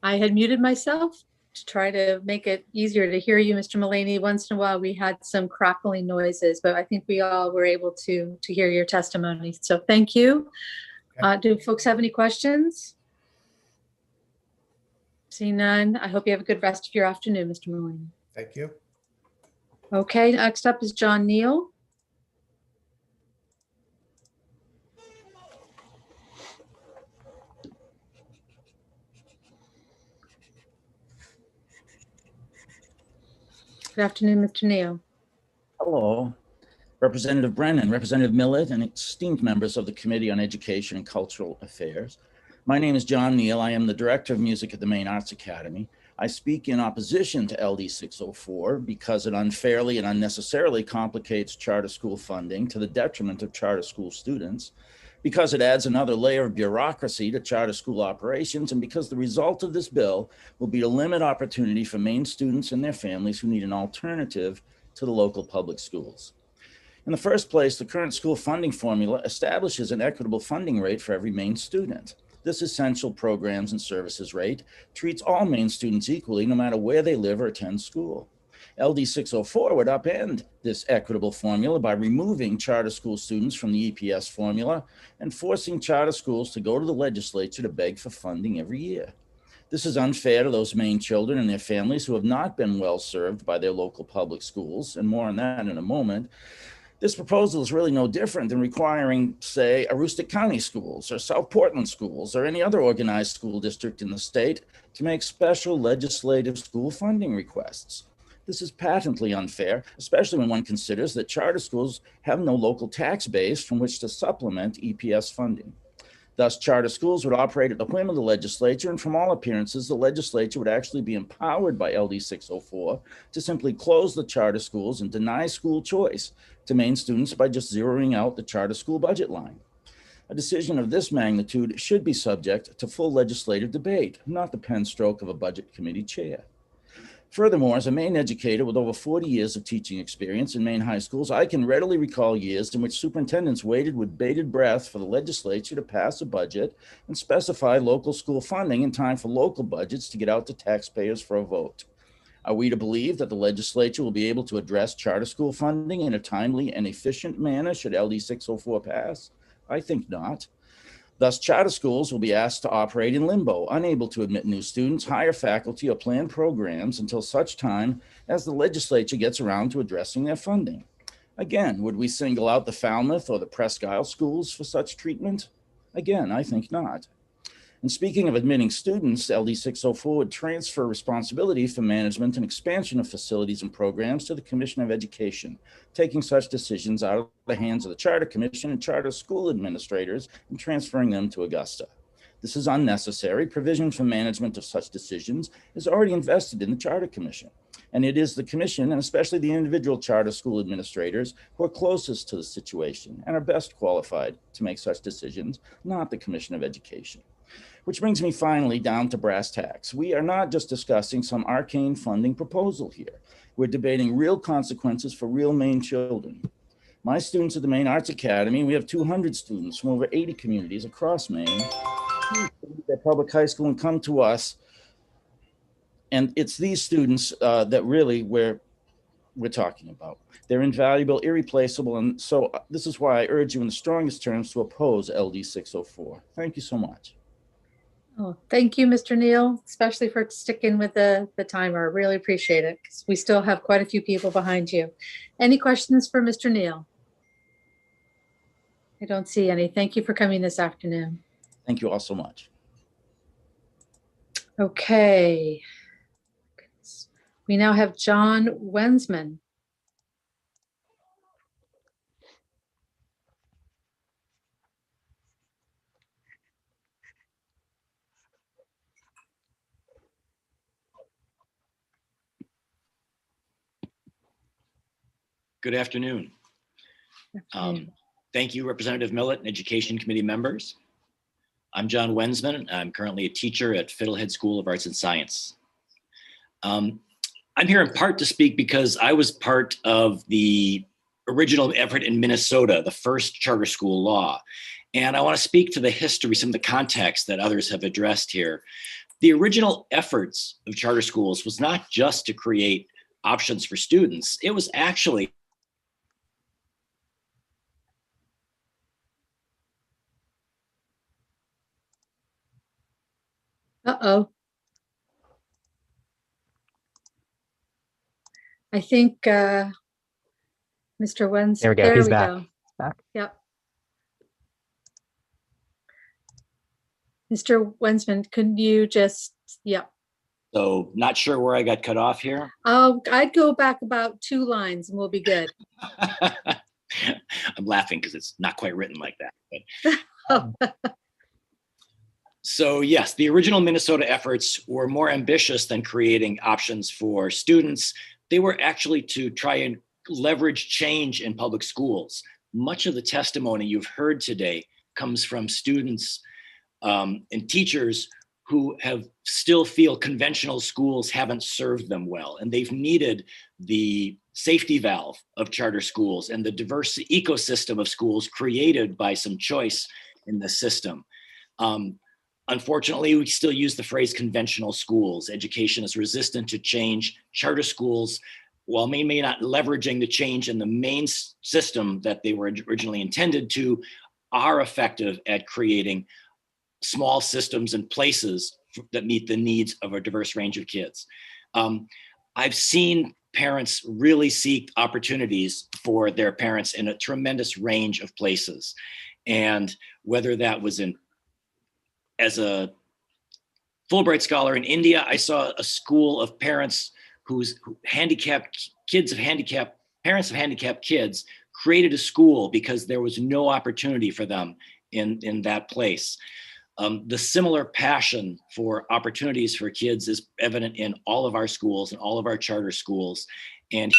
Speaker 4: I had muted myself to try to make it easier to hear you, Mr. Mullaney. Once in a while, we had some crackling noises, but I think we all were able to hear your testimony. So thank you. Do folks have any questions? Seeing none, I hope you have a good rest of your afternoon, Mr. Mullaney.
Speaker 22: Thank you.
Speaker 4: Okay, next up is John Neal. Good afternoon, Mr. Neal.
Speaker 12: Hello, Representative Brennan, Representative Millett, and esteemed members of the Committee on Education and Cultural Affairs. My name is John Neal. I am the Director of Music at the Maine Arts Academy. I speak in opposition to LD 604 because it unfairly and unnecessarily complicates charter school funding to the detriment of charter school students, because it adds another layer of bureaucracy to charter school operations, and because the result of this bill will be to limit opportunity for Maine students and their families who need an alternative to the local public schools. In the first place, the current school funding formula establishes an equitable funding rate for every Maine student. This essential programs and services rate treats all Maine students equally, no matter where they live or attend school. LD 604 would upend this equitable formula by removing charter school students from the EPS formula and forcing charter schools to go to the legislature to beg for funding every year. This is unfair to those Maine children and their families who have not been well served by their local public schools, and more on that in a moment. This proposal is really no different than requiring, say, Aroostook County schools or South Portland schools or any other organized school district in the state to make special legislative school funding requests. This is patently unfair, especially when one considers that charter schools have no local tax base from which to supplement EPS funding. Thus, charter schools would operate at the whim of the legislature, and from all appearances, the legislature would actually be empowered by LD 604 to simply close the charter schools and deny school choice to Maine students by just zeroing out the charter school budget line. A decision of this magnitude should be subject to full legislative debate, not the pen stroke of a budget committee chair. Furthermore, as a Maine educator with over 40 years of teaching experience in Maine high schools, I can readily recall years in which superintendents waited with bated breath for the legislature to pass a budget and specify local school funding in time for local budgets to get out to taxpayers for a vote. Are we to believe that the legislature will be able to address charter school funding in a timely and efficient manner should LD 604 pass? I think not. Thus, charter schools will be asked to operate in limbo, unable to admit new students, hire faculty, or plan programs until such time as the legislature gets around to addressing their funding. Again, would we single out the Falmouth or the Presque Isle schools for such treatment? Again, I think not. And speaking of admitting students, LD 604 would transfer responsibility for management and expansion of facilities and programs to the Commission of Education, taking such decisions out of the hands of the Charter Commission and charter school administrators and transferring them to Augusta. This is unnecessary. Provision for management of such decisions is already invested in the Charter Commission. And it is the Commission, and especially the individual charter school administrators, who are closest to the situation and are best qualified to make such decisions, not the Commission of Education. Which brings me finally down to brass tacks. We are not just discussing some arcane funding proposal here. We're debating real consequences for real Maine children. My students at the Maine Arts Academy, we have 200 students from over 80 communities across Maine, their public high school, and come to us. And it's these students that really we're talking about. They're invaluable, irreplaceable, and so this is why I urge you in the strongest terms to oppose LD 604. Thank you so much.
Speaker 4: Oh, thank you, Mr. Neal, especially for sticking with the timer. I really appreciate it because we still have quite a few people behind you. Any questions for Mr. Neal? I don't see any. Thank you for coming this afternoon.
Speaker 12: Thank you all so much.
Speaker 4: Okay. We now have John Wensman.
Speaker 16: Good afternoon. Thank you, Representative Millett and Education Committee members. I'm John Wensman. I'm currently a teacher at Fiddlehead School of Arts and Science. I'm here in part to speak because I was part of the original effort in Minnesota, the first charter school law. And I want to speak to the history, some of the context that others have addressed here. The original efforts of charter schools was not just to create options for students. It was actually
Speaker 4: Uh-oh. I think Mr. Wens.
Speaker 13: There we go.
Speaker 4: There
Speaker 13: He's
Speaker 4: we
Speaker 13: back.
Speaker 4: go.
Speaker 13: Back.
Speaker 4: Yep. Mr. Wensman, could you just, yep.
Speaker 16: so not sure where I got cut off here.
Speaker 4: I'd go back about 2 lines and we'll be good.
Speaker 16: I'm laughing because it's not quite written like that. But, so yes, the original Minnesota efforts were more ambitious than creating options for students. They were actually to try and leverage change in public schools. Much of the testimony you've heard today comes from students and teachers who still feel conventional schools haven't served them well, and they've needed the safety valve of charter schools and the diverse ecosystem of schools created by some choice in the system. Unfortunately, we still use the phrase conventional schools. Education is resistant to change. Charter schools, while may not leveraging the change in the main system that they were originally intended to, are effective at creating small systems and places that meet the needs of a diverse range of kids. I've seen parents really seek opportunities for their parents in a tremendous range of places. And whether that was as a Fulbright scholar in India, I saw a school of parents parents of handicapped kids created a school because there was no opportunity for them in that place. The similar passion for opportunities for kids is evident in all of our schools and all of our charter schools. And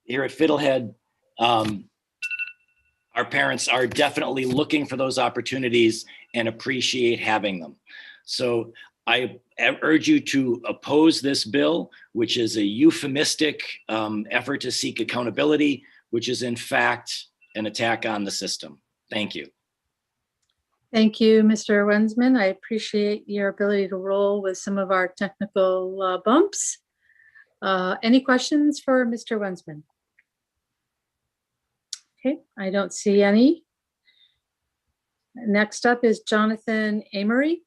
Speaker 16: here at Fiddlehead, our parents are definitely looking for those opportunities and appreciate having them. So I urge you to oppose this bill, which is a euphemistic effort to seek accountability, which is in fact an attack on the system. Thank you.
Speaker 4: Thank you, Mr. Wensman. I appreciate your ability to roll with some of our technical bumps. Any questions for Mr. Wensman? Okay, I don't see any. Next up is Jonathan Amory.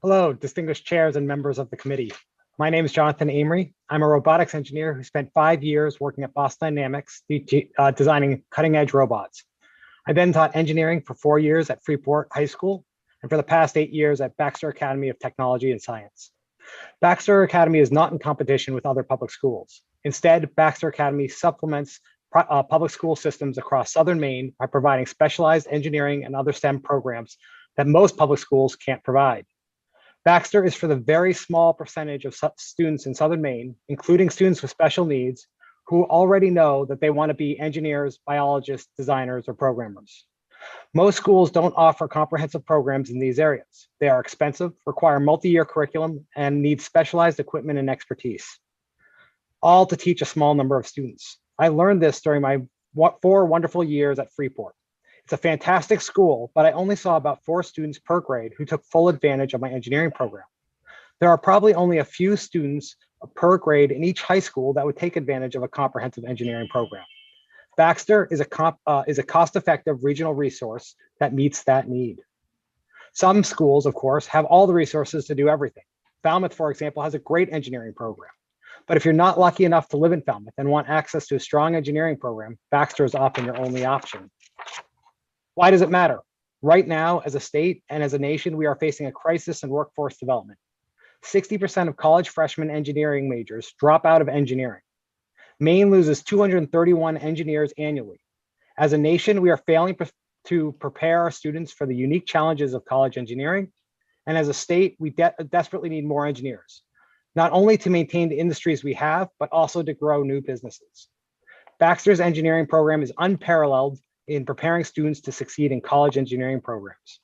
Speaker 14: Hello, distinguished chairs and members of the committee. My name is Jonathan Amory. I'm a robotics engineer who spent 5 years working at Boston Dynamics, designing cutting-edge robots. I then taught engineering for 4 years at Freeport High School, and for the past 8 years at Baxter Academy of Technology and Science. Baxter Academy is not in competition with other public schools. Instead, Baxter Academy supplements public school systems across Southern Maine by providing specialized engineering and other STEM programs that most public schools can't provide. Baxter is for the very small percentage of students in Southern Maine, including students with special needs, who already know that they want to be engineers, biologists, designers, or programmers. Most schools don't offer comprehensive programs in these areas. They are expensive, require multi-year curriculum, and need specialized equipment and expertise, all to teach a small number of students. I learned this during my 4 wonderful years at Freeport. It's a fantastic school, but I only saw about 4 students per grade who took full advantage of my engineering program. There are probably only a few students per grade in each high school that would take advantage of a comprehensive engineering program. Baxter is a cost-effective regional resource that meets that need. Some schools, of course, have all the resources to do everything. Falmouth, for example, has a great engineering program. But if you're not lucky enough to live in Falmouth and want access to a strong engineering program, Baxter is often your only option. Why does it matter? Right now, as a state and as a nation, we are facing a crisis in workforce development. 60% of college freshman engineering majors drop out of engineering. Maine loses 231 engineers annually. As a nation, we are failing to prepare our students for the unique challenges of college engineering. And as a state, we desperately need more engineers, not only to maintain the industries we have, but also to grow new businesses. Baxter's engineering program is unparalleled in preparing students to succeed in college engineering programs.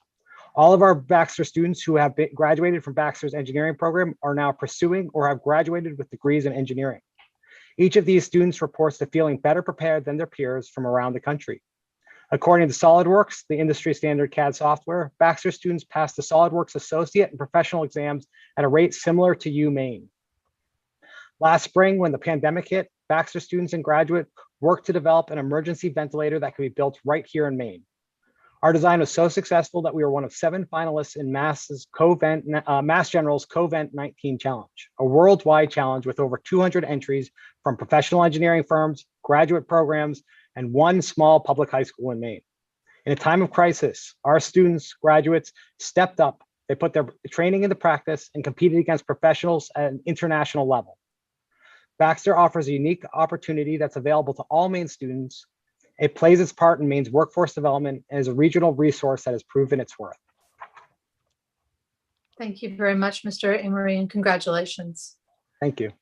Speaker 14: All of our Baxter students who have graduated from Baxter's engineering program are now pursuing or have graduated with degrees in engineering. Each of these students reports to feeling better prepared than their peers from around the country. According to SolidWorks, the industry standard CAD software, Baxter students pass the SolidWorks associate and professional exams at a rate similar to UMaine. Last spring, when the pandemic hit, Baxter students and graduates worked to develop an emergency ventilator that could be built right here in Maine. Our design was so successful that we were one of 7 finalists in Mass General's Covent 19 Challenge, a worldwide challenge with over 200 entries from professional engineering firms, graduate programs, and 1 small public high school in Maine. In a time of crisis, our students, graduates stepped up. They put their training into practice and competed against professionals at an international level. Baxter offers a unique opportunity that's available to all Maine students. It plays its part in Maine's workforce development and is a regional resource that has proven its worth.
Speaker 4: Thank you very much, Mr. Amory, and congratulations.
Speaker 14: Thank you.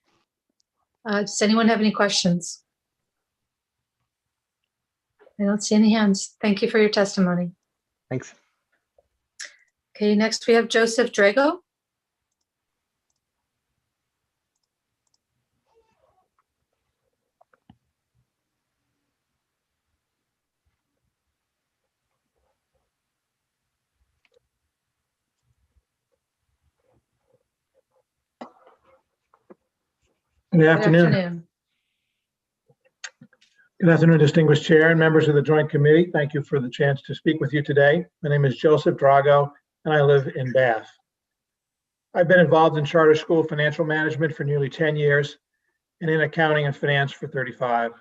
Speaker 4: Does anyone have any questions? I don't see any hands. Thank you for your testimony.
Speaker 14: Thanks.
Speaker 4: Okay, next we have Joseph Drago.
Speaker 18: Good afternoon. Good afternoon, distinguished chair and members of the Joint Committee. Thank you for the chance to speak with you today. My name is Joseph Drago, and I live in Bath. I've been involved in charter school financial management for nearly 10 years and in accounting and finance for 35.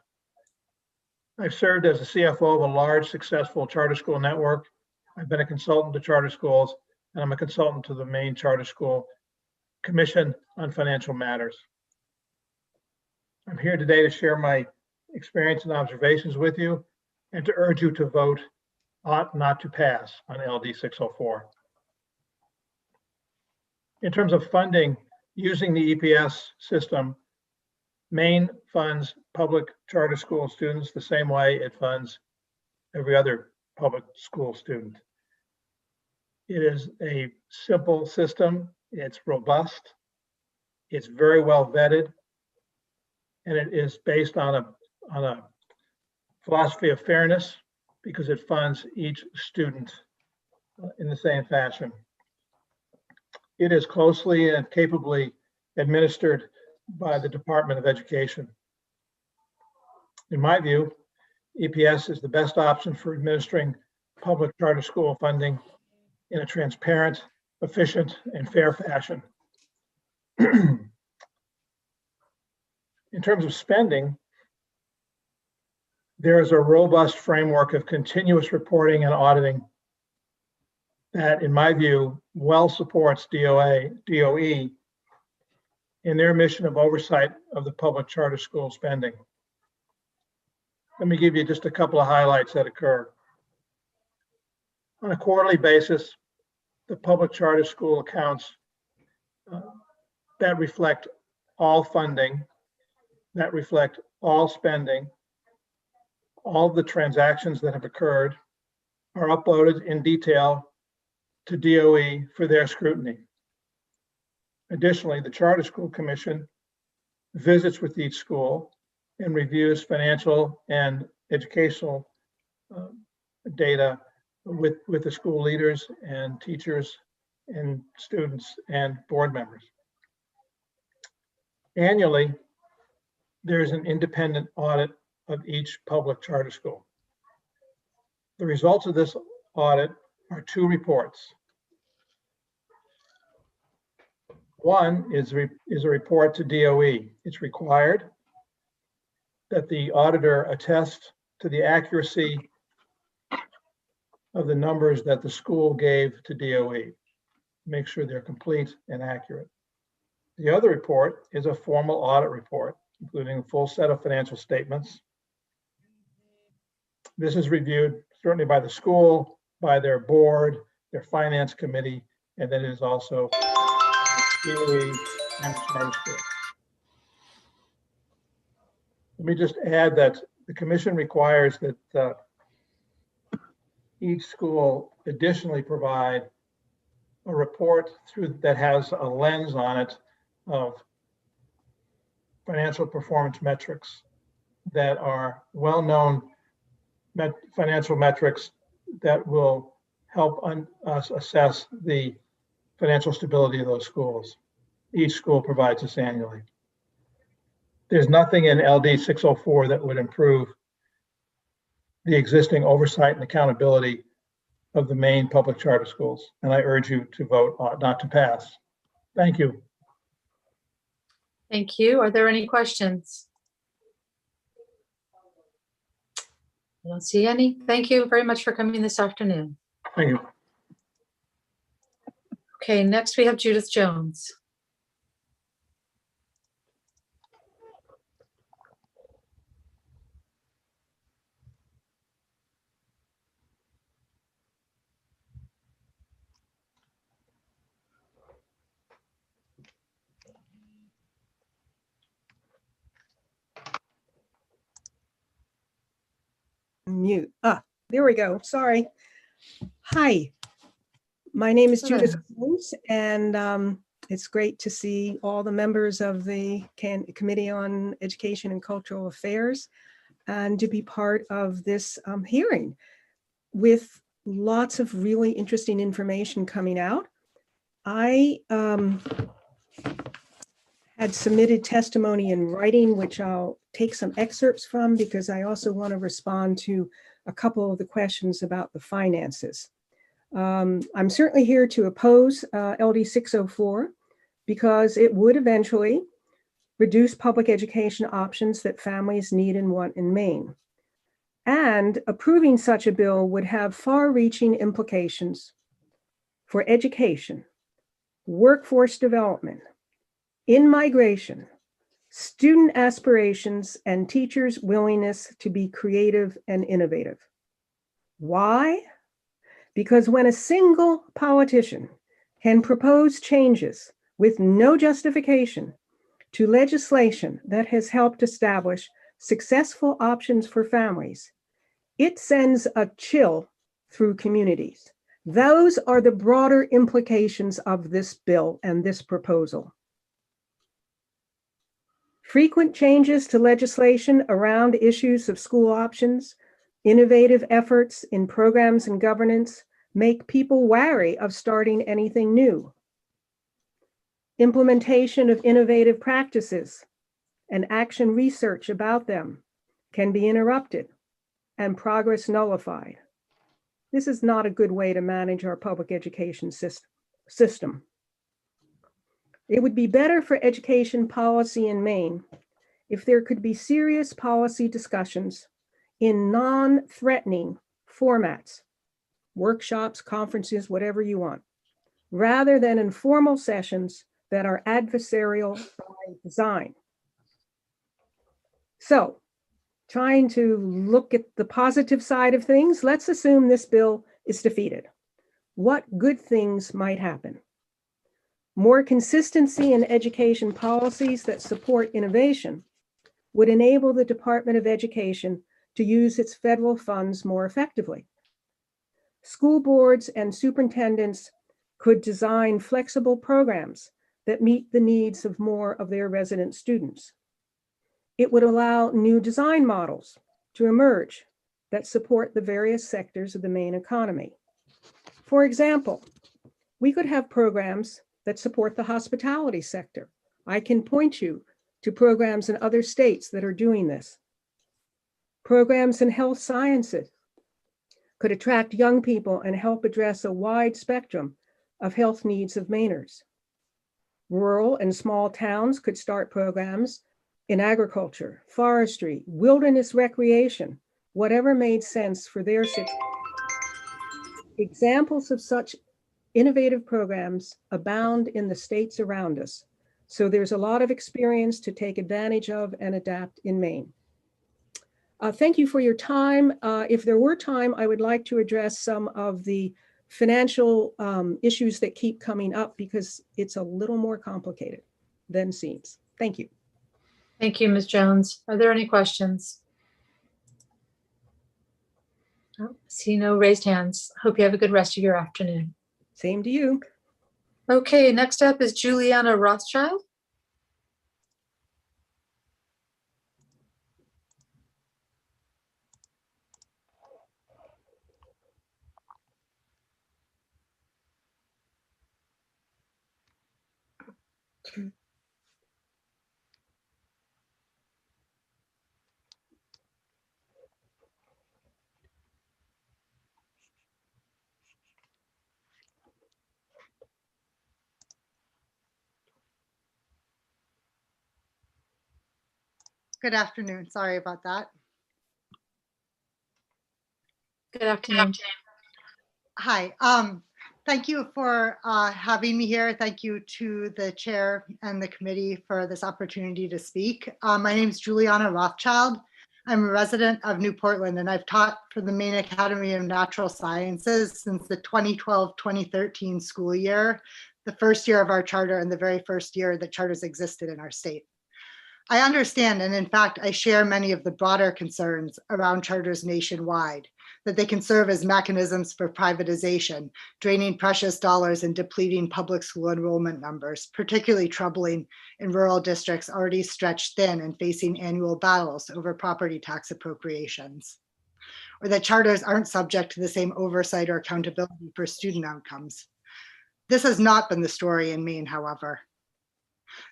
Speaker 18: I've served as the CFO of a large, successful charter school network. I've been a consultant to charter schools, and I'm a consultant to the Maine Charter School Commission on Financial Matters. I'm here today to share my experience and observations with you and to urge you to vote ought not to pass on LD 604. In terms of funding, using the EPS system, Maine funds public charter school students the same way it funds every other public school student. It is a simple system, it's robust, it's very well vetted, and it is based on a philosophy of fairness, because it funds each student in the same fashion. It is closely and capably administered by the Department of Education. In my view, EPS is the best option for administering public charter school funding in a transparent, efficient, and fair fashion. In terms of spending, there is a robust framework of continuous reporting and auditing that, in my view, well supports DOE in their mission of oversight of the public charter school spending. Let me give you just a couple of highlights that occur. On a quarterly basis, the public charter school accounts that reflect all funding, that reflect all spending, all of the transactions that have occurred are uploaded in detail to DOE for their scrutiny. Additionally, the Charter School Commission visits with each school and reviews financial and educational data with the school leaders and teachers and students and board members. Annually, there is an independent audit of each public charter school. The results of this audit are two reports. One is a report to DOE. It's required that the auditor attest to the accuracy of the numbers that the school gave to DOE. Make sure they're complete and accurate. The other report is a formal audit report, including a full set of financial statements. This is reviewed certainly by the school, by their board, their finance committee, and then it is also DOE and charter school. Let me just add that the commission requires that each school additionally provide a report that has a lens on it of financial performance metrics that are well-known financial metrics that will help us assess the financial stability of those schools. Each school provides this annually. There's nothing in LD 604 that would improve the existing oversight and accountability of the Maine public charter schools, and I urge you to vote not to pass. Thank you.
Speaker 4: Thank you. Are there any questions? I don't see any. Thank you very much for coming this afternoon.
Speaker 18: Thank you.
Speaker 4: Okay, next we have Judith Jones.
Speaker 17: Mute. There we go. Sorry. Hi, my name is Judith Jones, and it's great to see all the members of the Committee on Education and Cultural Affairs and to be part of this hearing with lots of really interesting information coming out. I had submitted testimony in writing, which I'll take some excerpts from because I also want to respond to a couple of the questions about the finances. I'm certainly here to oppose LD 604 because it would eventually reduce public education options that families need and want in Maine. And approving such a bill would have far-reaching implications for education, workforce development, in-migration, student aspirations, and teachers' willingness to be creative and innovative. Why? Because when a single politician can propose changes with no justification to legislation that has helped establish successful options for families, it sends a chill through communities. Those are the broader implications of this bill and this proposal. Frequent changes to legislation around issues of school options, innovative efforts in programs and governance make people wary of starting anything new. Implementation of innovative practices and action research about them can be interrupted and progress nullified. This is not a good way to manage our public education system. It would be better for education policy in Maine if there could be serious policy discussions in non-threatening formats, workshops, conferences, whatever you want, rather than informal sessions that are adversarial by design. So, trying to look at the positive side of things, let's assume this bill is defeated. What good things might happen? More consistency in education policies that support innovation would enable the Department of Education to use its federal funds more effectively. School boards and superintendents could design flexible programs that meet the needs of more of their resident students. It would allow new design models to emerge that support the various sectors of the Maine economy. For example, we could have programs that support the hospitality sector. I can point you to programs in other states that are doing this. Programs in health sciences could attract young people and help address a wide spectrum of health needs of Mainers. Rural and small towns could start programs in agriculture, forestry, wilderness recreation, whatever made sense for their city. Examples of such innovative programs abound in the states around us. So there's a lot of experience to take advantage of and adapt in Maine. Thank you for your time. If there were time, I would like to address some of the financial issues that keep coming up because it's a little more complicated than seems. Thank you.
Speaker 4: Thank you, Ms. Jones. Are there any questions? Oh, see no raised hands. Hope you have a good rest of your afternoon.
Speaker 17: Same to you.
Speaker 4: Okay, next up is Juliana Rothschild.
Speaker 15: Good afternoon. Sorry about that.
Speaker 4: Good afternoon.
Speaker 15: Hi. Thank you for having me here. Thank you to the chair and the committee for this opportunity to speak. My name is Juliana Rothschild. I'm a resident of New Portland, and I've taught for the Maine Academy of Natural Sciences since the 2012-2013 school year, the first year of our charter and the very first year that charters existed in our state. I understand, and in fact, I share many of the broader concerns around charters nationwide, that they can serve as mechanisms for privatization, draining precious dollars and depleting public school enrollment numbers, particularly troubling in rural districts already stretched thin and facing annual battles over property tax appropriations, or that charters aren't subject to the same oversight or accountability for student outcomes. This has not been the story in Maine, however.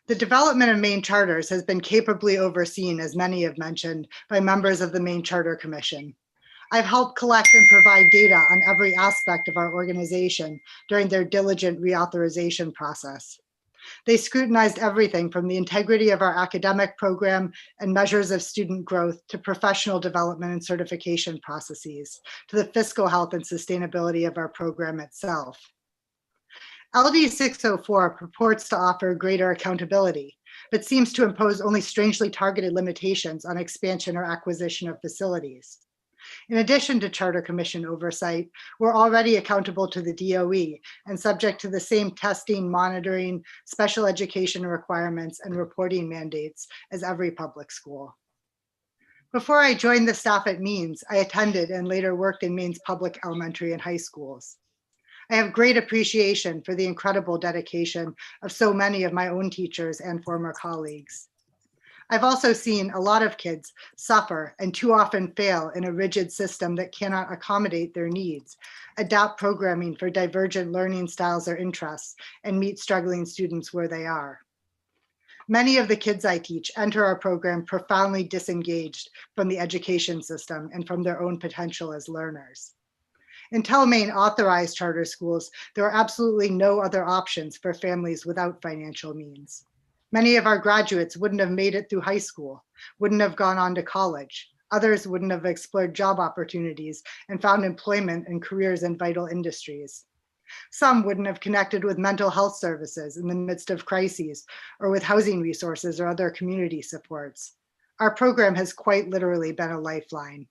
Speaker 15: The development of Maine charters has been capably overseen, as many have mentioned, by members of the Maine Charter Commission. I've helped collect and provide data on every aspect of our organization during their diligent reauthorization process. They scrutinized everything from the integrity of our academic program and measures of student growth to professional development and certification processes, to the fiscal health and sustainability of our program itself. LD 604 purports to offer greater accountability, but seems to impose only strangely targeted limitations on expansion or acquisition of facilities. In addition to Charter Commission oversight, we're already accountable to the DOE and subject to the same testing, monitoring, special education requirements, and reporting mandates as every public school. Before I joined the staff at Means, I attended and later worked in Maine's public elementary and high schools. I have great appreciation for the incredible dedication of so many of my own teachers and former colleagues. I've also seen a lot of kids suffer and too often fail in a rigid system that cannot accommodate their needs, adapt programming for divergent learning styles or interests, and meet struggling students where they are. Many of the kids I teach enter our program profoundly disengaged from the education system and from their own potential as learners. Until Maine authorized charter schools, there are absolutely no other options for families without financial means. Many of our graduates wouldn't have made it through high school, wouldn't have gone on to college. Others wouldn't have explored job opportunities and found employment and careers in vital industries. Some wouldn't have connected with mental health services in the midst of crises, or with housing resources or other community supports. Our program has quite literally been a lifeline.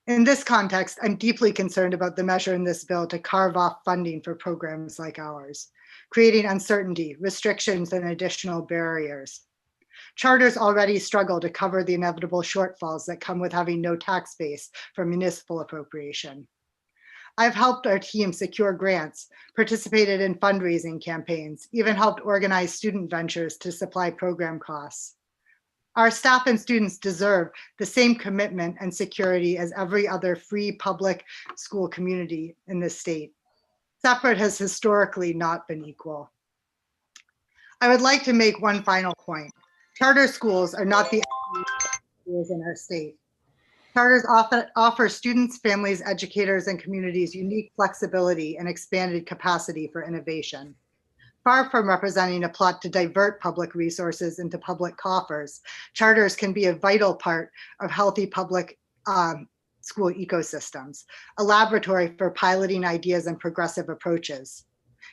Speaker 15: In this context, I'm deeply concerned about the measure in this bill to carve off funding for programs like ours, creating uncertainty, restrictions, and additional barriers. Charters already struggle to cover the inevitable shortfalls that come with having no tax base for municipal appropriation. I've helped our team secure grants, participated in fundraising campaigns, even helped organize student ventures to supply program costs. Our staff and students deserve the same commitment and security as every other free public school community in this state. Separate has historically not been equal. I would like to make one final point. Charter schools are not the only schools in our state. Charters offer students, families, educators, and communities unique flexibility and expanded capacity for innovation. Far from representing a plot to divert public resources into public coffers, charters can be a vital part of healthy public school ecosystems, a laboratory for piloting ideas and progressive approaches.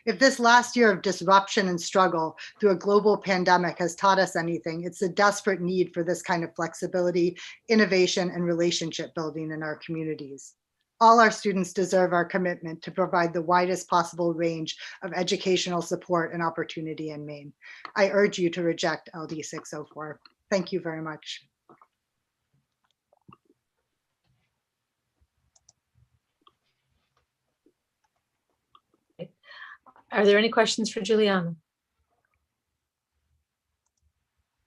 Speaker 15: If this last year of disruption and struggle through a global pandemic has taught us anything, it's a desperate need for this kind of flexibility, innovation, and relationship building in our communities. All our students deserve our commitment to provide the widest possible range of educational support and opportunity in Maine. I urge you to reject LD 604. Thank you very much.
Speaker 4: Are there any questions for Juliana?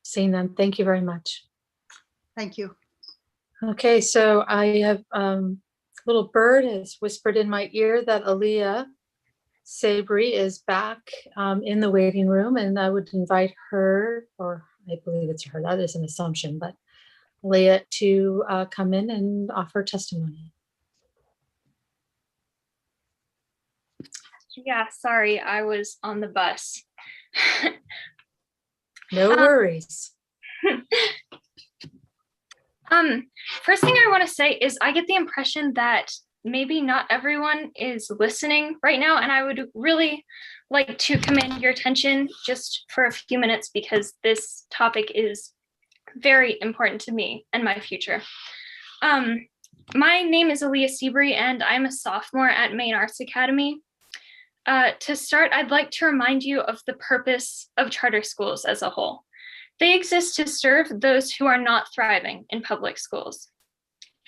Speaker 4: Seeing none, thank you very much.
Speaker 15: Thank you.
Speaker 4: Okay, so I have little bird has whispered in my ear that Aaliyah Sabri is back in the waiting room, and I would invite her, or I believe it's her, that is an assumption, but Aaliyah to come in and offer testimony.
Speaker 3: Yeah, sorry, I was on the bus.
Speaker 4: No worries.
Speaker 3: First thing I want to say is I get the impression that maybe not everyone is listening right now, and I would really like to commend your attention just for a few minutes because this topic is very important to me and my future. My name is Aaliyah Seabury, and I'm a sophomore at Maine Arts Academy. To start, I'd like to remind you of the purpose of charter schools as a whole. They exist to serve those who are not thriving in public schools.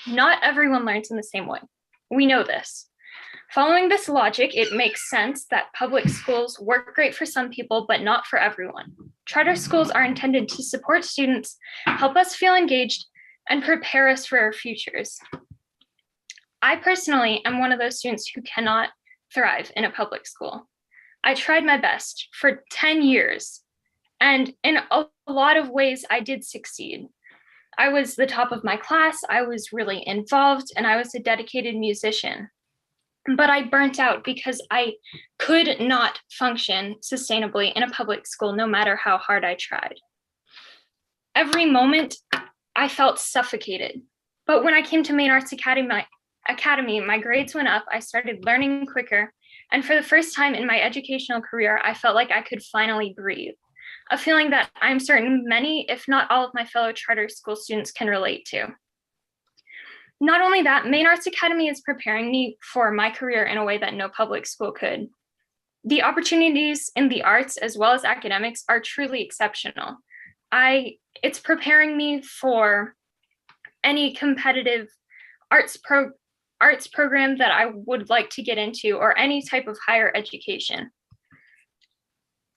Speaker 3: Not everyone learns in the same way. We know this. Following this logic, it makes sense that public schools work great for some people, but not for everyone. Charter schools are intended to support students, help us feel engaged, and prepare us for our futures. I personally am one of those students who cannot thrive in a public school. I tried my best for 10 years, and in a lot of ways, I did succeed. I was the top of my class, I was really involved, and I was a dedicated musician. But I burnt out because I could not function sustainably in a public school, no matter how hard I tried. Every moment, I felt suffocated. But when I came to Maine Arts Academy, my grades went up, I started learning quicker, and for the first time in my educational career, I felt like I could finally breathe. A feeling that I'm certain many, if not all of my fellow charter school students can relate to. Not only that, Maine Arts Academy is preparing me for my career in a way that no public school could. The opportunities in the arts as well as academics are truly exceptional. It's preparing me for any competitive arts program that I would like to get into or any type of higher education.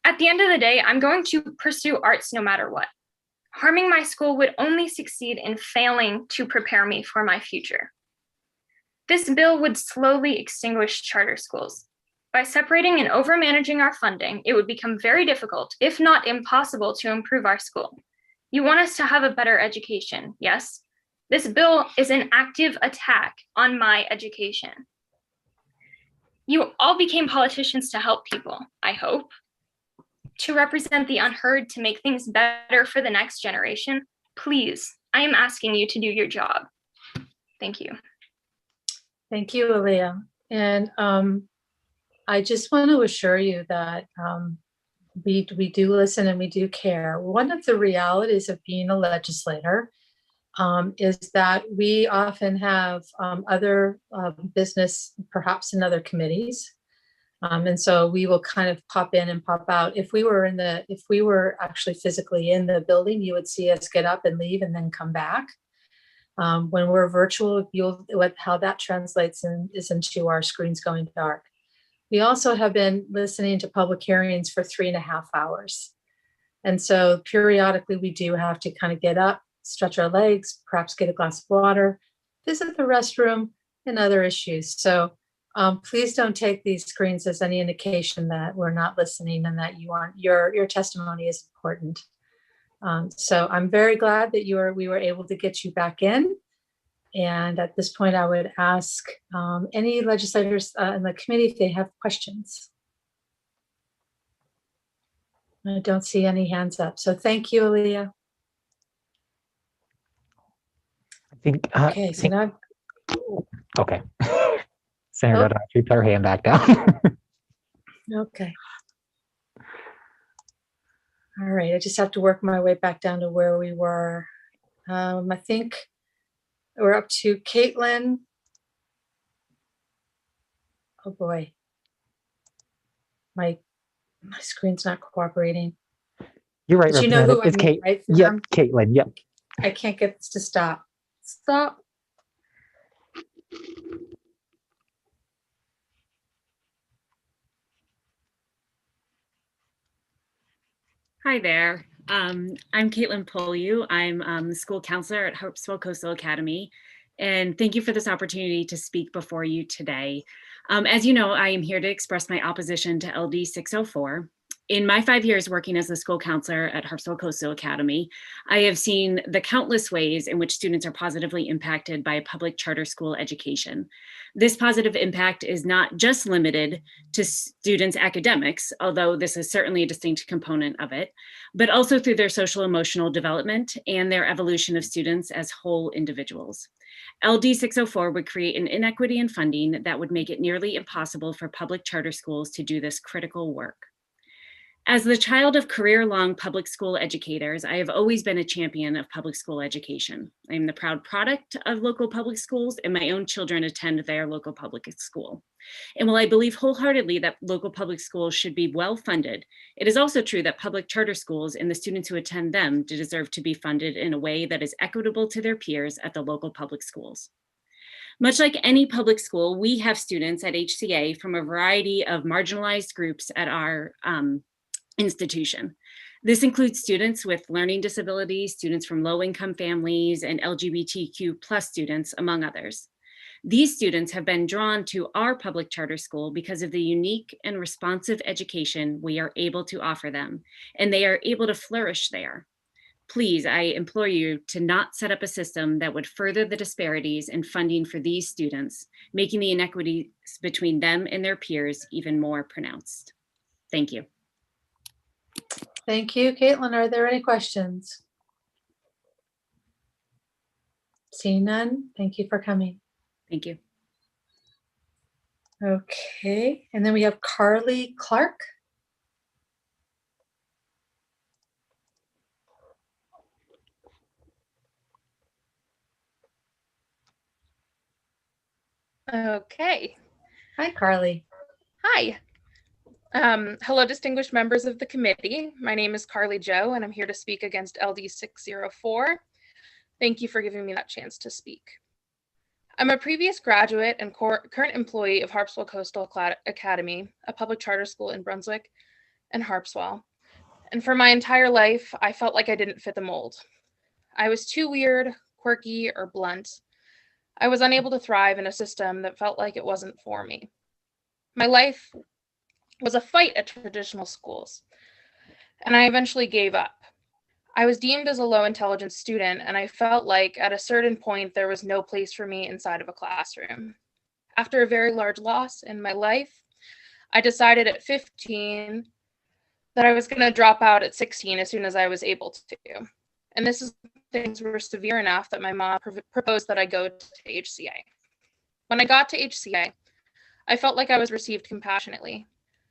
Speaker 3: At the end of the day, I'm going to pursue arts no matter what.
Speaker 19: Harming my school would only succeed in failing to prepare me for my future. This bill would slowly extinguish charter schools. By separating and overmanaging our funding, it would become very difficult, if not impossible, to improve our school. You want us to have a better education, yes? This bill is an active attack on my education. You all became politicians to help people, I hope, to represent the unheard, to make things better for the next generation. Please, I am asking you to do your job. Thank you.
Speaker 4: Thank you, Aaliyah. And I just want to assure you that we do listen and we do care. One of the realities of being a legislator is that we often have other business, perhaps in other committees. And so we will kind of pop in and pop out. If we were actually physically in the building, you would see us get up and leave and then come back. When we're virtual, how that translates is into our screens going dark. We also have been listening to public hearings for 3.5 hours. And so periodically we do have to kind of get up, stretch our legs, perhaps get a glass of water, visit the restroom, and other issues. So please don't take these screens as any indication that we're not listening and that your testimony is important. So I'm very glad that we were able to get you back in. And at this point, I would ask any legislators in the committee if they have questions. I don't see any hands up. So thank you, Aaliyah.
Speaker 13: I think.
Speaker 4: Okay, so now.
Speaker 13: Okay. Senator, she put her hand back down.
Speaker 4: Okay. All right, I just have to work my way back down to where we were. I think we're up to Caitlin. Oh boy. My screen's not cooperating.
Speaker 13: You're right,
Speaker 4: But you know who I
Speaker 13: It's
Speaker 4: mean,
Speaker 13: Kate.
Speaker 4: right?
Speaker 13: Yep, Caitlin. Yep.
Speaker 4: I can't get this to stop. Stop.
Speaker 20: Hi there. I'm Caitlin Poliu. I'm the school counselor at Harpswell Coastal Academy. And thank you for this opportunity to speak before you today. As you know, I am here to express my opposition to LD 604. In my 5 years working as a school counselor at Harpswell Coastal Academy, I have seen the countless ways in which students are positively impacted by a public charter school education. This positive impact is not just limited to students' academics, although this is certainly a distinct component of it, but also through their social emotional development and their evolution of students as whole individuals. LD 604 would create an inequity in funding that would make it nearly impossible for public charter schools to do this critical work. As the child of career-long public school educators, I have always been a champion of public school education. I am the proud product of local public schools, and my own children attend their local public school. And while I believe wholeheartedly that local public schools should be well funded, it is also true that public charter schools and the students who attend them deserve to be funded in a way that is equitable to their peers at the local public schools. Much like any public school, we have students at HCA from a variety of marginalized groups at our institution. This includes students with learning disabilities, students from low-income families, and LGBTQ+ students, among others. These students have been drawn to our public charter school because of the unique and responsive education we are able to offer them, and they are able to flourish there. Please, I implore you to not set up a system that would further the disparities in funding for these students, making the inequities between them and their peers even more pronounced. Thank you.
Speaker 4: Thank you, Caitlin. Are there any questions? Seeing none, thank you for coming.
Speaker 20: Thank you.
Speaker 4: Okay, and then we have Carly Clark.
Speaker 23: Okay.
Speaker 4: Hi, Carly.
Speaker 23: Hi. Hello, distinguished members of the committee. My name is Carly Joe, and I'm here to speak against LD 604. Thank you for giving me that chance to speak. I'm a previous graduate and current employee of Harpswell Coastal Academy, a public charter school in Brunswick and Harpswell. And for my entire life, I felt like I didn't fit the mold. I was too weird, quirky, or blunt. I was unable to thrive in a system that felt like it wasn't for me. My life was a fight at traditional schools, and I eventually gave up. I was deemed as a low intelligence student, and I felt like at a certain point there was no place for me inside of a classroom. After a very large loss in my life, I decided at 15 that I was going to drop out at 16 as soon as I was able to. And this is things were severe enough that my mom proposed that I go to HCA. When I got to HCA, I felt like I was received compassionately.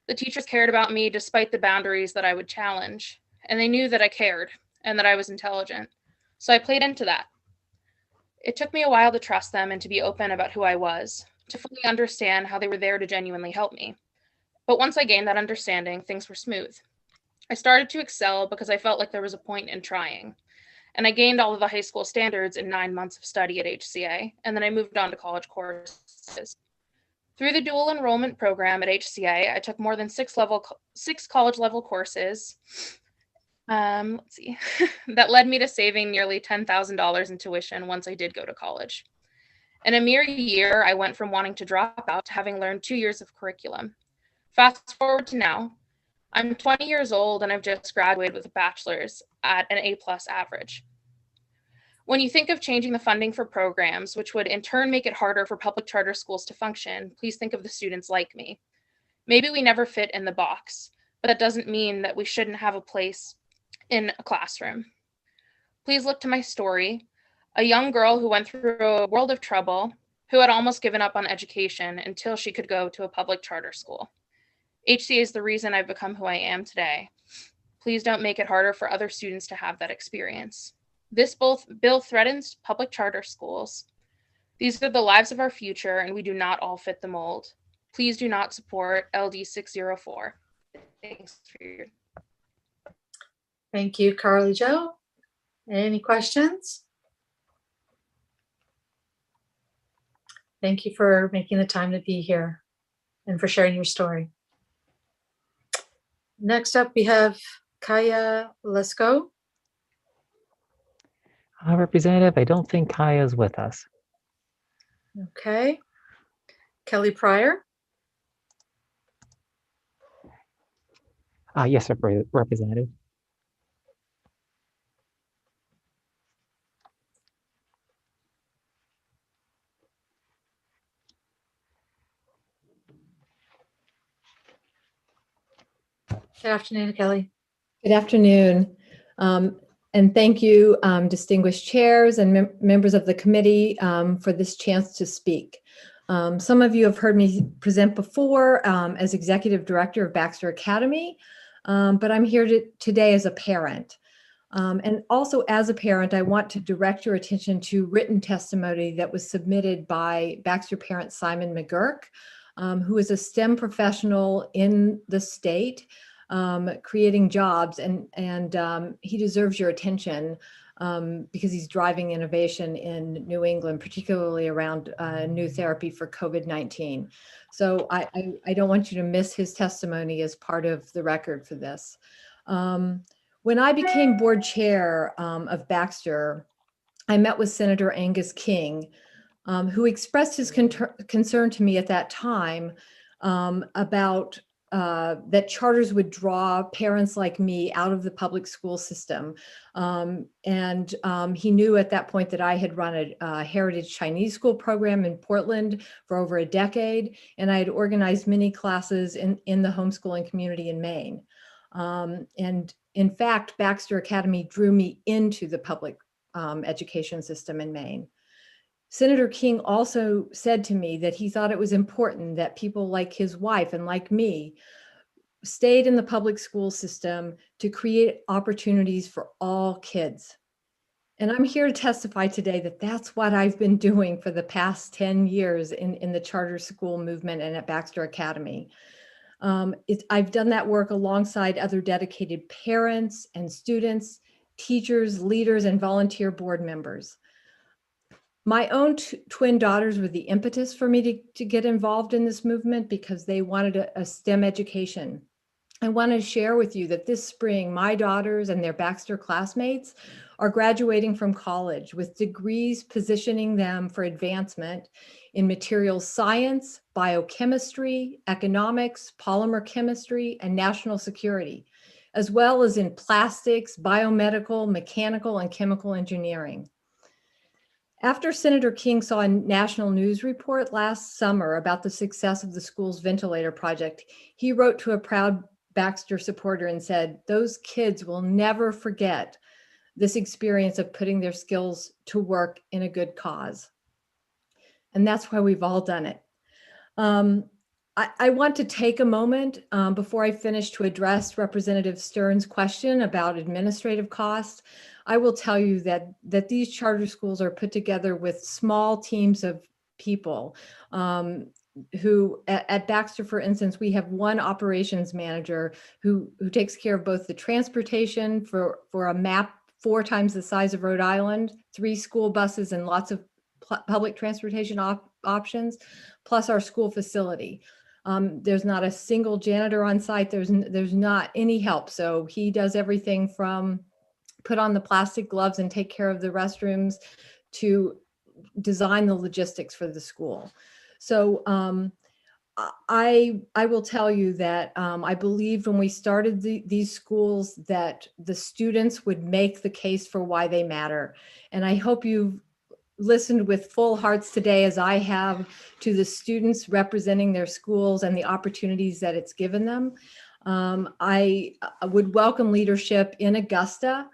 Speaker 23: The teachers cared about me despite the boundaries that I would challenge, and they knew that I cared and that I was intelligent. So I played into that. It took me a while to trust them and to be open about who I was, to fully understand how they were there to genuinely help me. But once I gained that understanding, things were smooth. I started to excel because I felt like there was a point in trying. And I gained all of the high school standards in 9 months of study at HCA, and then I moved on to college courses. Through the dual enrollment program at HCA, I took more than six college level courses. That led me to saving nearly $10,000 in tuition once I did go to college. In a mere year, I went from wanting to drop out to having learned 2 years of curriculum. Fast forward to now, I'm 20 years old and I've just graduated with a bachelor's at an A+ average. When you think of changing the funding for programs, which would in turn make it harder for public charter schools to function, please think of the students like me. Maybe we never fit in the box, but that doesn't mean that we shouldn't have a place in a classroom. Please look to my story, a young girl who went through a world of trouble, who had almost given up on education until she could go to a public charter school. HCA is the reason I've become who I am today. Please don't make it harder for other students to have that experience. This bill threatens public charter schools. These are the lives of our future, and we do not all fit the mold. Please do not support LD 604. Thanks for your.
Speaker 2: Thank you, Carly Jo. Any questions? Thank you for making the time to be here and for sharing your story. Next up, we have Kaya Lesko.
Speaker 13: Representative, I don't think Kaya's with us.
Speaker 2: Okay. Kelly Pryor.
Speaker 13: Yes, Representative.
Speaker 2: Good afternoon, Kelly.
Speaker 8: Good afternoon. And thank you, distinguished chairs and members of the committee for this chance to speak. Some of you have heard me present before as Executive Director of Baxter Academy, but I'm here today as a parent. And also as a parent, I want to direct your attention to written testimony that was submitted by Baxter parent Simon McGurk, who is a STEM professional in the state, creating jobs, and he deserves your attention because he's driving innovation in New England, particularly around new therapy for COVID-19. So I don't want you to miss his testimony as part of the record for this. When I became board chair of Baxter, I met with Senator Angus King, who expressed his concern to me at that time about that charters would draw parents like me out of the public school system. And he knew at that point that I had run a heritage Chinese school program in Portland for over a decade, and I had organized many classes in the homeschooling community in Maine. And in fact, Baxter Academy drew me into the public education system in Maine. Senator King also said to me that he thought it was important that people like his wife and like me stayed in the public school system to create opportunities for all kids. And I'm here to testify today that that's what I've been doing for the past 10 years in the charter school movement and at Baxter Academy. I've done that work alongside other dedicated parents and students, teachers, leaders, and volunteer board members. My own twin daughters were the impetus for me to get involved in this movement because they wanted a STEM education. I want to share with you that this spring, my daughters and their Baxter classmates are graduating from college with degrees positioning them for advancement in materials science, biochemistry, economics, polymer chemistry, and national security, as well as in plastics, biomedical, mechanical, and chemical engineering. After Senator King saw a national news report last summer about the success of the school's ventilator project, he wrote to a proud Baxter supporter and said, "Those kids will never forget this experience of putting their skills to work in a good cause." And that's why we've all done it. I want to take a moment before I finish to address Representative Stern's question about administrative costs. I will tell you that these charter schools are put together with small teams of people who at Baxter, for instance, we have one operations manager who takes care of both the transportation for a map 4 times the size of Rhode Island, 3 school buses and lots of public transportation options, plus our school facility. There's not a single janitor on site. There's not any help. So he does everything from put on the plastic gloves and take care of the restrooms to design the logistics for the school. So I will tell you that I believed when we started these schools that the students would make the case for why they matter. And I hope you've listened with full hearts today, as I have, to the students representing their schools and the opportunities that it's given them. I would welcome leadership in Augusta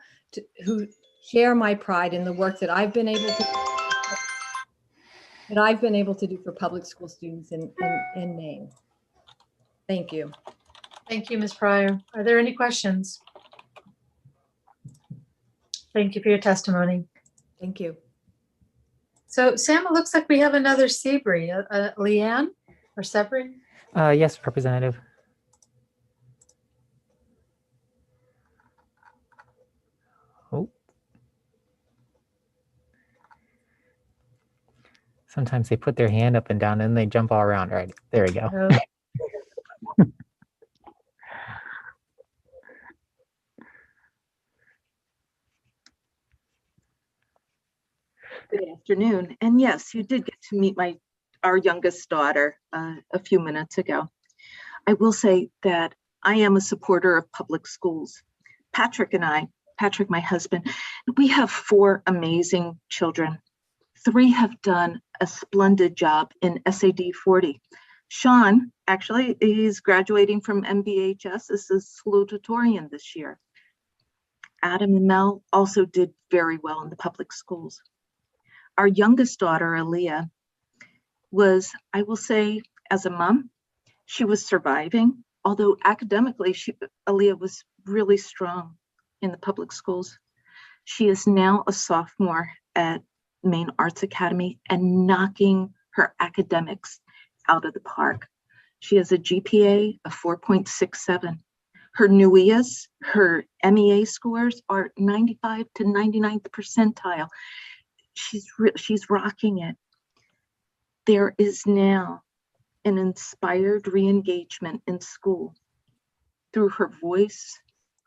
Speaker 8: who share my pride in the work that I've been able to do for public school students in Maine. Thank you.
Speaker 2: Thank you, Ms. Pryor. Are there any questions? Thank you for your testimony.
Speaker 8: Thank you.
Speaker 2: So Sam, it looks like we have another Sebree, Leanne or Sebree?
Speaker 13: Yes, Representative. Oh. Sometimes they put their hand up and down and they jump all around. All right, there we go.
Speaker 6: Good afternoon. And yes, you did get to meet our youngest daughter a few minutes ago. I will say that I am a supporter of public schools. Patrick, my husband, we have 4 amazing children. 3 have done a splendid job in SAD 40. Sean, actually, he's graduating from MBHS as a salutatorian this year. Adam and Mel also did very well in the public schools. Our youngest daughter, Aaliyah, was, I will say, as a mom, she was surviving, although academically, Aaliyah was really strong in the public schools. She is now a sophomore at Maine Arts Academy and knocking her academics out of the park. She has a GPA of 4.67. Her NUIAs, her MEA scores are 95 to 99th percentile. She's rocking it. There is now an inspired re-engagement in school through her voice,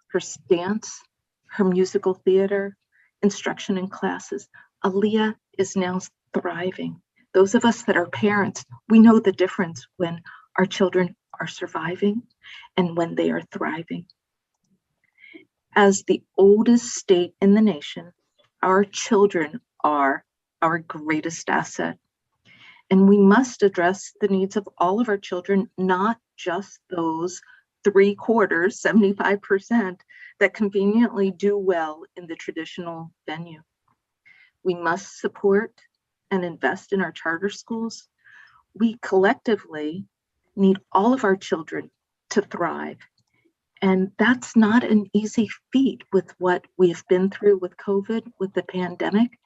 Speaker 6: her stance, her musical theater, instruction in classes. Aaliyah is now thriving. Those of us that are parents, we know the difference when our children are surviving and when they are thriving. As the oldest state in the nation, our children are our greatest asset. And we must address the needs of all of our children, not just those 3/4, 75% that conveniently do well in the traditional venue. We must support and invest in our charter schools. We collectively need all of our children to thrive. And that's not an easy feat with what we've been through with COVID, with the pandemic.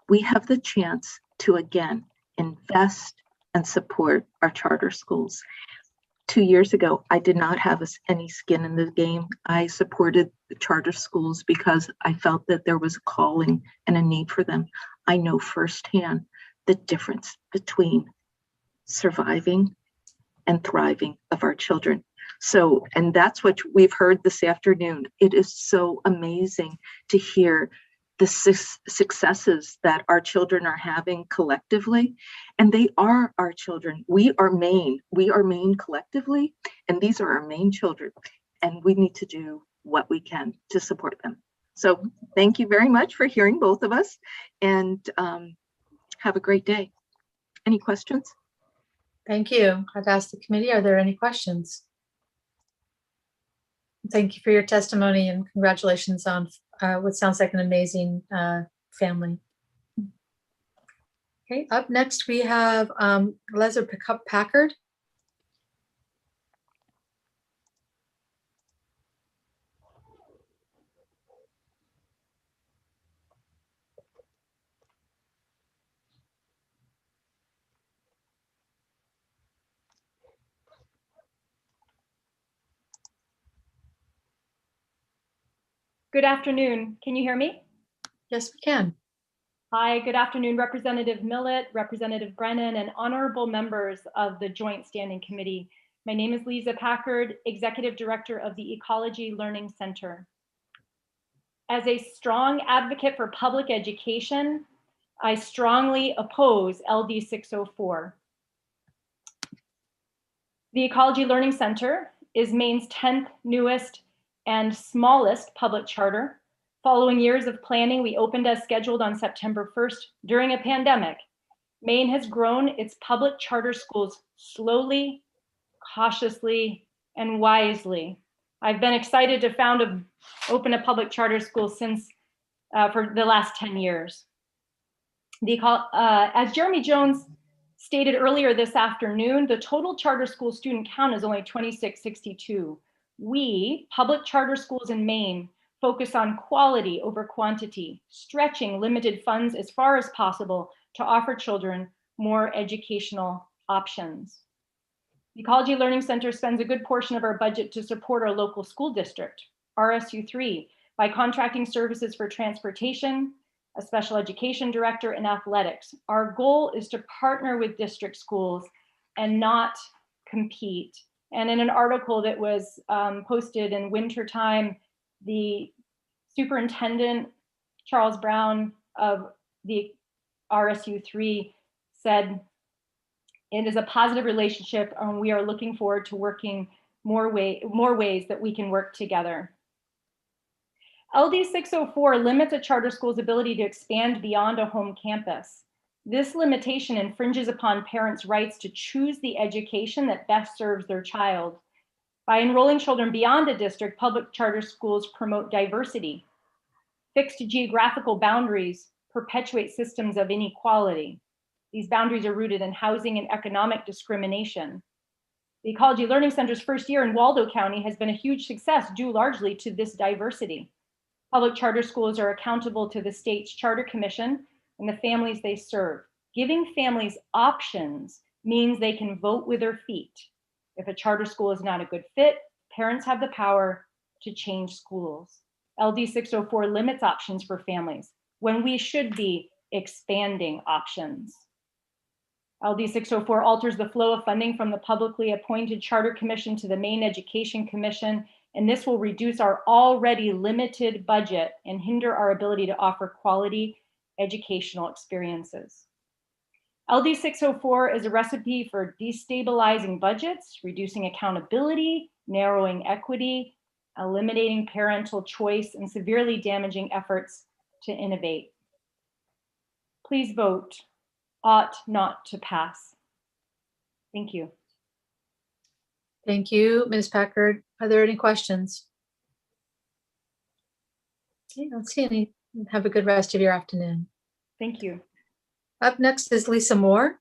Speaker 6: We have the chance to, again, invest and support our charter schools. 2 years ago, I did not have any skin in the game. I supported the charter schools because I felt that there was a calling and a need for them. I know firsthand the difference between surviving and thriving of our children. So, and that's what we've heard this afternoon. It is so amazing to hear the successes that our children are having collectively. And they are our children. We are Maine collectively, and these are our Maine children. And we need to do what we can to support them. So thank you very much for hearing both of us, and have a great day. Any questions?
Speaker 2: Thank you. I've asked the committee, are there any questions? Thank you for your testimony and congratulations on what sounds like an amazing family. Okay, up next we have Leslie Packard.
Speaker 9: Good afternoon. Can you hear me?
Speaker 2: Yes, we can.
Speaker 9: Hi, good afternoon, Representative Millett, Representative Brennan, and honorable members of the Joint Standing Committee. My name is Lisa Packard, Executive Director of the Ecology Learning Center. As a strong advocate for public education, I strongly oppose LD 604. The Ecology Learning Center is Maine's 10th newest and smallest public charter. Following years of planning, we opened as scheduled on September 1st during a pandemic. Maine has grown its public charter schools slowly, cautiously, and wisely. I've been excited to open a public charter school since for the last 10 years. As Jeremy Jones stated earlier this afternoon, the total charter school student count is only 2662. We, public charter schools in Maine, focus on quality over quantity, stretching limited funds as far as possible to offer children more educational options. The Ecology Learning Center spends a good portion of our budget to support our local school district, RSU3, by contracting services for transportation, a special education director, and athletics. Our goal is to partner with district schools and not compete. And in an article that was posted in wintertime, the superintendent, Charles Brown of the RSU3, said, it is a positive relationship and we are looking forward to working more ways that we can work together. LD 604 limits a charter school's ability to expand beyond a home campus. This limitation infringes upon parents' rights to choose the education that best serves their child. By enrolling children beyond a district, public charter schools promote diversity. Fixed geographical boundaries perpetuate systems of inequality. These boundaries are rooted in housing and economic discrimination. The Ecology Learning Center's first year in Waldo County has been a huge success due largely to this diversity. Public charter schools are accountable to the state's charter commission and the families they serve. Giving families options means they can vote with their feet. If a charter school is not a good fit, parents have the power to change schools. LD 604 limits options for families when we should be expanding options. LD 604 alters the flow of funding from the publicly appointed charter commission to the Maine Education Commission, and this will reduce our already limited budget and hinder our ability to offer quality educational experiences. LD 604 is a recipe for destabilizing budgets, reducing accountability, narrowing equity, eliminating parental choice, and severely damaging efforts to innovate. Please vote ought not to pass. Thank you.
Speaker 2: Thank you, Ms. Packard. Are there any questions? Okay, I don't see any. Have a good rest of your afternoon.
Speaker 9: Thank you.
Speaker 2: Up next is Lisa Moore.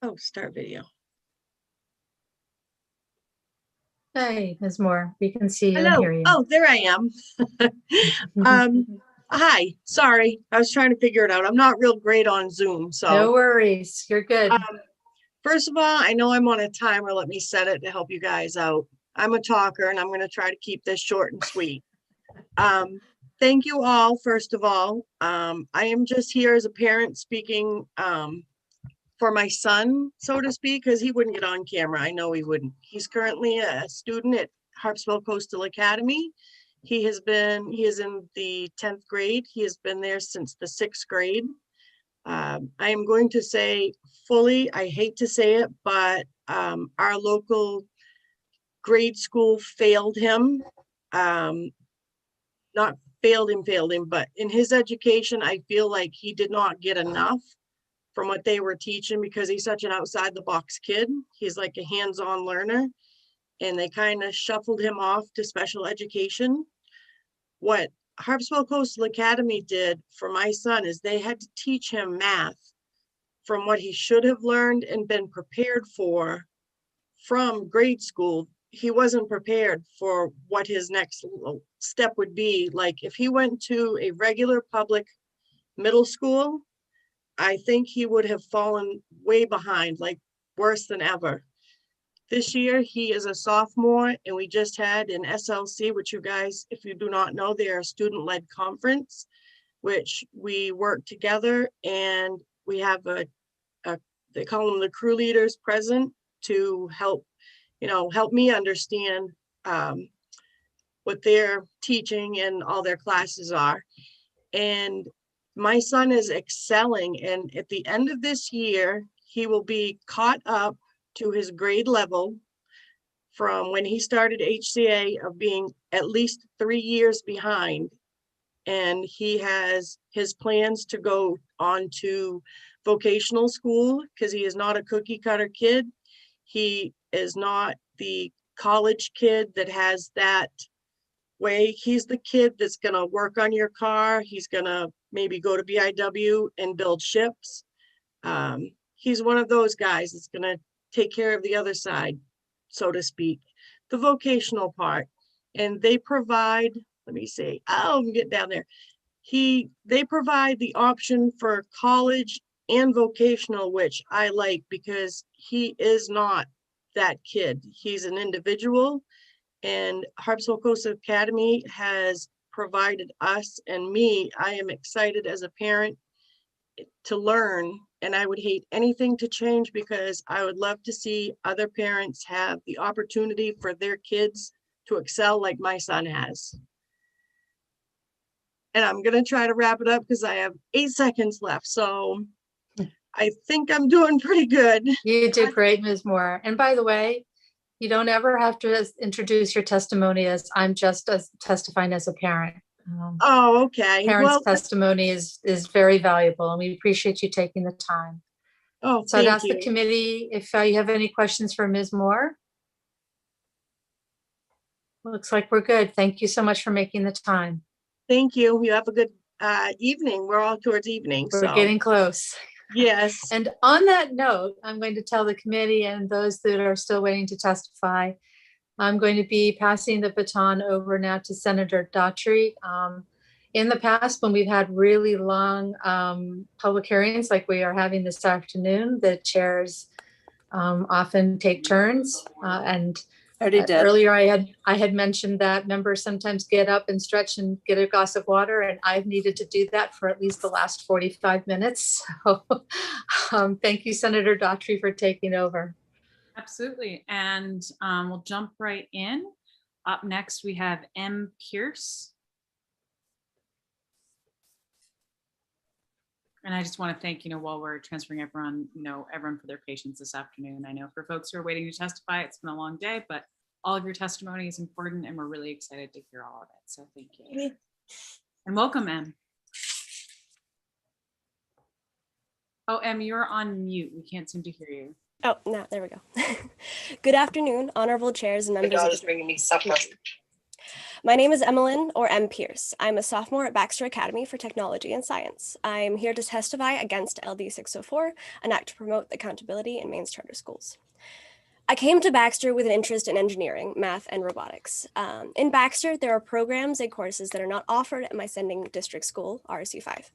Speaker 6: Oh, start video.
Speaker 2: Hey, Ms. Moore, we can see you and
Speaker 5: Hello.
Speaker 2: hear you.
Speaker 5: Oh, there I am. Hi. Sorry, I was trying to figure it out. I'm not real great on Zoom, so.
Speaker 2: No worries. You're good.
Speaker 5: First of all, I know I'm on a timer. Let me set it to help you guys out. I'm a talker, and I'm going to try to keep this short and sweet. Thank you all. First of all, I am just here as a parent speaking for my son, so to speak, because he wouldn't get on camera. I know he wouldn't. He's currently a student at Harpswell Coastal Academy. He is in the 10th grade. He has been there since the 6th grade. I am going to say fully, I hate to say it, but our local grade school failed him. Not failed him, but in his education, I feel like he did not get enough from what they were teaching because he's such an outside the box kid. He's like a hands-on learner, and they kind of shuffled him off to special education. What Harpswell Coastal Academy did for my son is they had to teach him math from what he should have learned and been prepared for from grade school. He wasn't prepared for what his next step would be. Like if he went to a regular public middle school, I think he would have fallen way behind, like worse than ever. This year, he is a sophomore, and we just had an SLC, which you guys, if you do not know, they are a student-led conference, which we work together, and we have they call them the crew leaders present to help me understand what they're teaching and all their classes are. And my son is excelling, and at the end of this year, he will be caught up to his grade level from when he started HCA of being at least 3 years behind. And he has his plans to go on to vocational school because he is not a cookie cutter kid. He is not the college kid that has that way. He's the kid that's going to work on your car. He's going to maybe go to BIW and build ships. He's one of those guys that's going to take care of the other side, so to speak, the vocational part. And they provide, let me see, get down there. They provide the option for college and vocational, which I like because he is not that kid. He's an individual, and Harpswell Coastal Academy has provided us and me. I am excited as a parent to learn, and I would hate anything to change because I would love to see other parents have the opportunity for their kids to excel like my son has. And I'm going to try to wrap it up because I have 8 seconds left. So I think I'm doing pretty good.
Speaker 2: You did great, Ms. Moore. And by the way, you don't ever have to introduce your testimony as I'm just testifying as a parent.
Speaker 5: Oh, okay.
Speaker 2: Parents' testimony is very valuable, and we appreciate you taking the time.
Speaker 5: Oh,
Speaker 2: so I'd
Speaker 5: thank
Speaker 2: ask
Speaker 5: you.
Speaker 2: the committee if you have any questions for Ms. Moore. Looks like we're good. Thank you so much for making the time.
Speaker 5: Thank you. You have a good evening. We're all towards evening.
Speaker 2: We're getting close.
Speaker 5: Yes.
Speaker 2: And on that note, I'm going to tell the committee and those that are still waiting to testify, I'm going to be passing the baton over now to Senator Daughtry. In the past, when we've had really long public hearings like we are having this afternoon, the chairs often take turns. Earlier I had mentioned that members sometimes get up and stretch and get a glass of water, and I've needed to do that for at least the last 45 minutes. So thank you, Senator Daughtry, for taking over.
Speaker 10: Absolutely. And we'll jump right in. Up next, we have M. Pierce. And I just want to thank, while we're transferring everyone, everyone for their patience this afternoon. I know for folks who are waiting to testify, it's been a long day, but all of your testimony is important and we're really excited to hear all of it. So thank you. And welcome, Em. Oh, Em, you're on mute. We can't seem to hear you.
Speaker 11: Oh, no, there we go. Good afternoon, honorable chairs and members. My daughter's bringing me supper. My name is Emmeline, or M. Pierce. I'm a sophomore at Baxter Academy for Technology and Science. I'm here to testify against LD 604, an act to promote accountability in Maine's charter schools. I came to Baxter with an interest in engineering, math, and robotics. In Baxter, there are programs and courses that are not offered at my sending district school, RSU 5.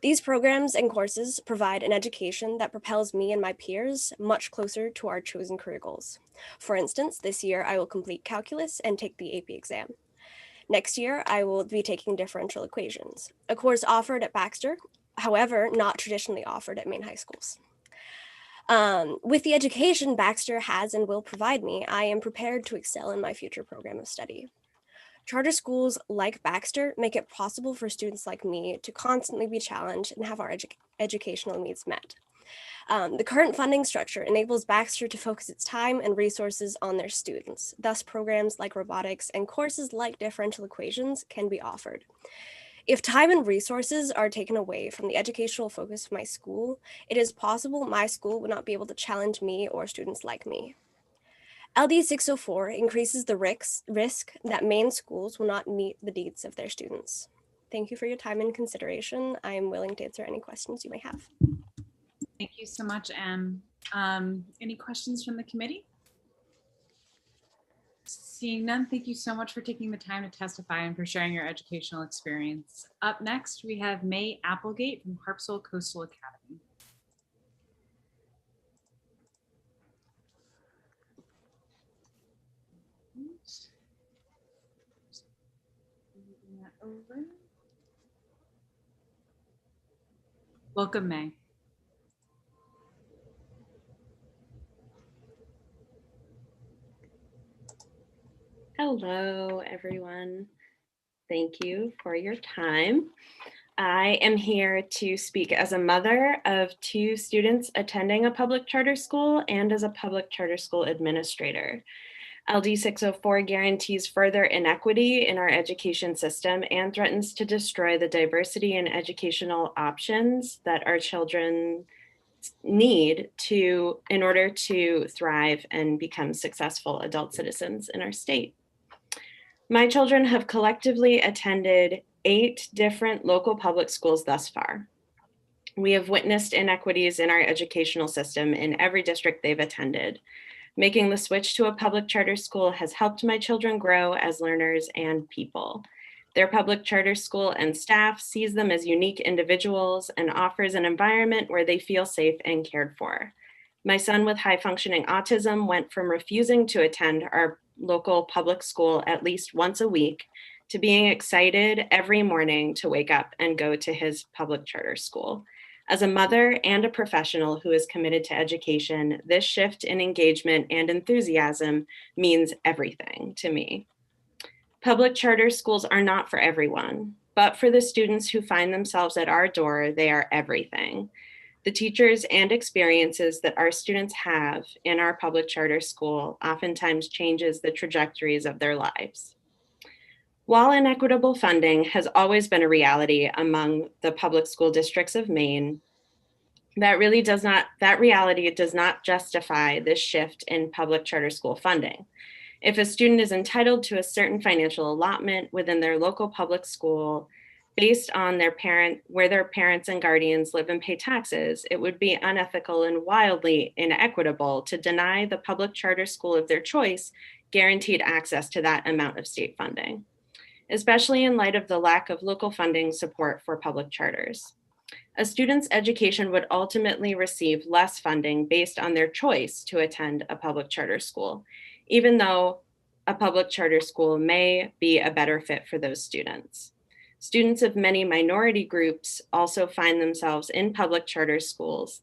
Speaker 11: These programs and courses provide an education that propels me and my peers much closer to our chosen career goals. For instance, this year I will complete calculus and take the AP exam. Next year, I will be taking differential equations, a course offered at Baxter, however, not traditionally offered at main high schools. With the education Baxter has and will provide me, I am prepared to excel in my future program of study. Charter schools like Baxter make it possible for students like me to constantly be challenged and have our educational needs met. The current funding structure enables Baxter to focus its time and resources on their students. Thus, programs like robotics and courses like differential equations can be offered. If time and resources are taken away from the educational focus of my school, it is possible my school would not be able to challenge me or students like me. LD 604 increases the risk that main schools will not meet the needs of their students. Thank you for your time and consideration. I am willing to answer any questions you may have.
Speaker 10: Thank you so much, Em. Any questions from the committee? Seeing none, thank you so much for taking the time to testify and for sharing your educational experience. Up next, we have May Applegate from Harpswell Coastal Academy. Moving that over. Welcome, May.
Speaker 1: Hello, everyone. Thank you for your time. I am here to speak as a mother of 2 students attending a public charter school and as a public charter school administrator. LD 604 guarantees further inequity in our education system and threatens to destroy the diversity in educational options that our children need in order to thrive and become successful adult citizens in our state. My children have collectively attended 8 different local public schools thus far. We have witnessed inequities in our educational system in every district they've attended. Making the switch to a public charter school has helped my children grow as learners and people. Their public charter school and staff sees them as unique individuals and offers an environment where they feel safe and cared for. My son with high functioning autism went from refusing to attend our local public school at least once a week to being excited every morning to wake up and go to his public charter school. As a mother and a professional who is committed to education, this shift in engagement and enthusiasm means everything to me. Public charter schools are not for everyone, but for the students who find themselves at our door, they are everything. The teachers and experiences that our students have in our public charter school oftentimes changes the trajectories of their lives. While inequitable funding has always been a reality among the public school districts of Maine, that reality does not justify this shift in public charter school funding. If a student is entitled to a certain financial allotment within their local public school, based on where their parents and guardians live and pay taxes, it would be unethical and wildly inequitable to deny the public charter school of their choice guaranteed access to that amount of state funding, especially in light of the lack of local funding support for public charters. A student's education would ultimately receive less funding based on their choice to attend a public charter school, even though a public charter school may be a better fit for those students. Students of many minority groups also find themselves in public charter schools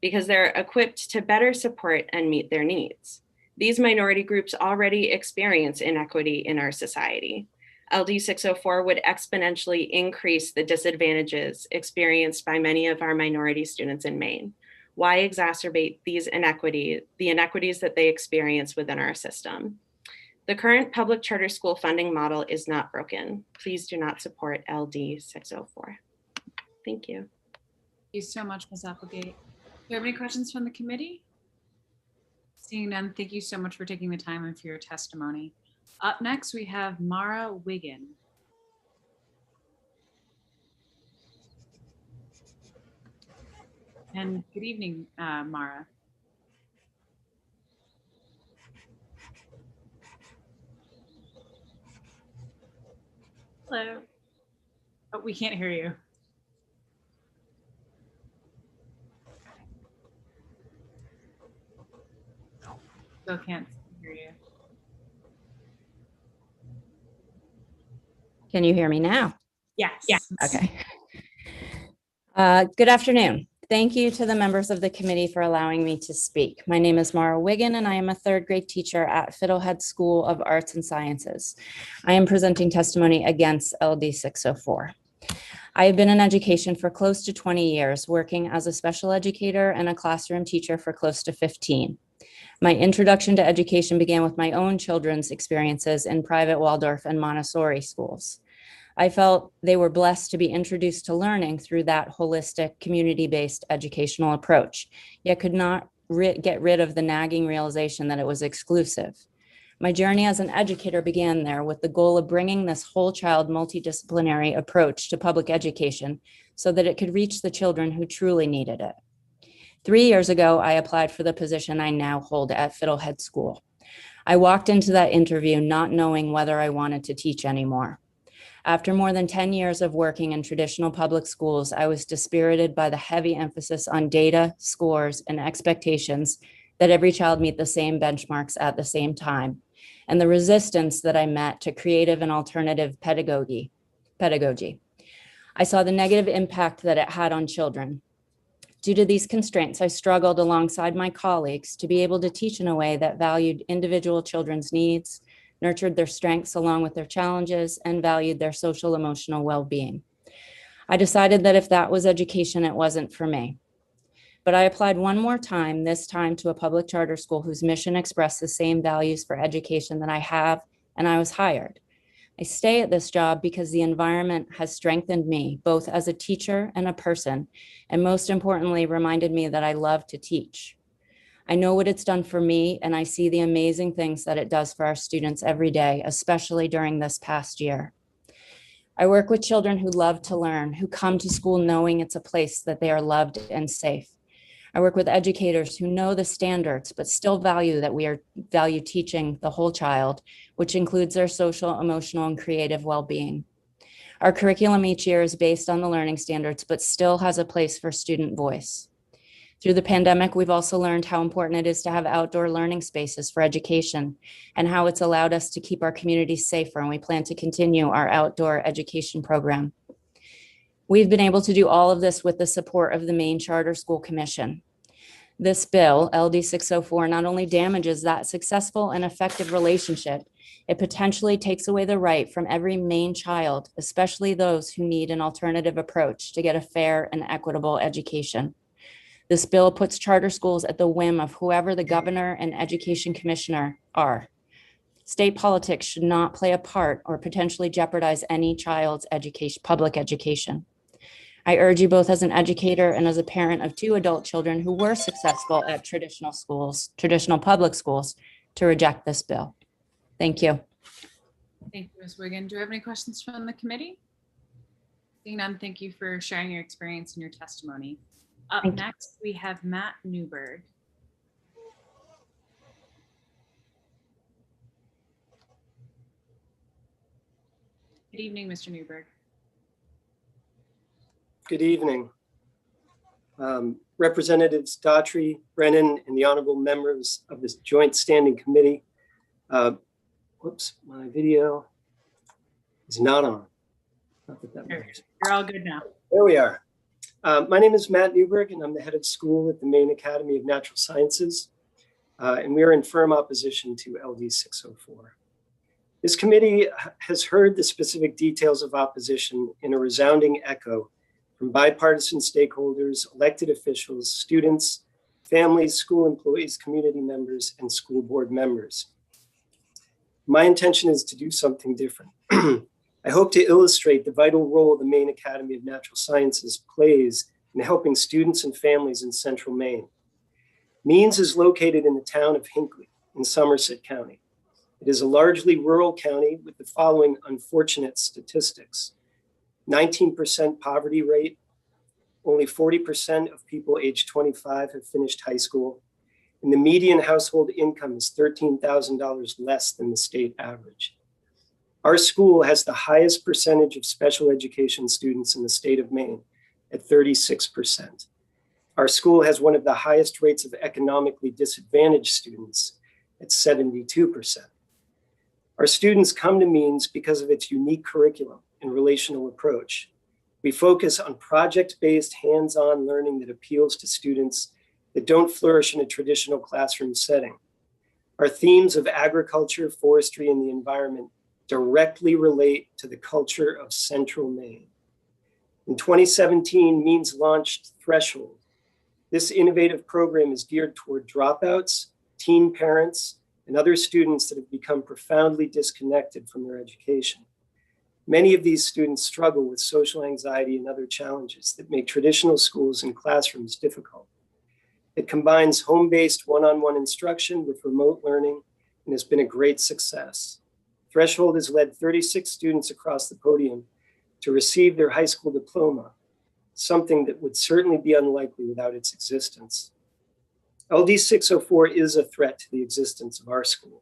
Speaker 1: because they're equipped to better support and meet their needs. These minority groups already experience inequity in our society. LD 604 would exponentially increase the disadvantages experienced by many of our minority students in Maine. Why exacerbate the inequities that they experience within our system? The current public charter school funding model is not broken. Please do not support LD 604. Thank you.
Speaker 10: Thank you so much, Ms. Applegate. Do you have any questions from the committee? Seeing none, thank you so much for taking the time and for your testimony. Up next, we have Mara Wiggin. And good evening, Mara. Hello. Oh, we can't hear you. Still can't hear you.
Speaker 7: Can you hear me now?
Speaker 10: Yes.
Speaker 7: Okay. Good afternoon. Thank you to the members of the committee for allowing me to speak. My name is Mara Wiggin, and I am a third grade teacher at Fiddlehead School of Arts and Sciences. I am presenting testimony against LD 604. I have been in education for close to 20 years, working as a special educator and a classroom teacher for close to 15. My introduction to education began with my own children's experiences in private Waldorf and Montessori schools. I felt they were blessed to be introduced to learning through that holistic, community-based educational approach, yet could not get rid of the nagging realization that it was exclusive. My journey as an educator began there with the goal of bringing this whole child multidisciplinary approach to public education so that it could reach the children who truly needed it. 3 years ago, I applied for the position I now hold at Fiddlehead School. I walked into that interview not knowing whether I wanted to teach anymore. After more than 10 years of working in traditional public schools, I was dispirited by the heavy emphasis on data, scores, and expectations that every child meet the same benchmarks at the same time, and the resistance that I met to creative and alternative pedagogy. I saw the negative impact that it had on children. Due to these constraints, I struggled alongside my colleagues to be able to teach in a way that valued individual children's needs, nurtured their strengths along with their challenges, and valued their social emotional well-being. I decided that if that was education, it wasn't for me. But I applied one more time, this time to a public charter school whose mission expressed the same values for education that I have, and I was hired. I stay at this job because the environment has strengthened me, both as a teacher and a person, and most importantly, reminded me that I love to teach. I know what it's done for me, and I see the amazing things that it does for our students every day, especially during this past year. I work with children who love to learn, who come to school knowing it's a place that they are loved and safe. I work with educators who know the standards, but still value that we value teaching the whole child, which includes their social, emotional, and creative well-being. Our curriculum each year is based on the learning standards, but still has a place for student voice. Through the pandemic, we've also learned how important it is to have outdoor learning spaces for education and how it's allowed us to keep our communities safer, and we plan to continue our outdoor education program. We've been able to do all of this with the support of the Maine Charter School Commission. This bill, LD 604, not only damages that successful and effective relationship, it potentially takes away the right from every Maine child, especially those who need an alternative approach to get a fair and equitable education. This bill puts charter schools at the whim of whoever the governor and education commissioner are. State politics should not play a part or potentially jeopardize any child's public education. I urge you both as an educator and as a parent of 2 adult children who were successful at traditional public schools, to reject this bill. Thank you.
Speaker 10: Thank you, Ms. Wiggin. Do we have any questions from the committee? Seeing none, thank you for sharing your experience and your testimony. Up next, we have Matt Newberg. Good evening, Mr. Newberg.
Speaker 21: Good evening. Representatives Daughtry, Brennan, and the honorable members of this joint standing committee. Whoops, my video is not on. Not that matters.
Speaker 10: You're all good now.
Speaker 21: There we are. My name is Matt Newberg, and I'm the head of school at the Maine Academy of Natural Sciences, and we are in firm opposition to LD 604. This committee has heard the specific details of opposition in a resounding echo from bipartisan stakeholders, elected officials, students, families, school employees, community members, and school board members. My intention is to do something different. I hope to illustrate the vital role the Maine Academy of Natural Sciences plays in helping students and families in central Maine. Means is located in the town of Hinckley in Somerset County. It is a largely rural county with the following unfortunate statistics: 19% poverty rate, only 40% of people age 25 have finished high school, and the median household income is $13,000 less than the state average. Our school has the highest percentage of special education students in the state of Maine at 36%. Our school has one of the highest rates of economically disadvantaged students at 72%. Our students come to Means because of its unique curriculum and relational approach. We focus on project-based, hands-on learning that appeals to students that don't flourish in a traditional classroom setting. Our themes of agriculture, forestry, and the environment directly relate to the culture of Central Maine. In 2017, Means launched Threshold. This innovative program is geared toward dropouts, teen parents, and other students that have become profoundly disconnected from their education. Many of these students struggle with social anxiety and other challenges that make traditional schools and classrooms difficult. It combines home-based one-on-one instruction with remote learning and has been a great success. Threshold has led 36 students across the podium to receive their high school diploma, something that would certainly be unlikely without its existence. LD 604 is a threat to the existence of our school.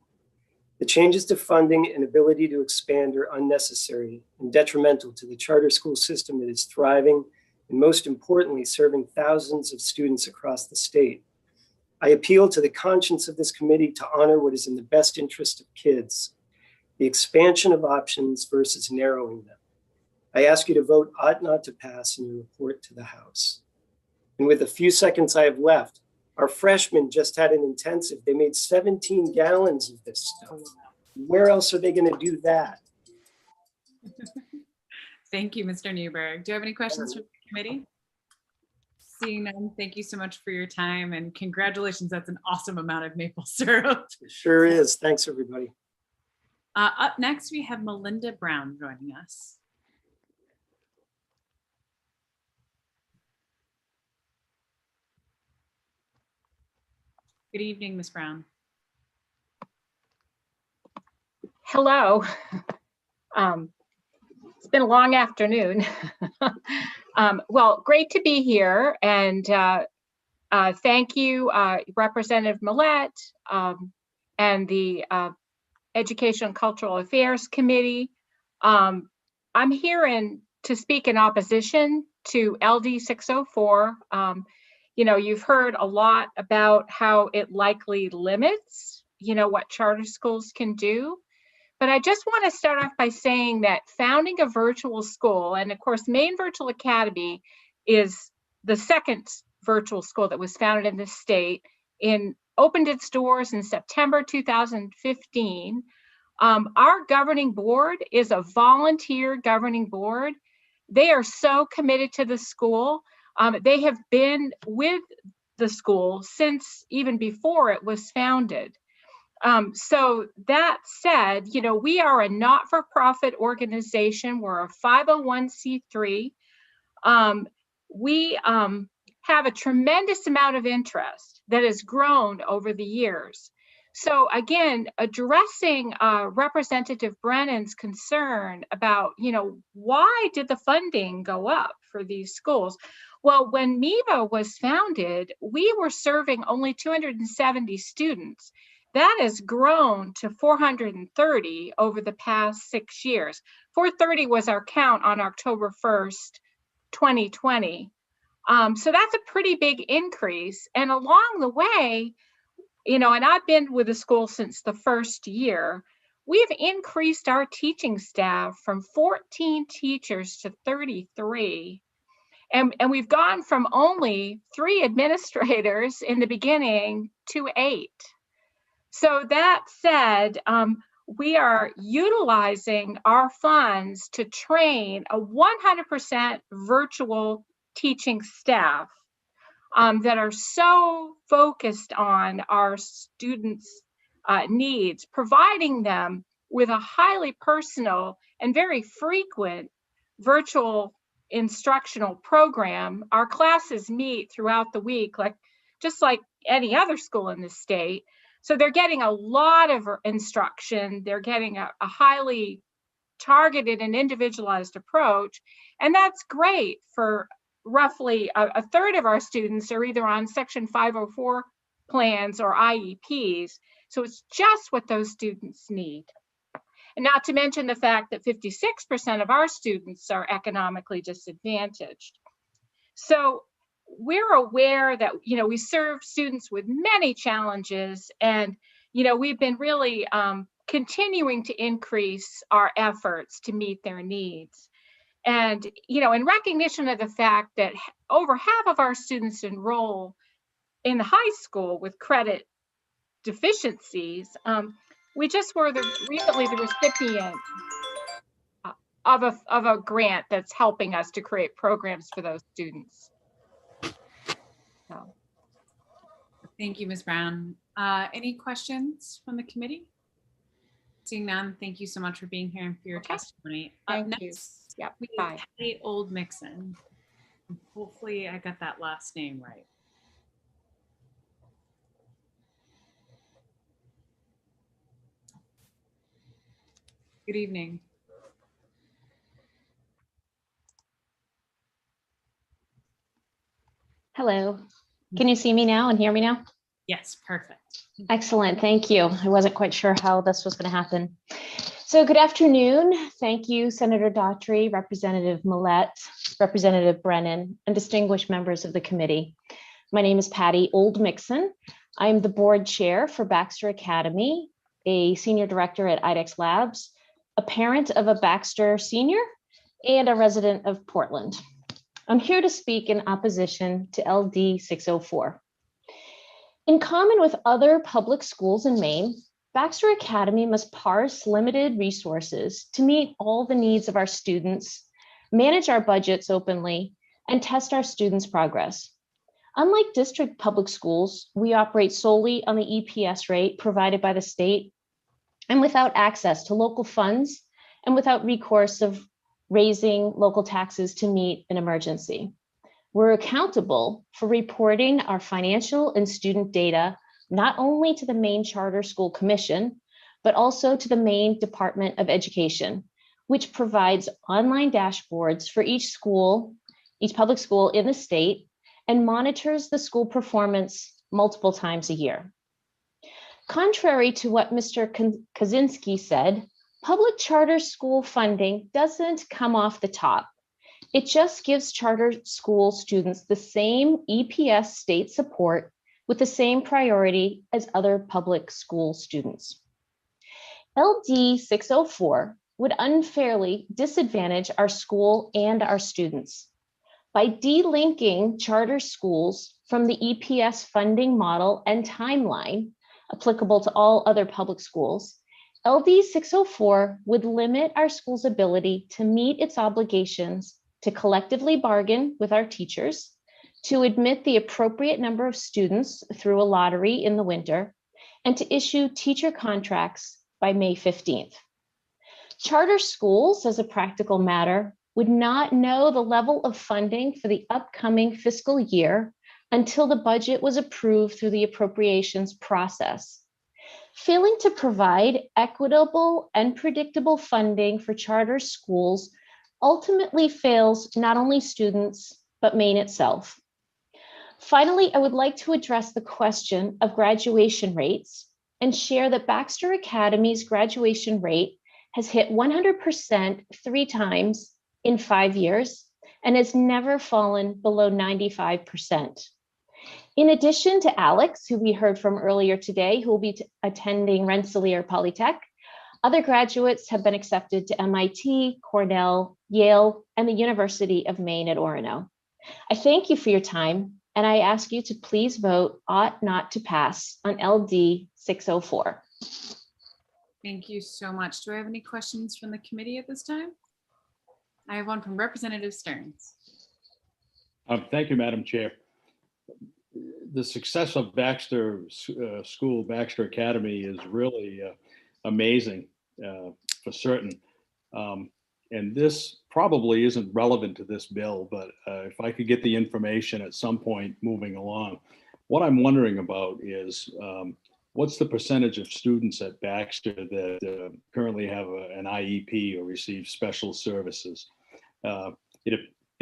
Speaker 21: The changes to funding and ability to expand are unnecessary and detrimental to the charter school system that is thriving and, most importantly, serving thousands of students across the state. I appeal to the conscience of this committee to honor what is in the best interest of kids, the expansion of options versus narrowing them. I ask you to vote ought not to pass in your report to the House. And with the few seconds I have left, our freshmen just had an intensive. They made 17 gallons of this stuff. Where else are they going to do that?
Speaker 10: Thank you, Mr. Newberg. Do you have any questions from the committee? Seeing none, thank you so much for your time and congratulations. That's an awesome amount of maple syrup.
Speaker 21: It sure is. Thanks, everybody.
Speaker 10: Up next, we have Melinda Brown joining us. Good evening, Ms. Brown.
Speaker 12: Hello. It's been a long afternoon. Well, great to be here, and thank you, Representative Millett, and the Education and Cultural Affairs Committee. I'm here to speak in opposition to LD 604. You know, you've heard a lot about how it likely limits, what charter schools can do. But I just want to start off by saying that founding a virtual school, and of course, Maine Virtual Academy is the second virtual school that was founded in the state, opened its doors in September 2015. Our governing board is a volunteer governing board. They are so committed to the school. They have been with the school since even before it was founded. So that said, we are a not-for-profit organization. We're a 501c3. We have a tremendous amount of interest that has grown over the years. So again, addressing Representative Brennan's concern about, why did the funding go up for these schools? Well, when MEVA was founded, we were serving only 270 students. That has grown to 430 over the past 6 years. 430 was our count on October 1st, 2020. So that's a pretty big increase. And along the way, and I've been with the school since the first year, we've increased our teaching staff from 14 teachers to 33. And we've gone from only 3 administrators in the beginning to 8. So that said, we are utilizing our funds to train a 100% virtual teaching staff that are so focused on our students' needs, providing them with a highly personal and very frequent virtual instructional program. Our classes meet throughout the week, just like any other school in the state. So they're getting a lot of instruction. They're getting a highly targeted and individualized approach. And that's great for roughly a third of our students are either on Section 504 plans or IEPs. So it's just what those students need. And not to mention the fact that 56% of our students are economically disadvantaged. So we're aware that, we serve students with many challenges, and, we've been really continuing to increase our efforts to meet their needs. And, in recognition of the fact that over half of our students enroll in the high school with credit deficiencies, we just were recently the recipient of a grant that's helping us to create programs for those students. So.
Speaker 10: Thank you, Ms. Brown. Any questions from the committee? Seeing none, thank you so much for being here and for your testimony.
Speaker 12: Thank you.
Speaker 10: Yep. We have Patty Old Mixon. Hopefully I got that last name right. Good evening.
Speaker 14: Hello. Can you see me now and hear me now?
Speaker 10: Yes, perfect.
Speaker 14: Excellent. Thank you. I wasn't quite sure how this was going to happen. So good afternoon. Thank you, Senator Daughtry, Representative Millett, Representative Brennan, and distinguished members of the committee. My name is Patty Old Mixon. I'm the board chair for Baxter Academy, a senior director at IDEX Labs, a parent of a Baxter senior, and a resident of Portland. I'm here to speak in opposition to LD 604. In common with other public schools in Maine, Baxter Academy must parse limited resources to meet all the needs of our students, manage our budgets openly, and test our students' progress. Unlike district public schools, we operate solely on the EPS rate provided by the state and without access to local funds and without recourse of raising local taxes to meet an emergency. We're accountable for reporting our financial and student data not only to the Maine Charter School Commission, but also to the Maine Department of Education, which provides online dashboards for each school, each public school in the state, and monitors the school performance multiple times a year. Contrary to what Mr. Kaczynski said, public charter school funding doesn't come off the top. It just gives charter school students the same EPS state support with the same priority as other public school students. LD 604 would unfairly disadvantage our school and our students. By delinking charter schools from the EPS funding model and timeline applicable to all other public schools, LD 604 would limit our school's ability to meet its obligations to collectively bargain with our teachers, to admit the appropriate number of students through a lottery in the winter, and to issue teacher contracts by May 15th. Charter schools, as a practical matter, would not know the level of funding for the upcoming fiscal year until the budget was approved through the appropriations process. Failing to provide equitable and predictable funding for charter schools ultimately fails not only students, but Maine itself. Finally, I would like to address the question of graduation rates and share that Baxter Academy's graduation rate has hit 100% 3 times in 5 years and has never fallen below 95%. In addition to Alex, who we heard from earlier today, who will be attending Rensselaer Polytech, other graduates have been accepted to MIT, Cornell, Yale, and the University of Maine at Orono. I thank you for your time, and I ask you to please vote ought not to pass on LD 604.
Speaker 10: Thank you so much. Do I have any questions from the committee at this time? I have one from Representative Stearns.
Speaker 16: Thank you, Madam Chair. The success of Baxter School, Baxter Academy, is really amazing for certain. And this probably isn't relevant to this bill, but if I could get the information at some point moving along, what I'm wondering about is what's the percentage of students at Baxter that currently have an IEP or receive special services?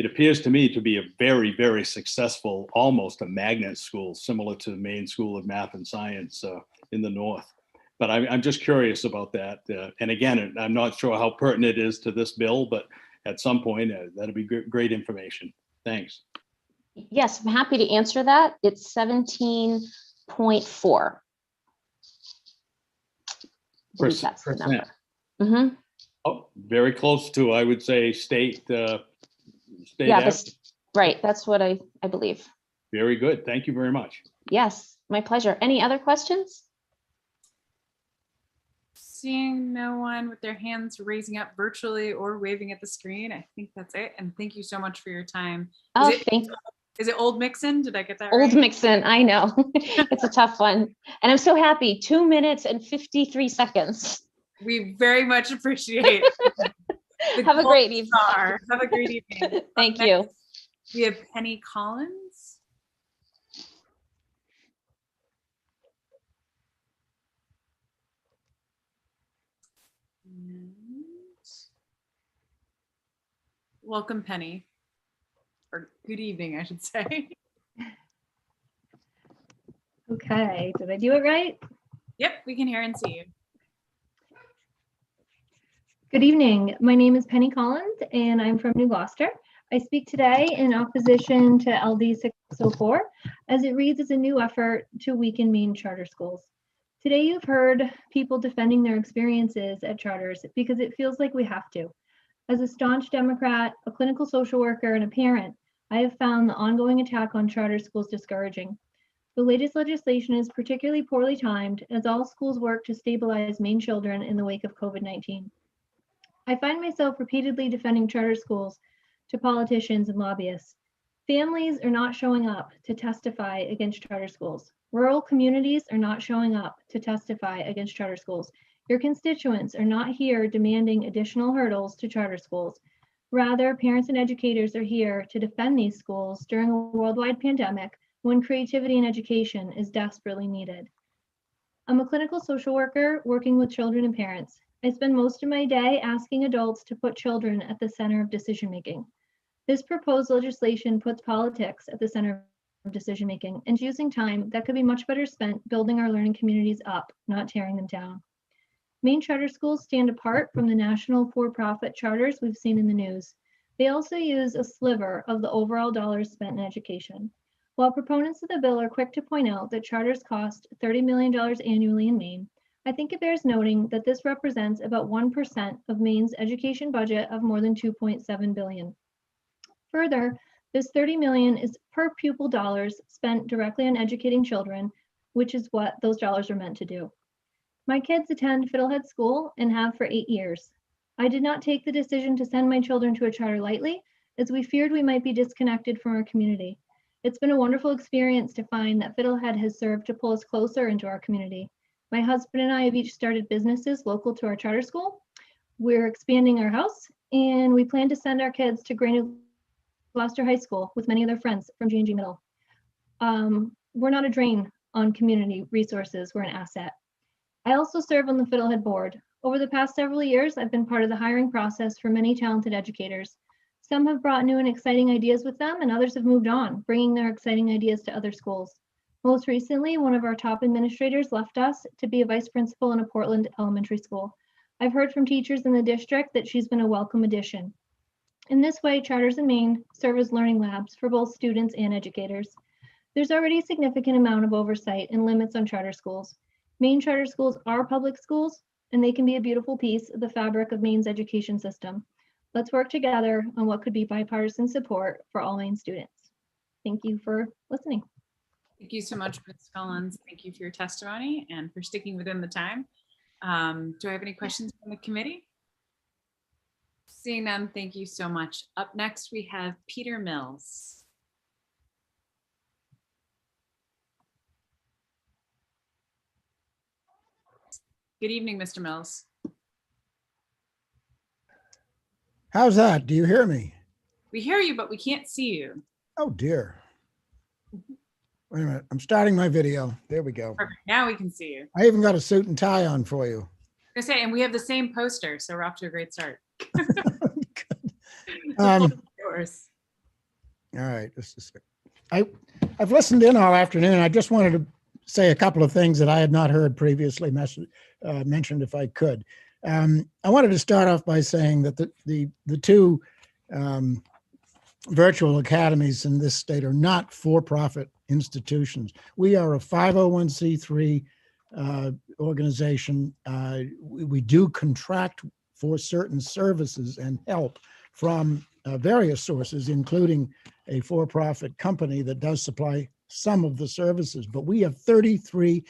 Speaker 16: It appears to me to be a very, very successful, almost a magnet school, similar to the Maine School of Math and Science in the north. But I'm just curious about that. And again, I'm not sure how pertinent it is to this bill, but at some point, that'd be great information. Thanks.
Speaker 14: Yes, I'm happy to answer that. It's 17.4. That's the number. Mm-hmm.
Speaker 16: Oh, very close to, I would say, state. Yeah,
Speaker 14: right. That's what I believe.
Speaker 16: Very good. Thank you very much.
Speaker 14: Yes, my pleasure. Any other questions?
Speaker 10: Seeing no one with their hands raising up virtually or waving at the screen, I think that's it. And thank you so much for your time.
Speaker 14: Oh,
Speaker 10: is it Old Mixon? Did I get that
Speaker 14: Old
Speaker 10: right?
Speaker 14: Mixon, I know. It's a tough one. And I'm so happy. 2 minutes and 53 seconds.
Speaker 10: We very much appreciate
Speaker 14: Have a great evening.
Speaker 10: Have a great evening.
Speaker 14: Thank you.
Speaker 10: We have Penny Collins. Welcome, Penny. Or good evening, I should say.
Speaker 17: Okay, did I do it right?
Speaker 10: Yep, we can hear and see you.
Speaker 17: Good evening. My name is Penny Collins and I'm from New Gloucester. I speak today in opposition to LD 604 as it reads as a new effort to weaken Maine charter schools. Today you've heard people defending their experiences at charters because it feels like we have to. As a staunch Democrat, a clinical social worker, and a parent, I have found the ongoing attack on charter schools discouraging. The latest legislation is particularly poorly timed as all schools work to stabilize Maine children in the wake of COVID-19. I find myself repeatedly defending charter schools to politicians and lobbyists. Families are not showing up to testify against charter schools. Rural communities are not showing up to testify against charter schools. Your constituents are not here demanding additional hurdles to charter schools. Rather, parents and educators are here to defend these schools during a worldwide pandemic when creativity and education is desperately needed. I'm a clinical social worker working with children and parents. I spend most of my day asking adults to put children at the center of decision-making. This proposed legislation puts politics at the center of decision-making and using time that could be much better spent building our learning communities up, not tearing them down. Maine charter schools stand apart from the national for-profit charters we've seen in the news. They also use a sliver of the overall dollars spent in education. While proponents of the bill are quick to point out that charters cost $30 million annually in Maine, I think it bears noting that this represents about 1% of Maine's education budget of more than $2.7 billion. Further, this $30 million is per pupil dollars spent directly on educating children, which is what those dollars are meant to do. My kids attend Fiddlehead School and have for 8 years. I did not take the decision to send my children to a charter lightly, as we feared we might be disconnected from our community. It's been a wonderful experience to find that Fiddlehead has served to pull us closer into our community. My husband and I have each started businesses local to our charter school. We're expanding our house, and we plan to send our kids to New Gloucester High School with many of their friends from G&G Middle. We're not a drain on community resources, we're an asset. I also serve on the Fiddlehead board. Over the past several years, I've been part of the hiring process for many talented educators. Some have brought new and exciting ideas with them, and others have moved on, bringing their exciting ideas to other schools. Most recently, one of our top administrators left us to be a vice principal in a Portland elementary school. I've heard from teachers in the district that she's been a welcome addition. In this way, charters in Maine serve as learning labs for both students and educators. There's already a significant amount of oversight and limits on charter schools. Maine charter schools are public schools, and they can be a beautiful piece of the fabric of Maine's education system. Let's work together on what could be bipartisan support for all Maine students. Thank you for listening.
Speaker 10: Thank you so much, Ms. Collins. Thank you for your testimony and for sticking within the time. Do I have any questions from the committee? Seeing none, thank you so much. Up next, we have Peter Mills. Good evening, Mr. Mills.
Speaker 18: How's that? Do you hear me?
Speaker 10: We hear you, but we can't see you.
Speaker 18: Oh dear. Wait a minute. I'm starting my video. There we go.
Speaker 10: Perfect. Now we can see you.
Speaker 18: I even got a suit and tie on for you.
Speaker 10: I say, and we have the same poster, so we're off to a great start. Yours.
Speaker 18: All right. I've listened in all afternoon. I just wanted to say a couple of things that I had not heard previously mentioned, if I could. I wanted to start off by saying that the two virtual academies in this state are not for-profit institutions. We are a 501c3 organization. We do contract for certain services and help from various sources, including a for-profit company that does supply some of the services. But we have 33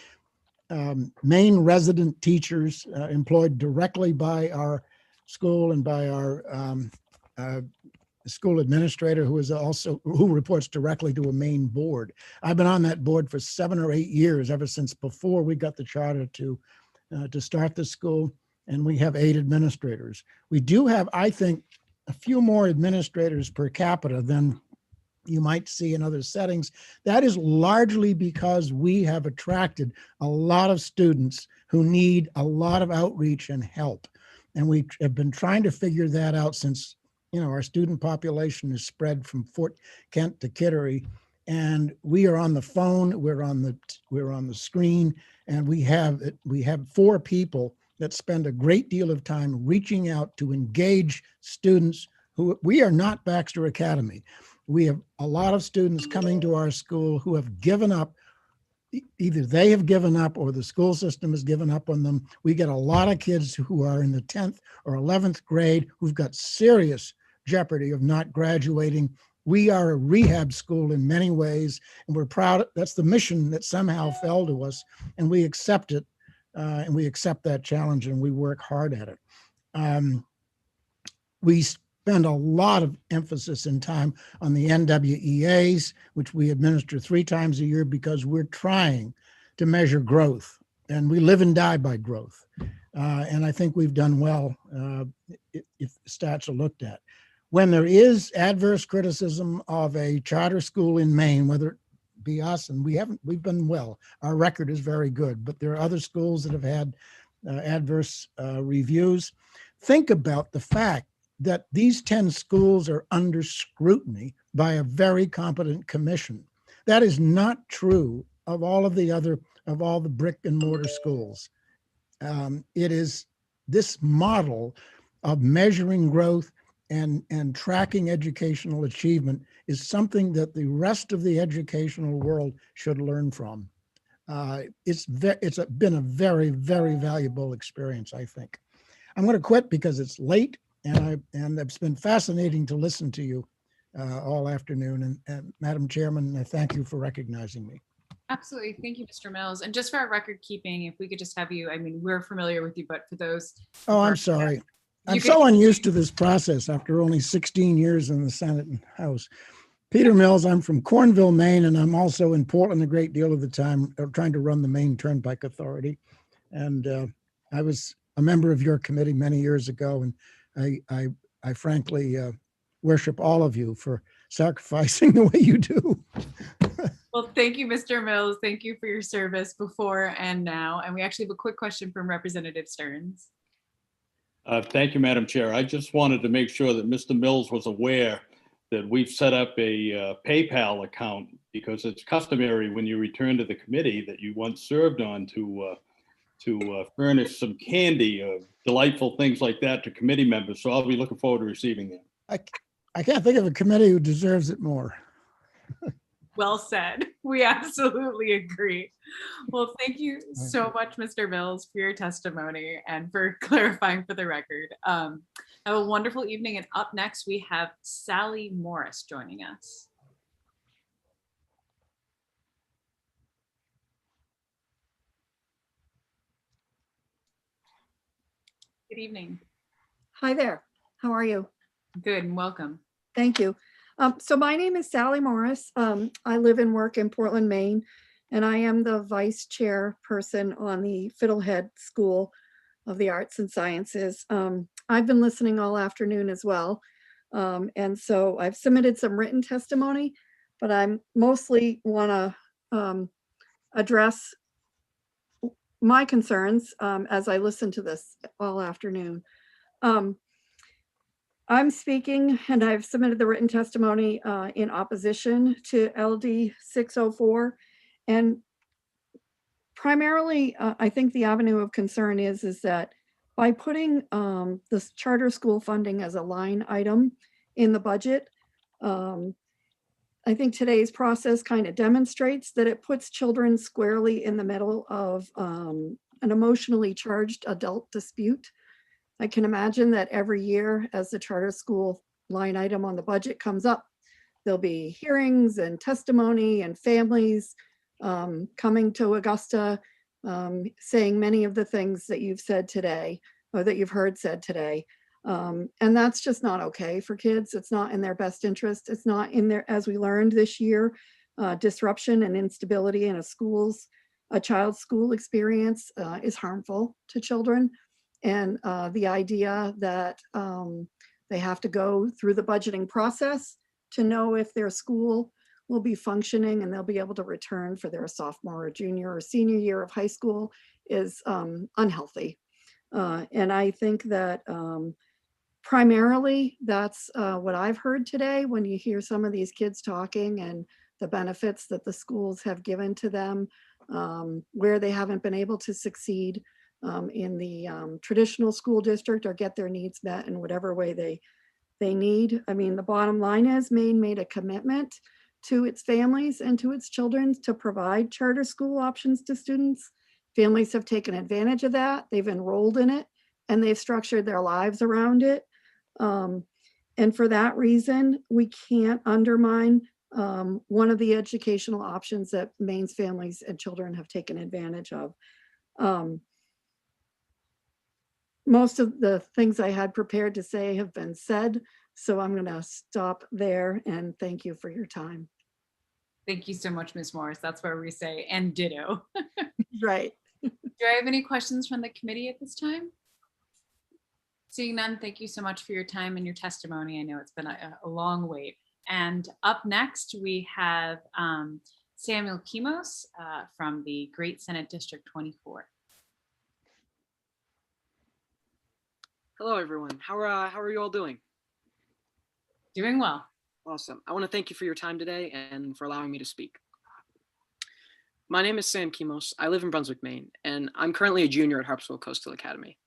Speaker 18: Maine resident teachers employed directly by our school and by our school administrator, who reports directly to a Maine board. I've been on that board for 7 or 8 years, ever since before we got the charter to start the school, and we have 8 administrators. We do have, I think, a few more administrators per capita than you might see in other settings. That is largely because we have attracted a lot of students who need a lot of outreach and help. And we have been trying to figure that out since, our student population is spread from Fort Kent to Kittery, and we are on the phone, we're on the screen, and we have 4 people that spend a great deal of time reaching out to engage students who, we are not Baxter Academy. We have a lot of students coming to our school who have given up. Either they have given up or the school system has given up on them. We get a lot of kids who are in the 10th or 11th grade who've got serious jeopardy of not graduating. We are a rehab school in many ways, and we're proud. That's the mission that somehow fell to us, and we accept it, and we accept that challenge, and we work hard at it. We spend a lot of emphasis and time on the NWEAs, which we administer 3 times a year because we're trying to measure growth, and we live and die by growth. And I think we've done well if stats are looked at. When there is adverse criticism of a charter school in Maine, whether it be us, and we've been well, our record is very good, but there are other schools that have had adverse reviews. Think about the fact that these 10 schools are under scrutiny by a very competent commission. That is not true of all the brick and mortar schools. It is this model of measuring growth and tracking educational achievement is something that the rest of the educational world should learn from. It's been a very, very valuable experience, I think. I'm going to quit because it's late, and it's been fascinating to listen to you all afternoon. And Madam Chairman, I thank you for recognizing me.
Speaker 10: Absolutely. Thank you, Mr. Mills. And just for our record keeping, if we could just have you, I mean, we're familiar with you, but for those.
Speaker 18: Oh, I'm sorry. I'm so unused to this process after only 16 years in the Senate and House. Peter Mills, I'm from Cornville, Maine, and I'm also in Portland a great deal of the time trying to run the Maine Turnpike Authority. And I was a member of your committee many years ago, and I frankly worship all of you for sacrificing the way you do.
Speaker 10: Well, thank you, Mr. Mills. Thank you for your service before and now. And we actually have a quick question from Representative Stearns.
Speaker 16: Thank you, Madam Chair. I just wanted to make sure that Mr. Mills was aware that we've set up a PayPal account, because it's customary when you return to the committee that you once served on to furnish some candy or delightful things like that to committee members. So I'll be looking forward to receiving that.
Speaker 18: I can't think of a committee who deserves it more.
Speaker 10: Well said. We absolutely agree. Well, thank you so much, Mr. Mills, for your testimony and for clarifying for the record. Have a wonderful evening. And up next, we have Sally Morris joining us. Good evening.
Speaker 3: Hi there. How are you?
Speaker 10: Good and welcome.
Speaker 3: Thank you. So my name is Sally Morris. I live and work in Portland, Maine, and I am the vice chairperson on the Fiddlehead School of the Arts and Sciences. I've been listening all afternoon as well. And so I've submitted some written testimony, but I mostly want to address my concerns as I listen to this all afternoon. I'm speaking, and I've submitted the written testimony in opposition to LD 604. And primarily, I think the avenue of concern is that by putting this charter school funding as a line item in the budget, I think today's process kind of demonstrates that it puts children squarely in the middle of an emotionally charged adult dispute. I can imagine that every year as the charter school line item on the budget comes up, there'll be hearings and testimony and families coming to Augusta saying many of the things that you've said today or that you've heard said today. And that's just not okay for kids. It's not in their best interest. It's not in their, as we learned this year, disruption and instability in a child's school experience is harmful to children. And the idea that they have to go through the budgeting process to know if their school will be functioning and they'll be able to return for their sophomore or junior or senior year of high school is unhealthy. And I think that primarily that's what I've heard today when you hear some of these kids talking and the benefits that the schools have given to them, where they haven't been able to succeed in the traditional school district or get their needs met in whatever way they need. I mean, the bottom line is Maine made a commitment to its families and to its children to provide charter school options to students. Families have taken advantage of that. They've enrolled in it and they've structured their lives around it. And for that reason, we can't undermine one of the educational options that Maine's families and children have taken advantage of. Most of the things I had prepared to say have been said, so I'm going to stop there and thank you for your time.
Speaker 10: Thank you so much, Ms. Morris. That's where we say, and ditto.
Speaker 3: Right.
Speaker 10: Do I have any questions from the committee at this time? Seeing none, thank you so much for your time and your testimony. I know it's been a long wait. And up next, we have Samuel Kimos from the Great Senate District 24.
Speaker 15: Hello, everyone. How are you all doing?
Speaker 10: Doing well.
Speaker 15: Awesome. I want to thank you for your time today and for allowing me to speak. My name is Sam Kimos. I live in Brunswick, Maine, and I'm currently a junior at Harpswell Coastal Academy.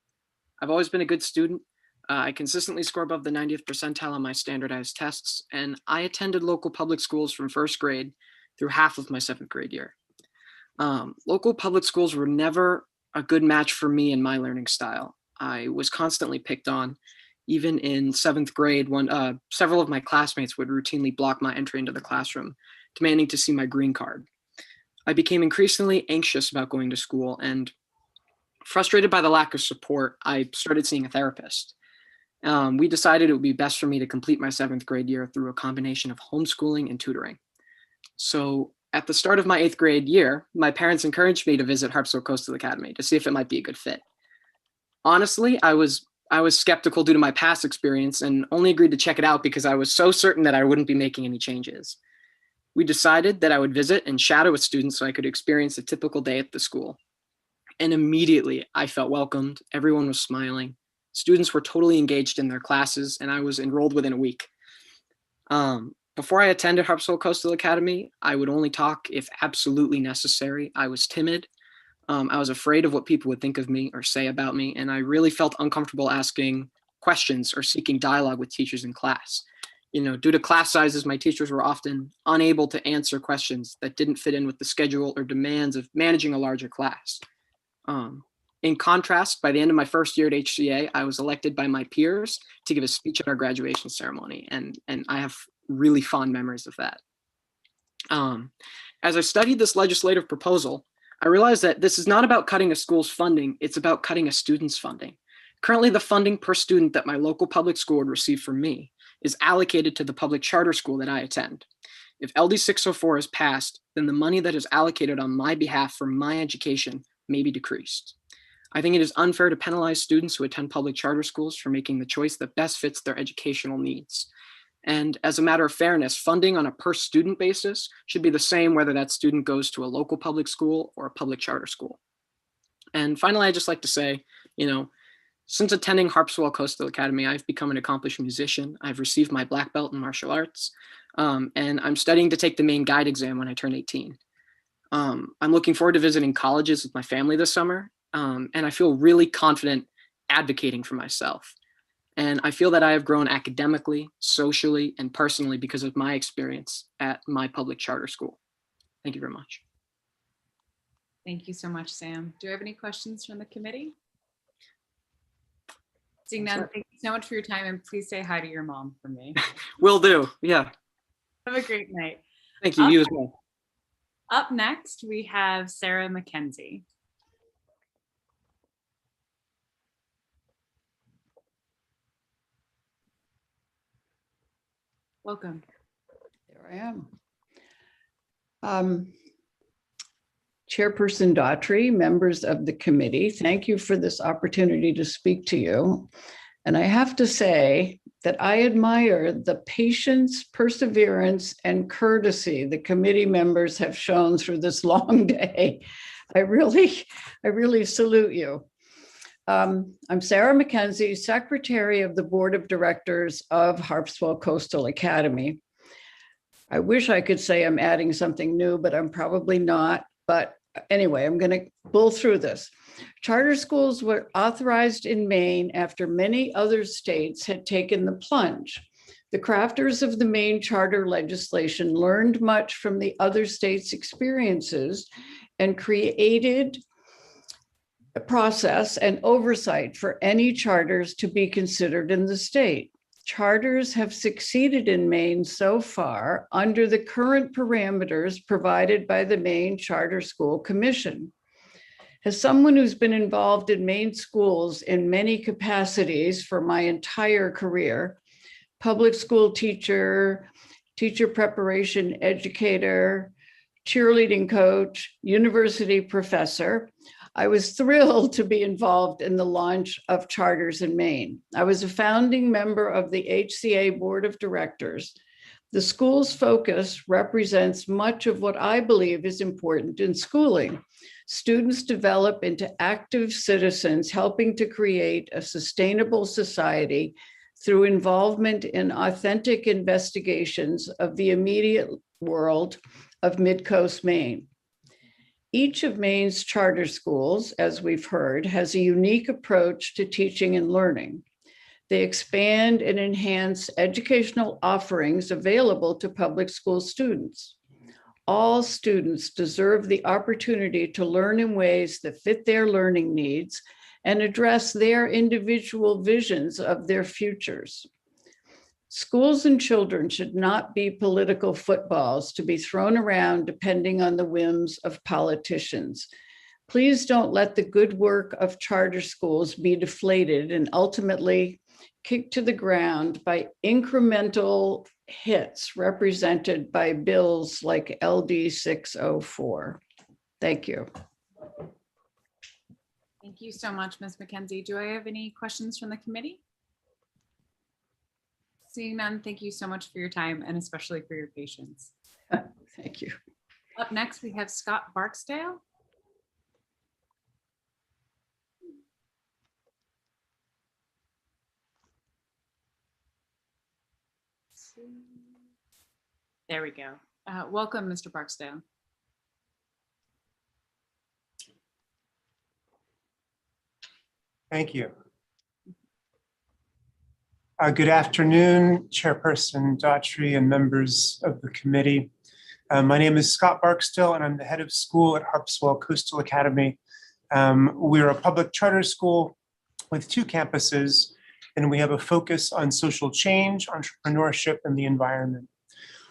Speaker 15: I've always been a good student. I consistently score above the 90th percentile on my standardized tests, and I attended local public schools from first grade through half of my 7th grade year. Local public schools were never a good match for me and my learning style. I was constantly picked on. Even in 7th grade, when several of my classmates would routinely block my entry into the classroom, demanding to see my green card. I became increasingly anxious about going to school, and frustrated by the lack of support, I started seeing a therapist. We decided it would be best for me to complete my 7th grade year through a combination of homeschooling and tutoring. So at the start of my 8th grade year, my parents encouraged me to visit Harpswell Coastal Academy to see if it might be a good fit. Honestly, I was skeptical due to my past experience and only agreed to check it out because I was so certain that I wouldn't be making any changes. We decided that I would visit and shadow with students so I could experience a typical day at the school. And immediately I felt welcomed. Everyone was smiling. Students were totally engaged in their classes, and I was enrolled within a week. Before I attended Harpswell Coastal Academy, I would only talk if absolutely necessary. I was timid. I was afraid of what people would think of me or say about me, and I really felt uncomfortable asking questions or seeking dialogue with teachers in class. Due to class sizes, my teachers were often unable to answer questions that didn't fit in with the schedule or demands of managing a larger class. In contrast, by the end of my first year at HCA, I was elected by my peers to give a speech at our graduation ceremony, and I have really fond memories of that. As I studied this legislative proposal, I realized that this is not about cutting a school's funding, it's about cutting a student's funding. Currently, the funding per student that my local public school would receive from me is allocated to the public charter school that I attend. If LD 604 is passed, then the money that is allocated on my behalf for my education may be decreased. I think it is unfair to penalize students who attend public charter schools for making the choice that best fits their educational needs. And as a matter of fairness, funding on a per student basis should be the same whether that student goes to a local public school or a public charter school. And finally, I'd just like to say, since attending Harpswell Coastal Academy, I've become an accomplished musician. I've received my black belt in martial arts, and I'm studying to take the Maine Guide exam when I turn 18. I'm looking forward to visiting colleges with my family this summer, and I feel really confident advocating for myself. And I feel that I have grown academically, socially, and personally because of my experience at my public charter school. Thank you very much.
Speaker 10: Thank you so much, Sam. Do I have any questions from the committee? Seeing none, thank you so much for your time, and please say hi to your mom for me.
Speaker 15: Will do. Yeah.
Speaker 10: Have a great night.
Speaker 15: Thank you. You as well.
Speaker 10: Up next, we have Sarah McKenzie. Welcome.
Speaker 19: There I am. Chairperson Daughtry, members of the committee, thank you for this opportunity to speak to you. And I have to say that I admire the patience, perseverance, and courtesy the committee members have shown through this long day. I really salute you. I'm Sarah McKenzie, Secretary of the Board of Directors of Harpswell Coastal Academy. I wish I could say I'm adding something new, but I'm probably not. But anyway, I'm going to bull through this. Charter schools were authorized in Maine after many other states had taken the plunge. The crafters of the Maine charter legislation learned much from the other states' experiences and created a process and oversight for any charters to be considered in the state. Charters have succeeded in Maine so far under the current parameters provided by the Maine Charter School Commission. As someone who's been involved in Maine schools in many capacities for my entire career, public school teacher, teacher preparation educator, cheerleading coach, university professor, I was thrilled to be involved in the launch of charters in Maine. I was a founding member of the HCA Board of Directors. The school's focus represents much of what I believe is important in schooling. Students develop into active citizens, helping to create a sustainable society through involvement in authentic investigations of the immediate world of Mid-Coast Maine. Each of Maine's charter schools, as we've heard, has a unique approach to teaching and learning. They expand and enhance educational offerings available to public school students. All students deserve the opportunity to learn in ways that fit their learning needs and address their individual visions of their futures. Schools and children should not be political footballs to be thrown around depending on the whims of politicians. Please don't let the good work of charter schools be deflated and ultimately kicked to the ground by incremental hits represented by bills like LD 604. Thank you.
Speaker 10: Thank you so much, Ms. McKenzie. Do I have any questions from the committee? Seeing none, thank you so much for your time and especially for your patience.
Speaker 19: Thank you.
Speaker 10: Up next, we have Scott Barksdale. There we go. Welcome, Mr. Barksdale.
Speaker 20: Thank you. Good afternoon, Chairperson Daughtry and members of the committee. My name is Scott Barksdale, and I'm the head of school at Harpswell Coastal Academy. We're a public charter school with 2 campuses, and we have a focus on social change, entrepreneurship, and the environment.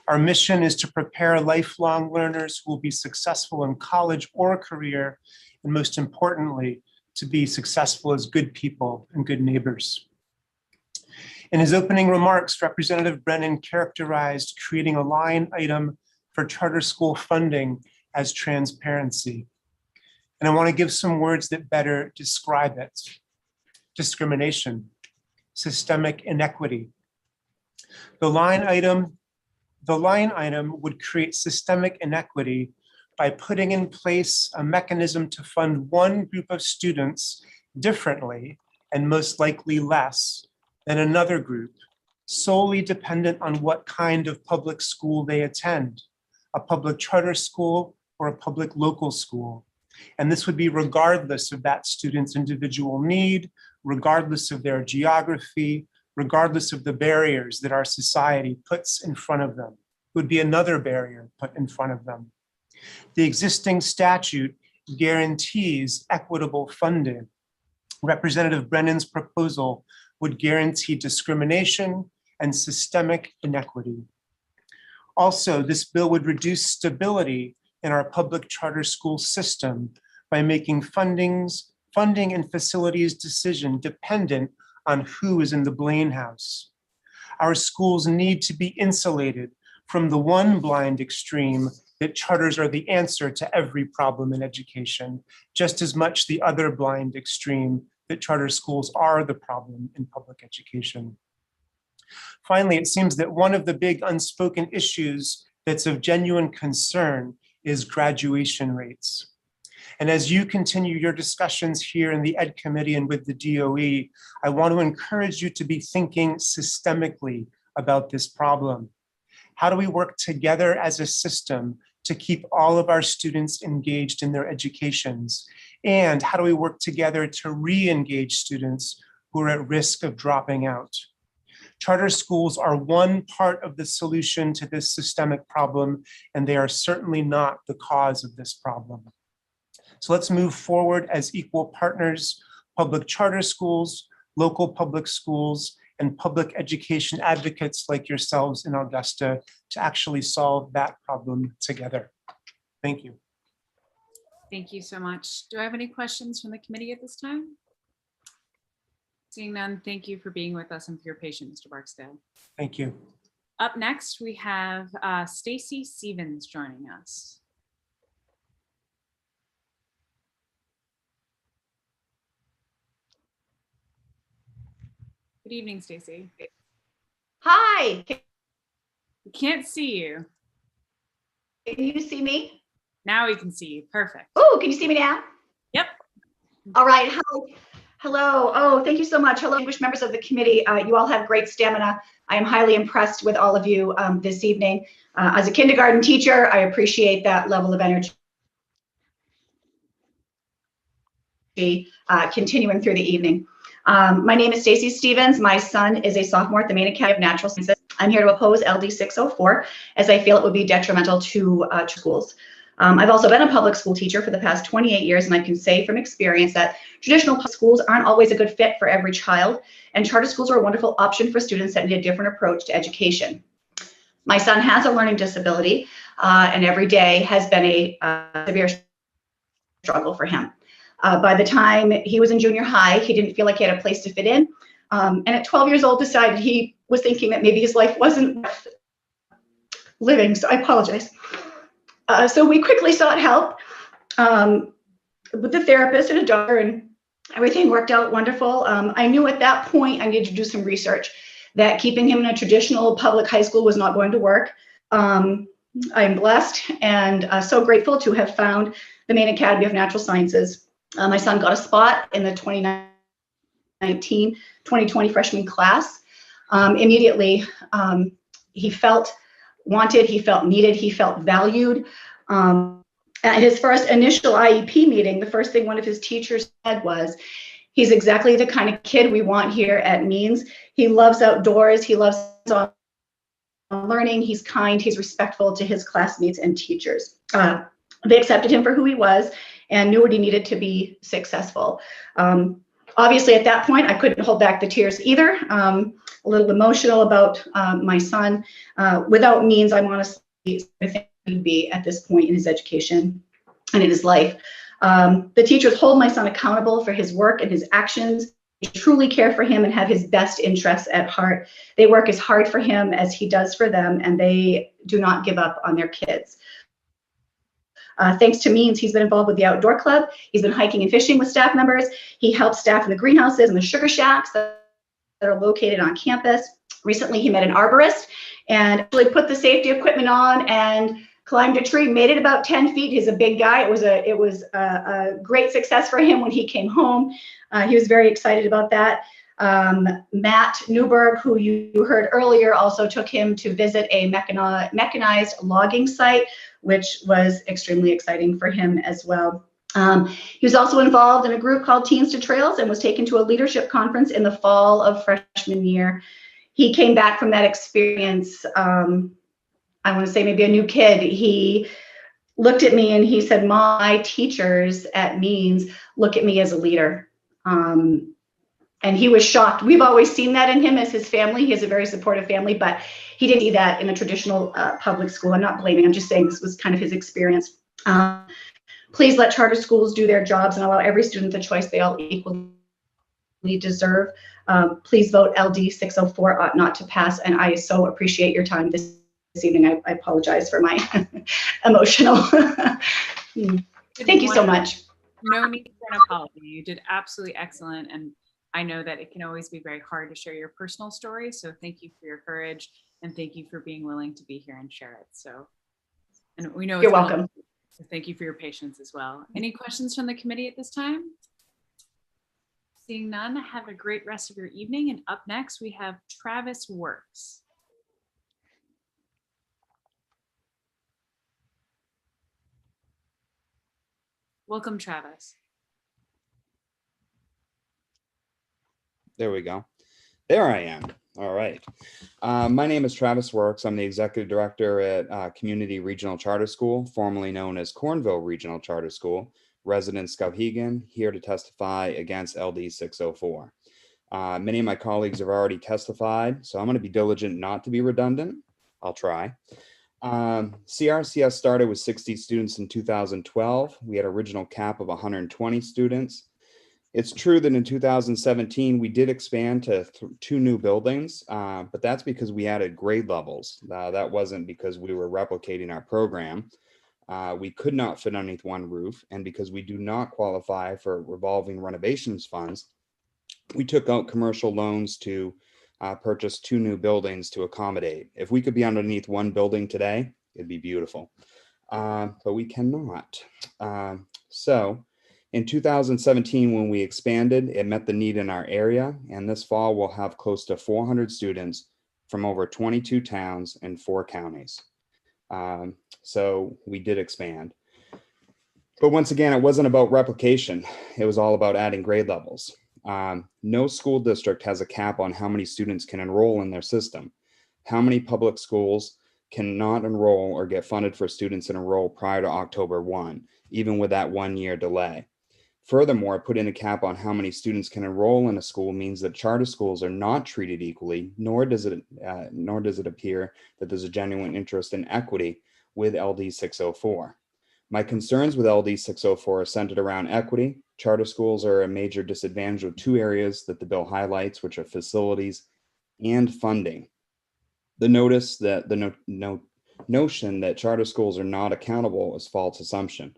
Speaker 20: Our mission is to prepare lifelong learners who will be successful in college or career, and most importantly, to be successful as good people and good neighbors. In his opening remarks, Representative Brennan characterized creating a line item for charter school funding as transparency. And I want to give some words that better describe it. Discrimination, systemic inequity. The line item would create systemic inequity by putting in place a mechanism to fund one group of students differently and most likely less than another group, solely dependent on what kind of public school they attend, a public charter school or a public local school. And this would be regardless of that student's individual need, regardless of their geography, regardless of the barriers that our society puts in front of them. It would be another barrier put in front of them. The existing statute guarantees equitable funding. Representative Brennan's proposal would guarantee discrimination and systemic inequity. Also, this bill would reduce stability in our public charter school system by making funding and facilities decision dependent on who is in the Blaine house. Our schools need to be insulated from the one blind extreme that charters are the answer to every problem in education, just as much the other blind extreme that charter schools are the problem in public education. Finally, it seems that one of the big unspoken issues that's of genuine concern is graduation rates. And as you continue your discussions here in the Ed Committee and with the DOE, I want to encourage you to be thinking systemically about this problem. How do we work together as a system to keep all of our students engaged in their educations? And how do we work together to re-engage students who are at risk of dropping out? Charter schools are one part of the solution to this systemic problem, and they are certainly not the cause of this problem. So let's move forward as equal partners, public charter schools, local public schools, and public education advocates like yourselves in Augusta to actually solve that problem together. Thank you.
Speaker 10: Thank you so much. Do I have any questions from the committee at this time? Seeing none, thank you for being with us and for your patience, Mr. Barksdale.
Speaker 20: Thank you.
Speaker 10: Up next, we have Stacy Stevens joining us. Good evening, Stacy.
Speaker 4: Hi.
Speaker 10: We can't see you.
Speaker 4: Can you see me?
Speaker 10: Now we can see you. Perfect.
Speaker 4: Oh, can you see me now?
Speaker 10: Yep.
Speaker 4: All right. Hi. Hello. Oh, thank you so much. Hello, distinguished members of the committee. You all have great stamina. I am highly impressed with all of you this evening. As a kindergarten teacher, I appreciate that level of energy continuing through the evening. My name is Stacy Stevens. My son is a sophomore at the Maine Academy of Natural Sciences. I'm here to oppose LD 604 as I feel it would be detrimental to schools. I've also been a public school teacher for the past 28 years, and I can say from experience that traditional public schools aren't always a good fit for every child, and charter schools are a wonderful option for students that need a different approach to education. My son has a learning disability, and every day has been a severe struggle for him. By the time he was in junior high, he didn't feel like he had a place to fit in. And at 12 years old, decided he was thinking that maybe his life wasn't worth living. So I apologize. So we quickly sought help with the therapist and a doctor, and everything worked out wonderful. I knew at that point I needed to do some research, that keeping him in a traditional public high school was not going to work. I'm blessed and so grateful to have found the Maine Academy of Natural Sciences. My son got a spot in the 2019-2020 freshman class. Immediately, he felt wanted, he felt needed, he felt valued. At his first initial IEP meeting, the first thing one of his teachers said was, he's exactly the kind of kid we want here at Means. He loves outdoors, he loves learning, he's kind, he's respectful to his classmates and teachers. They accepted him for who he was and knew what he needed to be successful. Obviously, at that point, I couldn't hold back the tears either. A little emotional about my son. Without Means, I'm honestly he'd be at this point in his education and in his life. The teachers hold my son accountable for his work and his actions. They truly care for him and have his best interests at heart. They work as hard for him as he does for them, and they do not give up on their kids. Thanks to Means, he's been involved with the outdoor club. He's been hiking and fishing with staff members. He helps staff in the greenhouses and the sugar shacks that are located on campus. Recently, he met an arborist and actually put the safety equipment on and climbed a tree, made it about 10 feet. He's a big guy. It was a great success for him when he came home. He was very excited about that. Matt Newberg, who you heard earlier, also took him to visit a mechanized logging site which was extremely exciting for him as well. He was also involved in a group called Teens to Trails and was taken to a leadership conference in the fall of freshman year. He came back from that experience, I want to say maybe a new kid. He looked at me and he said, my teachers at Means look at me as a leader. And he was shocked. We've always seen that in him as his family. He has a very supportive family, but he didn't see that in a traditional public school. I'm not blaming, I'm just saying this was kind of his experience. Please let charter schools do their jobs and allow every student the choice they all equally deserve. Please vote LD 604 ought not to pass. And I so appreciate your time this evening. I apologize for my emotional. Thank you so much.
Speaker 10: No need for an apology. You did absolutely excellent. And I know that it can always be very hard to share your personal story. So thank you for your courage and thank you for being willing to be here and share it. So, and we know
Speaker 4: you're welcome.
Speaker 10: So thank you for your patience as well. Any questions from the committee at this time? Seeing none, have a great rest of your evening. And up next, we have Travis Works. Welcome, Travis.
Speaker 8: There we go. There I am. All right. My name is Travis Works. I'm the executive director at Community Regional Charter School, formerly known as Cornville Regional Charter School, resident Skowhegan, here to testify against LD 604. Many of my colleagues have already testified, so I'm going to be diligent not to be redundant. I'll try. CRCS started with 60 students in 2012. We had an original cap of 120 students. It's true that in 2017, we did expand to 2 new buildings, but that's because we added grade levels. That wasn't because we were replicating our program. We could not fit underneath one roof, and because we do not qualify for revolving renovations funds, we took out commercial loans to purchase 2 new buildings to accommodate. If we could be underneath one building today, it'd be beautiful, but we cannot. So in 2017, when we expanded, it met the need in our area, and this fall we'll have close to 400 students from over 22 towns and 4 counties. So we did expand. But once again, it wasn't about replication. It was all about adding grade levels. No school district has a cap on how many students can enroll in their system. How many public schools cannot enroll or get funded for students that enroll prior to October 1, even with that 1-year delay. Furthermore, putting a cap on how many students can enroll in a school means that charter schools are not treated equally, nor does it appear that there's a genuine interest in equity with LD 604. My concerns with LD 604 are centered around equity. Charter schools are a major disadvantage of 2 areas that the bill highlights, which are facilities and funding. The notion that charter schools are not accountable is false assumption.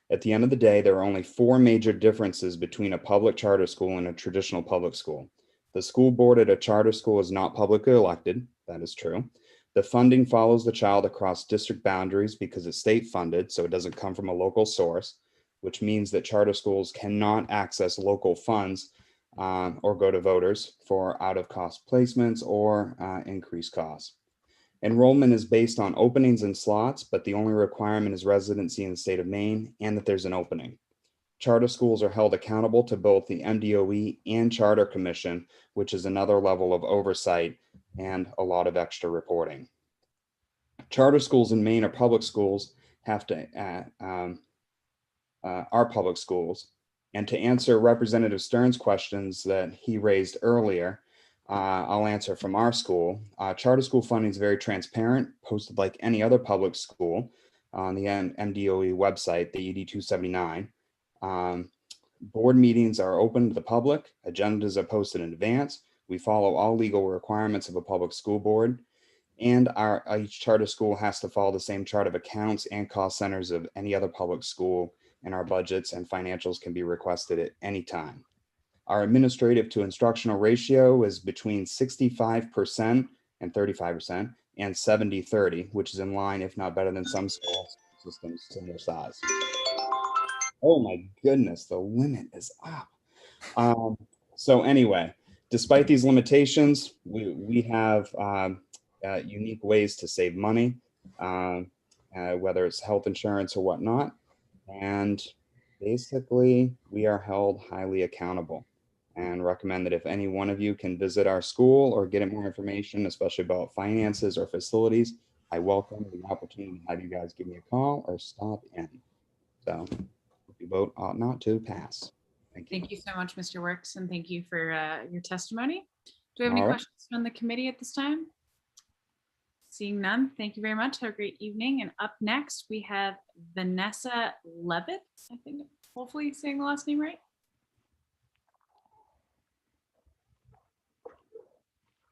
Speaker 8: At the end of the day, there are only 4 major differences between a public charter school and a traditional public school. The school board at a charter school is not publicly elected. That is true. The funding follows the child across district boundaries because it's state funded, so it doesn't come from a local source, which means that charter schools cannot access local funds or go to voters for out-of-cost placements or increased costs. Enrollment is based on openings and slots, but the only requirement is residency in the state of Maine and that there's an opening. Charter schools are held accountable to both the MDOE and Charter Commission, which is another level of oversight and a lot of extra reporting. Charter schools in Maine are public schools, are public schools. And to answer Representative Stern's questions that he raised earlier, I'll answer from our school. Charter school funding is very transparent, posted like any other public school on the MDOE website, the ED 279. Board meetings are open to the public. Agendas are posted in advance. We follow all legal requirements of a public school board. And each charter school has to follow the same chart of accounts and cost centers of any other public school, and our budgets and financials can be requested at any time. Our administrative to instructional ratio is between 65% and 35% and 70-30, which is in line, if not better than some school systems similar size. Oh my goodness, the limit is up. So anyway, despite these limitations, we have unique ways to save money. whether it's health insurance or whatnot. And basically, we are held highly accountable, and recommend that if any one of you can visit our school or get more information, especially about finances or facilities, I welcome the opportunity to have you guys give me a call or stop in. So if you vote ought not to pass. Thank you.
Speaker 10: Thank you so much, Mr. Works, and thank you for your testimony. Do we have any
Speaker 8: All right.
Speaker 10: questions from the committee at this time? Seeing none, thank you very much. Have a great evening. And up next, we have Vanessa Levitt. I think, hopefully saying the last name right.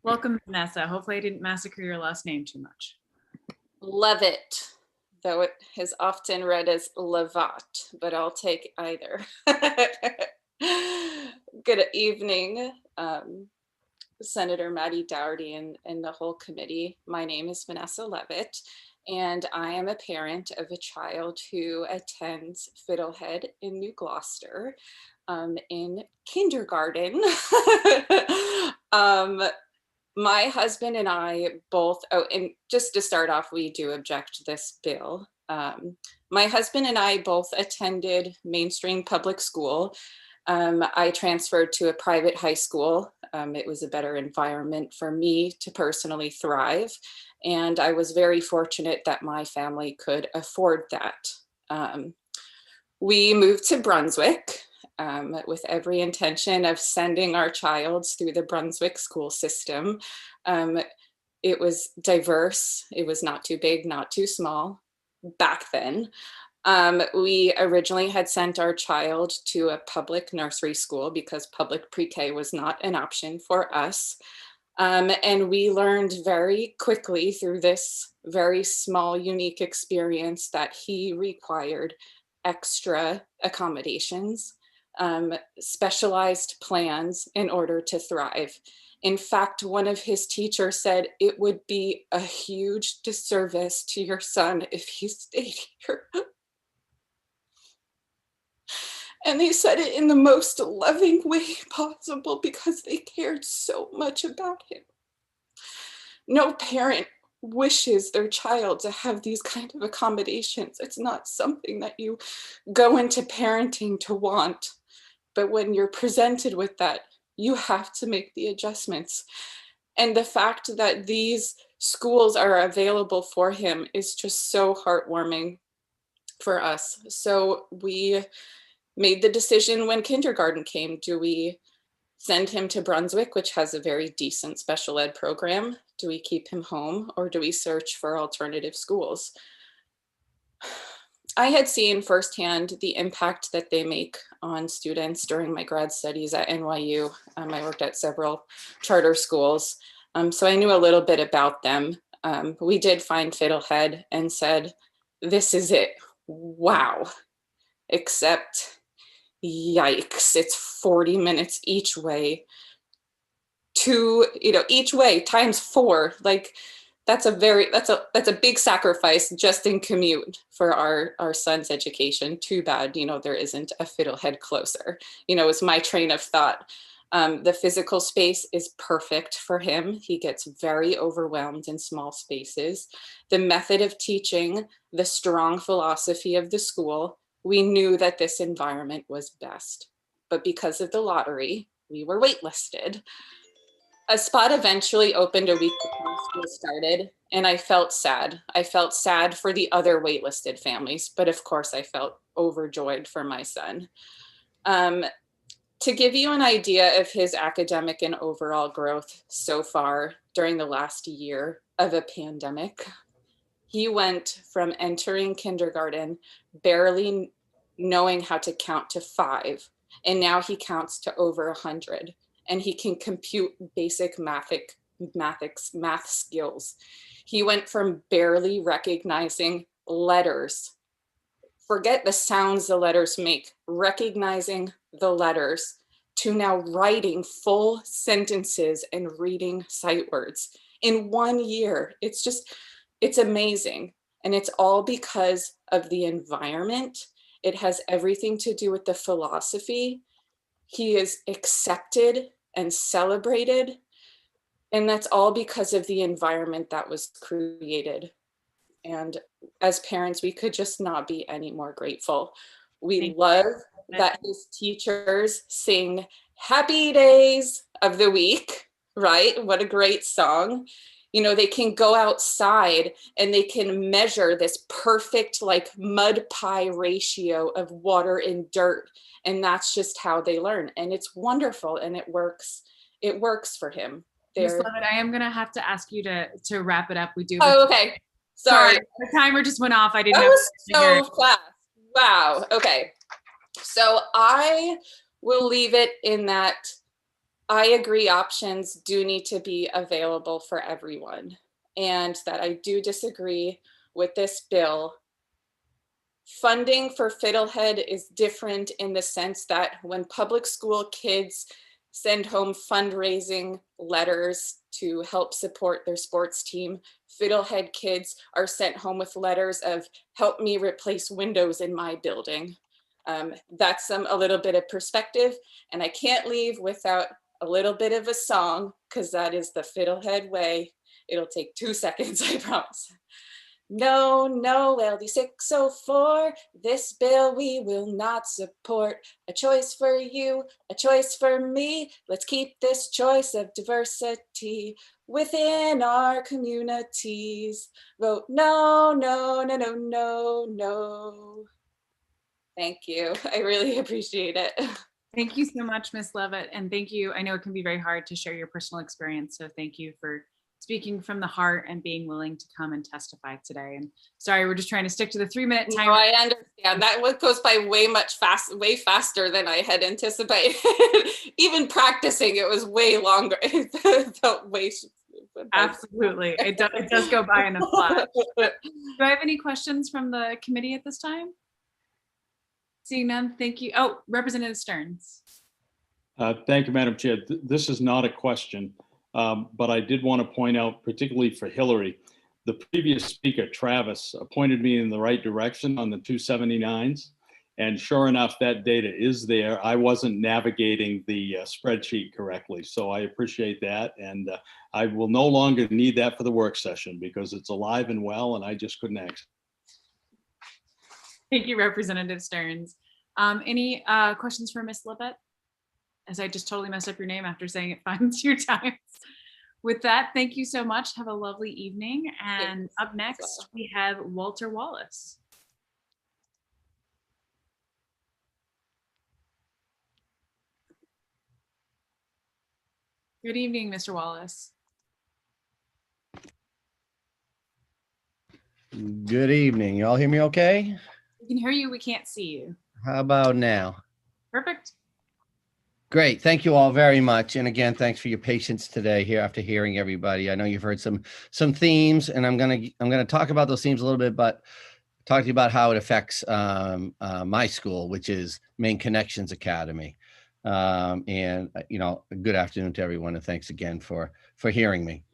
Speaker 10: Welcome, Vanessa. Hopefully I didn't massacre your last name too much.
Speaker 13: Levitt, though it is often read as Levat, but I'll take either. Good evening, Senator Maddie Dougherty and the whole committee. My name is Vanessa Levitt, and I am a parent of a child who attends Fiddlehead in New Gloucester in kindergarten. My husband and I both, oh, and just to start off, we do object to this bill. My husband and I both attended mainstream public school. I transferred to a private high school. It was a better environment for me to personally thrive. And I was very fortunate that my family could afford that. We moved to Brunswick with every intention of sending our child through the Brunswick school system. It was diverse. It was not too big, not too small back then. We originally had sent our child to a public nursery school because public pre-K was not an option for us. And we learned very quickly through this very small, unique experience that he required extra accommodations, specialized plans in order to thrive. In fact, one of his teachers said it would be a huge disservice to your son if he stayed here. And they said it in the most loving way possible because they cared so much about him. No parent wishes their child to have these kind of accommodations. It's not something that you go into parenting to want. But when you're presented with that, you have to make the adjustments. And the fact that these schools are available for him is just so heartwarming for us. So we made the decision when kindergarten came, do we send him to Brunswick, which has a very decent special ed program? Do we keep him home, or do we search for alternative schools? I had seen firsthand the impact that they make on students during my grad studies at NYU. I worked at several charter schools, so I knew a little bit about them. We did find Fiddlehead and said, this is it, wow. Except, yikes, it's 40 minutes each way each way times 4. Like that's a big sacrifice just in commute for our son's education. Too bad, there isn't a Fiddlehead closer, is my train of thought. The physical space is perfect for him. He gets very overwhelmed in small spaces. The method of teaching, the strong philosophy of the school, we knew that this environment was best. But because of the lottery, we were waitlisted. A spot eventually opened a week before school started, and I felt sad. I felt sad for the other waitlisted families, but of course I felt overjoyed for my son. To give you an idea of his academic and overall growth so far during the last year of a pandemic, he went from entering kindergarten barely knowing how to count to 5, and now he counts to over 100. And he can compute basic math skills. He went from barely recognizing letters, forget the sounds the letters make, recognizing the letters, to now writing full sentences and reading sight words in 1 year. It's amazing. And it's all because of the environment. It has everything to do with the philosophy. He is accepted and celebrated, and that's all because of the environment that was created. And as parents, we could just not be any more grateful. We
Speaker 10: Thank
Speaker 13: love
Speaker 10: you.
Speaker 13: that his teachers sing Happy Days of the Week, right? What a great song. You know, they can go outside and they can measure this perfect like mud pie ratio of water and dirt. And that's just how they learn. And it's wonderful and it works. It works for him.
Speaker 10: Ms.
Speaker 13: They're,
Speaker 10: Levitt, I am gonna have to ask you to wrap it up. We do.
Speaker 13: oh, okay. Sorry.
Speaker 10: The timer just went off. I didn't
Speaker 13: That
Speaker 10: have
Speaker 13: was
Speaker 10: to hear
Speaker 13: so
Speaker 10: it.
Speaker 13: fast. Wow. Okay. So I will leave it in that I agree options do need to be available for everyone, and that I do disagree with this bill. Funding for Fiddlehead is different in the sense that when public school kids send home fundraising letters to help support their sports team, Fiddlehead kids are sent home with letters of help me replace windows in my building. That's a little bit of perspective, and I can't leave without a little bit of a song, because that is the Fiddlehead way. It'll take 2 seconds, I promise. No, no, LD 604, this bill we will not support. A choice for you, a choice for me. Let's keep this choice of diversity within our communities. Vote no, no, no, no, no, no. Thank you. I really appreciate it.
Speaker 10: Thank you so much, Ms. Levitt. And thank you. I know it can be very hard to share your personal experience. So thank you for speaking from the heart and being willing to come and testify today. And sorry, we're just trying to stick to the 3-minute time.
Speaker 13: No, I understand. That one goes by way faster than I had anticipated. Even practicing, it was way longer. It felt way.
Speaker 10: Absolutely. It does go by in a flash. Do I have any questions from the committee at this time? Seeing none, thank you. Oh, Representative Stearns.
Speaker 16: Thank you, Madam Chair. This is not a question, but I did want to point out, particularly for Hillary, the previous speaker, Travis, pointed me in the right direction on the 279s. And sure enough, that data is there. I wasn't navigating the spreadsheet correctly. So I appreciate that. And I will no longer need that for the work session because it's alive and well, and I just couldn't access.
Speaker 10: Thank you, Representative Stearns. Any questions for Ms. Levitt? As I just totally messed up your name after saying it 2 times. With that, thank you so much. Have a lovely evening. And up next, we have Walter Wallace. Good evening, Mr. Wallace.
Speaker 9: Good evening. Y'all hear me okay?
Speaker 10: We can hear you. We can't see you.
Speaker 9: How about now?
Speaker 10: Perfect.
Speaker 9: Great. Thank you all very much. And again, thanks for your patience today here after hearing everybody. I know you've heard some themes, and I'm gonna talk about those themes a little bit, but talk to you about how it affects my school, which is Maine Connections Academy. And you know, good afternoon to everyone, and thanks again for hearing me.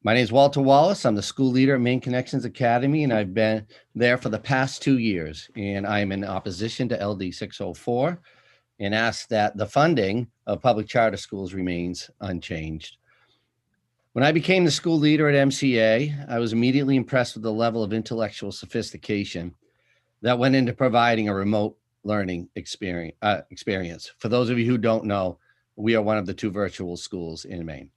Speaker 9: My name is Walter Wallace. I'm the school leader at Maine Connections Academy, and I've been there for the past 2 years. And I'm in opposition to LD 604 and ask that the funding of public charter schools remains unchanged. When I became the school leader at MCA, I was immediately impressed with the level of intellectual sophistication that went into providing a remote learning experience. For those of you who don't know, we are one of the 2 virtual schools in Maine.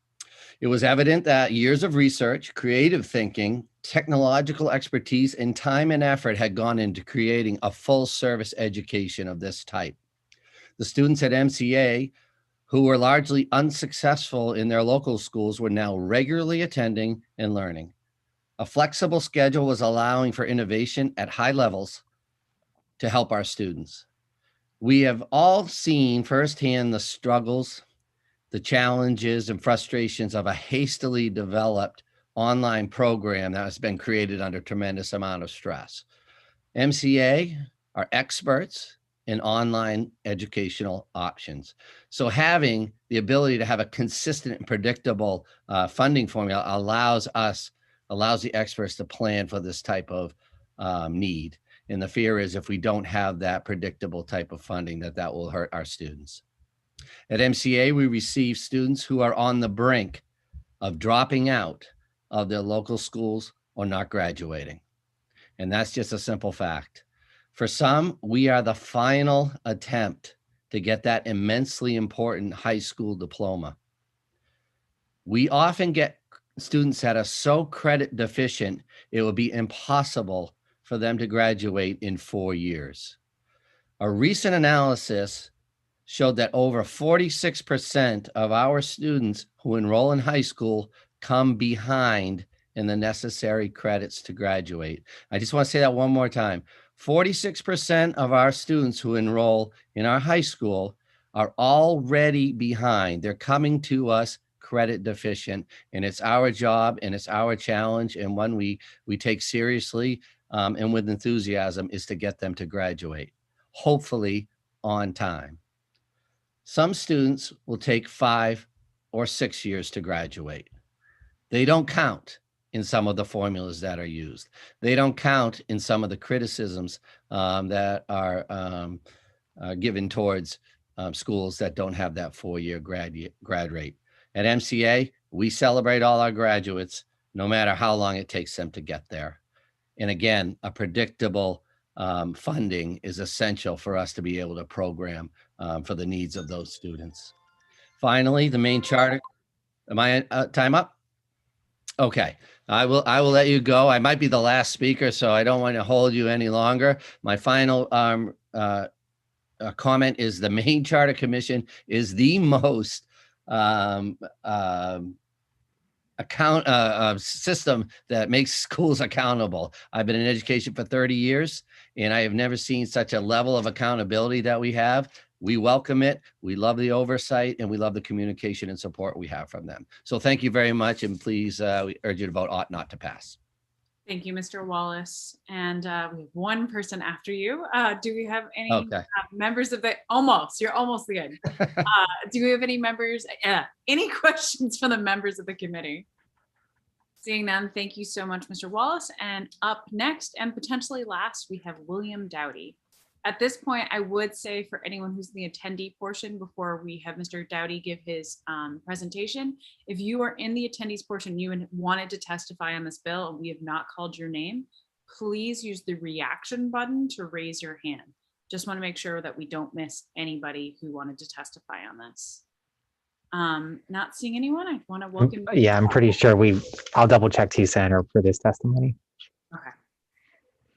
Speaker 9: It was evident that years of research, creative thinking, technological expertise, and time and effort had gone into creating a full service education of this type. The students at MCA, who were largely unsuccessful in their local schools, were now regularly attending and learning. A flexible schedule was allowing for innovation at high levels to help our students. We have all seen firsthand the struggles, the challenges and frustrations of a hastily developed online program that has been created under tremendous amount of stress. MCA are experts in online educational options. So having the ability to have a consistent and predictable funding formula allows the experts to plan for this type of need. And the fear is if we don't have that predictable type of funding, that will hurt our students. At MCA, we receive students who are on the brink of dropping out of their local schools or not graduating. And that's just a simple fact. For some, we are the final attempt to get that immensely important high school diploma. We often get students that are so credit deficient, it will be impossible for them to graduate in 4 years. A recent analysis showed that over 46% of our students who enroll in high school come behind in the necessary credits to graduate. I just want to say that one more time. 46% of our students who enroll in our high school are already behind. They're coming to us credit deficient, and it's our job and it's our challenge, and one we take seriously and with enthusiasm, is to get them to graduate, hopefully on time. Some students will take 5 or 6 years to graduate. They don't count in some of the formulas that are used. They don't count in some of the criticisms that are given towards schools that don't have that 4-year grad rate. At MCA, we celebrate all our graduates, no matter how long it takes them to get there. And again, a predictable funding is essential for us to be able to program for the needs of those students. Finally, the main charter. Am I time up? Okay, I will let you go. I might be the last speaker, so I don't want to hold you any longer. My final comment is the Maine Charter Commission is the most system that makes schools accountable. I've been in education for 30 years, and I have never seen such a level of accountability that we have. We welcome it. We love the oversight, and we love the communication and support we have from them. So thank you very much, and please, we urge you to vote ought not to pass.
Speaker 10: Thank you, Mr. Wallace. And we have one person after you. Do we have any members of the, you're almost the end. Do we have any members, any questions from the members of the committee? Seeing none, thank you so much, Mr. Wallace. And up next, and potentially last, we have William Dowdy. At this point, I would say for anyone who's in the attendee portion, before we have Mr. Dowdy give his presentation, if you are in the attendees portion, you wanted to testify on this bill and we have not called your name, please use the reaction button to raise your hand. Just want to make sure that we don't miss anybody who wanted to testify on this. Not seeing anyone, I want to welcome.
Speaker 6: Yeah, I'm pretty sure I'll double check T-Center for this testimony.
Speaker 10: Okay.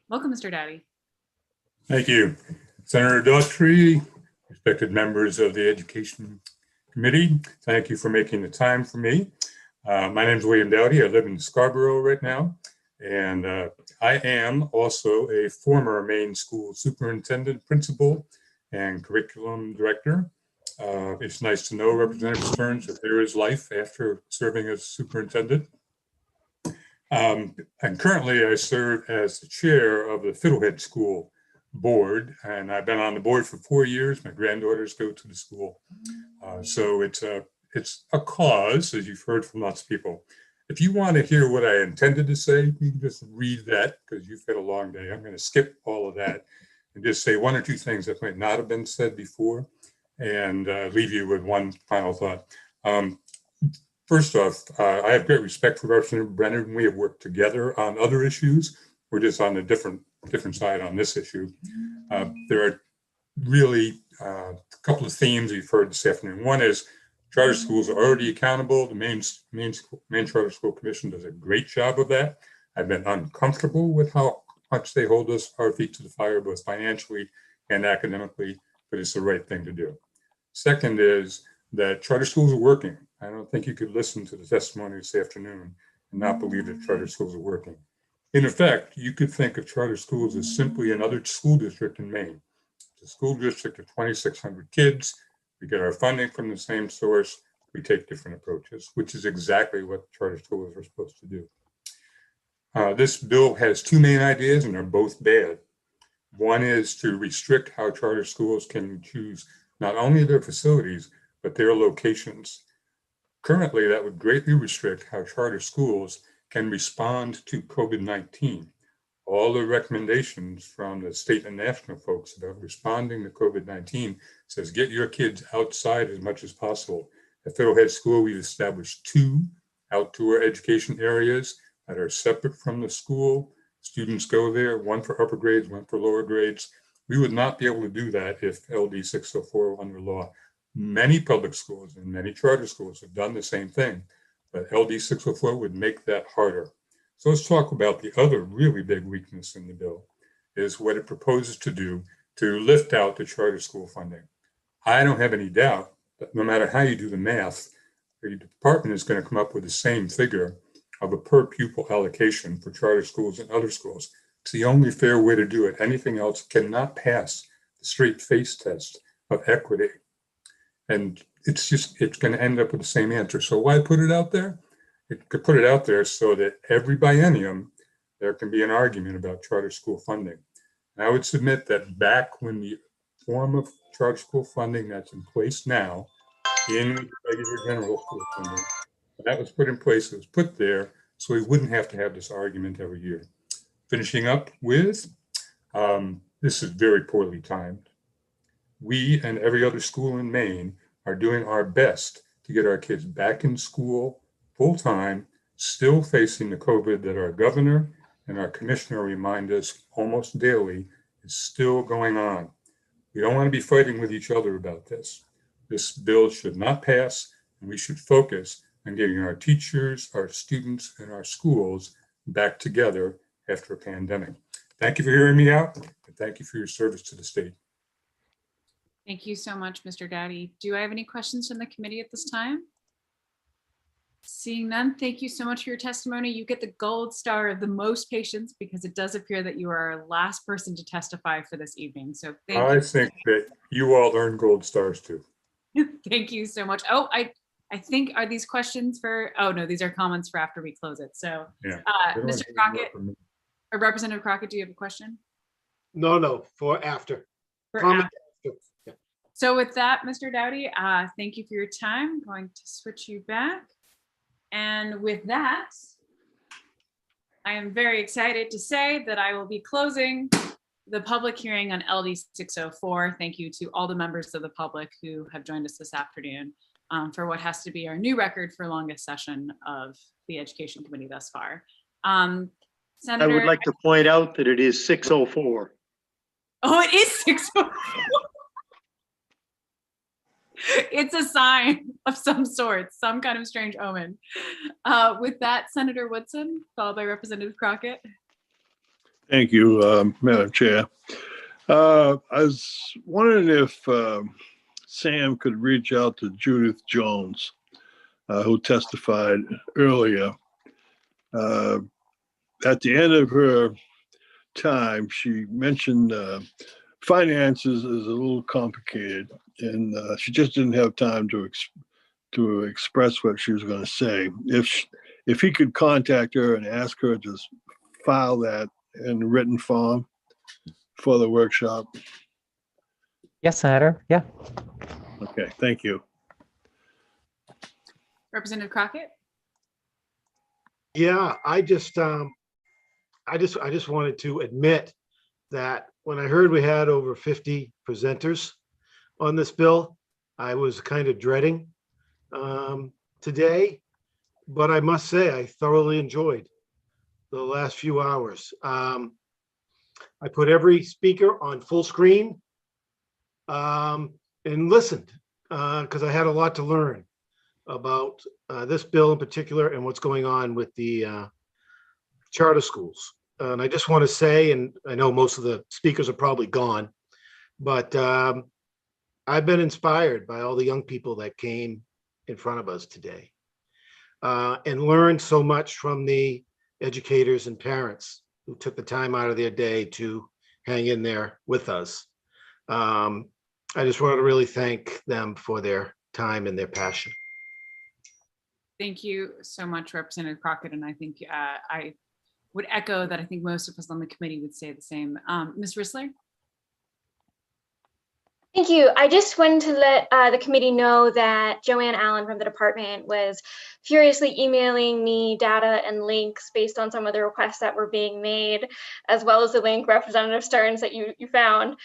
Speaker 10: Welcome, Mr. Dowdy.
Speaker 22: Thank you. Senator Daughtry, respected members of the Education Committee, thank you for making the time for me. My name is William Dowdy. I live in Scarborough right now, and I am also a former Maine school superintendent, principal, and curriculum director. It's nice to know, Representative Stearns, that there is life after serving as superintendent. And currently I serve as the chair of the Fiddlehead School board, and I've been on the board for 4 years. My granddaughters go to the school. So it's a cause, as you've heard from lots of people. If you want to hear what I intended to say, you can just read that because you've had a long day. I'm going to skip all of that and just say one or two things that might not have been said before and leave you with one final thought. First off, I have great respect for Representative Brennan. We have worked together on other issues. We're just on a different side on this issue. There are really a couple of themes you've heard this afternoon. One is charter schools are already accountable. The Maine Charter School Commission does a great job of that. I've been uncomfortable with how much they hold our feet to the fire, both financially and academically, but it's the right thing to do. Second is that charter schools are working. I don't think you could listen to the testimony this afternoon and not believe that charter schools are working. In effect, you could think of charter schools as simply another school district in Maine. It's a school district of 2,600 kids. We get our funding from the same source. We take different approaches, which is exactly what charter schools are supposed to do. This bill has two main ideas, and they're both bad. One is to restrict how charter schools can choose not only their facilities, but their locations. Currently, that would greatly restrict how charter schools can respond to COVID-19. All the recommendations from the state and national folks about responding to COVID-19 says get your kids outside as much as possible. At Fiddlehead School, we've established 2 outdoor education areas that are separate from the school Students go there, one for upper grades, one for lower grades. We would not be able to do that if LD 604 were under law. Many public schools and many charter schools have done the same thing, but LD 604 would make that harder. So let's talk about the other really big weakness in the bill, is what it proposes to do to lift out the charter school funding. I don't have any doubt that no matter how you do the math, the department is going to come up with the same figure of a per pupil allocation for charter schools and other schools. It's the only fair way to do it. Anything else cannot pass the straight face test of equity. And it's going to end up with the same answer. So why put it out there? It could put it out there so that every biennium, there can be an argument about charter school funding. And I would submit that back when the form of charter school funding that's in place now, in regular general school funding, that was put in place, it was put there so we wouldn't have to have this argument every year. Finishing up with, this is very poorly timed. We and every other school in Maine are doing our best to get our kids back in school full time, still facing the COVID that our governor and our commissioner remind us almost daily is still going on. We don't want to be fighting with each other about this. This bill should not pass, and we should focus on getting our teachers, our students, and our schools back together after a pandemic. Thank you for hearing me out, and thank you for your service to the state.
Speaker 10: Thank you so much, Mr. Dowdy. Do I have any questions from the committee at this time? Seeing none, thank you so much for your testimony. You get the gold star of the most patience because it does appear that you are our last person to testify for this evening. So thank you.
Speaker 22: I think that you all earn gold stars too.
Speaker 10: Thank you so much. Oh, I think, are these questions for, oh no, these are comments for after we close it. So
Speaker 22: yeah.
Speaker 10: Mr. Crockett, or Representative Crockett, do you have a question?
Speaker 2: No, for after.
Speaker 10: For
Speaker 2: Comment
Speaker 10: after.
Speaker 2: Yeah.
Speaker 10: So with that, Mr. Dowdy, thank you for your time. I'm going to switch you back. And with that, I am very excited to say that I will be closing the public hearing on LD 604. Thank you to all the members of the public who have joined us this afternoon for what has to be our new record for longest session of the Education Committee thus far. Senator,
Speaker 2: I would like to point out that it is 6:04.
Speaker 10: Oh, it is 6:04. It's a sign of some sort, some kind of strange omen. With that, Senator Woodson, followed by Representative Crockett.
Speaker 5: Thank you, Madam Chair. I was wondering if Sam could reach out to Judith Jones, who testified earlier. At the end of her time, she mentioned finances is a little complicated, and she just didn't have time to express what she was going to say. If he could contact her and ask her to file that in written form for the workshop.
Speaker 6: Yes, Senator. Yeah.
Speaker 5: Okay, thank you.
Speaker 10: Representative Crockett.
Speaker 2: Yeah, I just wanted to admit that when I heard we had over 50 presenters on this bill, I was kind of dreading today, but I must say I thoroughly enjoyed the last few hours. I put every speaker on full screen and listened because I had a lot to learn about this bill in particular and what's going on with the charter schools. And I just want to say, and I know most of the speakers are probably gone, but I've been inspired by all the young people that came in front of us today and learned so much from the educators and parents who took the time out of their day to hang in there with us. I just want to really thank them for their time and their passion.
Speaker 10: Thank you so much, Representative Crockett. And I think I would echo that. I think most of us on the committee would say the same. Ms. Rissler?
Speaker 23: Thank you. I just wanted to let the committee know that Joanne Allen from the department was furiously emailing me data and links based on some of the requests that were being made, as well as the link, Representative Stearns, that you found.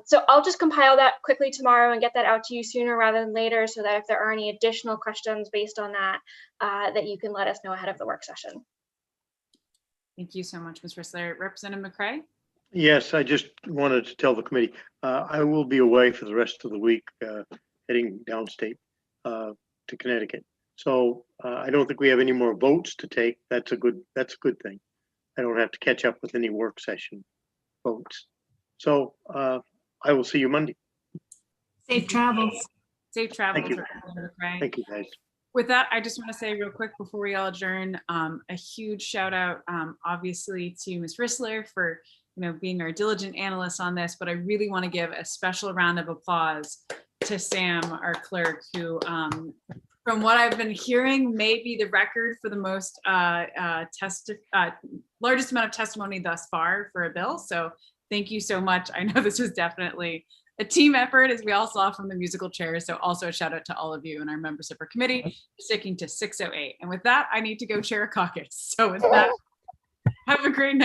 Speaker 23: So I'll just compile that quickly tomorrow and get that out to you sooner rather than later, so that if there are any additional questions based on that, that you can let us know ahead of the work session.
Speaker 10: Thank you so much, Ms. Rissler. Representative McCray?
Speaker 1: Yes, I just wanted to tell the committee, I will be away for the rest of the week, heading downstate to Connecticut. So I don't think we have any more votes to take. That's a good thing. I don't have to catch up with any work session votes. So I will see you Monday.
Speaker 10: Safe travels. Safe travels.
Speaker 1: Thank you.
Speaker 10: Representative McCray.
Speaker 1: Thank you, guys.
Speaker 10: With that, I just want to say real quick before we all adjourn, a huge shout out, obviously, to Ms. Rissler for being our diligent analyst on this, but I really want to give a special round of applause to Sam, our clerk, who, from what I've been hearing, may be the record for the most largest amount of testimony thus far for a bill. So thank you so much. I know this was definitely a team effort, as we all saw from the musical chairs. So also a shout out to all of you and our members of our committee sticking to 608. And with that, I need to go chair a caucus. So with that, have a great night.